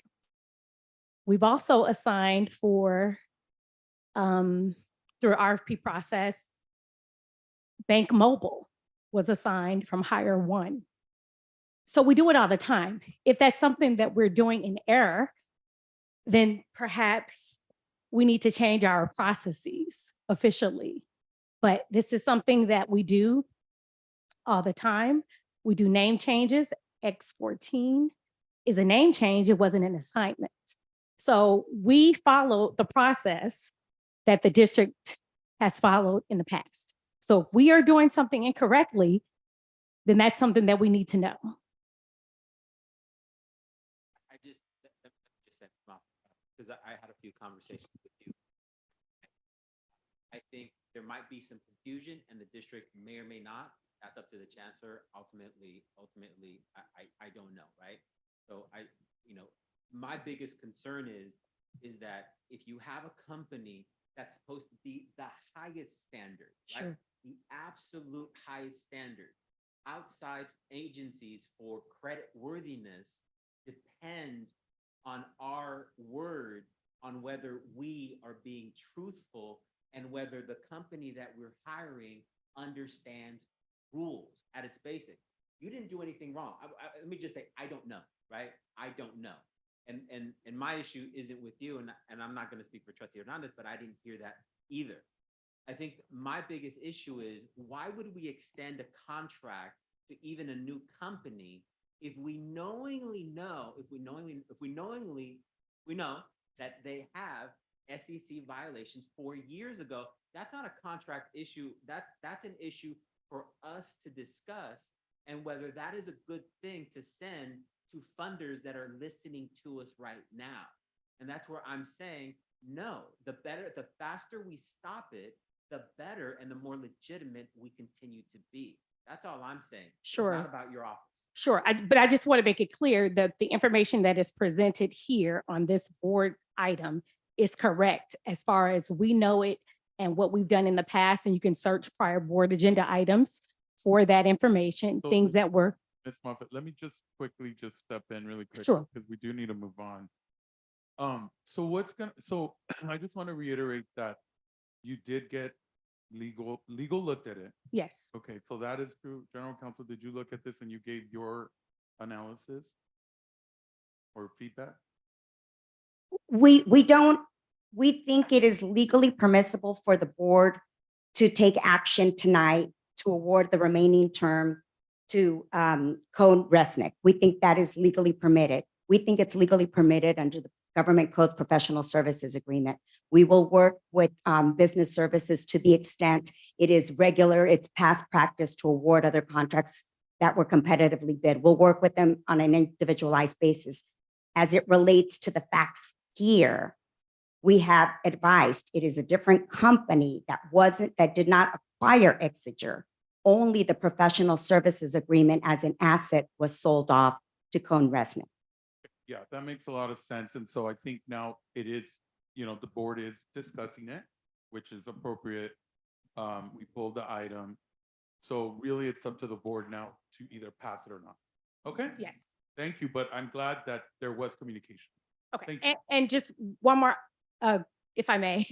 M: We've also assigned through an RFP process, Bank Mobile was assigned from Hire One. So we do it all the time. If that's something that we're doing in error, then perhaps we need to change our processes officially. But this is something that we do all the time. We do name changes. X14 is a name change. It wasn't an assignment. So we followed the process that the district has followed in the past. So if we are doing something incorrectly, then that's something that we need to know.
L: I just, just said, because I had a few conversations with you. I think there might be some confusion and the district may or may not. That's up to the chancellor. Ultimately, I don't know, right? So my biggest concern is that if you have a company that's supposed to be the highest standard, right?
M: Sure.
L: The absolute highest standard, outside agencies for credit worthiness depend on our word on whether we are being truthful and whether the company that we're hiring understands rules at its basic. You didn't do anything wrong. Let me just say, I don't know, right? I don't know. And my issue isn't with you, and I'm not going to speak for Trustee Hernandez, but I didn't hear that either. I think my biggest issue is, why would we extend a contract to even a new company if we knowingly know, we know that they have SEC violations 4 years ago? That's not a contract issue. That's an issue for us to discuss, and whether that is a good thing to send to funders that are listening to us right now. And that's where I'm saying, no, the faster we stop it, the better and the more legitimate we continue to be. That's all I'm saying.
M: Sure.
L: It's not about your office.
M: Sure, but I just want to make it clear that the information that is presented here on this board item is correct as far as we know it and what we've done in the past. And you can search prior board agenda items for that information,
A: So
M: things that were.
A: Ms. Moffett, let me just quickly step in really quick.
M: Sure.
A: Because we do need to move on. So I just want to reiterate that you did get legal looked at it.
M: Yes.
A: Okay, so that is true. General Counsel, did you look at this and you gave your analysis or feedback?
V: We think it is legally permissible for the board to take action tonight to award the remaining term to Cone Resnick. We think that is legally permitted. We think it's legally permitted under the Government Code Professional Services Agreement. We will work with business services to the extent it is regular, it's past practice to award other contracts that were competitively bid. We'll work with them on an individualized basis. As it relates to the facts here, we have advised it is a different company that did not acquire Exiger. Only the professional services agreement as an asset was sold off to Cone Resnick.
A: Yeah, that makes a lot of sense. And so I think now it is, the board is discussing it, which is appropriate. We pulled the item. So really it's up to the board now to either pass it or not. Okay?
M: Yes.
A: Thank you, but I'm glad that there was communication.
M: Okay,
A: Thank you.
M: and just one more, if I may.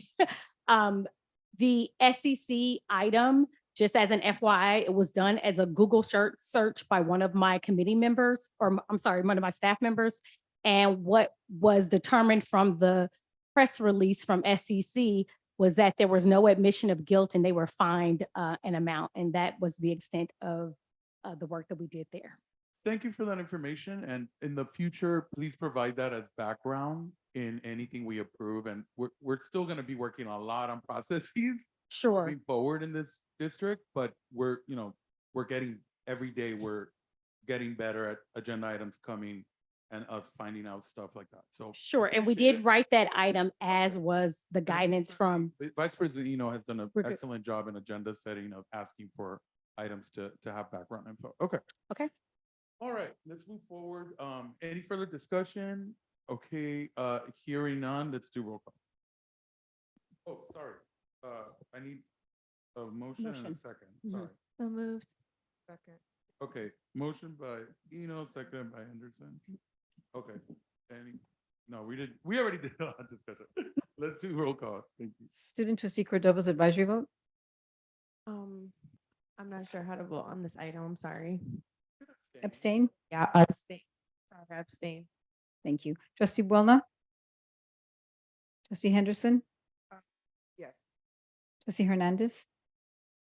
M: The SEC item, just as an FYI, it was done as a Google search by one of my committee members, or I'm sorry, one of my staff members. And what was determined from the press release from SEC was that there was no admission of guilt and they were fined an amount. And that was the extent of the work that we did there.
A: Thank you for that information. And in the future, please provide that as background in anything we approve. And we're still going to be working a lot on processes
M: Sure.
A: moving forward in this district, but we're getting every day, we're getting better at agenda items coming and us finding out stuff like that. So
M: Sure, and we
A: appreciate
M: did
A: it.
M: write that item as was the guidance from.
A: Vice President Eno has done an
M: We're good.
A: excellent job in agenda setting of asking for items to have background info. Okay.
M: Okay.
A: All right, let's move forward. Any further discussion? Okay, hearing none, let's do roll call. Oh, sorry. I need a motion and a
M: Motion.
A: second.
M: Mhm.
A: Sorry.
T: So moved.
C: Second.
A: Okay, motion by Eno, second by Henderson. Okay, we already did a lot of discussion. Let's do roll call. Thank you.
G: Student trustee Cordova's advisory vote.
E: I'm not sure how to vote on this item. I'm sorry.
G: Abstain.
E: Yeah, abstain. Sorry, abstain.
G: Thank you. Trustee Boulna. Trustee Henderson.
C: Yes.
G: Trustee Hernandez.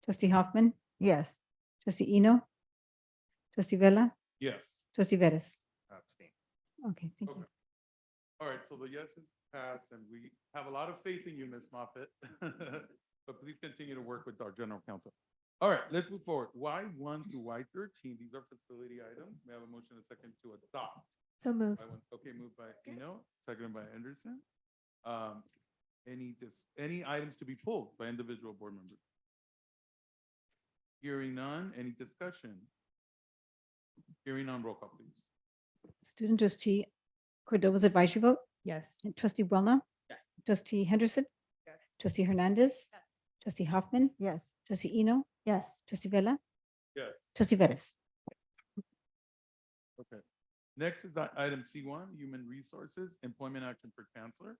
G: Trustee Hoffman.
B: Yes.
G: Trustee Eno. Trustee Vella.
A: Yes.
G: Trustee Vettis.
S: Abstain.
G: Okay, thank you.
A: Okay. All right, so the yeses pass, and we have a lot of faith in you, Ms. Moffett. But please continue to work with our general counsel. All right, let's move forward. Y1 through Y13, these are facility items. We have a motion and a second to adopt.
T: So moved.
A: Okay, moved by Eno, seconded by Anderson. Any items to be pulled by individual board members? Hearing none, any discussion? Hearing none, roll call, please.
G: Student trustee Cordova's advisory vote.
T: Yes.
G: And trustee Boulna.
L: Yes.
G: Trustee Henderson.
C: Yes.
G: Trustee Hernandez. Trustee Hoffman.
B: Yes.
G: Trustee Eno.
T: Yes.
G: Trustee Vella.
A: Yes.
G: Trustee Vettis.
A: Okay. Next is item C1, Human Resources, Employment Action for Chancellor.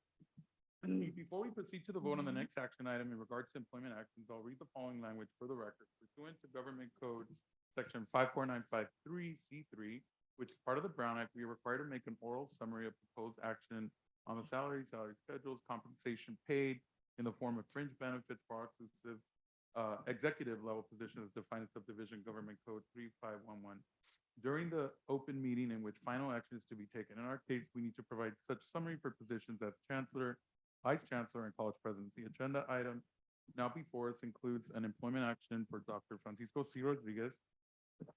A: Before we proceed to the vote on the next action item in regards to employment actions, I'll read the following language for the record. Pursuant to Government Code Section 54953C3, which is part of the Brown Act, we are required to make an oral summary of proposed action on the salary schedules, compensation paid in the form of fringe benefits for all-inclusive executive level positions defined in subdivision Government Code 3511. During the open meeting in which final action is to be taken, in our case, we need to provide such summary for positions as Chancellor, Vice Chancellor, and College Presidency. Agenda item now before us includes an employment action for Dr. Francisco C. Rodriguez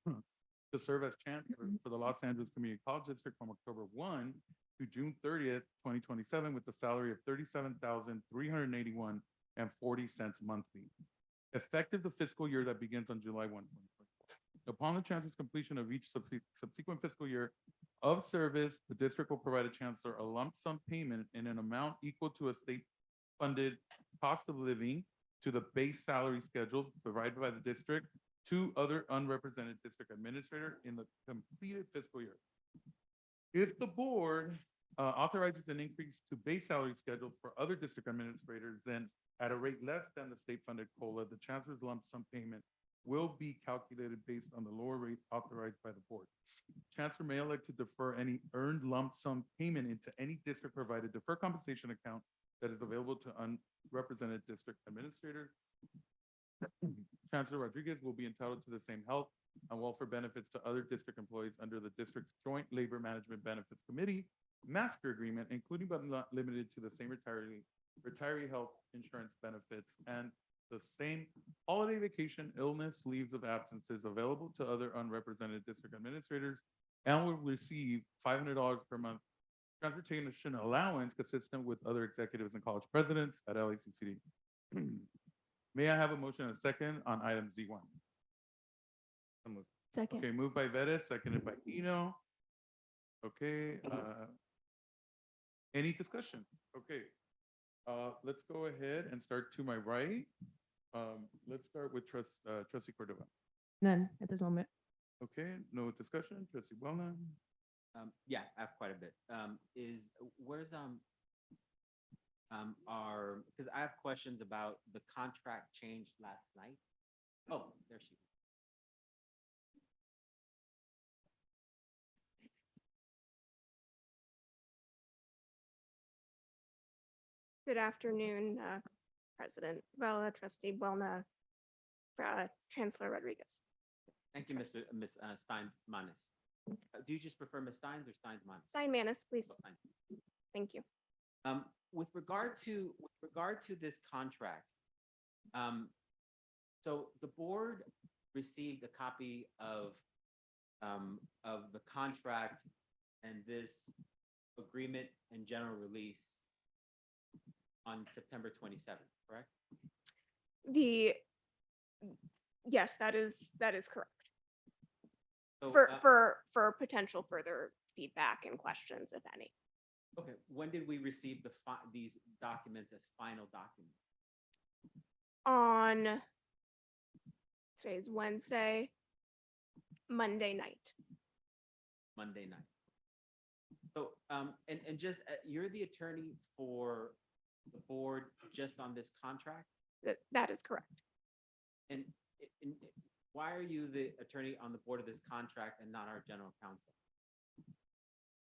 A: to serve as Chancellor for the Los Angeles Community College District from October 1 to June 30th, 2027, with a salary of $37,381.40 monthly, effective the fiscal year that begins on July 1, 2024. Upon the Chancellor's completion of each subsequent fiscal year of service, the district will provide a Chancellor a lump sum payment in an amount equal to a state-funded cost of living to the base salary schedules provided by the district to other unrepresented district administrator in the completed fiscal year. If the board authorizes an increase to base salary schedules for other district administrators, then at a rate less than the state-funded COLA, the Chancellor's lump sum payment will be calculated based on the lower rate authorized by the board. Chancellor may elect to defer any earned lump sum payment into any district-provided deferred compensation account that is available to unrepresented district administrators. Chancellor Rodriguez will be entitled to the same health and welfare benefits to other district employees under the district's Joint Labor Management Benefits Committee master agreement, including but not limited to the same retiree health insurance benefits and the same holiday vacation, illness, leaves of absences available to other unrepresented district administrators, and will receive $500 per month transportation allowance consistent with other executives and college presidents at LACCD. May I have a motion and a second on item Z1?
T: Second.
A: Okay, moved by Vettis, seconded by Eno. Okay, any discussion? Okay, let's go ahead and start to my right. Let's start with Trustee Cordova.
T: None at this moment.
A: Okay, no discussion. Trustee Boulna.
L: Yeah, I have quite a bit. Where's because I have questions about the contract change last night. Oh, there she is.
D: Good afternoon, President Vella, Trustee Boulna, Chancellor Rodriguez.
L: Thank you, Ms. Steins-Manis. Do you just prefer Ms. Steins or Steins-Manis?
D: Stein-Manis, please.
L: Oh, fine.
D: Thank you.
L: With regard to this contract, so the board received a copy of the contract and this agreement and general release on September 27th, correct?
D: Yes, that is correct.
L: So,
D: For potential further feedback and questions, if any.
L: okay, when did we receive these documents as final documents?
D: On today's Wednesday, Monday night.
L: Monday night. So, and just, you're the attorney for the board just on this contract?
D: That is correct.
L: And why are you the attorney on the board of this contract and not our general counsel?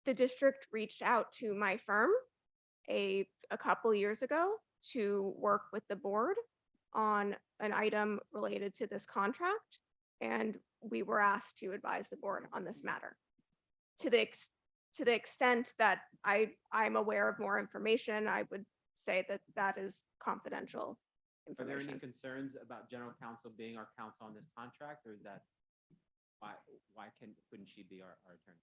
D: The district reached out to my firm a couple years ago to work with the board on an item related to this contract. And we were asked to advise the board on this matter. To the extent that I'm aware of more information, I would say that that is confidential
L: Are there any
D: information.
L: concerns about general counsel being our counsel on this contract, or is that why couldn't she be our attorney?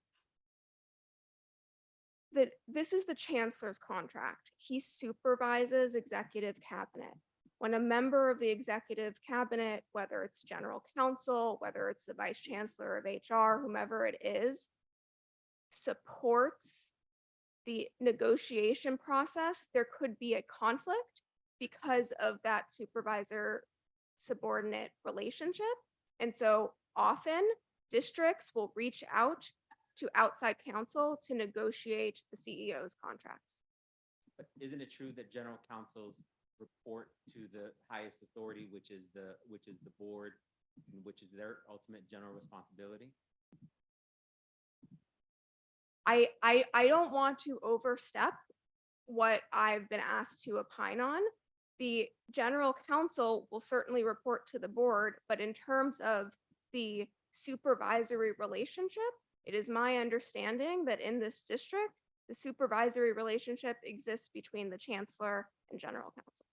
D: That this is the chancellor's contract. He supervises executive cabinet. When a member of the executive cabinet, whether it's general counsel, whether it's the vice chancellor of HR, whomever it is, supports the negotiation process, there could be a conflict because of that supervisor subordinate relationship. And so often districts will reach out to outside counsel to negotiate the CEO's contracts.
L: But isn't it true that general counsels report to the highest authority, which is the board, and which is their ultimate general responsibility?
D: I don't want to overstep what I've been asked to opine on. The general counsel will certainly report to the board, but in terms of the supervisory relationship, it is my understanding that in this district, the supervisory relationship exists between the chancellor and general counsel.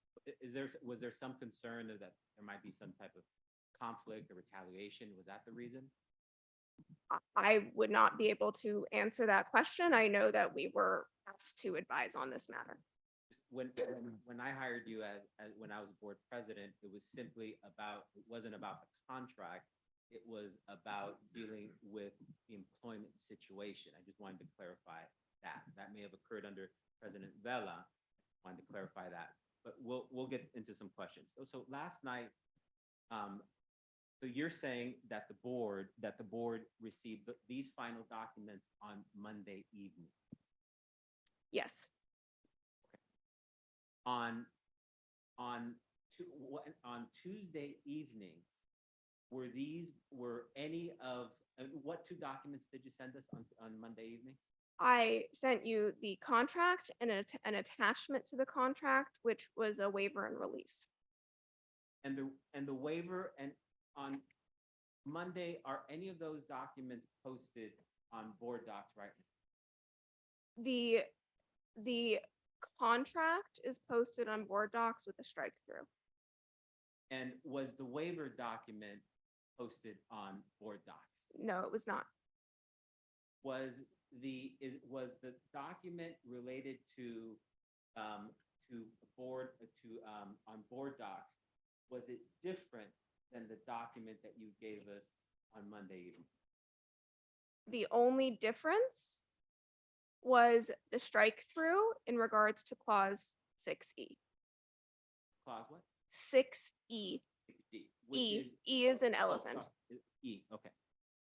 L: Was there some concern that there might be some type of conflict or retaliation? Was that the reason?
D: I would not be able to answer that question. I know that we were asked to advise on this matter.
L: When I hired you as when I was board president, it was simply about, it wasn't about the contract. It was about dealing with the employment situation. I just wanted to clarify that. That may have occurred under President Vela. Wanted to clarify that, but we'll get into some questions. So last night, so you're saying that the board received these final documents on Monday evening.
D: Yes.
L: On Tuesday evening, were any of, what two documents did you send us on Monday evening?
D: I sent you the contract and an attachment to the contract, which was a waiver and release.
L: And the waiver, and on Monday, are any of those documents posted on board docs right now?
D: The contract is posted on board docs with a strike through.
L: And was the waiver document posted on board docs?
D: No, it was not.
L: Was the document related to board on board docs? Was it different than the document that you gave us on Monday evening?
D: The only difference was the strike through in regards to clause 6E.
L: Clause what?
D: 6E.
L: 6D.
D: E is an elephant.
L: E, okay.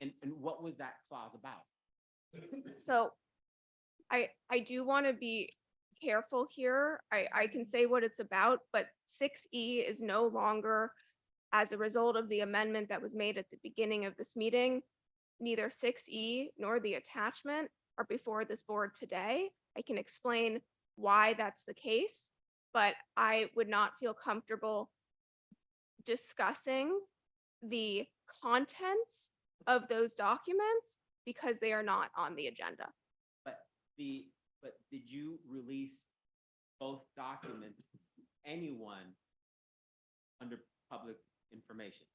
L: And what was that clause about?
D: So I do want to be careful here. I can say what it's about, but 6E is no longer, as a result of the amendment that was made at the beginning of this meeting, neither 6E nor the attachment are before this board today. I can explain why that's the case, but I would not feel comfortable discussing the contents of those documents because they are not on the agenda.
L: But did you release both documents to anyone under public information?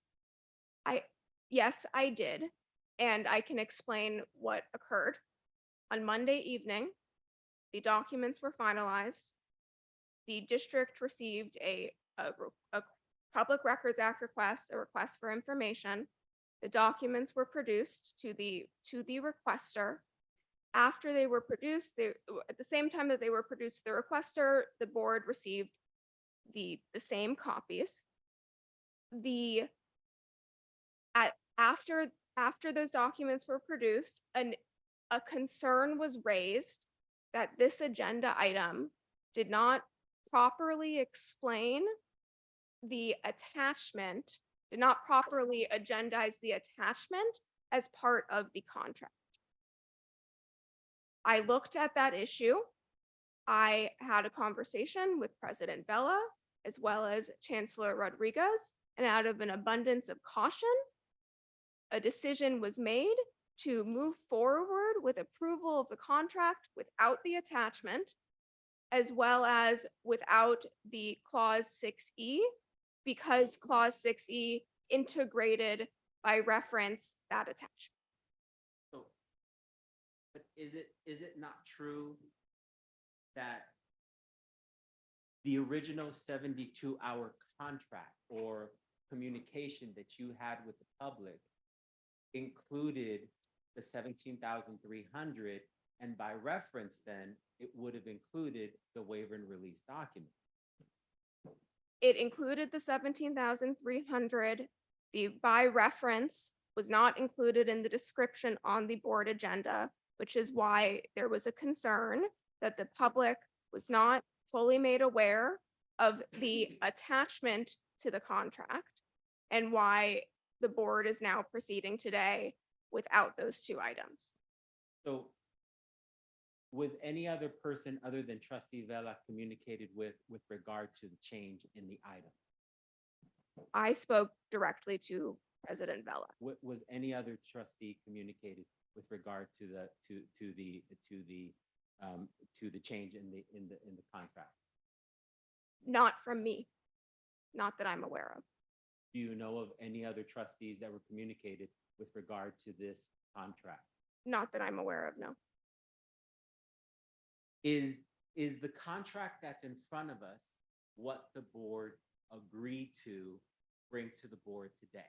D: Yes, I did. And I can explain what occurred. On Monday evening, the documents were finalized. The district received a Public Records Act request, a request for information. The documents were produced to the requester. After they were produced, at the same time that they were produced to the requester, the board received the same copies. After those documents were produced, a concern was raised that this agenda item did not properly explain the attachment, did not properly agendize the attachment as part of the contract. I looked at that issue I had a conversation with President Vela as well as Chancellor Rodriguez, and out of an abundance of caution, a decision was made to move forward with approval of the contract without the attachment, as well as without the clause 6E, because clause 6E integrated by reference that attachment.
L: So, but is it not true that the original 72-hour contract or communication that you had with the public included the 17,300, and by reference then it would have included the waiver and release document?
D: It included the 17,300. The by reference was not included in the description on the board agenda, which is why there was a concern that the public was not fully made aware of the attachment to the contract, and why the board is now proceeding today without those two items.
L: So was any other person other than Trustee Vela communicated with regard to the change in the item?
D: I spoke directly to President Vela.
L: Was any other trustee communicated with regard to the change in the contract?
D: Not from me, not that I'm aware of.
L: Do you know of any other trustees that were communicated with regard to this contract?
D: Not that I'm aware of, no.
L: Is the contract that's in front of us what the board agreed to bring to the board today?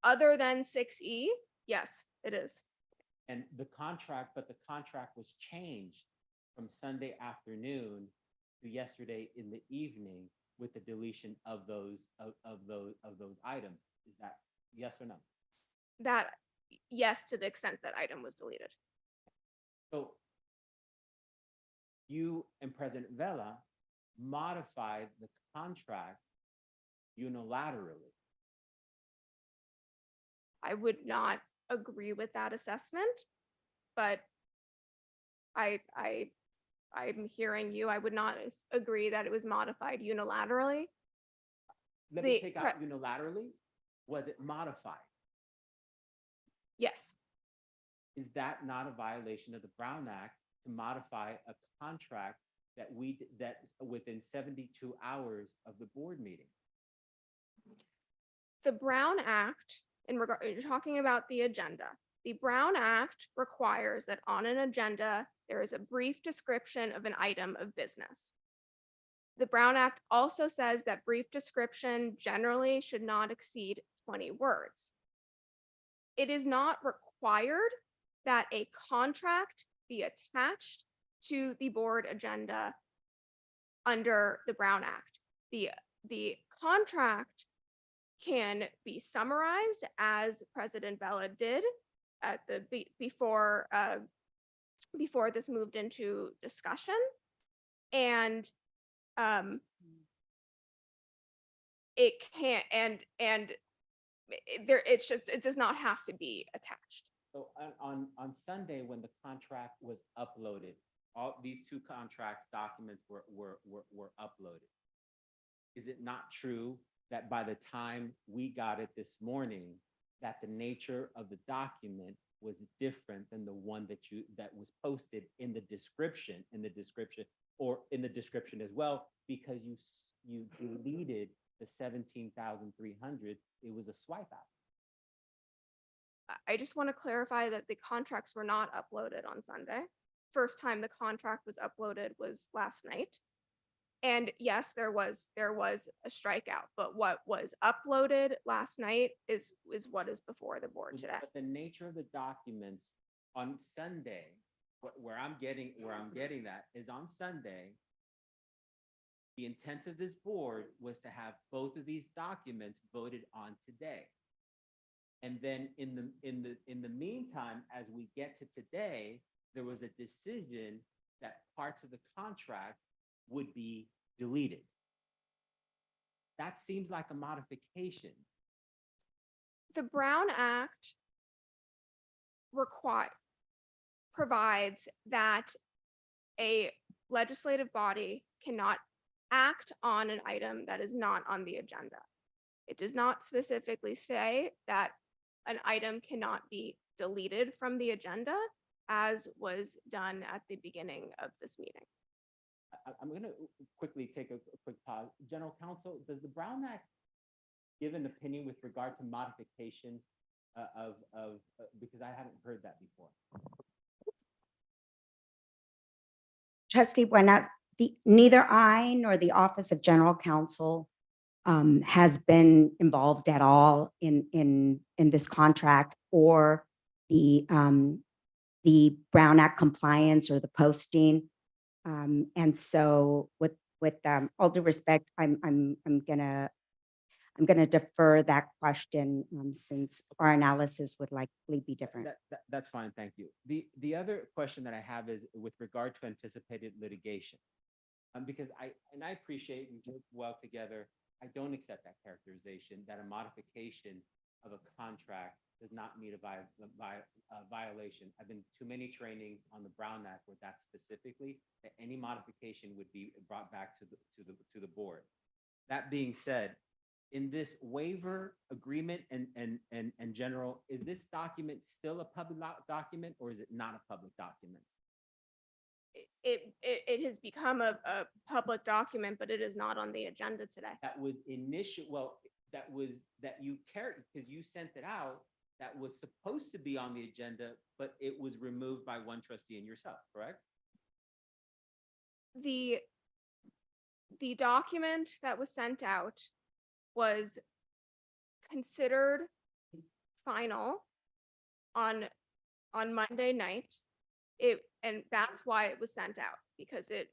D: Other than 6E, yes, it is.
L: And the contract was changed from Sunday afternoon to yesterday in the evening with the deletion of those items. Is that yes or no?
D: That, yes, to the extent that item was deleted.
L: So you and President Vela modified the contract unilaterally.
D: I would not agree with that assessment, but I'm hearing you. I would not agree that it was modified unilaterally.
L: Let me take out unilaterally. Was it modified?
D: Yes.
L: Is that not a violation of the Brown Act to modify a contract that within 72 hours of the board meeting?
D: The Brown Act, you're talking about the agenda. The Brown Act requires that on an agenda, there is a brief description of an item of business. The Brown Act also says that brief description generally should not exceed 20 words. It is not required that a contract be attached to the board agenda under the Brown Act. The contract can be summarized as President Vela did at before this moved into discussion, and it can't it does not have to be attached.
L: So on Sunday, when the contract was uploaded, all these two contracts documents were uploaded. Is it not true that by the time we got it this morning, that the nature of the document was different than the one that was posted in the description, or in the description as well, because you deleted the 17,300, it was a swipe out.
D: I just want to clarify that the contracts were not uploaded on Sunday. First time the contract was uploaded was last night. And yes, there was a strikeout, but what was uploaded last night is what is before the board today.
L: But the nature of the documents on Sunday, where I'm getting that is on Sunday, the intent of this board was to have both of these documents voted on today. And then in the meantime, as we get to today, there was a decision that parts of the contract would be deleted. That seems like a modification.
D: The Brown Act provides that a legislative body cannot act on an item that is not on the agenda. It does not specifically say that an item cannot be deleted from the agenda, as was done at the beginning of this meeting.
L: I'm going to quickly take a quick pause. General Counsel, does the Brown Act give an opinion with regard to modifications because I haven't heard that before.
V: Trustee Buena, neither I nor the Office of General Counsel has been involved at all in this contract or the Brown Act compliance or the posting. And so with all due respect, I'm gonna defer that question since our analysis would likely be different.
L: That's fine, thank you. The other question that I have is with regard to anticipated litigation. Because I appreciate we work well together. I don't accept that characterization that a modification of a contract does not meet a violation. I've been to many trainings on the Brown Act where that specifically, that any modification would be brought back to the board. That being said, in this waiver agreement and general, is this document still a public document or is it not a public document?
D: It has become a public document, but it is not on the agenda today.
L: That was that you carried because you sent it out. That was supposed to be on the agenda, but it was removed by one trustee and yourself, correct?
D: The document that was sent out was considered final on Monday night. And that's why it was sent out, because it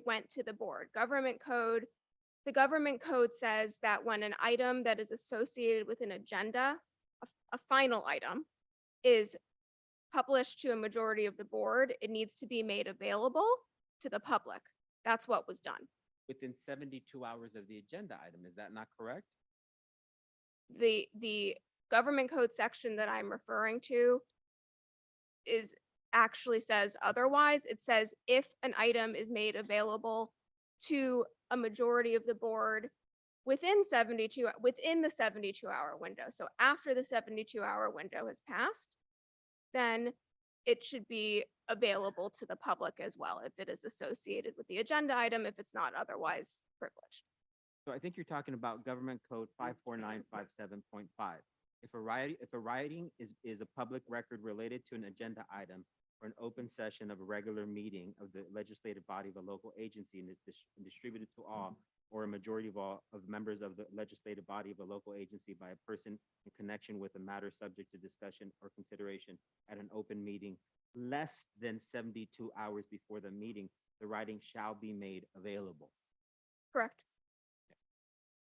D: went to the board. The government code says that when an item that is associated with an agenda, a final item, is published to a majority of the board, it needs to be made available to the public. That's what was done.
L: Within 72 hours of the agenda item, is that not correct?
D: The government code section that I'm referring to actually says otherwise. It says if an item is made available to a majority of the board within the 72-hour window. So after the 72-hour window has passed, then it should be available to the public as well if it is associated with the agenda item, if it's not otherwise privileged.
L: So I think you're talking about government code 54957.5. If a writing is a public record related to an agenda item or an open session of a regular meeting of the legislative body of a local agency and is distributed to all or a majority of all of members of the legislative body of a local agency by a person in connection with a matter subject to discussion or consideration at an open meeting less than 72 hours before the meeting, the writing shall be made available.
D: Correct.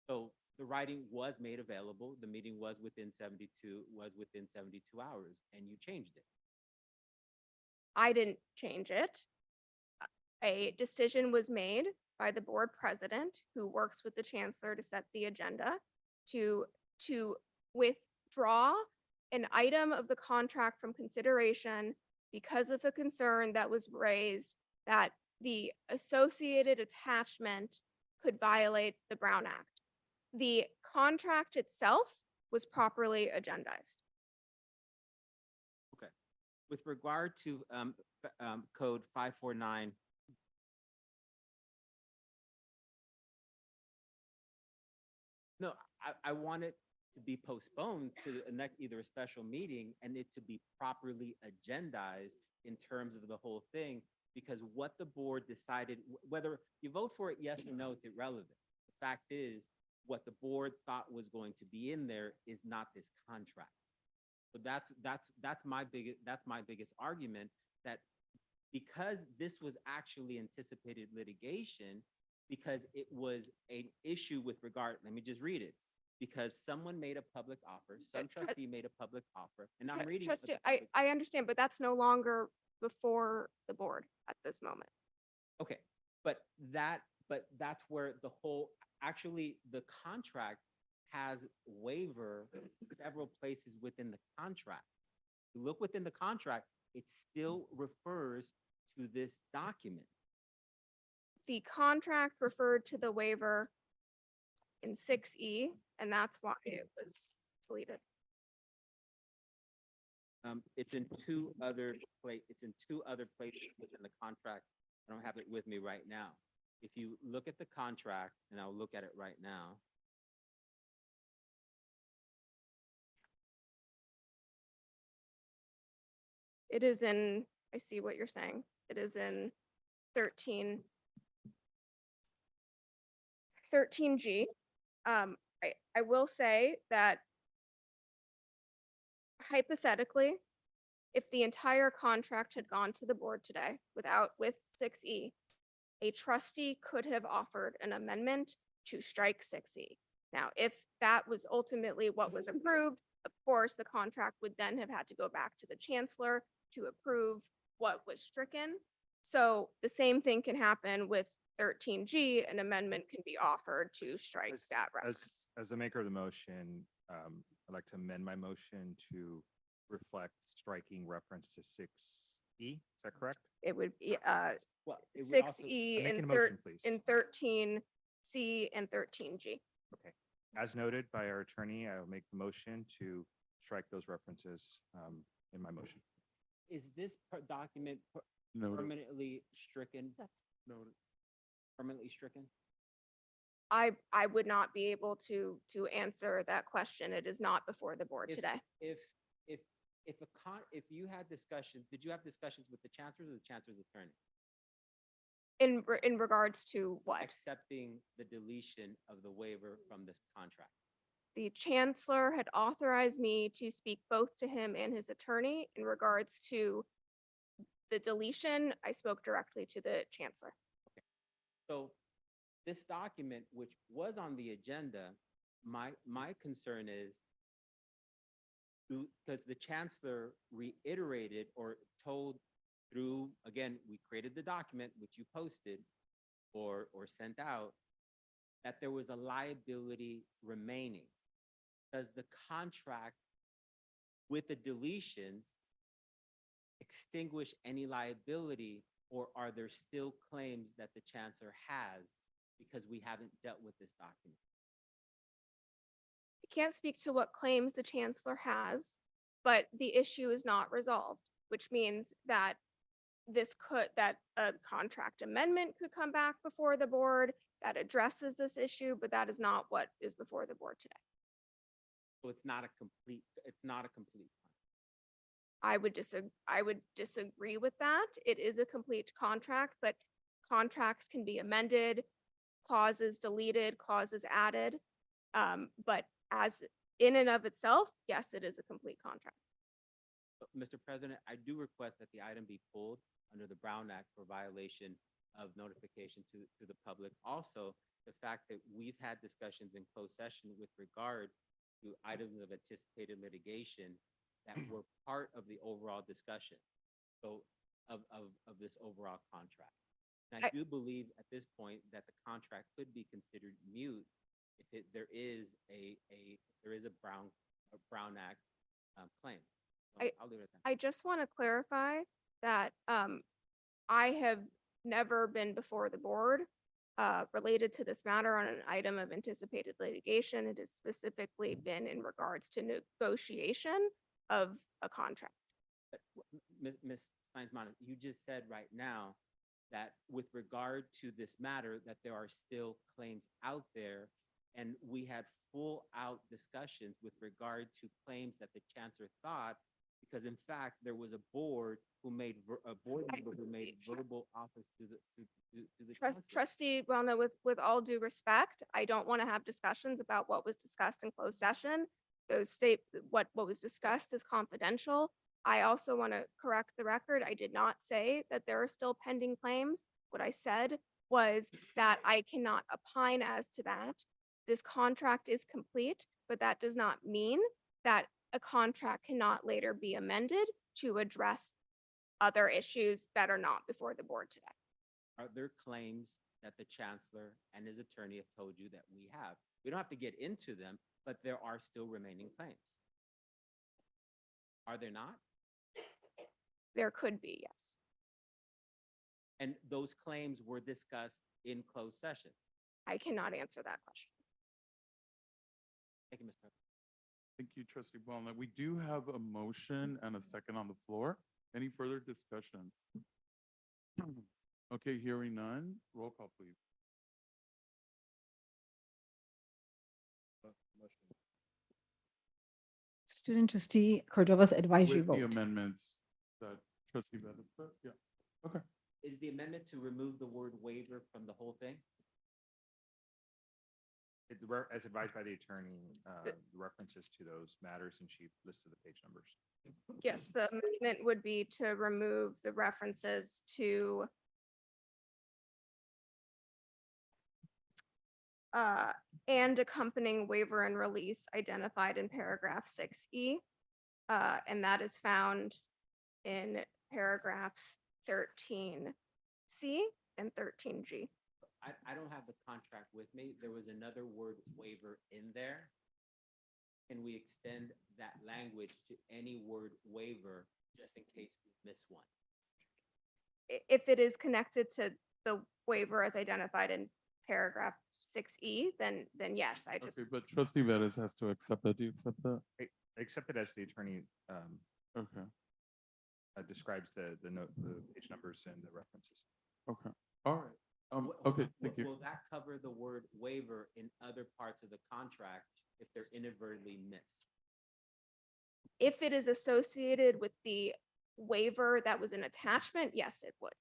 L: So the writing was made available. The meeting was within 72 hours, and you changed it.
D: I didn't change it. A decision was made by the board president, who works with the chancellor to set the agenda, to withdraw an item of the contract from consideration because of a concern that was raised that the associated attachment could violate the Brown Act. The contract itself was properly agendized.
L: Okay. With regard to code 549, no, I want it to be postponed to either a special meeting and it to be properly agendized in terms of the whole thing, because what the board decided, whether you vote for it, yes or no, it's irrelevant. The fact is, what the board thought was going to be in there is not this contract. So that's my biggest argument, that because this was actually anticipated litigation, because it was an issue with regard, let me just read it, because someone made a public offer, some trustee made a public offer, and I'm reading.
D: Trustee, I understand, but that's no longer before the board at this moment.
L: Okay, but that's where the whole, actually, the contract has waiver several places within the contract. You look within the contract, it still refers to this document.
D: The contract referred to the waiver in 6E, and that's why it was deleted.
L: It's in it's in two other places within the contract. I don't have it with me right now. If you look at the contract, and I'll look at it right now.
D: It is in, I see what you're saying. It is in 13G. I will say that hypothetically, if the entire contract had gone to the board today with 6E, a trustee could have offered an amendment to strike 6E. Now, if that was ultimately what was approved, of course, the contract would then have had to go back to the chancellor to approve what was stricken. So the same thing can happen with 13G. An amendment can be offered to strike that reference.
S: As the maker of the motion, I'd like to amend my motion to reflect striking reference to 6E. Is that correct?
D: It would be
L: Well, it would also-
D: 6E
S: I'm making
D: in
S: a motion, please.
D: 13C and 13G.
S: Okay. As noted by our attorney, I will make the motion to strike those references in my motion.
L: Is this document
A: Noted.
L: permanently stricken?
A: Noted.
L: Permanently stricken?
D: I would not be able to answer that question. It is not before the board today.
L: If you had discussions, did you have discussions with the chancellor or the chancellor's attorney?
D: In regards to what?
L: Accepting the deletion of the waiver from this contract.
D: The chancellor had authorized me to speak both to him and his attorney in regards to the deletion. I spoke directly to the chancellor.
L: So this document, which was on the agenda, my concern is because the chancellor reiterated or told through, again, we created the document, which you posted or sent out, that there was a liability remaining. Does the contract with the deletions extinguish any liability, or are there still claims that the chancellor has because we haven't dealt with this document?
D: I can't speak to what claims the chancellor has, but the issue is not resolved, which means that that a contract amendment could come back before the board that addresses this issue, but that is not what is before the board today.
L: So it's not a complete.
D: I would disagree with that. It is a complete contract, but contracts can be amended, clauses deleted, clauses added. But as in and of itself, yes, it is a complete contract.
L: Mr. President, I do request that the item be pulled under the Brown Act for violation of notification to the public. Also, the fact that we've had discussions in closed session with regard to items of anticipated litigation that were part of the overall discussion, so of this overall contract. And I do believe at this point that the contract could be considered mute if there is a Brown Act claim. So I'll leave it at that.
D: I just want to clarify that I have never been before the board related to this matter on an item of anticipated litigation. It has specifically been in regards to negotiation of a contract.
L: Ms. Steinsman, you just said right now that with regard to this matter, that there are still claims out there, and we had full out discussions with regard to claims that the chancellor thought, because in fact, there was a board who made verbal offers to the chancellor.
D: Trustee Wellno, with all due respect, I don't want to have discussions about what was discussed in closed session. What was discussed is confidential. I also want to correct the record. I did not say that there are still pending claims. What I said was that I cannot opine as to that. This contract is complete, but that does not mean that a contract cannot later be amended to address other issues that are not before the board today.
L: Are there claims that the chancellor and his attorney have told you that we have? We don't have to get into them, but there are still remaining claims. Are there not?
D: There could be, yes.
L: And those claims were discussed in closed session.
D: I cannot answer that question.
L: Thank you, Mr. President.
A: Thank you, trustee Boulna. We do have a motion and a second on the floor. Any further discussion? Okay, hearing none. Roll call, please.
G: Student trustee Cordova's advisory
A: With the
G: vote.
A: amendments that trustee Bettis put, yeah. Okay.
L: Is the amendment to remove the word waiver from the whole thing?
S: As advised by the attorney, references to those matters, and she listed the page numbers.
D: Yes, the amendment would be to remove the references to and accompanying waiver and release identified in paragraph 6E. And that is found in paragraphs 13C and 13G.
L: I don't have the contract with me. There was another word waiver in there. Can we extend that language to any word waiver just in case we miss one?
D: If it is connected to the waiver as identified in paragraph 6E, then yes, I just.
A: Okay, but trustee Bettis has to accept that. Do you accept that?
S: I accept it as the attorney
A: Okay,
S: describes the note, the page numbers and the references.
A: okay, all right.
L: Will-
A: Okay,
L: will-
A: thank you.
L: Will that cover the word waiver in other parts of the contract if they're inadvertently missed?
D: If it is associated with the waiver that was an attachment, yes, it would.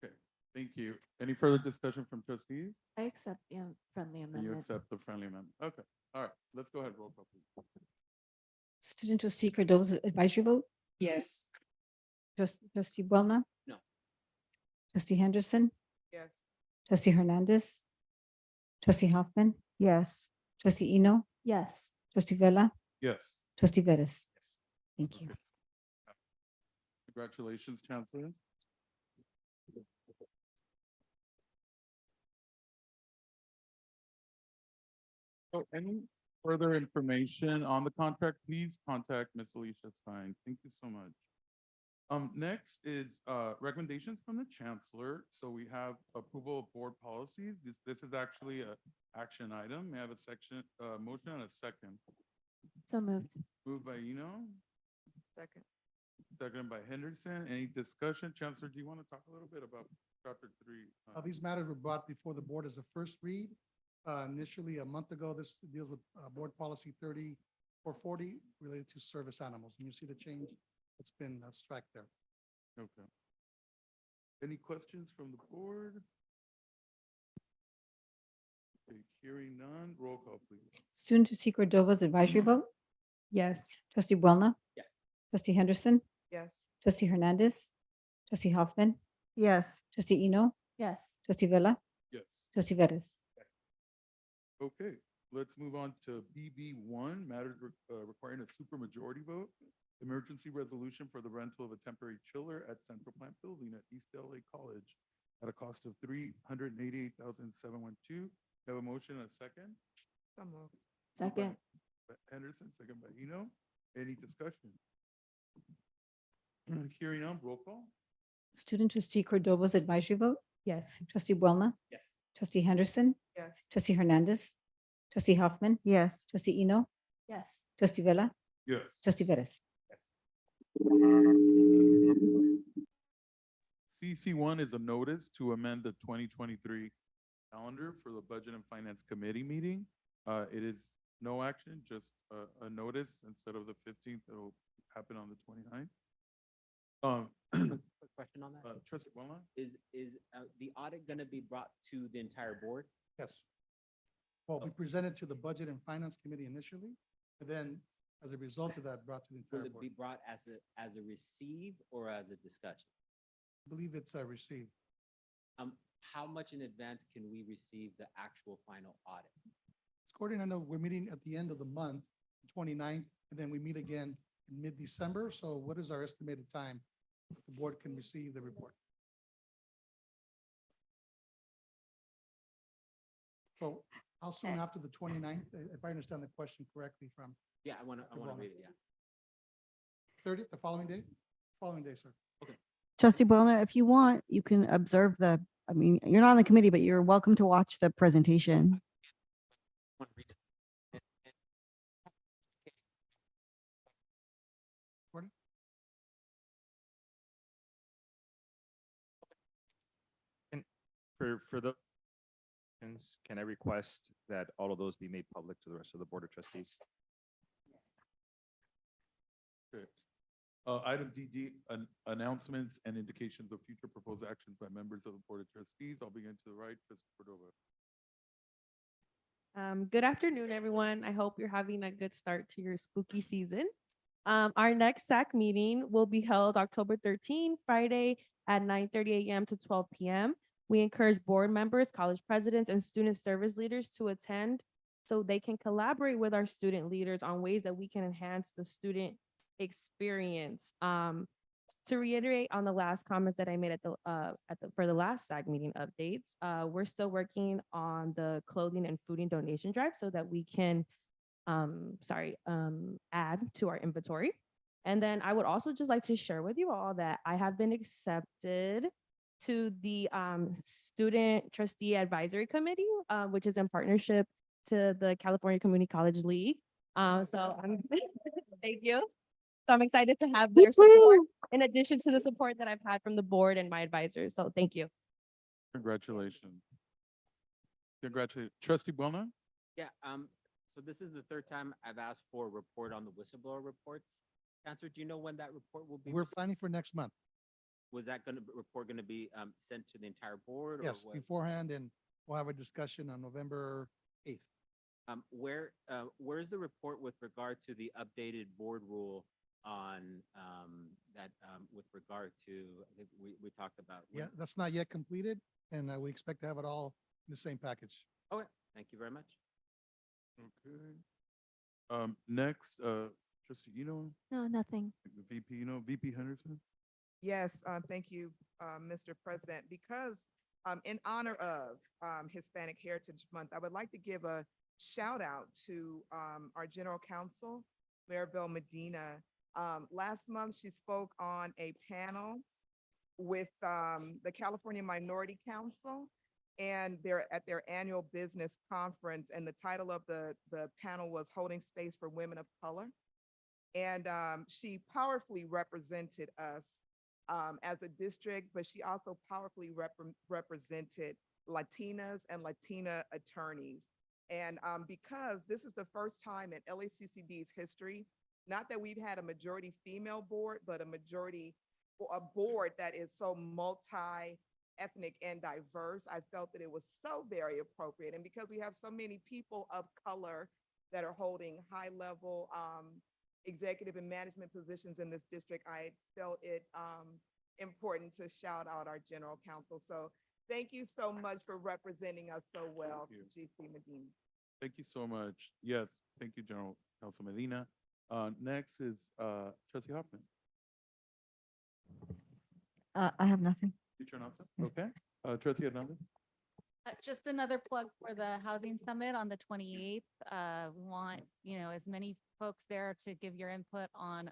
A: Okay, thank you. Any further discussion from trustees?
E: I accept the friendly
A: And you
E: amendment.
A: accept the friendly amendment? Okay, all right, let's go ahead. Roll call, please.
G: Student trustee Cordova's advisory vote.
C: Yes.
G: Trustee Boulna.
L: No.
G: Trustee Henderson.
C: Yes.
G: Trustee Hernandez. Trustee Hoffman.
B: Yes.
G: Trustee Eno.
E: Yes.
G: Trustee Vella.
A: Yes.
G: Trustee Bettis. Thank you.
A: Okay. Congratulations, Chancellor. So any further information on the contract, please contact Ms. Alicia Stein. Thank you so much. Next is recommendations from the Chancellor. So we have approval of board policies. This is actually a action item. May I have a motion and a second?
E: So moved.
A: Moved by Eno,
C: Second.
A: second by Henderson. Any discussion? Chancellor, do you want to talk a little bit about chapter 3?
I: These matters were brought before the board as a first read. Initially, a month ago, this deals with board policy 30/440 related to service animals. And you see the change that's been struck there.
A: Okay. Any questions from the board? Okay, hearing none, roll call, please.
G: Student trustee Cordova's advisory vote.
M: Yes.
G: Trustee Boulna.
L: Yes.
G: Trustee Henderson.
C: Yes.
G: Trustee Hernandez. Trustee Hoffman.
B: Yes.
G: Trustee Eno.
E: Yes.
G: Trustee Vella.
A: Yes.
G: Trustee Bettis.
A: Okay, let's move on to BB1, matters requiring a supermajority vote. Emergency resolution for the rental of a temporary chiller at Central Plant Building at East LA College at a cost of $388,712. Have a motion and a second?
C: So moved.
E: Second.
A: Henderson, second by Eno. Any discussion? Hearing none, roll call?
G: Student trustee Cordova's advisory vote.
M: Yes.
G: Trustee Boulna.
L: Yes.
G: Trustee Henderson.
C: Yes.
G: Trustee Hernandez. Trustee Hoffman.
B: Yes.
G: Trustee Eno.
E: Yes.
G: Trustee Vella.
A: Yes.
G: Trustee Bettis.
A: CC1 is a notice to amend the 2023 calendar for the Budget and Finance Committee meeting. It is no action, just a notice instead of the 15th. It'll happen on the 29th.
L: Quick question on that.
A: Trustee Boulna?
L: Is the audit going to be brought to the entire board?
I: Yes. Well, we presented to the Budget and Finance Committee initially, and then as a result of that, brought to the
L: Will
I: entire
L: it
I: board.
L: be brought as a receive or as a discussion?
I: I believe it's received.
L: How much in advance can we receive the actual final audit?
I: According, I know we're meeting at the end of the month, 29th, and then we meet again in mid-December. So what is our estimated time the board can receive the report? So how soon after the 29th, if I understand the question correctly from,
L: Yeah, I want to read it, yeah.
I: 30th, the following day? Following day, sir.
B: Trustee Boulna, if you want, you can observe I mean, you're not on the committee, but you're welcome to watch the presentation.
S: For the, can I request that all of those be made public to the rest of the Board of Trustees?
A: Okay. Item DD, announcements and indications of future proposed actions by members of the Board of Trustees. I'll begin to the right, Trustee Cordova.
E: Good afternoon, everyone. I hope you're having a good start to your spooky season. Our next SAC meeting will be held October 13, Friday at 9:30 a.m. to 12 p.m. We encourage board members, college presidents, and student service leaders to attend so they can collaborate with our student leaders on ways that we can enhance the student experience. To reiterate on the last comments that I made for the last SAG meeting updates, we're still working on the clothing and fooding donation drive so that we can add to our inventory. And then I would also just like to share with you all that I have been accepted to the Student Trustee Advisory Committee, which is in partnership to the California Community College League. So I'm thank you. So I'm excited to have their support in addition to the support that I've had from the board and my advisors. So thank you.
A: Congratulations. Congratulations. Trustee Buona?
L: Yeah, so this is the third time I've asked for a report on the whistleblower reports. Chancellor, do you know when that report will be?
I: We're planning for next month.
L: Was that report gonna be sent to the entire board? Or
I: Yes,
L: what?
I: beforehand, and we'll have a discussion on November 8th.
L: Where's the report with regard to the updated board rule on that with regard to, I think we talked about.
I: Yeah, that's not yet completed, and we expect to have it all in the same package.
L: Okay, thank you very much.
A: Okay. Next, Trustee Eno,
T: No, nothing.
A: VP Eno, VP Henderson.
C: Yes, thank you, Mr. President. Because in honor of Hispanic Heritage Month, I would like to give a shout out to our General Counsel, Maribel Medina. Last month, she spoke on a panel with the California Minority Council, and they're at their annual business conference, and the title of the panel was Holding Space for Women of Color. And she powerfully represented us as a district, but she also powerfully represented Latinas and Latina attorneys. And because this is the first time in LACCD's history, not that we've had a majority female board, but a board that is so multi-ethnic and diverse, I felt that it was so very appropriate. And because we have so many people of color that are holding high-level executive and management positions in this district, I felt it important to shout out our general counsel. So thank you so much for representing us so well, GC Medina.
A: Thank you so much. Yes, thank you, General Counsel Medina. Next is Trustee Hoffman.
B: I have nothing.
A: Future announcement. Okay. Trustee Hernandez.
H: Just another plug for the Housing Summit on the 28th. We want, as many folks there to give your input on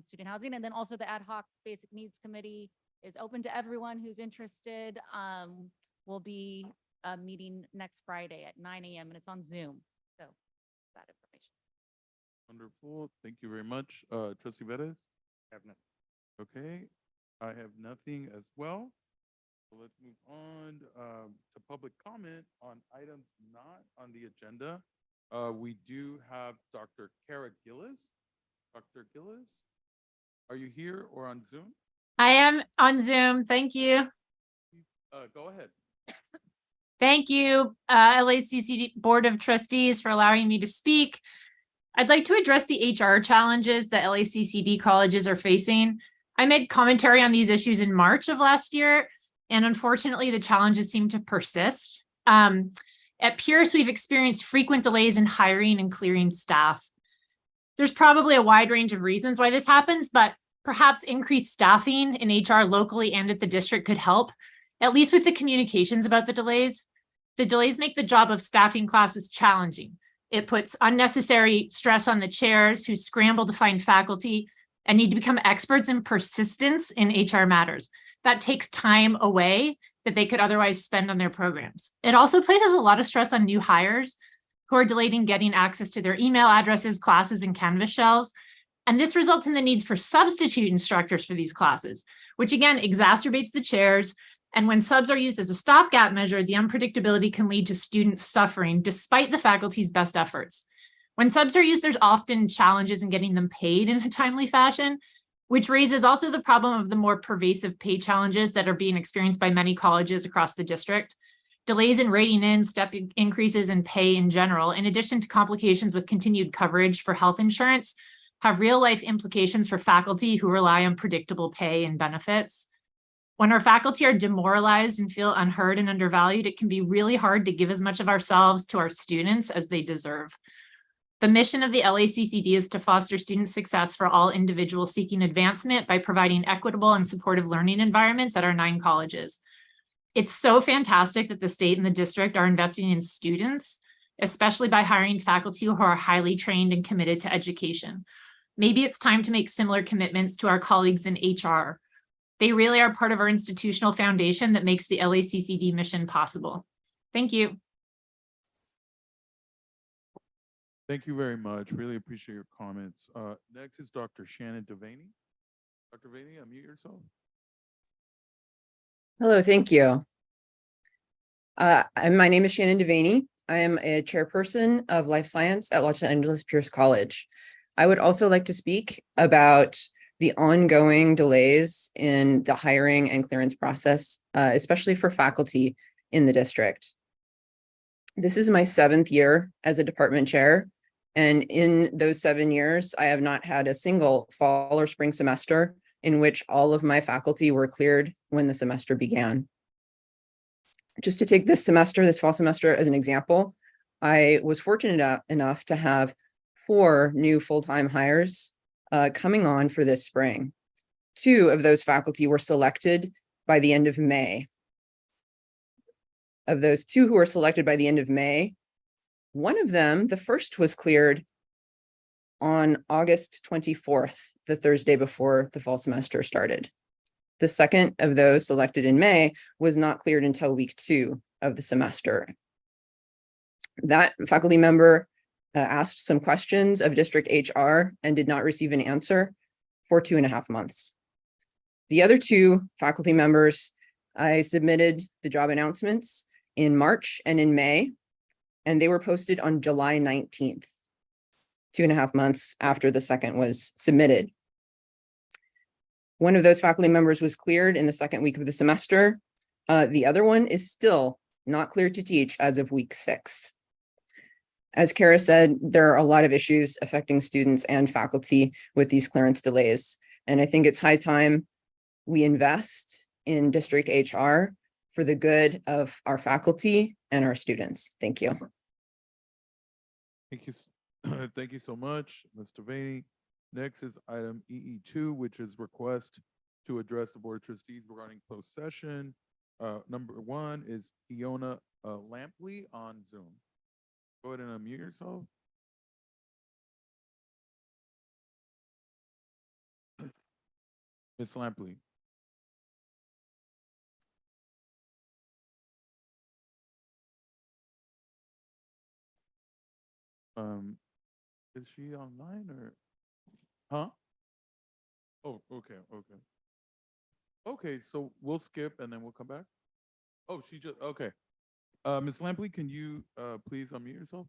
H: student housing. And then also the Ad Hoc Basic Needs Committee is open to everyone who's interested. We'll be meeting next Friday at 9 a.m. and it's on Zoom. So that information.
A: Wonderful. Thank you very much. Trustee Vettis?
S: I have nothing.
A: Okay. I have nothing as well. So let's move on to public comment on items not on the agenda. We do have Dr. Kara Gillis. Dr. Gillis, are you here or on Zoom?
N: I am on Zoom. Thank you.
A: Go ahead.
N: Thank you, LACCD Board of Trustees, for allowing me to speak. I'd like to address the HR challenges that LACCD colleges are facing. I made commentary on these issues in March of last year, and unfortunately, the challenges seem to persist. At Pierce, we've experienced frequent delays in hiring and clearing staff. There's probably a wide range of reasons why this happens, but perhaps increased staffing in HR locally and at the district could help, at least with the communications about the delays. The delays make the job of staffing classes challenging. It puts unnecessary stress on the chairs who scramble to find faculty, and need to become experts in persistence in HR matters. That takes time away that they could otherwise spend on their programs. It also places a lot of stress on new hires who are delayed in getting access to their email addresses, classes, and Canvas shells. And this results in the needs for substitute instructors for these classes, which again exacerbates the chairs. And when subs are used as a stopgap measure, the unpredictability can lead to students suffering despite the faculty's best efforts. When subs are used, there's often challenges in getting them paid in a timely fashion, which raises also the problem of the more pervasive pay challenges that are being experienced by many colleges across the district. Delays in rating in, step increases in pay in general, in addition to complications with continued coverage for health insurance, have real life implications for faculty who rely on predictable pay and benefits. When our faculty are demoralized and feel unheard and undervalued, it can be really hard to give as much of ourselves to our students as they deserve. The mission of the LACCD is to foster student success for all individuals seeking advancement by providing equitable and supportive learning environments at our 9 colleges. It's so fantastic that the state and the district are investing in students, especially by hiring faculty who are highly trained and committed to education. Maybe it's time to make similar commitments to our colleagues in HR. They really are part of our institutional foundation that makes the LACCD mission possible. Thank you.
A: Thank you very much. Really appreciate your comments. Next is Dr. Shannon Devaney. Dr. Devaney, unmute yourself.
O: Hello, thank you. My name is Shannon Devaney. I am a chairperson of life science at Los Angeles Pierce College. I would also like to speak about the ongoing delays in the hiring and clearance process, especially for faculty in the district. This is my 7th year as a department chair. And in those 7 years, I have not had a single fall or spring semester in which all of my faculty were cleared when the semester began. Just to take this fall semester as an example, I was fortunate enough to have 4 new full-time hires coming on for this spring. 2 of those faculty were selected by the end of May. Of those 2 who were selected by the end of May, one of them, the first, was cleared on August 24th, the Thursday before the fall semester started. The second of those selected in May was not cleared until week 2 of the semester. That faculty member asked some questions of district HR and did not receive an answer for 2.5 months. The other 2 faculty members, I submitted the job announcements in March and in May, and they were posted on July 19th, 2.5 months after the second was submitted. One of those faculty members was cleared in the second week of the semester. The other one is still not cleared to teach as of week 6. As Kara said, there are a lot of issues affecting students and faculty with these clearance delays. And I think it's high time we invest in district HR for the good of our faculty and our students. Thank you.
A: Thank you. Thank you so much, Ms. Devaney. Next is item EE2, which is request to address the Board of Trustees regarding closed session. Number 1 is Iona Lampley on Zoom. Go ahead and unmute yourself. Ms. Lampley. Is she online or? Huh? Oh, okay. Okay, so we'll skip and then we'll come back. Oh, she just, okay. Ms. Lampley, can you please unmute yourself?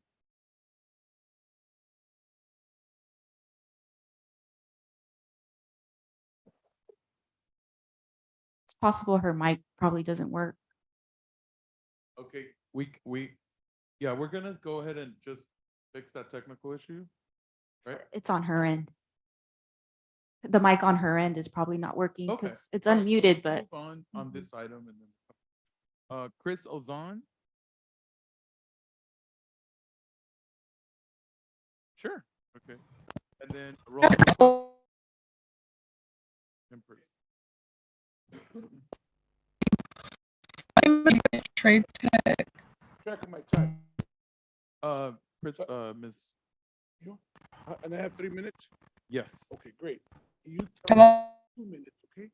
P: It's possible her mic probably doesn't work.
A: Okay, yeah, we're gonna go ahead and just fix that technical issue, right?
P: It's on her end. The mic on her end is probably not working
A: Okay.
P: because it's
A: All right,
P: unmuted,
A: let's
P: but
A: move on this item and then Chris Ozon. Sure. Okay. And then roll.
W: Trade tech.
A: Check my time. Chris, Miss.
W: And I have 3 minutes?
A: Yes.
W: Okay, great.
I: You tell me
W: Hello?
I: 2 minutes, okay?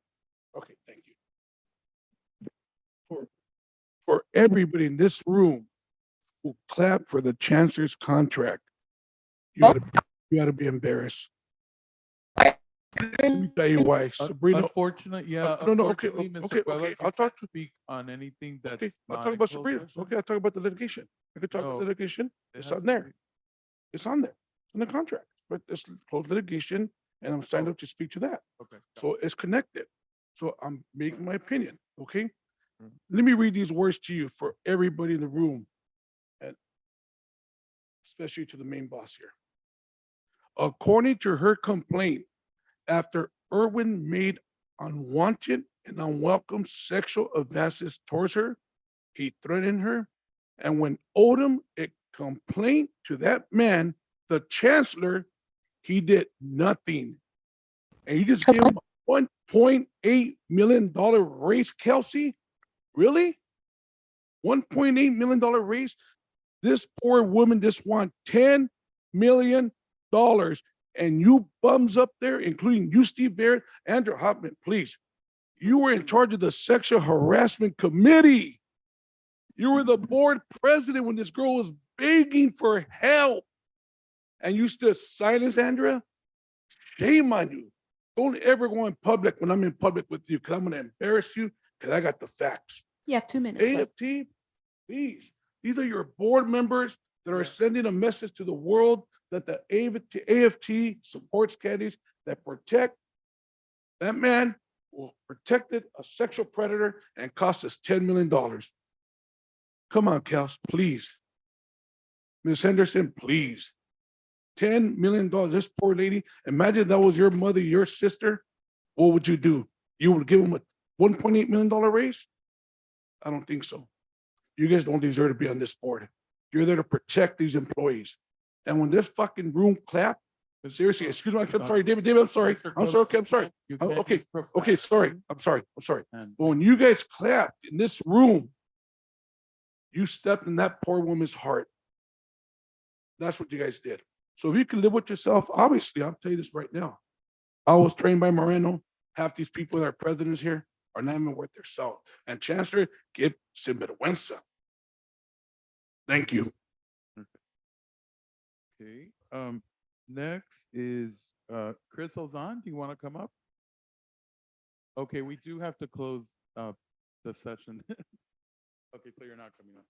I: Okay, thank you. For everybody in this room who clapped for the chancellor's contract, you ought to be embarrassed. Let me tell you why, Sabrina.
A: Unfortunately, yeah.
I: No, no, okay,
A: unfortunately, Mr.
I: okay,
A: Bella,
I: okay.
A: you
I: I'll talk
A: can't speak on anything that's
I: Okay, I'll
A: not
I: talk
A: in
I: about
A: closed
I: Sabrina.
A: session.
I: Okay, I'll talk about the litigation. I could talk about
A: No,
I: the litigation.
A: it
I: It's
A: has
I: on
A: to
I: there.
A: be-
I: It's on there. It's in the contract. But it's closed litigation, and I'm signed
A: Oh.
I: up to speak to that.
A: Okay. got
I: So it's connected. So I'm making my opinion, okay?
A: Mhm.
I: Let me read these words to you for everybody in the room, and especially to the main boss here. According to her complaint, after Irwin made unwanted and unwelcome sexual advances towards her, he threatened her, and when Odom a complaint to that man, the chancellor, he did nothing. And you just gave him a $1.8 million raise, Kelsey? Really? $1.8 million raise? This poor woman just won $10 million. And you bums up there, including you, Steve Barrett, Andrew Hoffman, please. You were in charge of the sexual harassment committee. You were the board president when this girl was begging for help. And you stood silent, Andrea? Shame on you. Don't ever go in public when I'm in public with you, because I'm going to embarrass you, because I got the facts.
P: You have 2 minutes left.
I: AFT, please. These are your board members that are sending a message to the world that the AFT supports candidates that protect that man who protected a sexual predator and cost us $10 million. Come on, Kels, please. Ms. Henderson, please. $10 million. This poor lady, imagine that was your mother, your sister. What would you do? You would give them a $1.8 million raise? I don't think so. You guys don't deserve to be on this board. You're there to protect these employees. And when this fucking room clapped, seriously, excuse me, I'm sorry, David, I'm sorry. I'm sorry, okay, I'm sorry.
A: You
I: Oh,
A: can't
I: okay,
A: use
I: okay, sorry,
A: profanity
I: I'm sorry, I'm sorry.
A: and-
I: But when you guys clapped in this room, you stepped in that poor woman's heart. That's what you guys did. So if you can live with yourself, obviously, I'll tell you this right now. I was trained by Moreno. Half these people that are presidents here are not even worth their salt. And Chancellor, get sinvergüenza. Thank you.
A: Okay, next is, Chris Ozan. Do you want to come up? Okay, we do have to close, the session. Okay, so you're not coming up.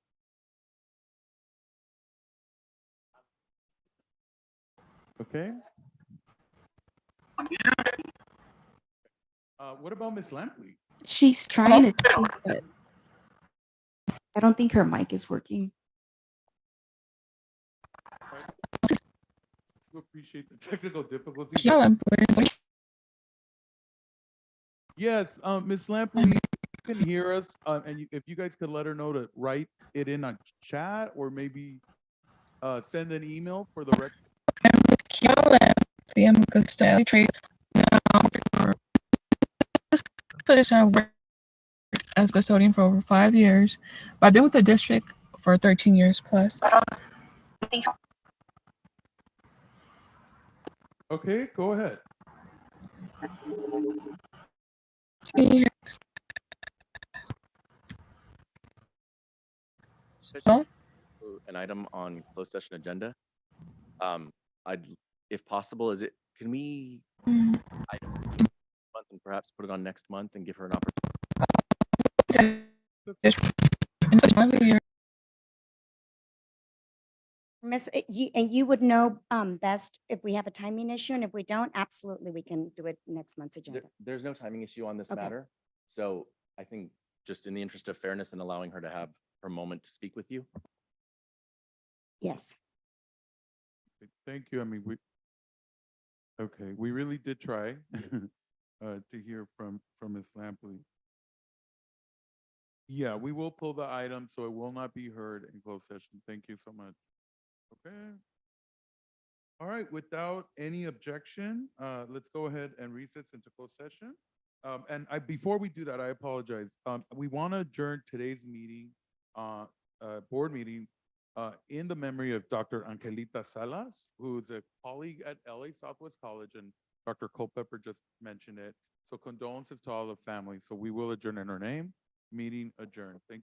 A: Okay. What about Miss Lampley?
P: She's trying to speak, but I don't think her mic is working.
A: To appreciate the technical difficulties. Yes, Miss Lampley, you can hear us, and if you guys could let her know to write it in a chat or maybe send an email for the record.
W: I'm a custodian trade position. I worked as a custodian for over 5 years, but I've been with the district for 13 years plus.
A: Okay, go ahead.
W: Can you hear? Hello?
F: An item on closed session agenda. I'd, if possible, can we item this month and perhaps put it on next month and give her an opportunity?
V: Miss, you would know best if we have a timing issue, and if we don't, absolutely, we can do it next month's agenda.
F: There's no timing issue on this
V: Okay.
F: matter. So I think just in the interest of fairness and allowing her to have her moment to speak with you.
V: Yes.
A: Thank you. I mean, we really did try to hear from Ms. Lampley. Yeah, we will pull the item, so it will not be heard in closed session. Thank you so much. Okay. All right, without any objection, let's go ahead and recess into closed session. And before we do that, I apologize. We want to adjourn today's meeting, board meeting, in the memory of Dr. Angelita Salas, who's a colleague at LA Southwest College and Dr. Culpepper just mentioned it. So condolences to all the families. So we will adjourn in her name. Meeting adjourned. Thank you.